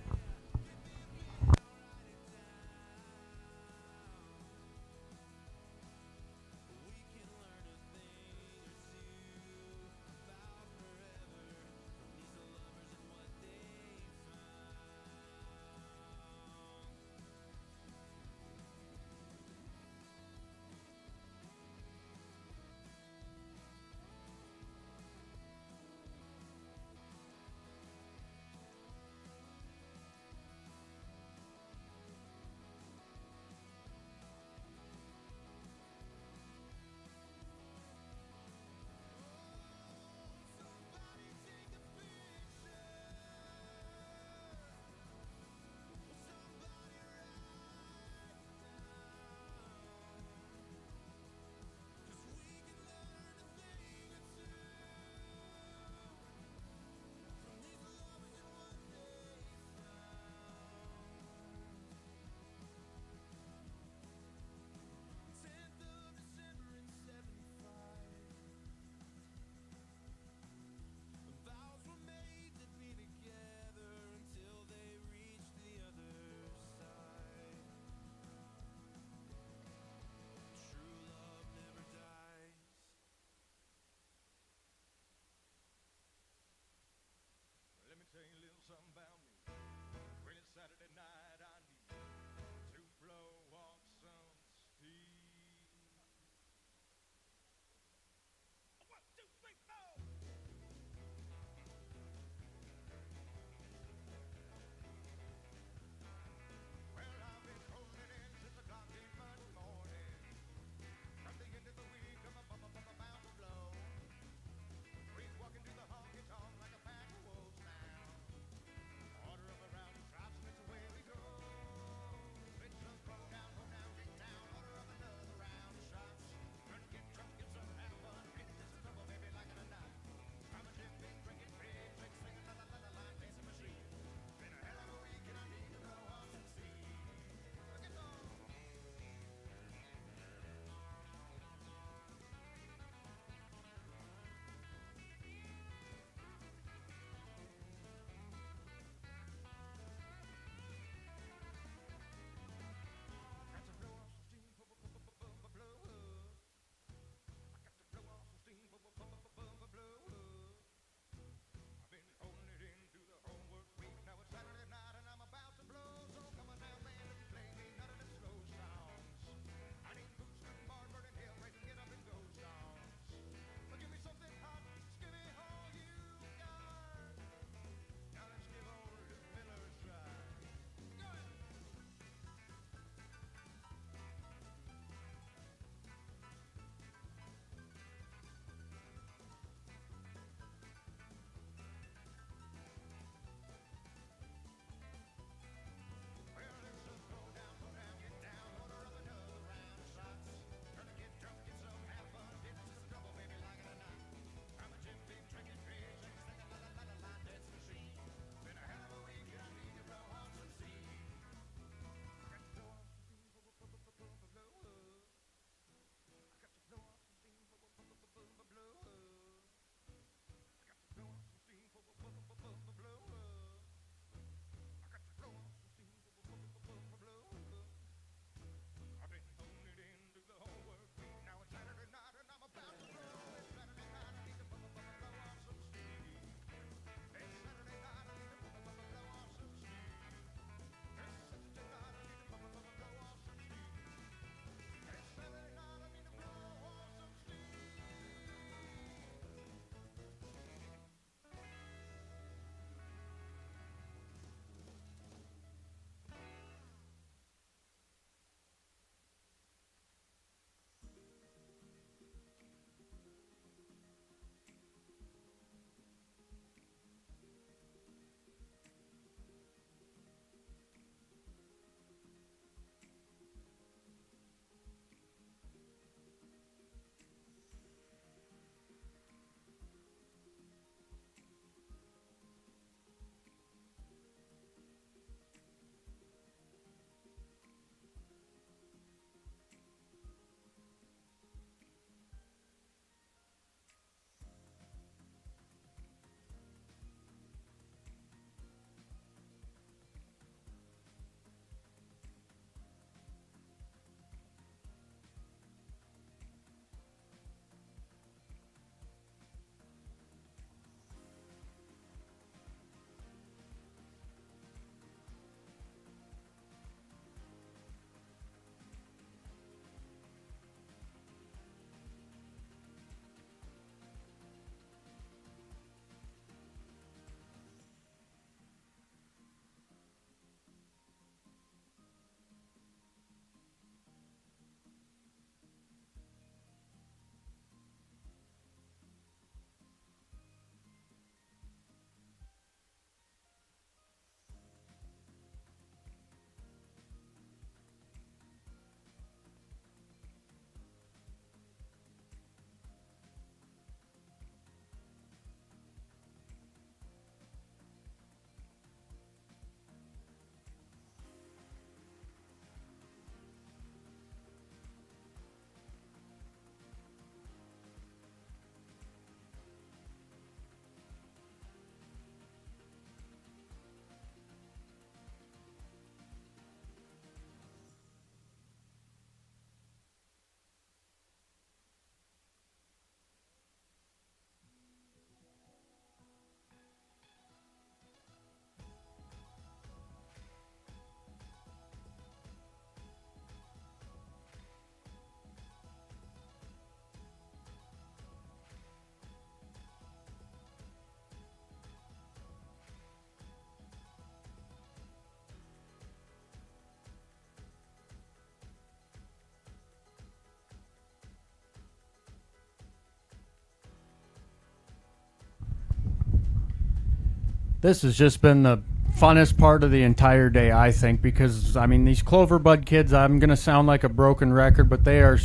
This has just been the funnest part of the entire day, I think, because I mean these Cloverbud kids, I'm going to sound like a broken record, but their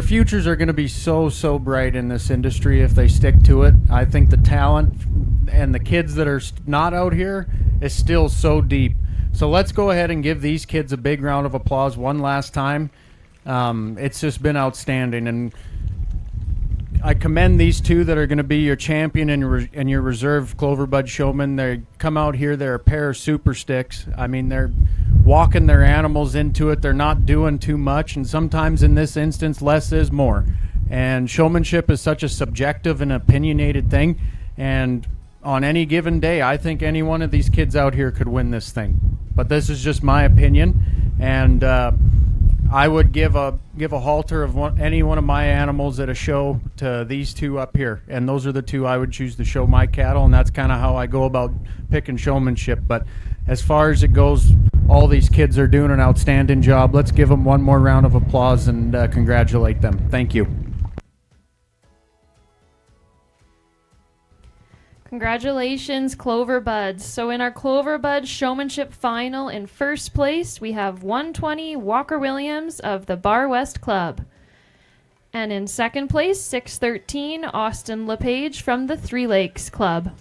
futures are going to be so bright in this industry if they stick to it. I think the talent and the kids that are not out here is still so deep. So let's go ahead and give these kids a big round of applause one last time. It's just been outstanding, and I commend these two that are going to be your champion and your reserve Cloverbud showmen. They come out here, they're a pair of super sticks. I mean, they're walking their animals into it. They're not doing too much, and sometimes in this instance, less is more. And showmanship is such a subjective and opinionated thing, and on any given day, I think any one of these kids out here could win this thing. But this is just my opinion, and I would give a halter of any one of my animals at a show to these two up here, and those are the two I would choose to show my cattle, and that's kind of how I go about picking showmanship. But as far as it goes, all these kids are doing an outstanding job. Let's give them one more round of applause and congratulate them. Thank you. Congratulations, Cloverbuds. So in our Cloverbud Showmanship Final, in first place, we have 120 Walker Williams of the Bar West Club. And in second place, 613 Austin LePage from the Three Lakes Club.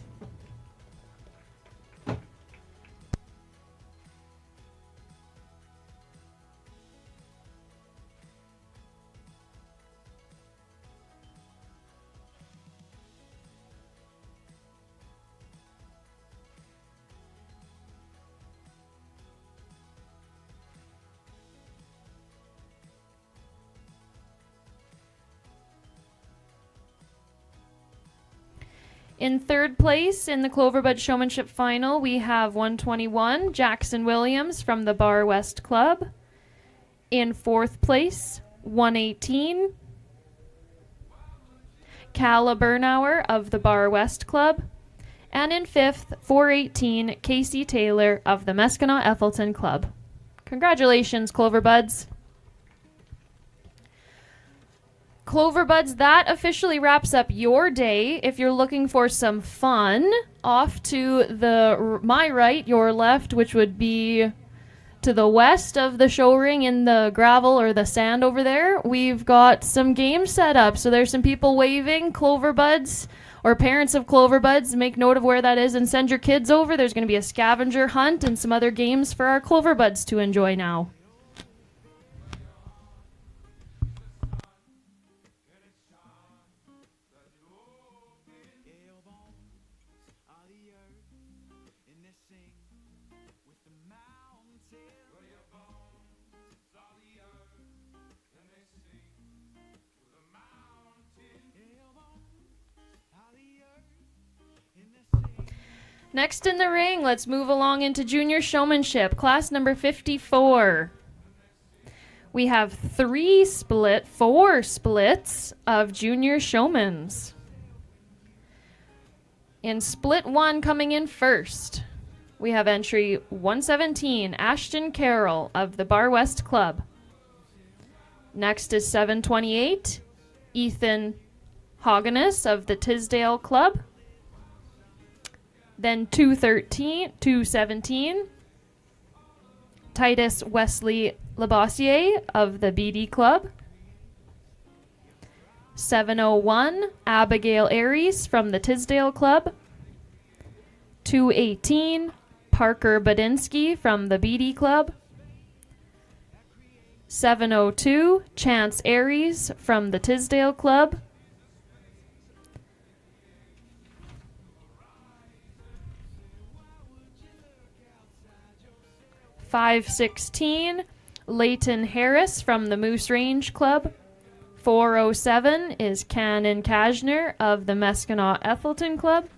In third place in the Cloverbud Showmanship Final, we have 121 Jackson Williams from the Bar West Club. In fourth place, 118 Calla Bernauer of the Bar West Club. And in fifth, 418 Casey Taylor of the Meskinau Ethelton Club. Congratulations, Cloverbuds. Cloverbuds, that officially wraps up your day. If you're looking for some fun, off to my right, your left, which would be to the west of the show ring in the gravel or the sand over there, we've got some games set up. So there's some people waving. Cloverbuds or parents of Cloverbuds, make note of where that is and send your kids over. There's going to be a scavenger hunt and some other games for our Cloverbuds to enjoy now. Next in the ring, let's move along into junior showmanship, class number 54. We have four splits of junior showmans. In split one, coming in first, we have entry 117, Ashton Carroll of the Bar West Club. Next is 728, Ethan Hogganus of the Tisdale Club. Then 217, Titus Wesley Labossiere of the BD Club. 701, Abigail Aries from the Tisdale Club. 218, Parker Badinsky from the BD Club. 702, Chance Aries from the Tisdale Club. 516, Leighton Harris from the Moose Range Club. 407 is Cannon Kashner of the Meskinau Ethelton Club.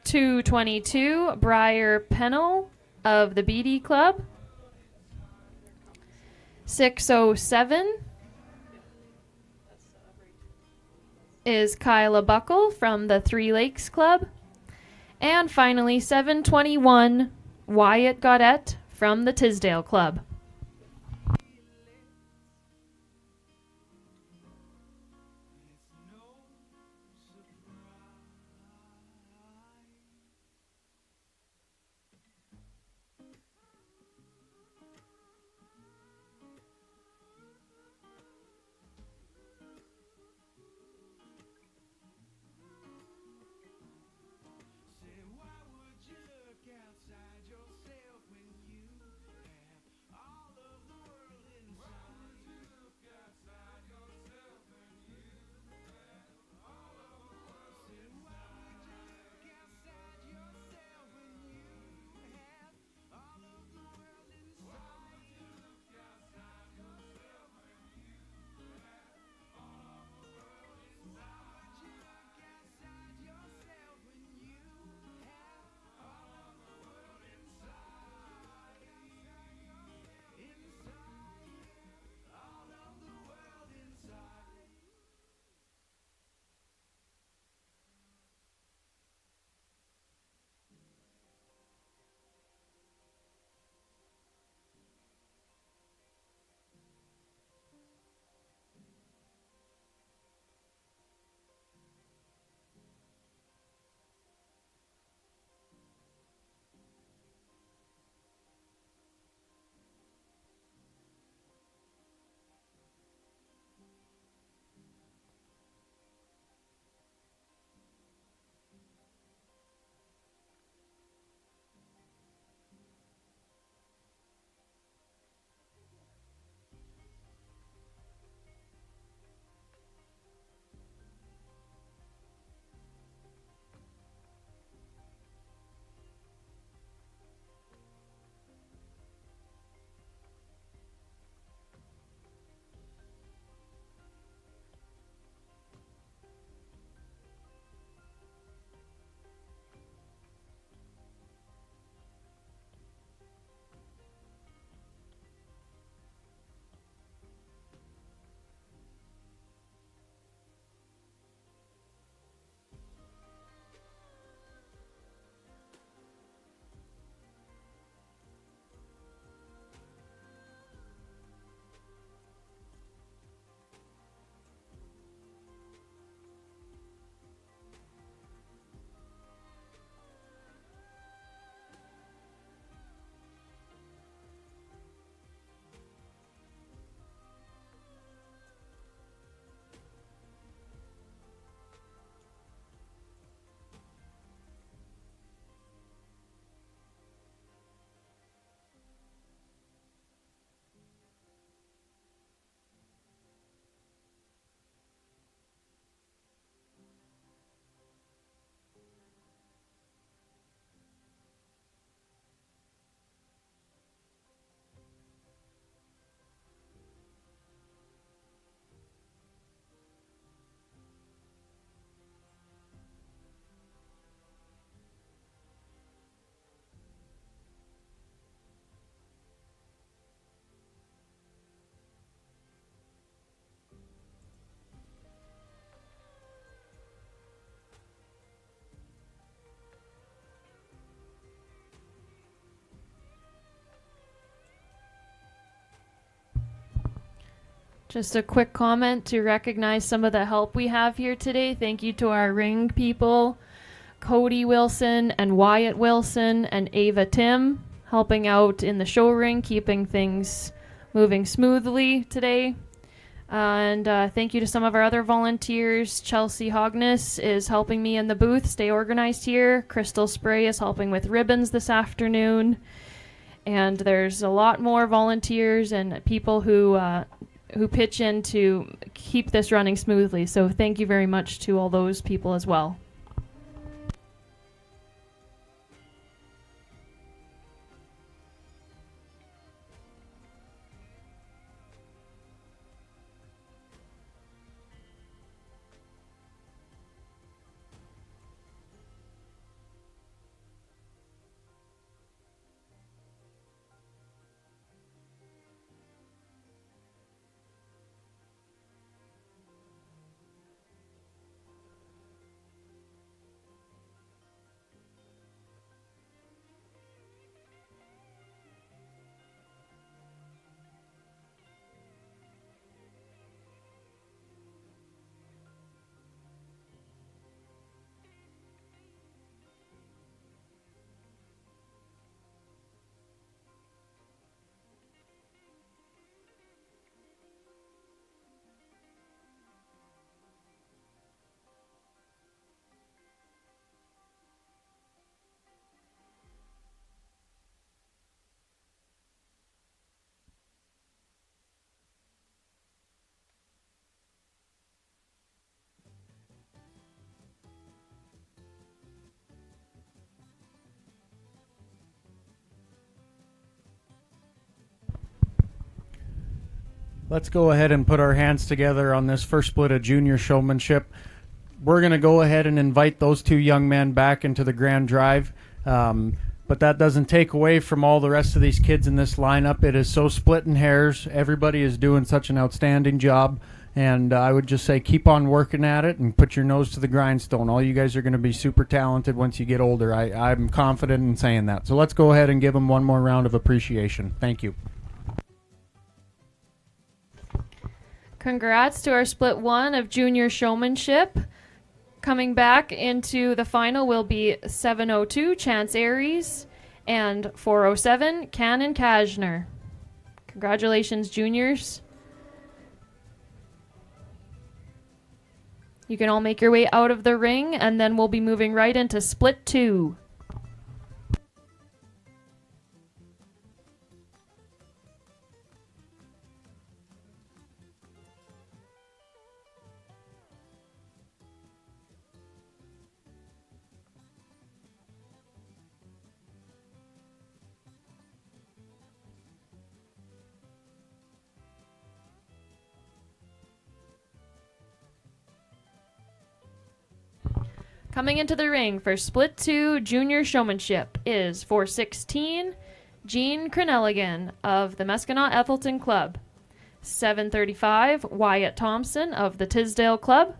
.222, Briar Pennell of the BD Club. 607 is Kyla Buckle from the Three Lakes Club. And finally, 721, Wyatt Gaudette from the Tisdale Club. Just a quick comment to recognize some of the help we have here today. Thank you to our ring people, Cody Wilson and Wyatt Wilson and Ava Tim, helping out in the show ring, keeping things moving smoothly today. And thank you to some of our other volunteers. Chelsea Hogness is helping me in the booth stay organized here. Crystal Spray is helping with ribbons this afternoon. And there's a lot more volunteers and people who pitch in to keep this running smoothly. So thank you very much to all those people as well. Let's go ahead and put our hands together on this first split of junior showmanship. We're going to go ahead and invite those two young men back into the grand drive. But that doesn't take away from all the rest of these kids in this lineup. It is so splitting hairs. Everybody is doing such an outstanding job. And I would just say keep on working at it and put your nose to the grindstone. All you guys are going to be super talented once you get older. I'm confident in saying that. So let's go ahead and give them one more round of appreciation. Thank you. Congrats to our split one of junior showmanship. Coming back into the final will be 702 Chance Aries and 407 Cannon Kajner. Congratulations, juniors. You can all make your way out of the ring, and then we'll be moving right into split two. Coming into the ring for split two junior showmanship is 416 Jean Cronelligan of the Meskinat Ethelton Club, 735 Wyatt Thompson of the Tisdale Club,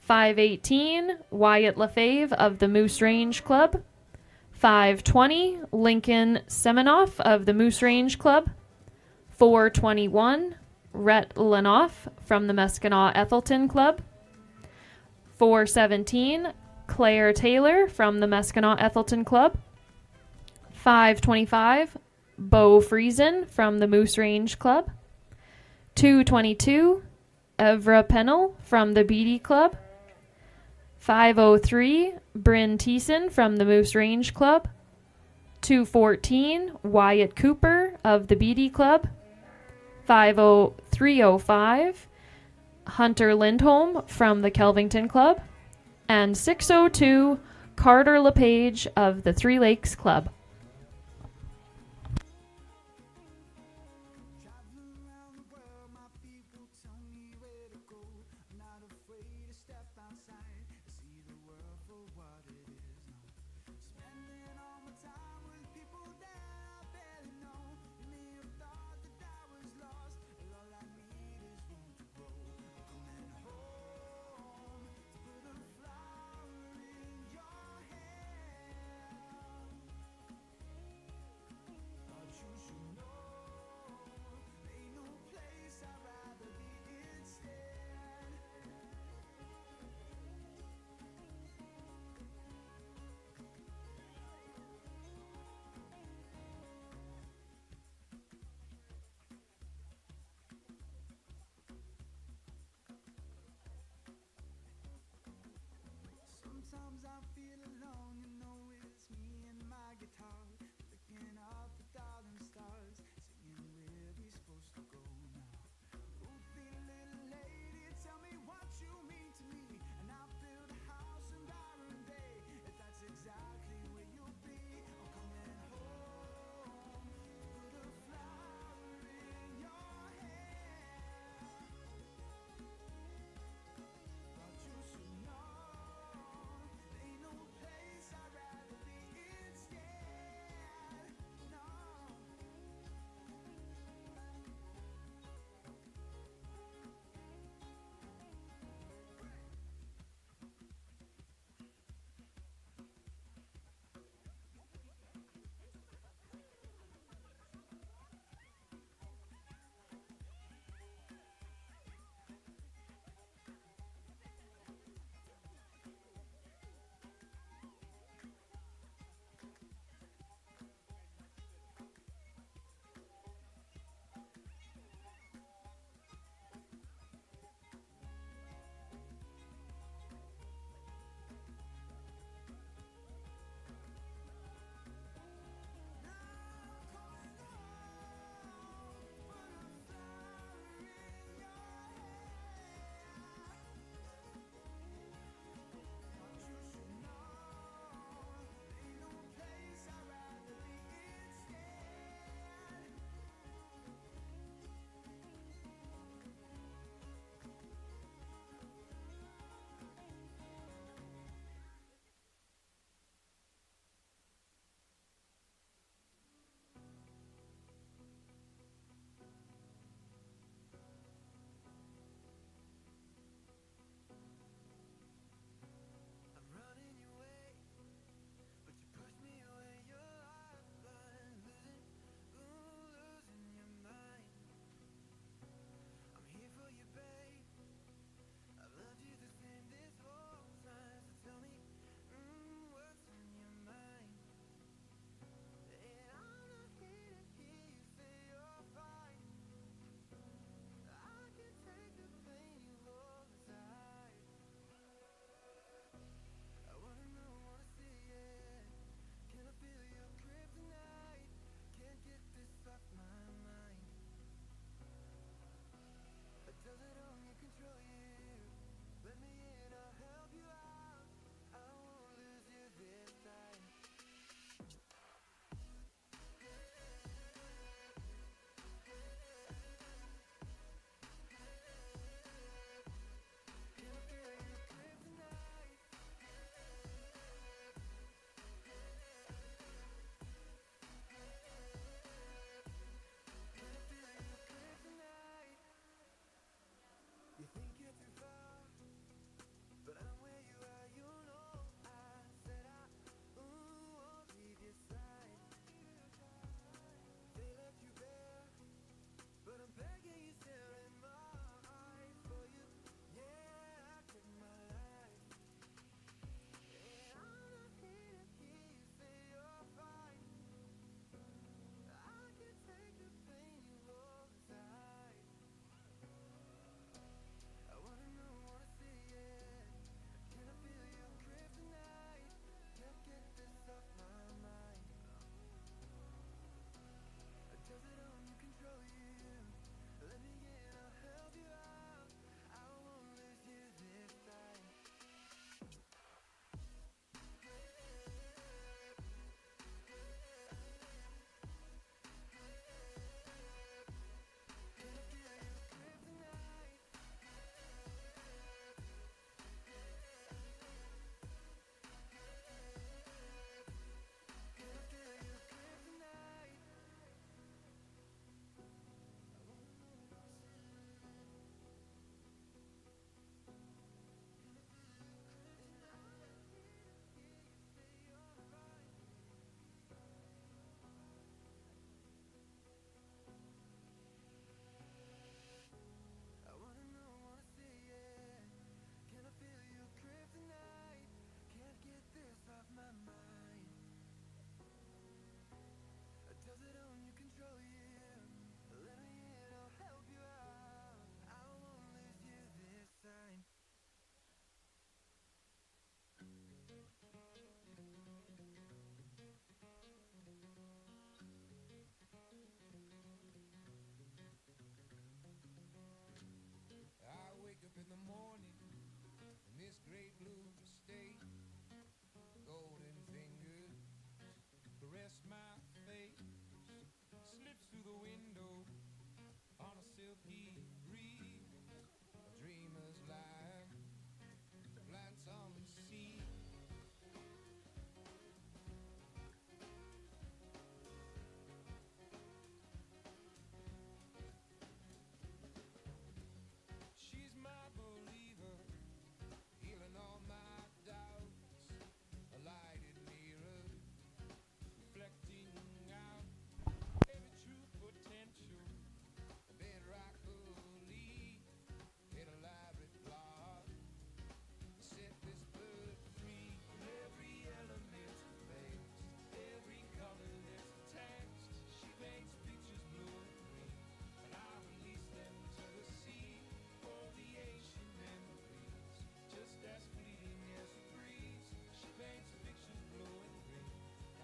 518 Wyatt Lefebvre of the Moose Range Club, 520 Lincoln Semenoff of the Moose Range Club, 421 Rhett Lenoff from the Meskinat Ethelton Club, 417 Claire Taylor from the Meskinat Ethelton Club, 525 Bo Friesen from the Moose Range Club, 222 Evra Pennell from the Beatty Club, 503 Bryn Thiessen from the Moose Range Club, 214 Wyatt Cooper of the Beatty Club, 305 Hunter Lindholm from the Kelvington Club, and 602 Carter LePage of the Three Lakes Club. Traveling around the world, my people tell me where to go. I'm not afraid to step outside and see the world for what it is now. Spending all my time with people that I barely know. You may have thought that I was lost, but all I need is room to grow. I'm coming home to put a flower in your hand. great blue state, golden fingers caress my face, slips through the window on a silky breeze, a dreamer's line glance on the sea. She's my believer, healing all my doubts, a lighted mirror reflecting out every true potential, a bedrock belief in a elaborate plot, set this bird free from every element based, every color that's attached. She paints pictures blue and green, and I release them to the sea for the ancient memories, just as fleeting as a breeze. She paints pictures blue and green,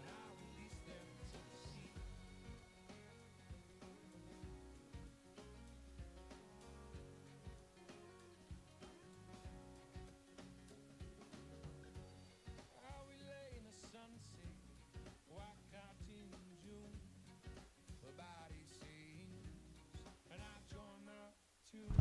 and I release them to the sea. How we lay in the sunset, walk out in June, her body sings, and I join the tune.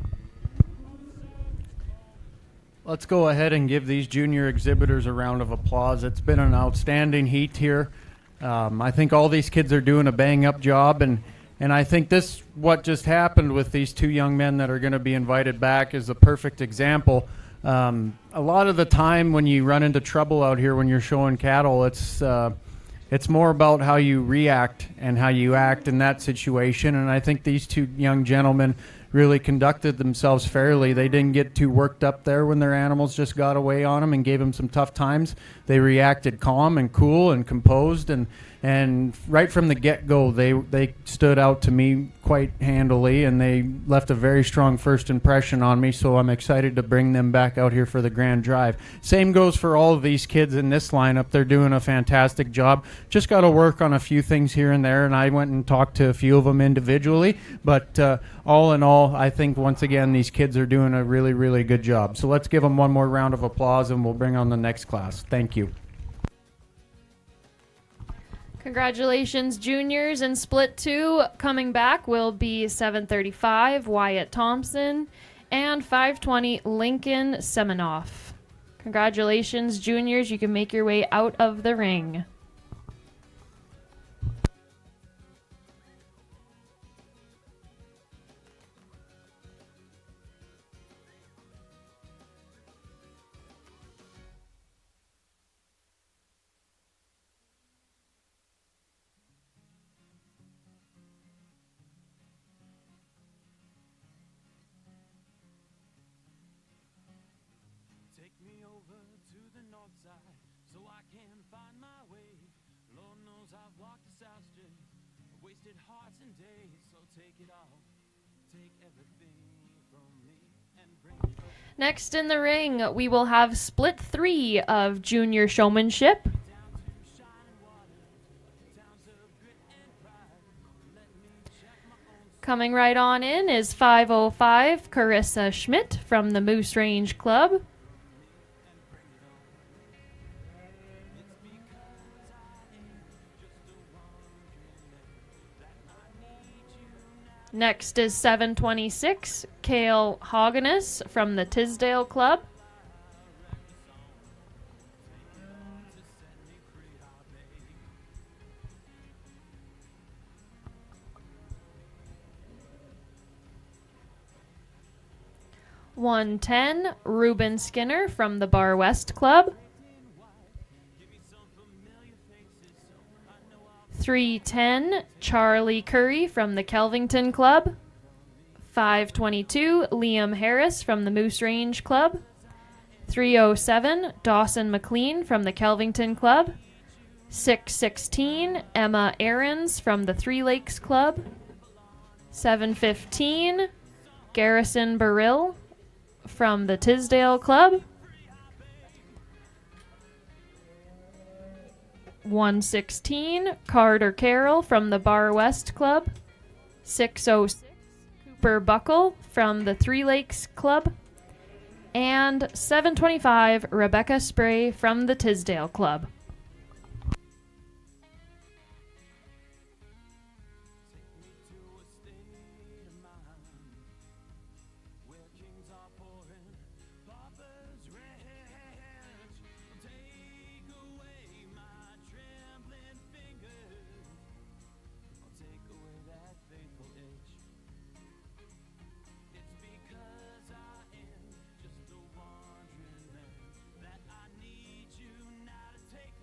Let's go ahead and give these junior exhibitors a round of applause. It's been an outstanding heat here. I think all these kids are doing a bang-up job, and I think this, what just happened with these two young men that are going to be invited back, is a perfect example. A lot of the time when you run into trouble out here when you're showing cattle, it's more about how you react and how you act in that situation. And I think these two young gentlemen really conducted themselves fairly. They didn't get too worked up there when their animals just got away on them and gave them some tough times. They reacted calm and cool and composed, and right from the get-go, they stood out to me quite handily, and they left a very strong first impression on me, so I'm excited to bring them back out here for the Grand Drive. Same goes for all of these kids in this lineup. They're doing a fantastic job. Just got to work on a few things here and there, and I went and talked to a few of them individually, but all in all, I think once again these kids are doing a really, really good job. So let's give them one more round of applause, and we'll bring on the next class. Thank you. Congratulations, juniors. In split 2, coming back will be 735 Wyatt Thompson and 520 Lincoln Semenoff. Congratulations, juniors. You can make your way out of the ring. Take me over to the north side so I can find my way. Lord knows I've walked the south straight, wasted hearts and days. So take it all, take everything from me and bring it home. Next in the ring, we will have split 3 of junior showmanship. Down to shining water, towns of grit and pride. Let me check my own. Coming right on in is 505 Carissa Schmidt from the Moose Range Club. Next is 726 Cale Hogganus from the Tisdale Club. .110 Reuben Skinner from the Bar West Club. 310 Charlie Curry from the Kelvington Club. 522 Liam Harris from the Moose Range Club. 307 Dawson McLean from the Kelvington Club. 616 Emma Aarons from the Three Lakes Club. 715 Garrison Burrill from the Tisdale Club. 116 Carter Carroll from the Bar West Club. 606 Cooper Buckle from the Three Lakes Club. And 725, Rebecca Spray from the Tisdale Club. Take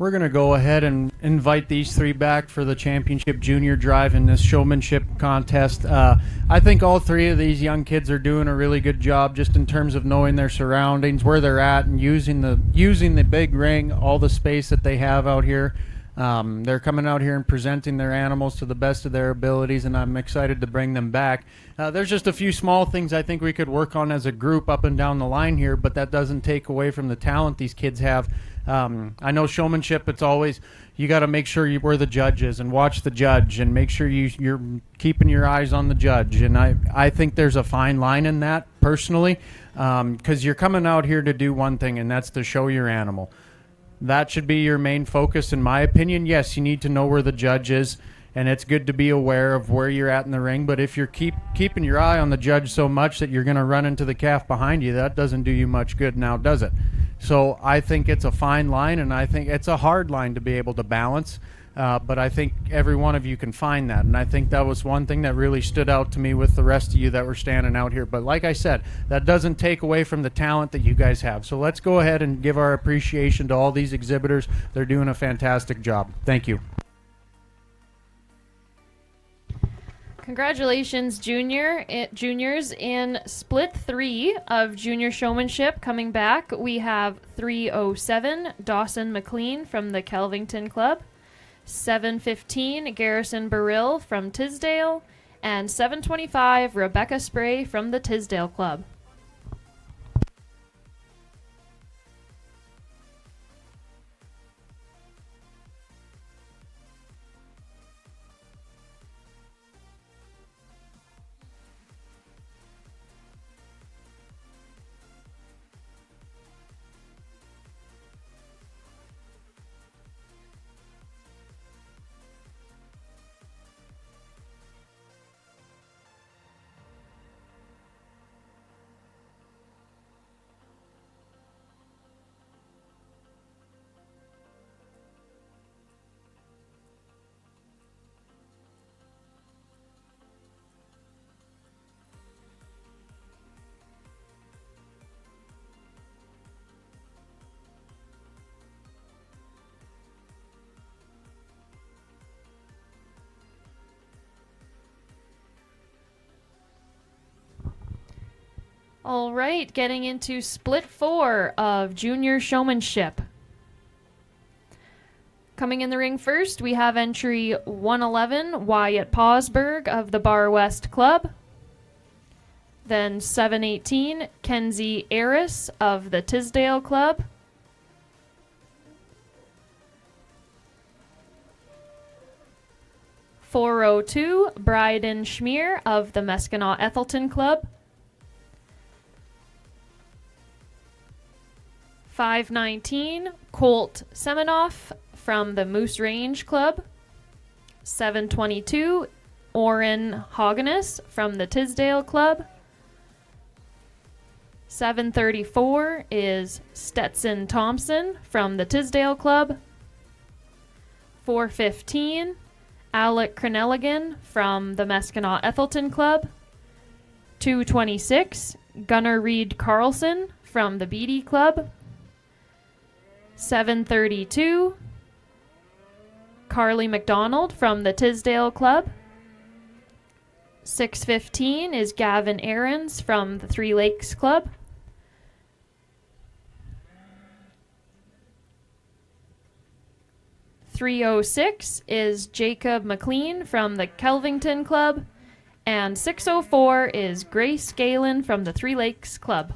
we're going to go ahead and invite these three back for the championship junior drive in this showmanship contest. I think all three of these young kids are doing a really good job just in terms of knowing their surroundings, where they're at, and using the big ring, all the space that they have out here. They're coming out here and presenting their animals to the best of their abilities, and I'm excited to bring them back. There's just a few small things I think we could work on as a group up and down the line here, but that doesn't take away from the talent these kids have. I know showmanship, it's always, you got to make sure we're the judges and watch the judge and make sure you're keeping your eyes on the judge. And I think there's a fine line in that personally, because you're coming out here to do one thing, and that's to show your animal. That should be your main focus, in my opinion. Yes, you need to know where the judge is, and it's good to be aware of where you're at in the ring. But if you're keeping your eye on the judge so much that you're going to run into the calf behind you, that doesn't do you much good now, does it? So I think it's a fine line, and I think it's a hard line to be able to balance. But I think every one of you can find that. And I think that was one thing that really stood out to me with the rest of you that were standing out here. But like I said, that doesn't take away from the talent that you guys have. So let's go ahead and give our appreciation to all these exhibitors. They're doing a fantastic job. Thank you. Congratulations, juniors. In split 3 of junior showmanship coming back, we have 307 Dawson McLean from the Kelvington Club, 715 Garrison Burrill from Tisdale, and 725 Rebecca Spray from the Tisdale Club. All right, getting into split 4 of junior showmanship. Coming in the ring first, we have entry 111, Wyatt Pausberg of the Bar West Club. Then 718, Kenzie Aris of the Tisdale Club. .402, Bryden Schmier of the Meskinau Ethelton Club. 519, Colt Semenoff from the Moose Range Club. 722, Oren Hogganis from the Tisdale Club. 734 is Stetson Thompson from the Tisdale Club. 415, Alec Cronelligan from the Meskinau Ethelton Club. 226, Gunnar Reed Carlson from the Beatty Club. 732, Carly McDonald from the Tisdale Club. 615 is Gavin Aarons from the Three Lakes Club. 306 is Jacob McLean from the Kelvington Club. And 604 is Grace Galen from the Three Lakes Club.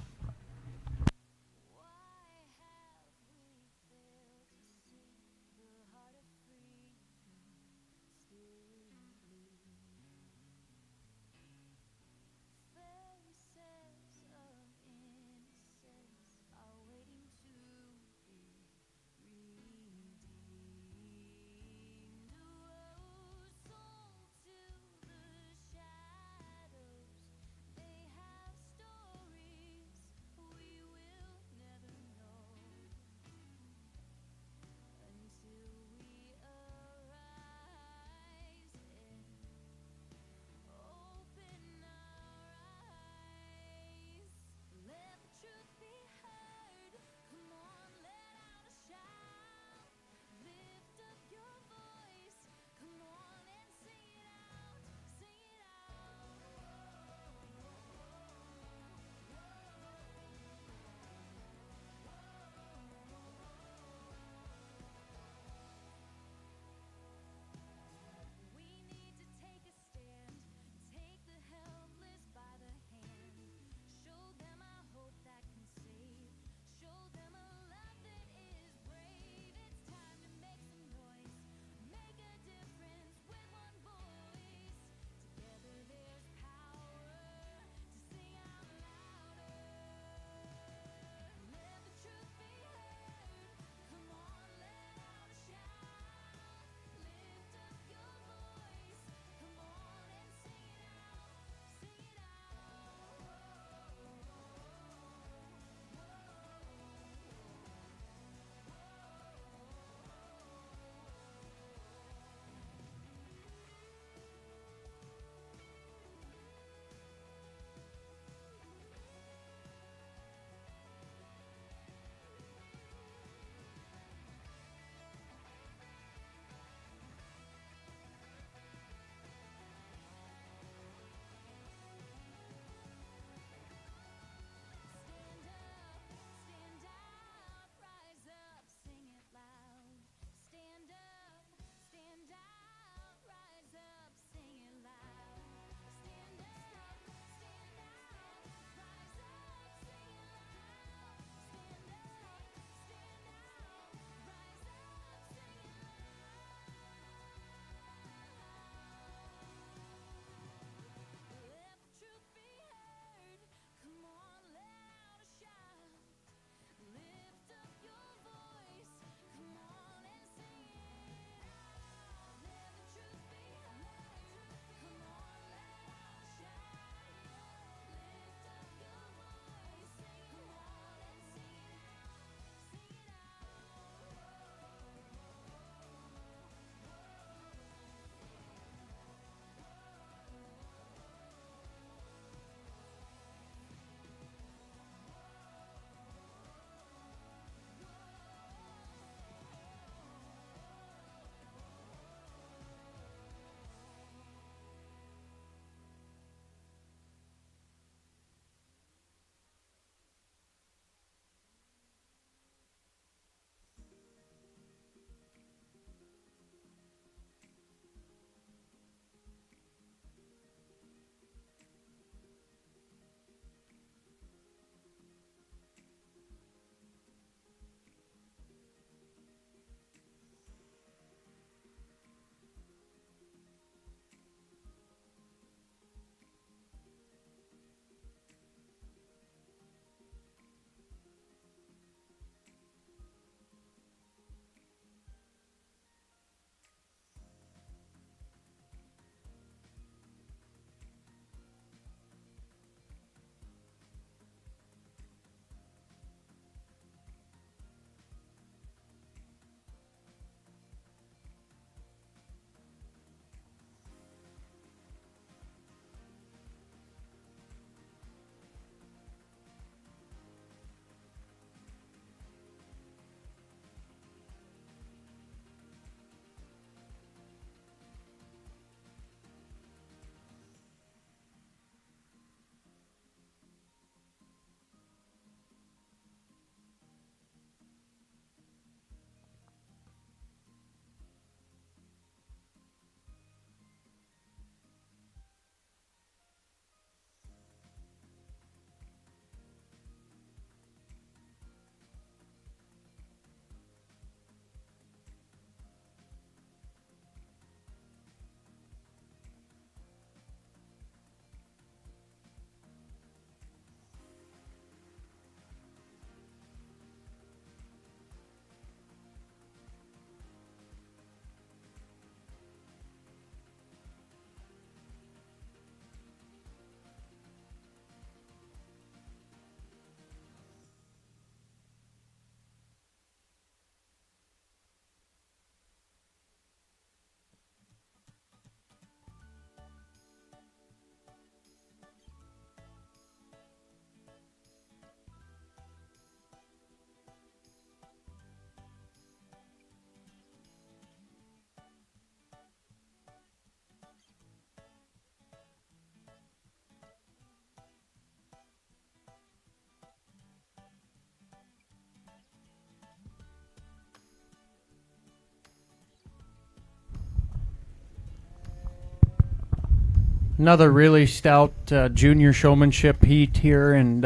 another really stout junior showmanship heat here, and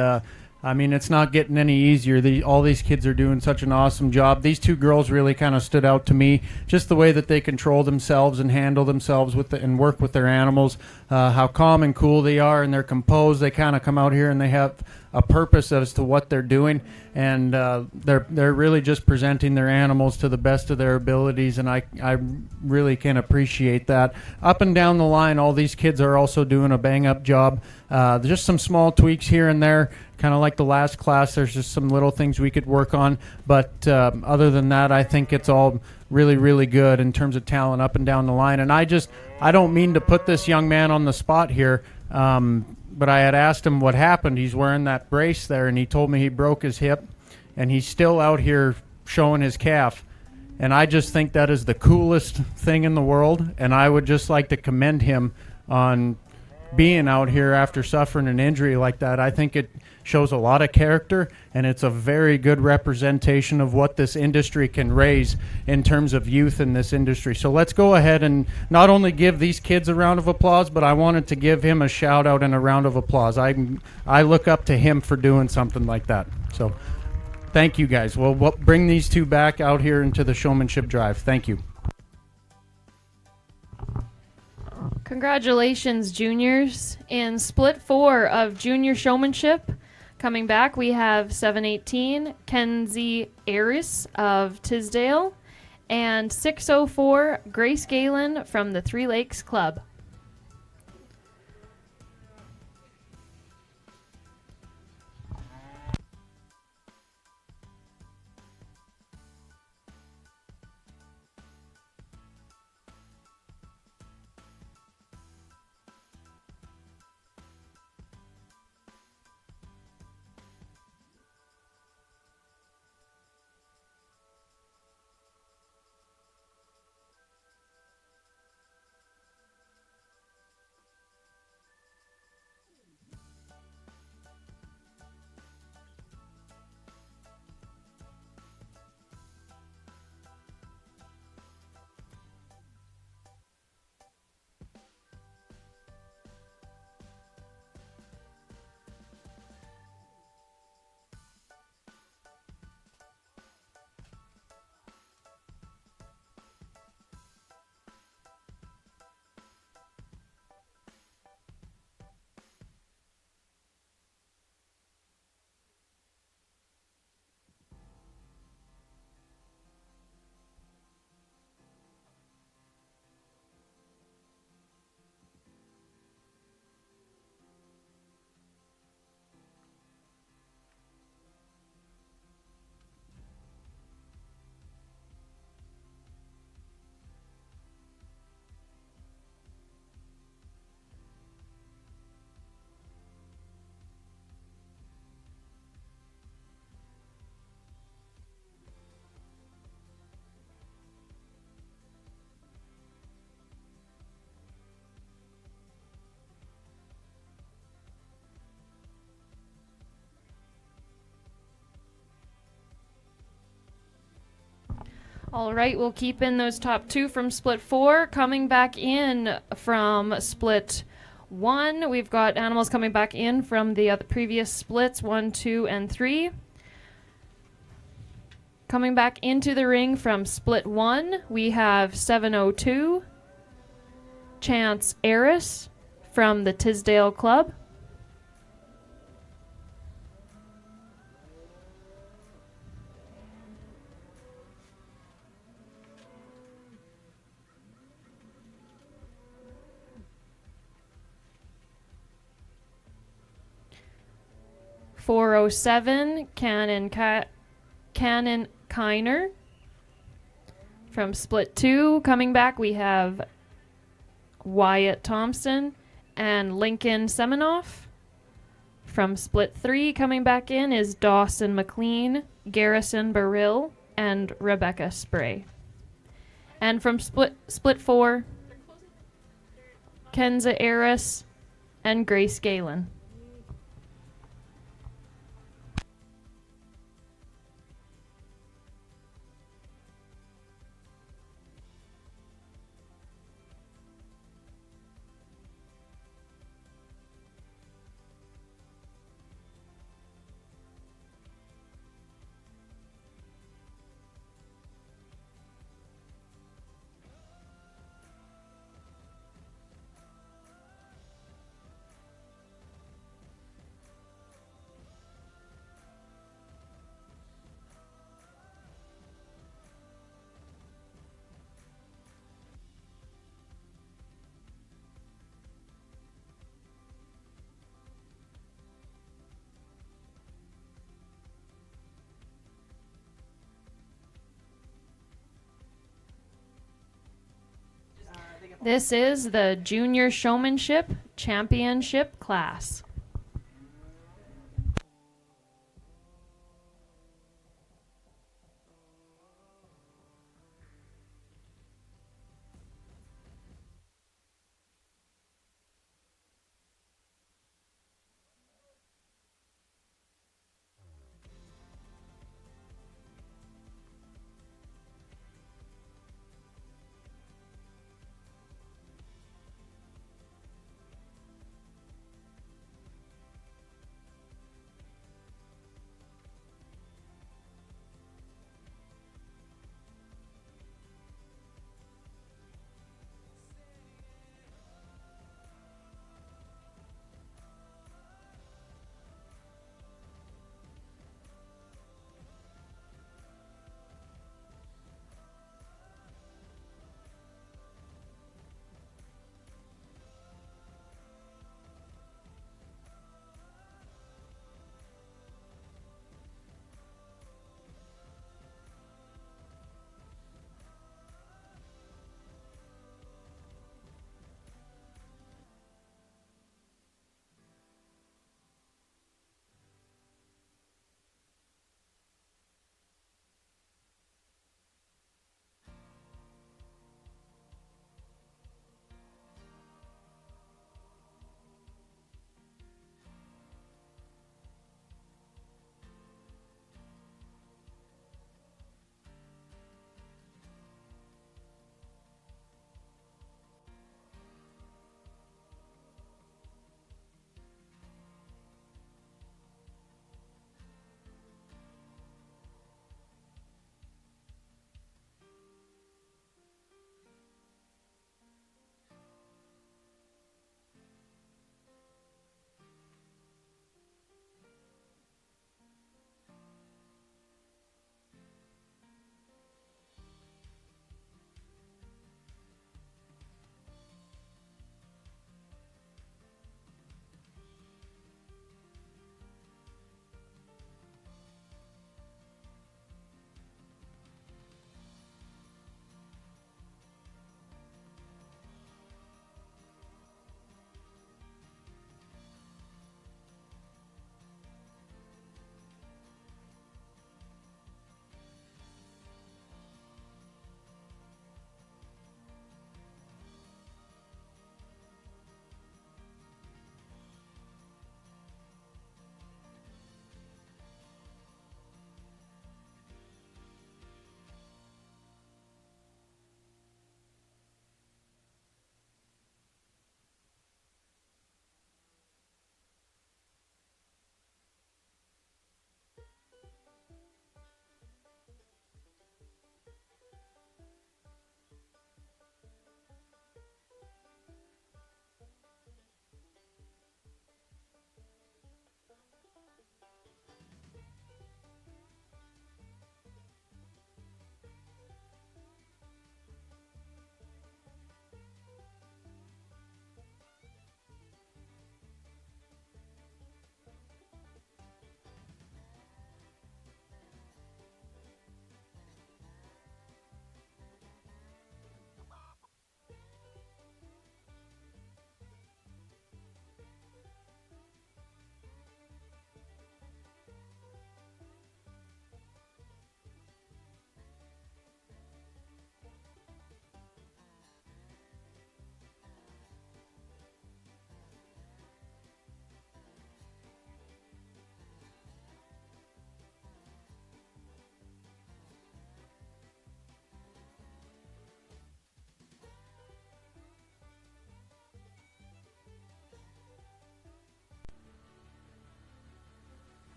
I mean, it's not getting any easier. All these kids are doing such an awesome job. These two girls really kind of stood out to me, just the way that they control themselves and handle themselves and work with their animals, how calm and cool they are, and they're composed. They kind of come out here and they have a purpose as to what they're doing, and they're really just presenting their animals to the best of their abilities, and I really can appreciate that. Up and down the line, all these kids are also doing a bang-up job. Just some small tweaks here and there, kind of like the last class. There's just some little things we could work on, but other than that, I think it's all really, really good in terms of talent up and down the line. And I don't mean to put this young man on the spot here, but I had asked him what happened. He's wearing that brace there, and he told me he broke his hip, and he's still out here showing his calf. And I just think that is the coolest thing in the world, and I would just like to commend him on being out here after suffering an injury like that. I think it shows a lot of character, and it's a very good representation of what this industry can raise in terms of youth in this industry. So let's go ahead and not only give these kids a round of applause, but I wanted to give him a shout out and a round of applause. I look up to him for doing something like that. So thank you, guys. We'll bring these two back out here into the showmanship drive. Thank you. Congratulations, juniors. In split 4 of junior showmanship, coming back, we have 718 Kenzie Aris of Tisdale and 604 Grace Galen from the Three Lakes Club. All right, we'll keep in those top 2 from split 4. Coming back in from split 1, we've got animals coming back in from the previous splits 1, 2, and 3. Coming back into the ring from split 1, we have 702 Chance Aris from the Tisdale Club. .407 Cannon Kiner from split 2. Coming back, we have Wyatt Thompson and Lincoln Semenoff. From split 3, coming back in is Dawson McLean, Garrison Burrill, and Rebecca Spray. And from split 4, Kenza Aris and Grace Galen. This is the Junior Showmanship Championship class.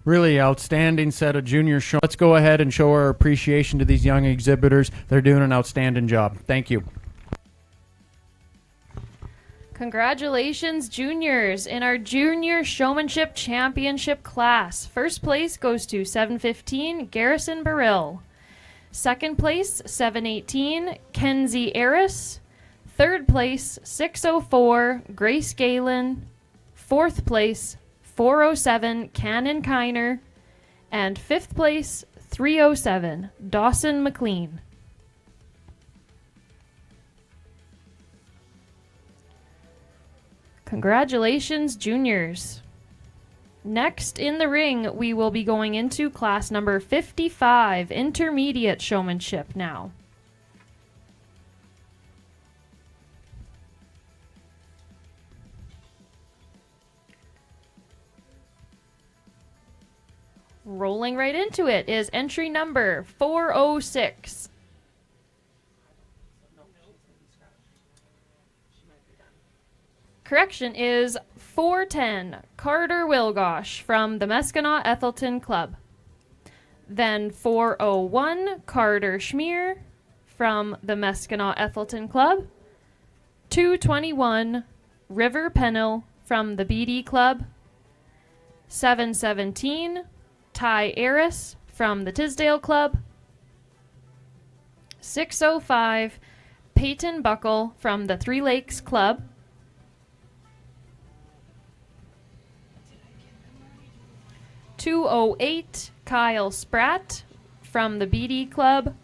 Really outstanding set of junior show. Let's go ahead and show our appreciation to these young exhibitors. They're doing an outstanding job. Thank you. Congratulations, juniors, in our Junior Showmanship Championship class. First place goes to 715 Garrison Burrill. Second place, 718 Kenzie Eris. Third place, 604 Grace Galen. Fourth place, 407 Cannon Kiner. And fifth place, 307 Dawson McLean. Congratulations, juniors. Next in the ring, we will be going into class number 55, intermediate showmanship now. Rolling right into it is entry number 406. Correction is 410 Carter Wilgosh from the Meskinau Ethelton Club. Then 401 Carter Schmier from the Meskinau Ethelton Club. 221 River Pennell from the BD Club. 717 Ty Eris from the Tisdale Club. 605 Peyton Buckle from the Three Lakes Club. 208 Kyle Spratt from the BD Club.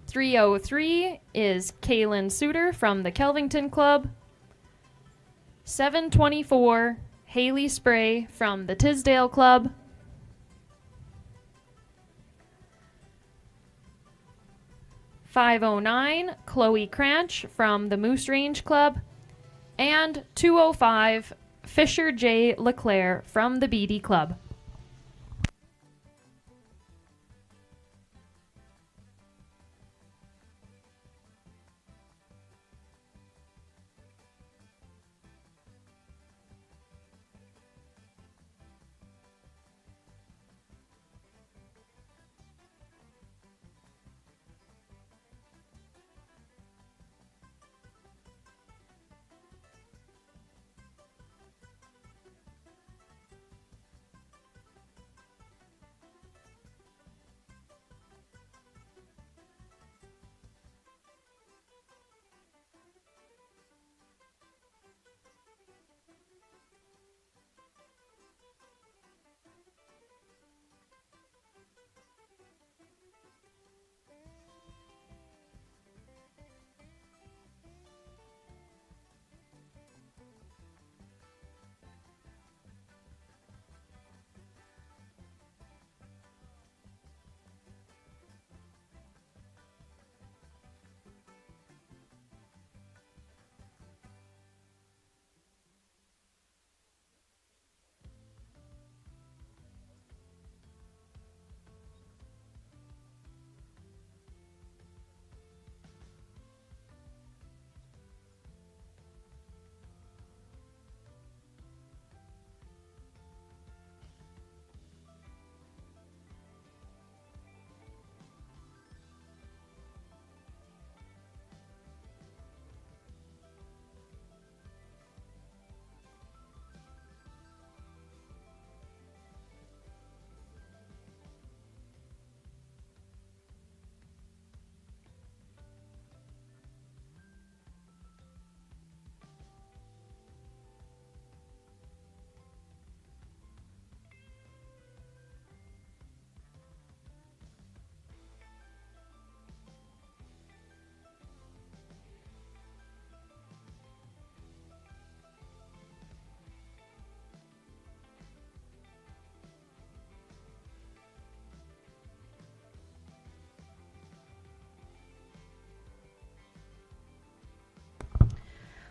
303 is Kaylin Suter from the Kelvington Club. 724 Haley Spray from the Tisdale Club. 509 Chloe Cranch from the Moose Range Club. And 205 Fisher J. LeClaire from the BD Club.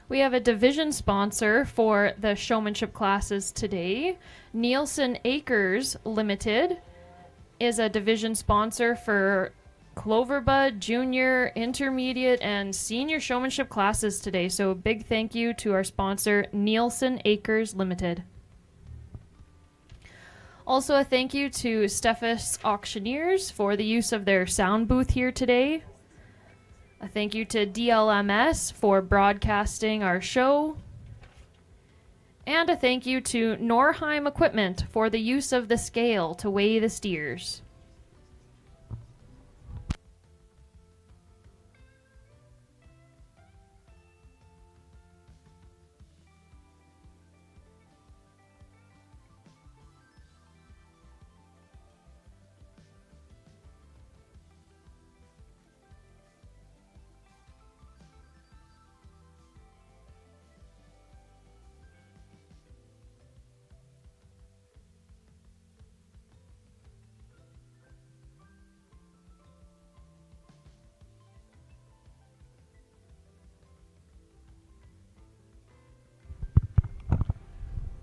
We have a division sponsor for the showmanship classes today. Nielsen Acres Limited is a division sponsor for Cloverbud, junior, intermediate, and senior showmanship classes today. So a big thank you to our sponsor, Nielsen Acres Limited. Also, a thank you to Steffes Auctioneers for the use of their sound booth here today. A thank you to DLMS for broadcasting our show. And a thank you to Norheim Equipment for the use of the scale to weigh the steers.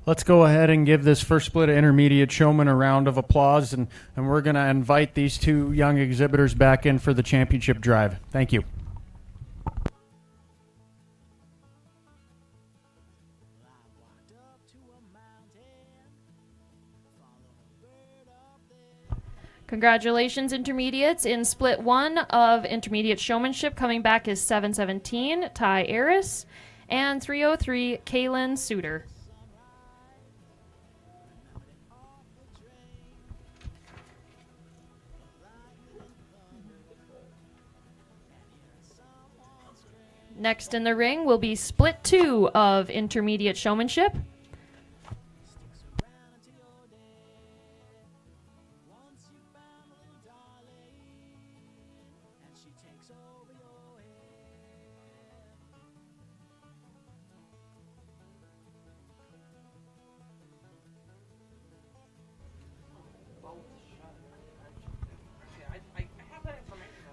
Let's go ahead and give this first split intermediate showman a round of applause, and we're going to invite these two young exhibitors back in for the championship drive. Thank you. Congratulations, intermediates. In split 1 of intermediate showmanship, coming back is 717, Ty Aris, and 303, Kaylin Suter. Next in the ring will be split 2 of intermediate showmanship.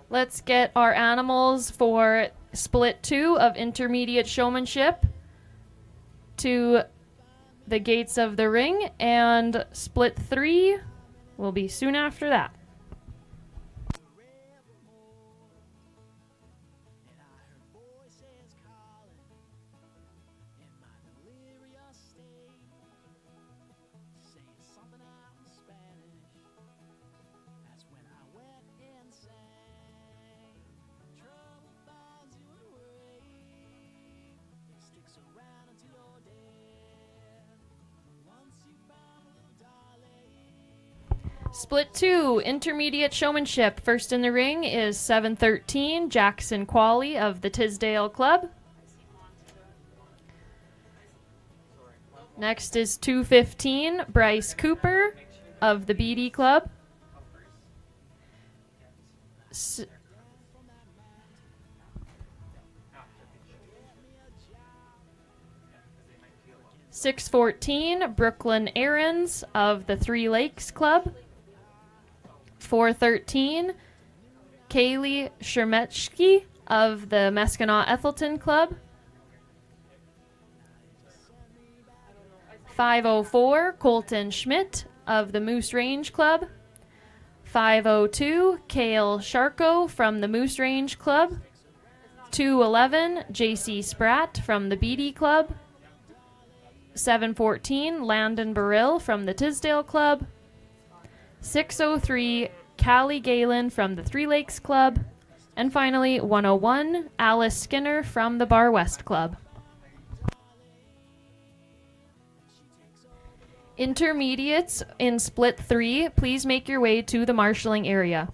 Let's get our animals for split 2 of intermediate showmanship to the gates of the ring, and split 3 will be soon after that. Split 2, intermediate showmanship. First in the ring is 713, Jackson Qualley of the Tisdale Club. Next is 215, Bryce Cooper of the BD Club. 614, Brooklyn Aarons of the Three Lakes Club. 413, Kaylee Shermetschke of the Meskinau Ethelton Club. 504, Colton Schmidt of the Moose Range Club. 502, Kale Sharko from the Moose Range Club. 211, JC Spratt from the BD Club. 714, Landon Burrill from the Tisdale Club. 603, Callie Galen from the Three Lakes Club. And finally, 101, Alice Skinner from the Bar West Club. Intermediates in split 3, please make your way to the marshalling area.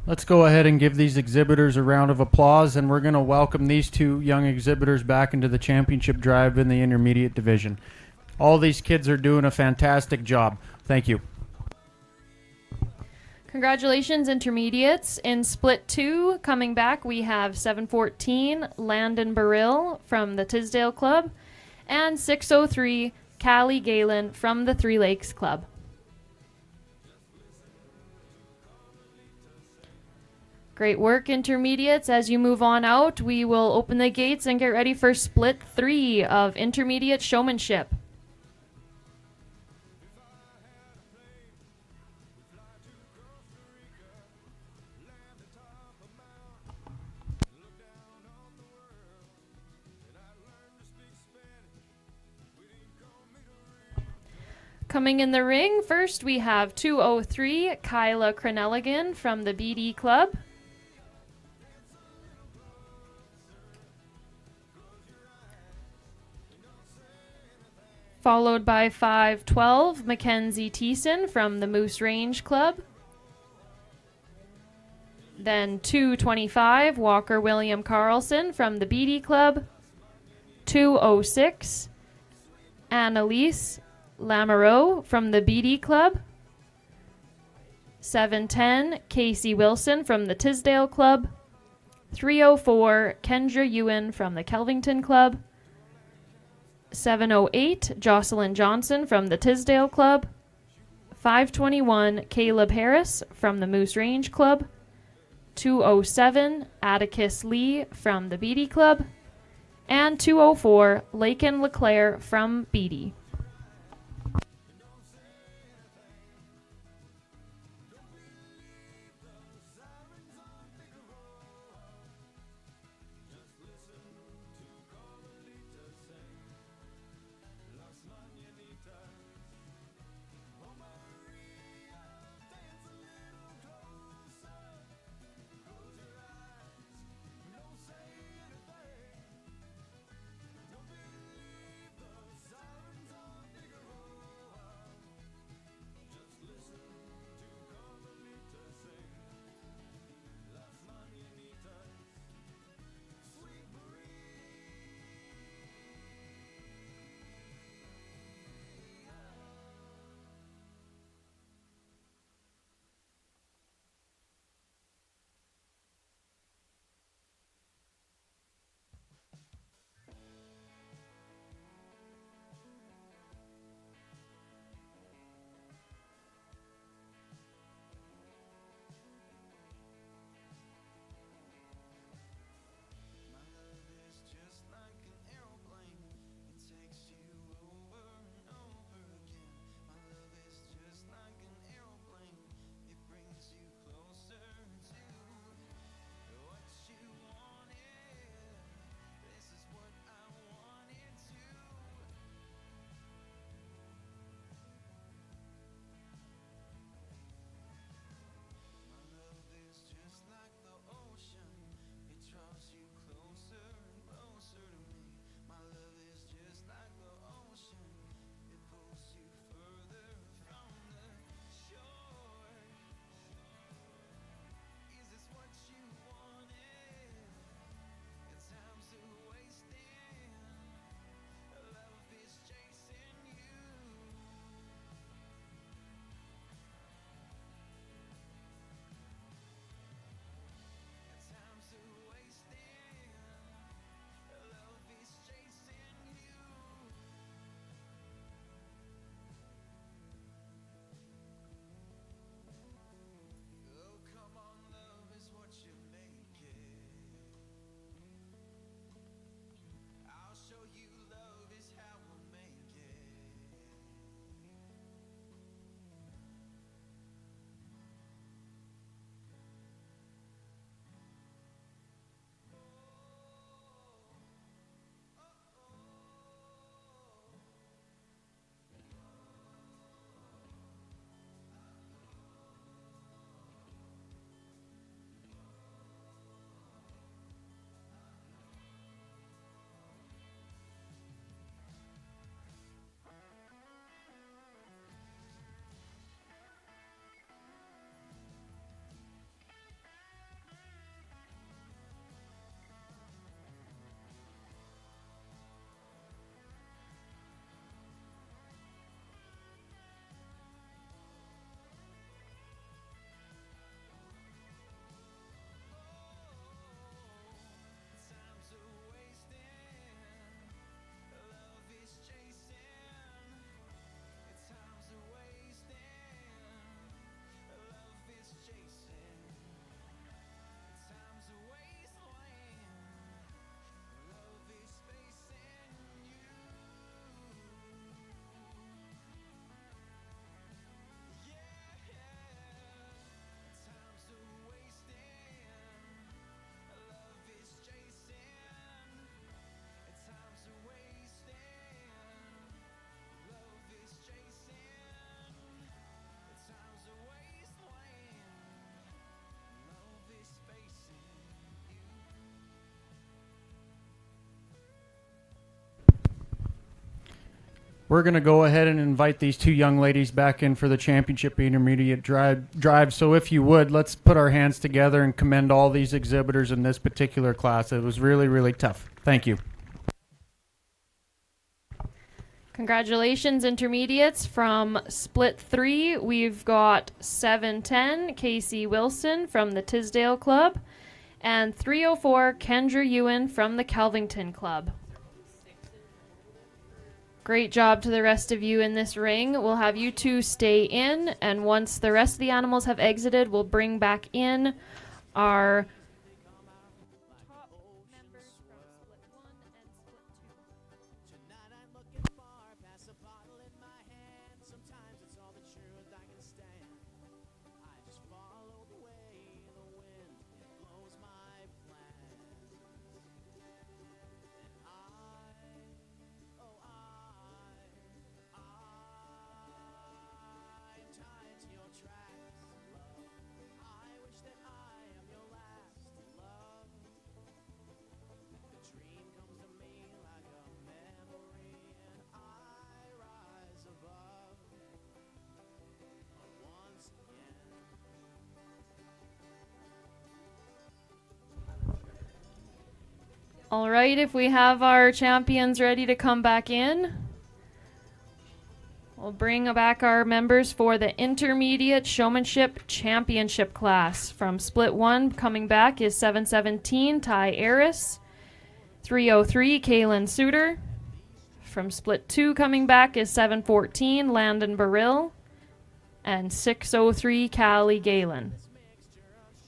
Let's go ahead and give these exhibitors a round of applause, and we're going to welcome these two young exhibitors back into the championship drive in the intermediate division. All these kids are doing a fantastic job. Thank you. Congratulations, intermediates. In split 2, coming back, we have 714 Landon Burrill from the Tisdale Club and 603 Callie Galen from the Three Lakes Club. Great work, intermediates. As you move on out, we will open the gates and get ready for split 3 of intermediate showmanship. Coming in the ring, first we have 203 Kyla Cronelligan from the BD Club. Followed by 512 Mackenzie Thiessen from the Moose Range Club. Then 225 Walker William Carlson from the BD Club. 206 Annalise Lamoureux from the BD Club. 710 Casey Wilson from the Tisdale Club. 304 Kendra Ewan from the Kelvington Club. 708 Jocelyn Johnson from the Tisdale Club. 521 Caleb Harris from the Moose Range Club. 207 Atticus Lee from the BD Club. And 204 Laken LeClaire from BD. We're going to go ahead and invite these two young ladies back in for the championship intermediate drive. So if you would, let's put our hands together and commend all these exhibitors in this particular class. It was really, really tough. Thank you. Congratulations, intermediates. From Split 3, we've got 710, Casey Wilson from the Tisdale Club, and 304, Kendra Ewan from the Kelvington Club. Great job to the rest of you in this ring. We'll have you two stay in, and once the rest of the animals have exited, we'll bring back in our top members from Split 1 and Split 2. Tonight I'm looking far past a bottle in my hand. Sometimes it's all the truth I can stand. I just follow the way the wind blows my plans. And I'm tied to your tracks, love. I wish that I am your last love. The dream comes to me like a memory, and I rise above once again. All right, if we have our champions ready to come back in, we'll bring back our members for the Intermediate Showmanship Championship class. From Split 1, coming back is 717, Ty Aris. 303, Kaylin Suter. From Split 2, coming back is 714, Landon Burrill. And 603, Callie Galen.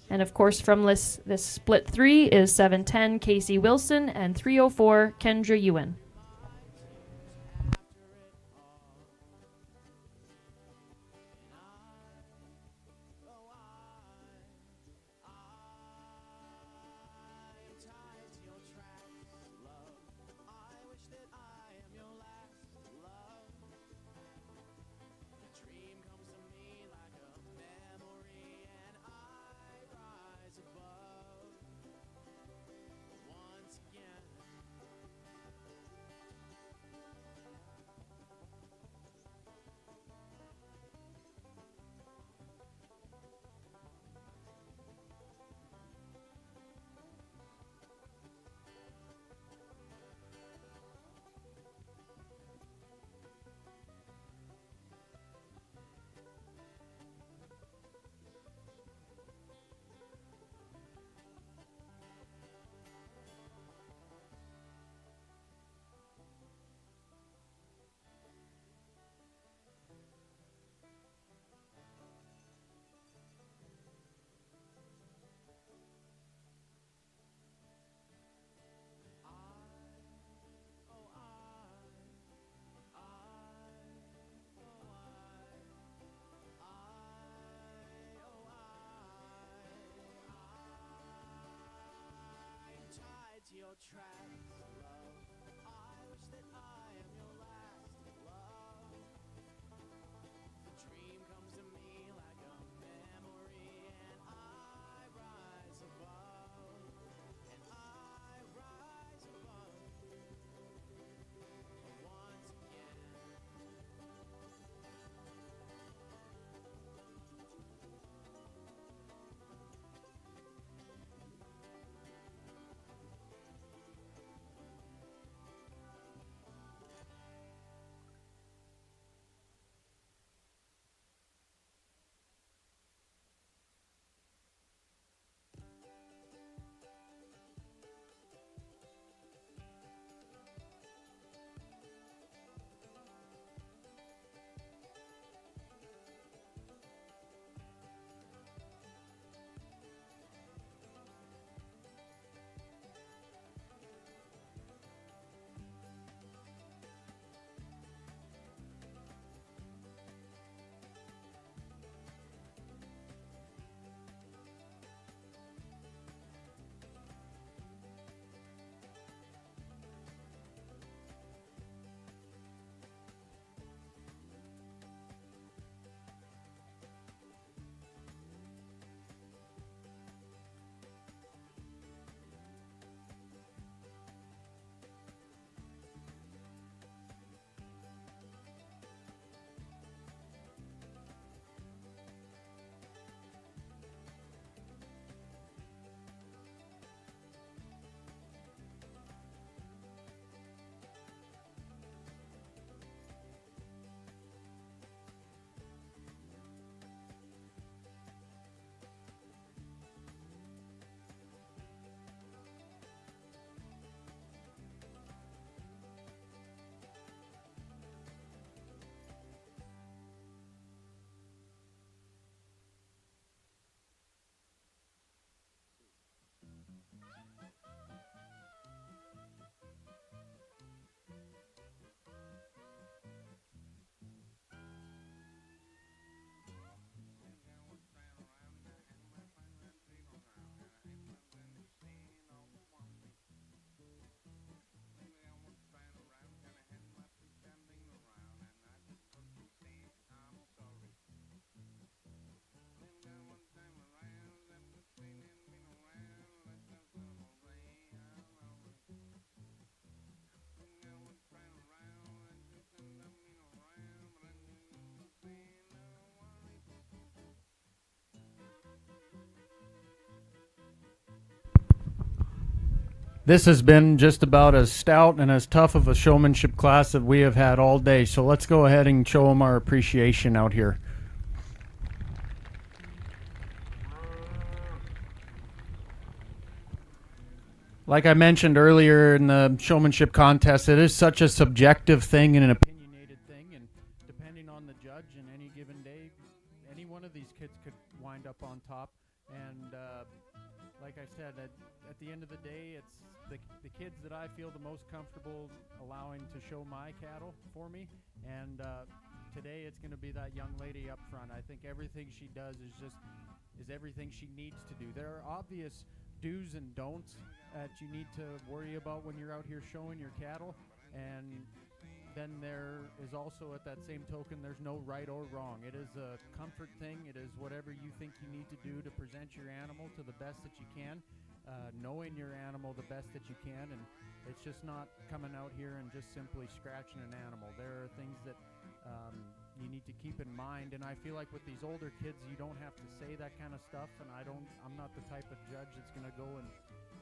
And of course, from this Split 3 is 710, Casey Wilson, and 304, Kendra Ewan. Your tracks, love. I wish that I am your last love. The dream comes to me like a memory, and I rise above, and I rise above once again. This has been just about as stout and as tough of a showmanship class that we have had all day. So let's go ahead and show them our appreciation out here. Like I mentioned earlier in the showmanship contest, it is such a subjective thing and an opinionated thing, and depending on the judge in any given day, any one of these kids could wind up on top. And like I said, at the end of the day, it's the kids that I feel the most comfortable allowing to show my cattle for me. And today it's going to be that young lady up front. I think everything she does is everything she needs to do. There are obvious do's and don'ts that you need to worry about when you're out here showing your cattle, and then there is also, at that same token, there's no right or wrong. It is a comfort thing. It is whatever you think you need to do to present your animal to the best that you can, knowing your animal the best that you can, and it's just not coming out here and just simply scratching an animal. There are things that you need to keep in mind, and I feel like with these older kids, you don't have to say that kind of stuff, and I'm not the type of judge that's going to go and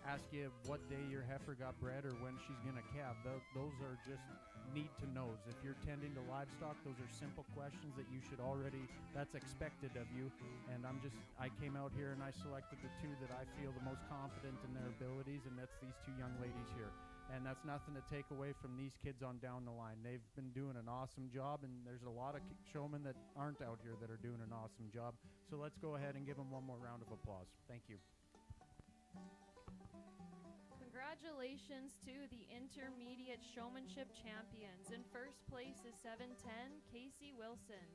ask you what day your heifer got bred or when she's going to calve. Those are just need-to-knows. If you're tending to livestock, those are simple questions that you should already, that's expected of you. And I came out here and I selected the two that I feel the most confident in their abilities, and that's these two young ladies here. And that's nothing to take away from these kids on down the line. They've been doing an awesome job, and there's a lot of showmen that aren't out here that are doing an awesome job. So let's go ahead and give them one more round of applause. Thank you. Congratulations to the intermediate showmanship champions. In first place is 710 Casey Wilson.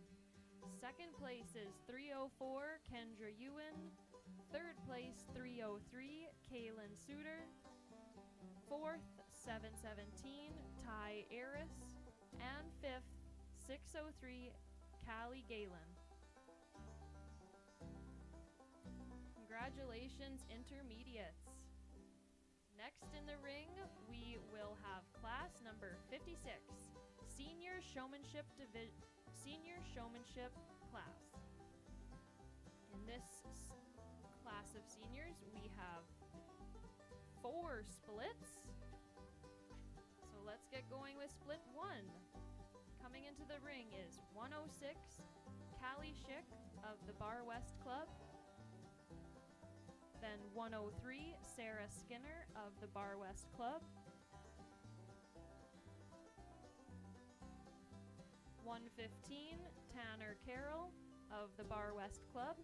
Second place is 304 Kendra Ewan. Third place 303 Kaylin Suter. Fourth 717 Ty Aris. And fifth 603 Callie Galen. Congratulations, intermediates. Next in the ring, we will have class number 56, Senior Showmanship class. In this class of seniors, we have 4 splits. So let's get going with split 1. Coming into the ring is 106, Callie Schick of the Bar West Club. Then 103, Sarah Skinner of the Bar West Club. 115, Tanner Carroll of the Bar West Club.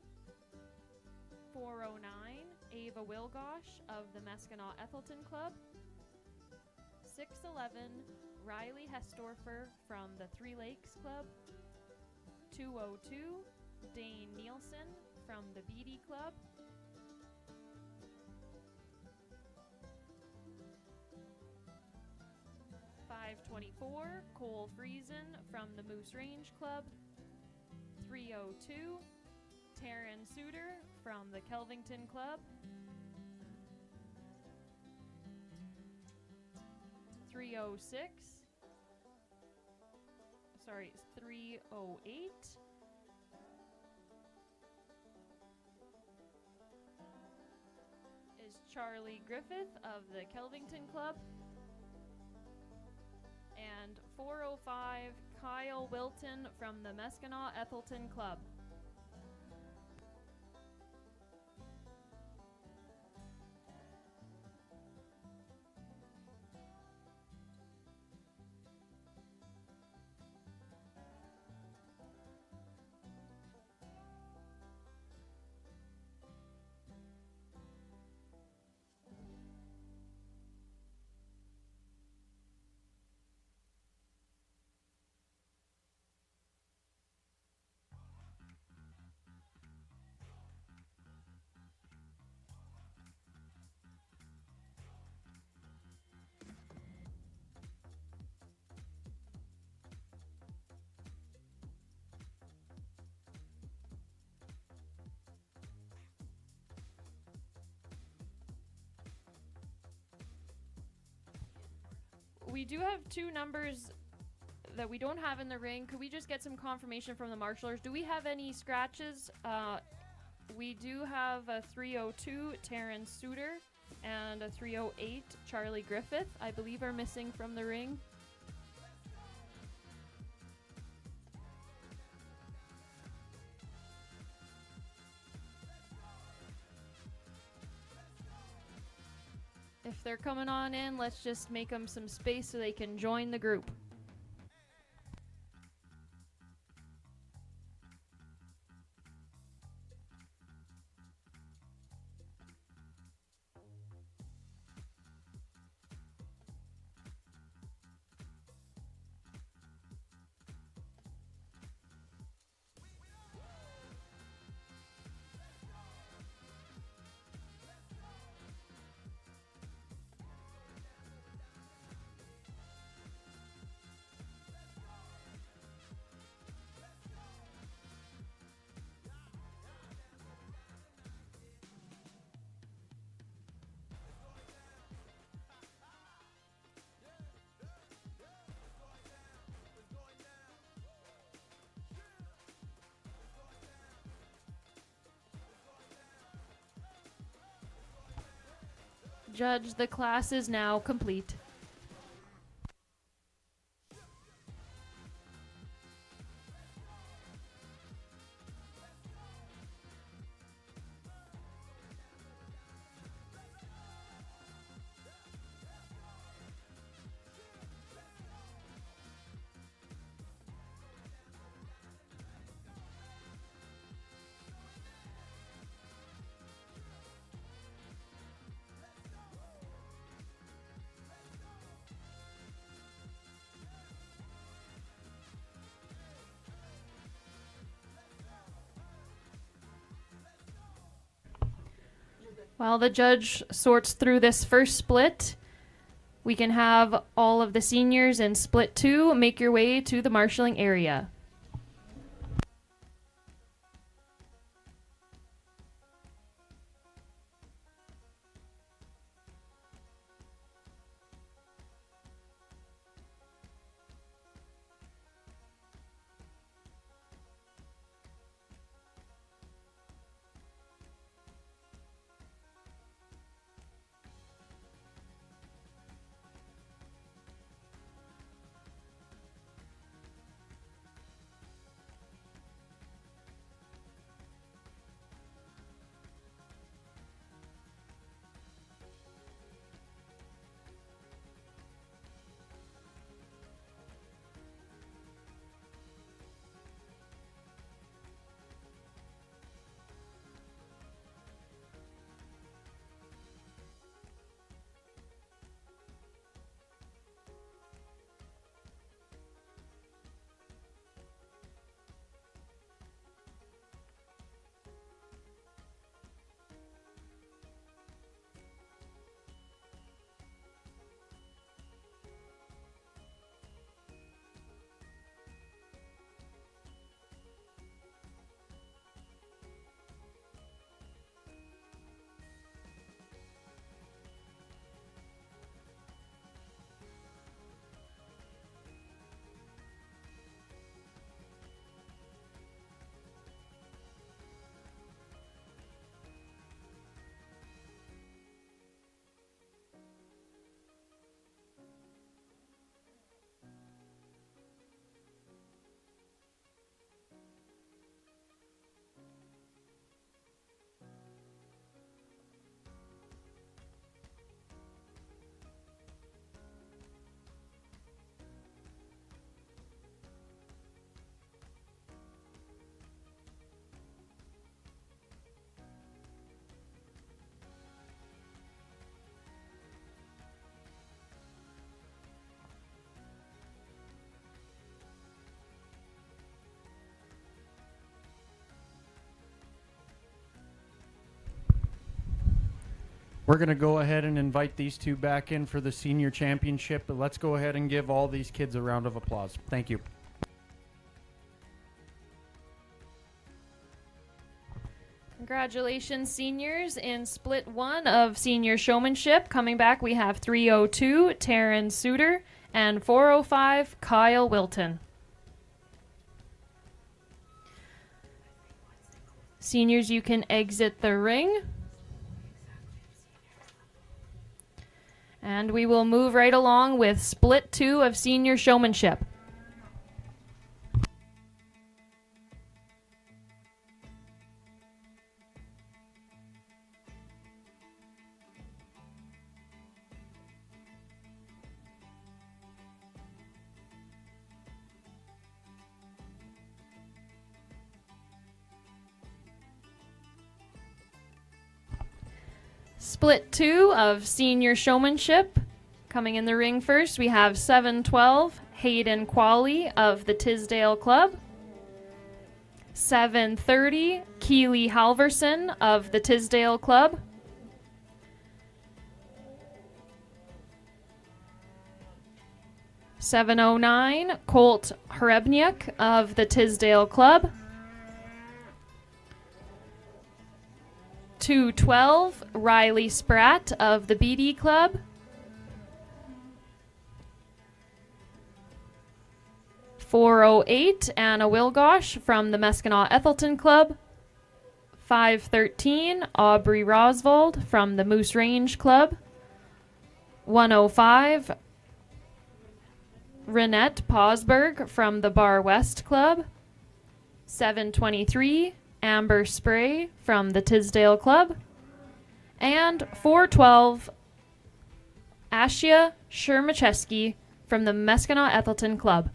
409, Ava Wilgosh of the Meskinau Ethelton Club. 611, Riley Hestorfer from the Three Lakes Club. 202, Dane Nielsen from the Beatty Club. 524, Cole Friesen from the Moose Range Club. 302, Taryn Suter from the Kelvington Club. 308 is Charlie Griffith of the Kelvington Club. And 405, Kyle Wilton from the Meskinau Ethelton Club. We do have 2 numbers that we don't have in the ring. Could we just get some confirmation from the marshallers? Do we have any scratches? We do have a 302, Taryn Suter, and a 308 Charlie Griffith, I believe, are missing from the ring. If they're coming on in, let's just make them some space so they can join the group. Judge, the class is now complete. While the judge sorts through this first split, we can have all of the seniors in split 2 make your way to the marshalling area. We're going to go ahead and invite these two back in for the senior championship, but let's go ahead and give all these kids a round of applause. Thank you. Congratulations, seniors, in split 1 of senior showmanship. Coming back, we have 302 Taryn Suter and 405 Kyle Wilton. Seniors, you can exit the ring. And we will move right along with Split 2 of Senior Showmanship. Split 2 of Senior Showmanship. Coming in the ring first, we have 712 Hayden Qualley of the Tisdale Club. 730 Keely Halverson of the Tisdale Club. 709 Colt Hrebniak of the Tisdale Club. 212 Riley Spratt of the BD Club. 408 Anna Wilgosh from the Meskenaw Ethelton Club. 513 Aubrey Rosvold from the Moose Range Club. 105 Renette Posberg from the Bar West Club. 723 Amber Spray from the Tisdale Club. And 412 Ashia Shermacheski from the Meskenaw Ethelton Club.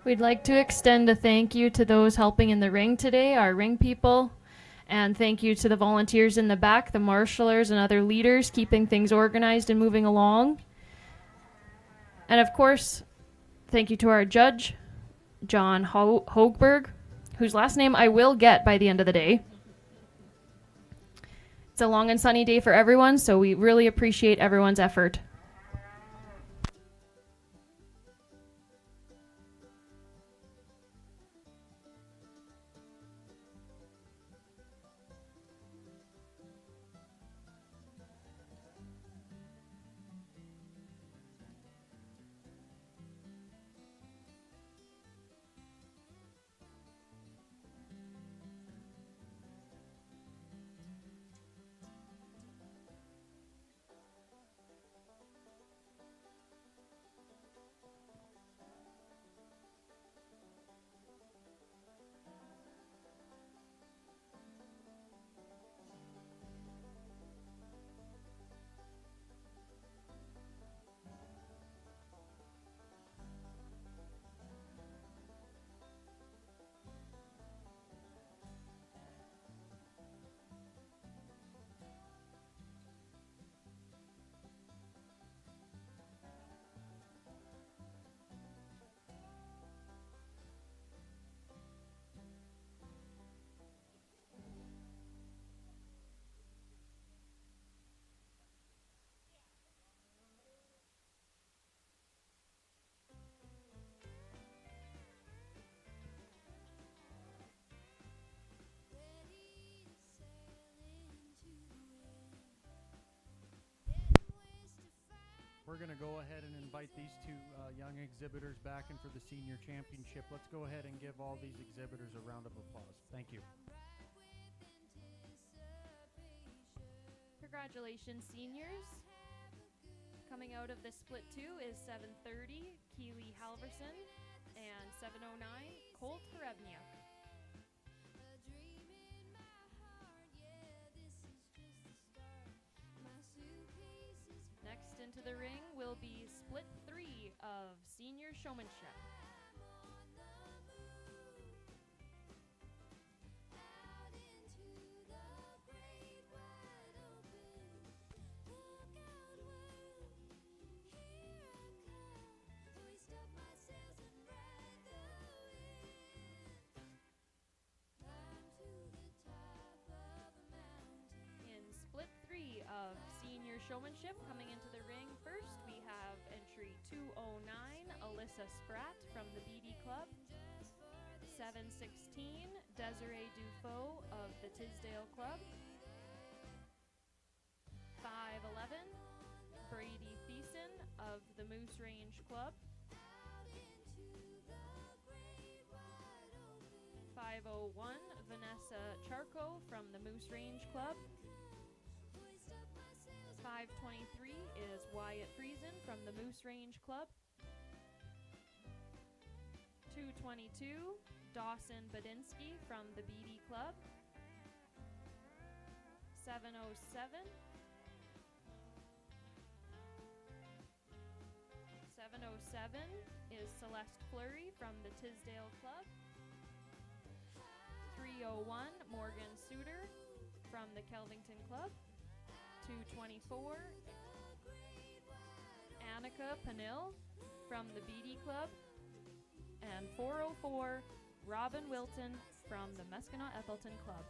We'd like to extend a thank you to those helping in the ring today, our ring people, and thank you to the volunteers in the back, the marshallers and other leaders keeping things organized and moving along. And of course, thank you to our judge, John Hoegberg, whose last name I will get by the end of the day. It's a long and sunny day for everyone, so we really appreciate everyone's effort. We're going to go ahead and invite these two young exhibitors back in for the senior championship. Let's go ahead and give all these exhibitors a round of applause. Thank you. Congratulations, seniors. Coming out of the split 2 is 7:30, Keely Halverson, and 7:09, Colt Hrevniak. Next into the ring will be split 3 of senior showmanship. Split 3 of senior showmanship coming into the ring. First, we have entry 209, Alyssa Spratt from the BD Club. 716, Desiree Dufault of the Tisdale Club. 511, Brady Thiessen of the Moose Range Club. 501, Vanessa Charco from the Moose Range Club. 523 is Wyatt Friesen from the Moose Range Club. 222, Dawson Badinsky from the BD Club. 707, 707 is Celeste Fleury from the Tisdale Club. 301, Morgan Suter from the Kelvington Club. 224, Annika Panil from the BD Club. And 404, Robin Wilton from the Meskinat Ethelton Club.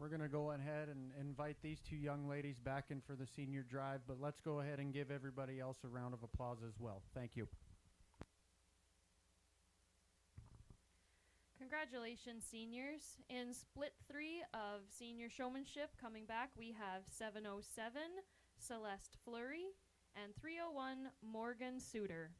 We're going to go ahead and invite these two young ladies back in for the senior drive, but let's go ahead and give everybody else a round of applause as well. Thank you. Congratulations, seniors. In split 3 of senior showmanship coming back, we have 707 Celeste Fleury and 301 Morgan Suter.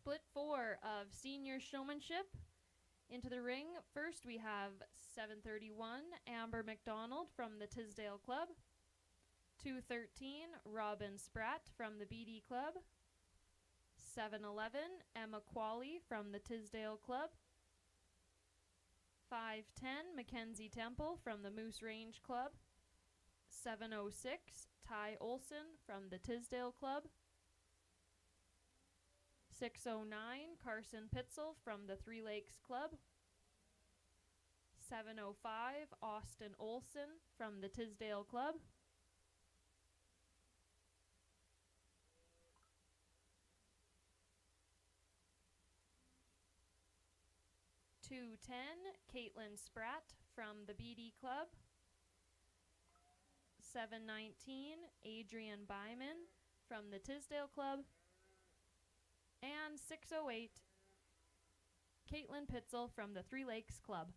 Split 4 of senior showmanship. Into the ring, first we have 731 Amber McDonald from the Tisdale Club, 213 Robin Spratt from the BD Club, 711 Emma Qualley from the Tisdale Club, 510 Mackenzie Temple from the Moose Range Club, 706 Ty Olson from the Tisdale Club, 609 Carson Pitzel from the Three Lakes Club, 705 Austin Olson from the Tisdale Club, 210 Caitlin Spratt from the BD Club, 719 Adrian Byman from the Tisdale Club, and 608 Caitlin Pitzel from the Three Lakes Club.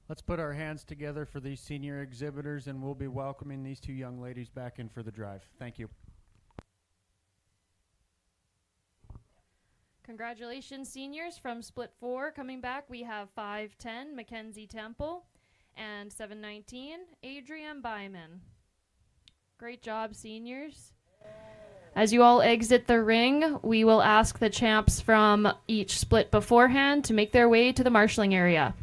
Let's put our hands together for these senior exhibitors, and we'll be welcoming these two young ladies back in for the drive. Thank you. Congratulations, seniors. From Split 4 coming back, we have 510 Mackenzie Temple and 719 Adrienne Byman. Great job, seniors. As you all exit the ring, we will ask the champs from each split beforehand to make their way to the marshalling area.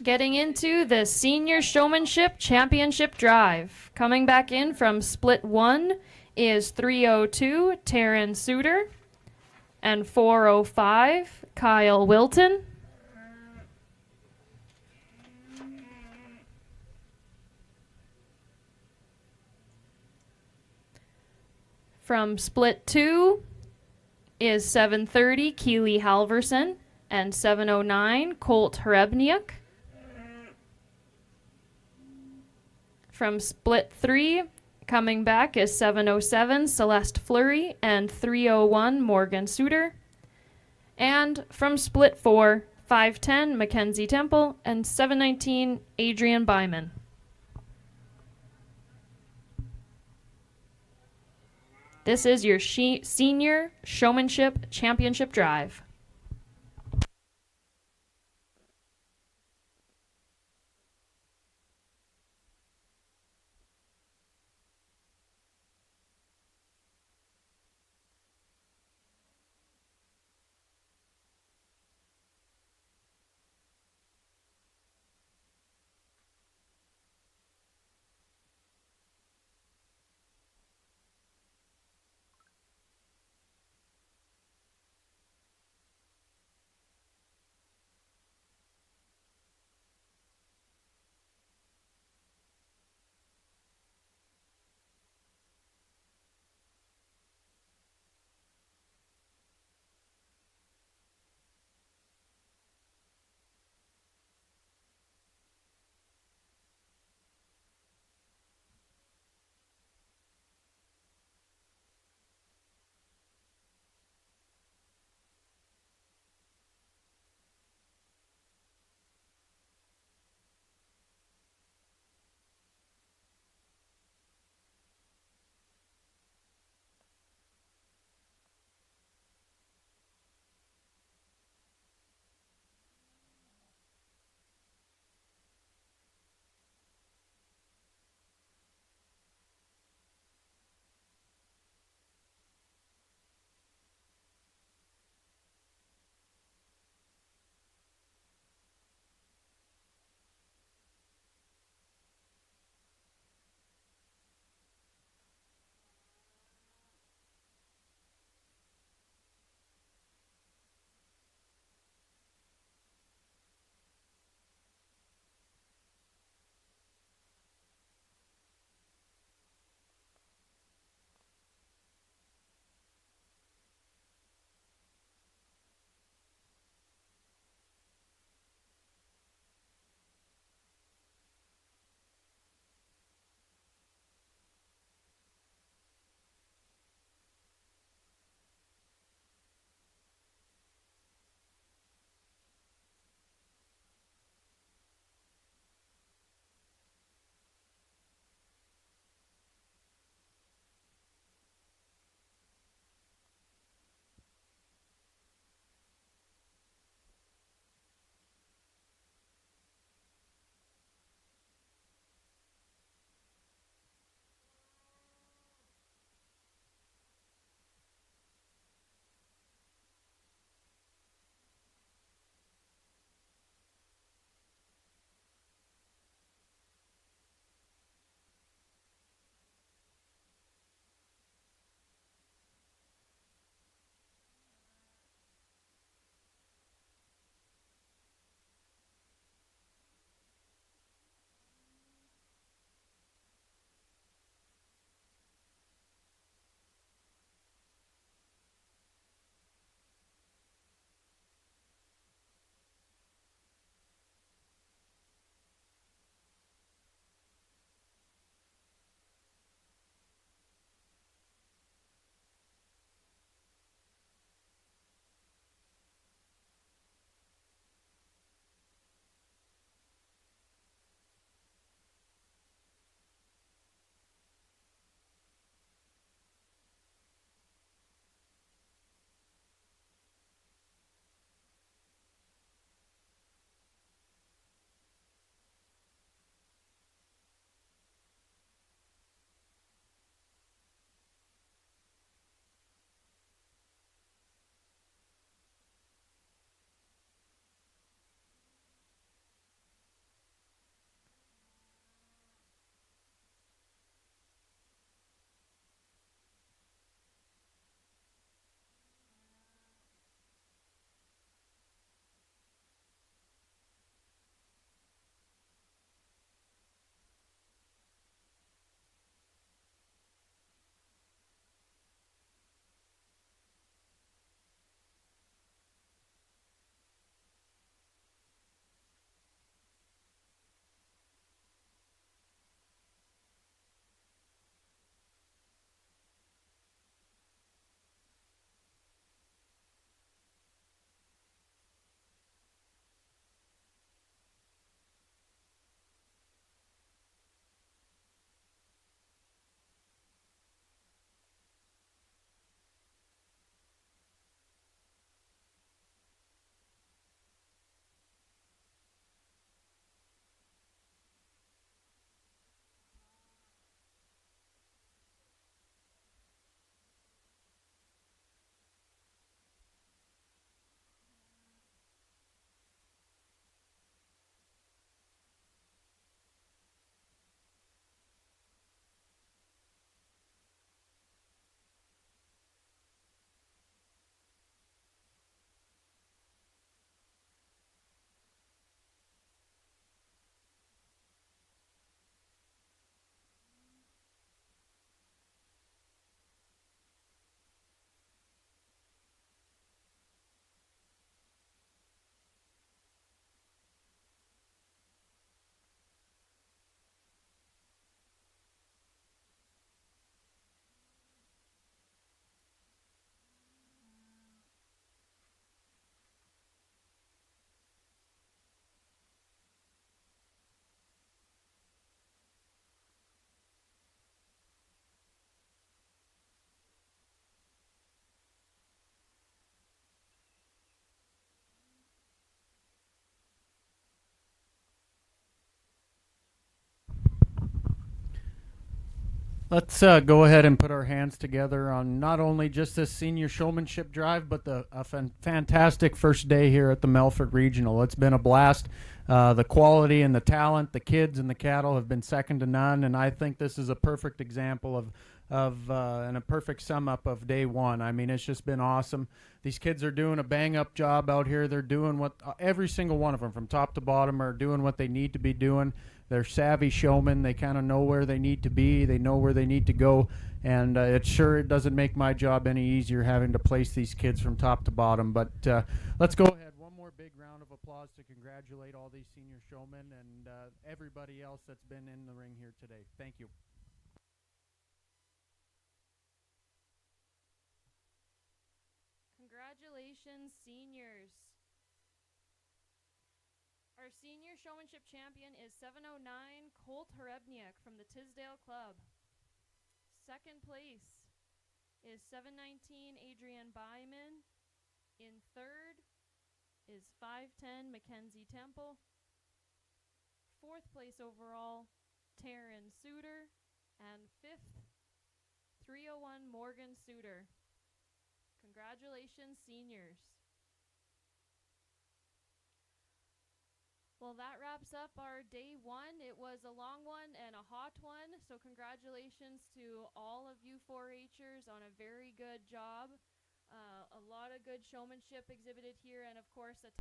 Getting into the Senior Showmanship Championship Drive. Coming back in from Split 1 is 302 Taryn Suter and 405 Kyle Wilton. From Split 2 is 730 Keely Halverson and 709 Colt Hrebniak. From Split 3, coming back is 707 Celeste Fleury and 301 Morgan Suter. And from Split 4, 510 Mackenzie Temple and 719 Adrienne Byman. This is your Senior Showmanship Championship Drive. Let's go ahead and put our hands together on not only just this senior showmanship drive, but a fantastic first day here at the Melfort Regional. It's been a blast. The quality and the talent, the kids and the cattle have been second to none, and I think this is a perfect example of and a perfect sum up of day one. I mean, it's just been awesome. These kids are doing a bang up job out here. They're doing what every single one of them from top to bottom are doing what they need to be doing. They're savvy showmen. They kind of know where they need to be. They know where they need to go. And it doesn't make my job any easier having to place these kids from top to bottom. But let's go ahead. One more big round of applause to congratulate all these senior showmen and everybody else that's been in the ring here today. Thank you. Congratulations, seniors. Our senior showmanship champion is 709 Colt Harebniak from the Tisdale Club. Second place is 719 Adrienne Byman. In third is 510 Mackenzie Temple. Fourth place overall, Taryn Suter. And fifth, 301 Morgan Suter. Congratulations, seniors. Well, that wraps up our day one. It was a long one and a hot one, so congratulations to all of you 4-H'ers on a very good job. A lot of good showmanship exhibited here, and of course a